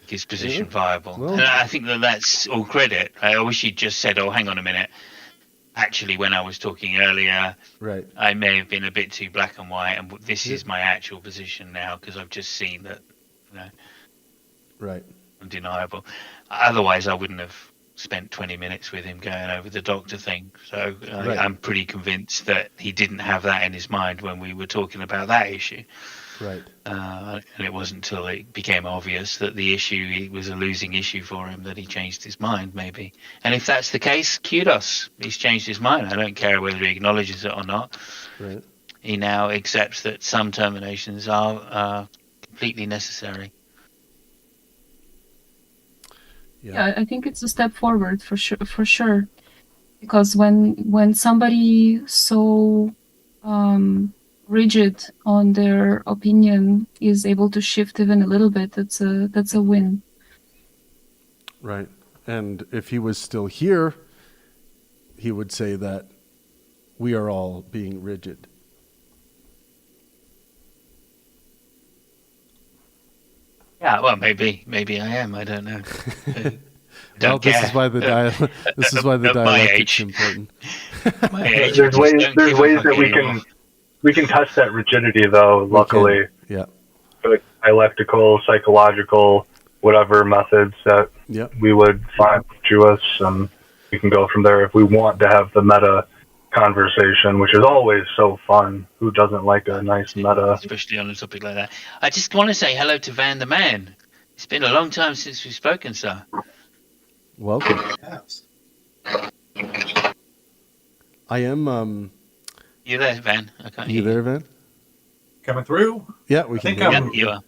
His position viable. Well, and I think that's all credit. I wish he'd just said, oh, hang on a minute. Actually, when I was talking earlier, I may have been a bit too black and white, and this is my actual position now because I've just seen that, undeniable. Otherwise, I wouldn't have spent 20 minutes with him going over the doctor thing. So I'm pretty convinced that he didn't have that in his mind when we were talking about that issue. And it wasn't until it became obvious that the issue was a losing issue for him that he changed his mind, maybe. And if that's the case, kudos. He's changed his mind. I don't care whether he acknowledges it or not. He now accepts that some terminations are completely necessary. Yeah, I think it's a step forward for sure. Because when somebody so rigid on their opinion is able to shift even a little bit, that's a win. Right. And if he was still here, he would say that we are all being rigid. Yeah, well, maybe I am. I don't know. Well, this is why the dialectic's important. There's ways that we can test that rigidity, though. Luckily, yeah, for the dialectical, psychological, whatever methods that we would find virtuous, and we can go from there if we want to have the meta conversation, which is always so fun. Who doesn't like a nice meta? Especially on a topic like that. I just want to say hello to Van the Man. It's been a long time since we've spoken, sir. Welcome. I am. You there, Van? I can't you there, Van? Coming through? Yeah, we can hear you. You are.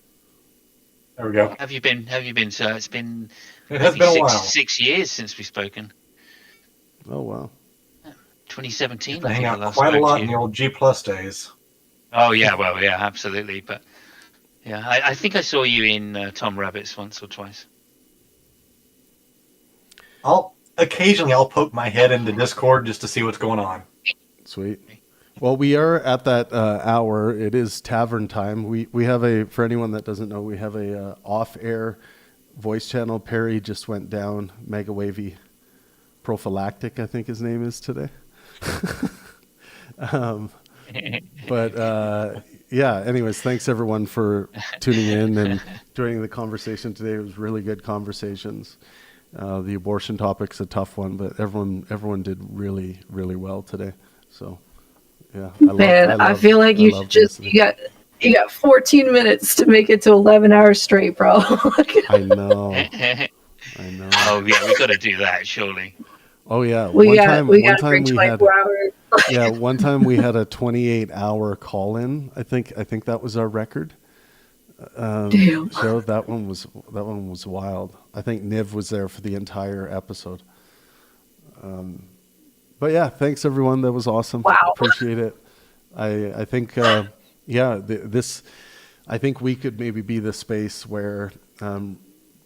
There we go. Have you been, sir? It has been a while. 6 years since we've spoken. Oh, wow. 2017. I hang out quite a lot in the old G+ days. Oh, yeah, well, yeah, absolutely. But, yeah, I think I saw you in Tom Rabbit's once or twice. Occasionally I'll poke my head into Discord just to see what's going on. Sweet. Well, we are at that hour. It is tavern time. We have for anyone that doesn't know, we have a off-air voice channel. Perry just went down, Mega Wavy Prophylactic, I think his name is today. Yeah, anyways, thanks everyone for tuning in and joining the conversation today. It was really good conversations. The abortion topic's a tough one, but everyone did really, really well today. So, yeah. I feel like you got 14 minutes to make it to 11 hours straight, bro. I know. Oh yeah, we got to do that surely. Oh yeah. We got to bring 24 hours. Yeah, one time we had a 28-hour call-in. I think that was our record. Damn. Show that one was wild. I think Niv was there for the entire episode. But yeah, thanks everyone. That was awesome. Wow. Appreciate it. I think I think we could maybe be the space where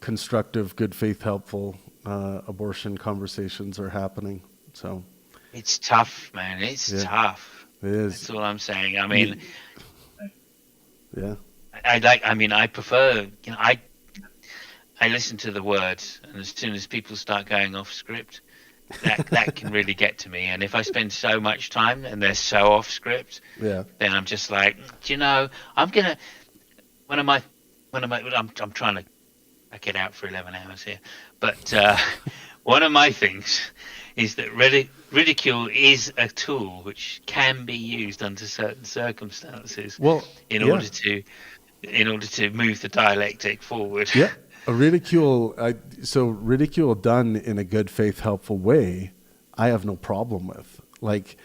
constructive, good faith, helpful abortion conversations are happening. So it's tough, man. It's tough. It is. That's all I'm saying. I mean, yeah. I prefer, I listen to the words, and as soon as people start going off script, that can really get to me. And if I spend so much time and they're so off script, then I'm just like, I'm trying to back it out for 11 hours here. But one of my things is that ridicule is a tool which can be used under certain circumstances in order to move the dialectic forward. Yeah, ridicule done in a good faith, helpful way, I have no problem with. Like,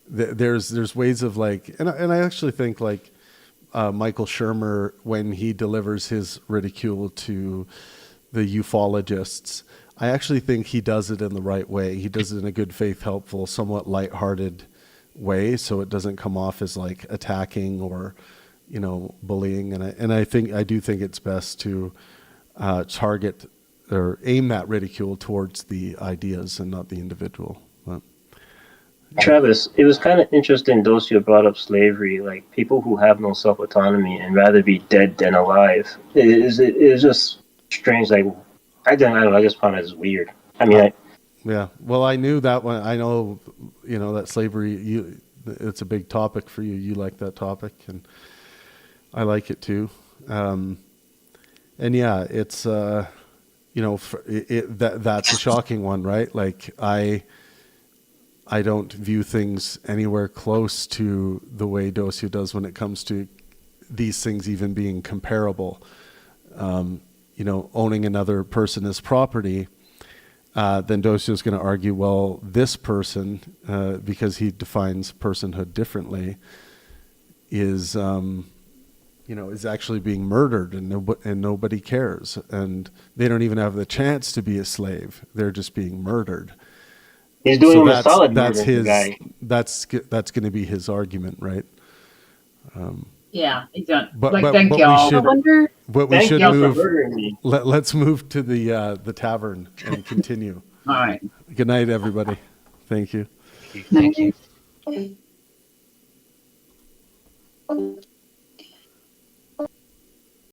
there's ways of and I actually think Michael Shermer, when he delivers his ridicule to the ufologists, I actually think he does it in the right way. He does it in a good faith, helpful, somewhat lighthearted way, so it doesn't come off as attacking or bullying. And I do think it's best to target or aim that ridicule towards the ideas and not the individual. But, Travis, it was kind of interesting those who brought up slavery, like people who have no self-autonomy and rather be dead than alive. It was just strange. I don't know. I just found it as weird. I mean, yeah. Well, I knew that one. I know, that slavery. It's a big topic for you. You like that topic, and I like it too. And yeah, it's that's a shocking one, right? Like I don't view things anywhere close to the way Dosia does when it comes to these things even being comparable. Owning another person as property, then Dosia is going to argue, well, this person, because he defines personhood differently, is is actually being murdered, and nobody cares, and they don't even have the chance to be a slave. They're just being murdered. He's doing him a solid murder. That's going to be his argument, right? Yeah, exactly. But thank y'all. We should move. Let's move to the tavern and continue. All right. Good night, everybody. Thank you. Thank you.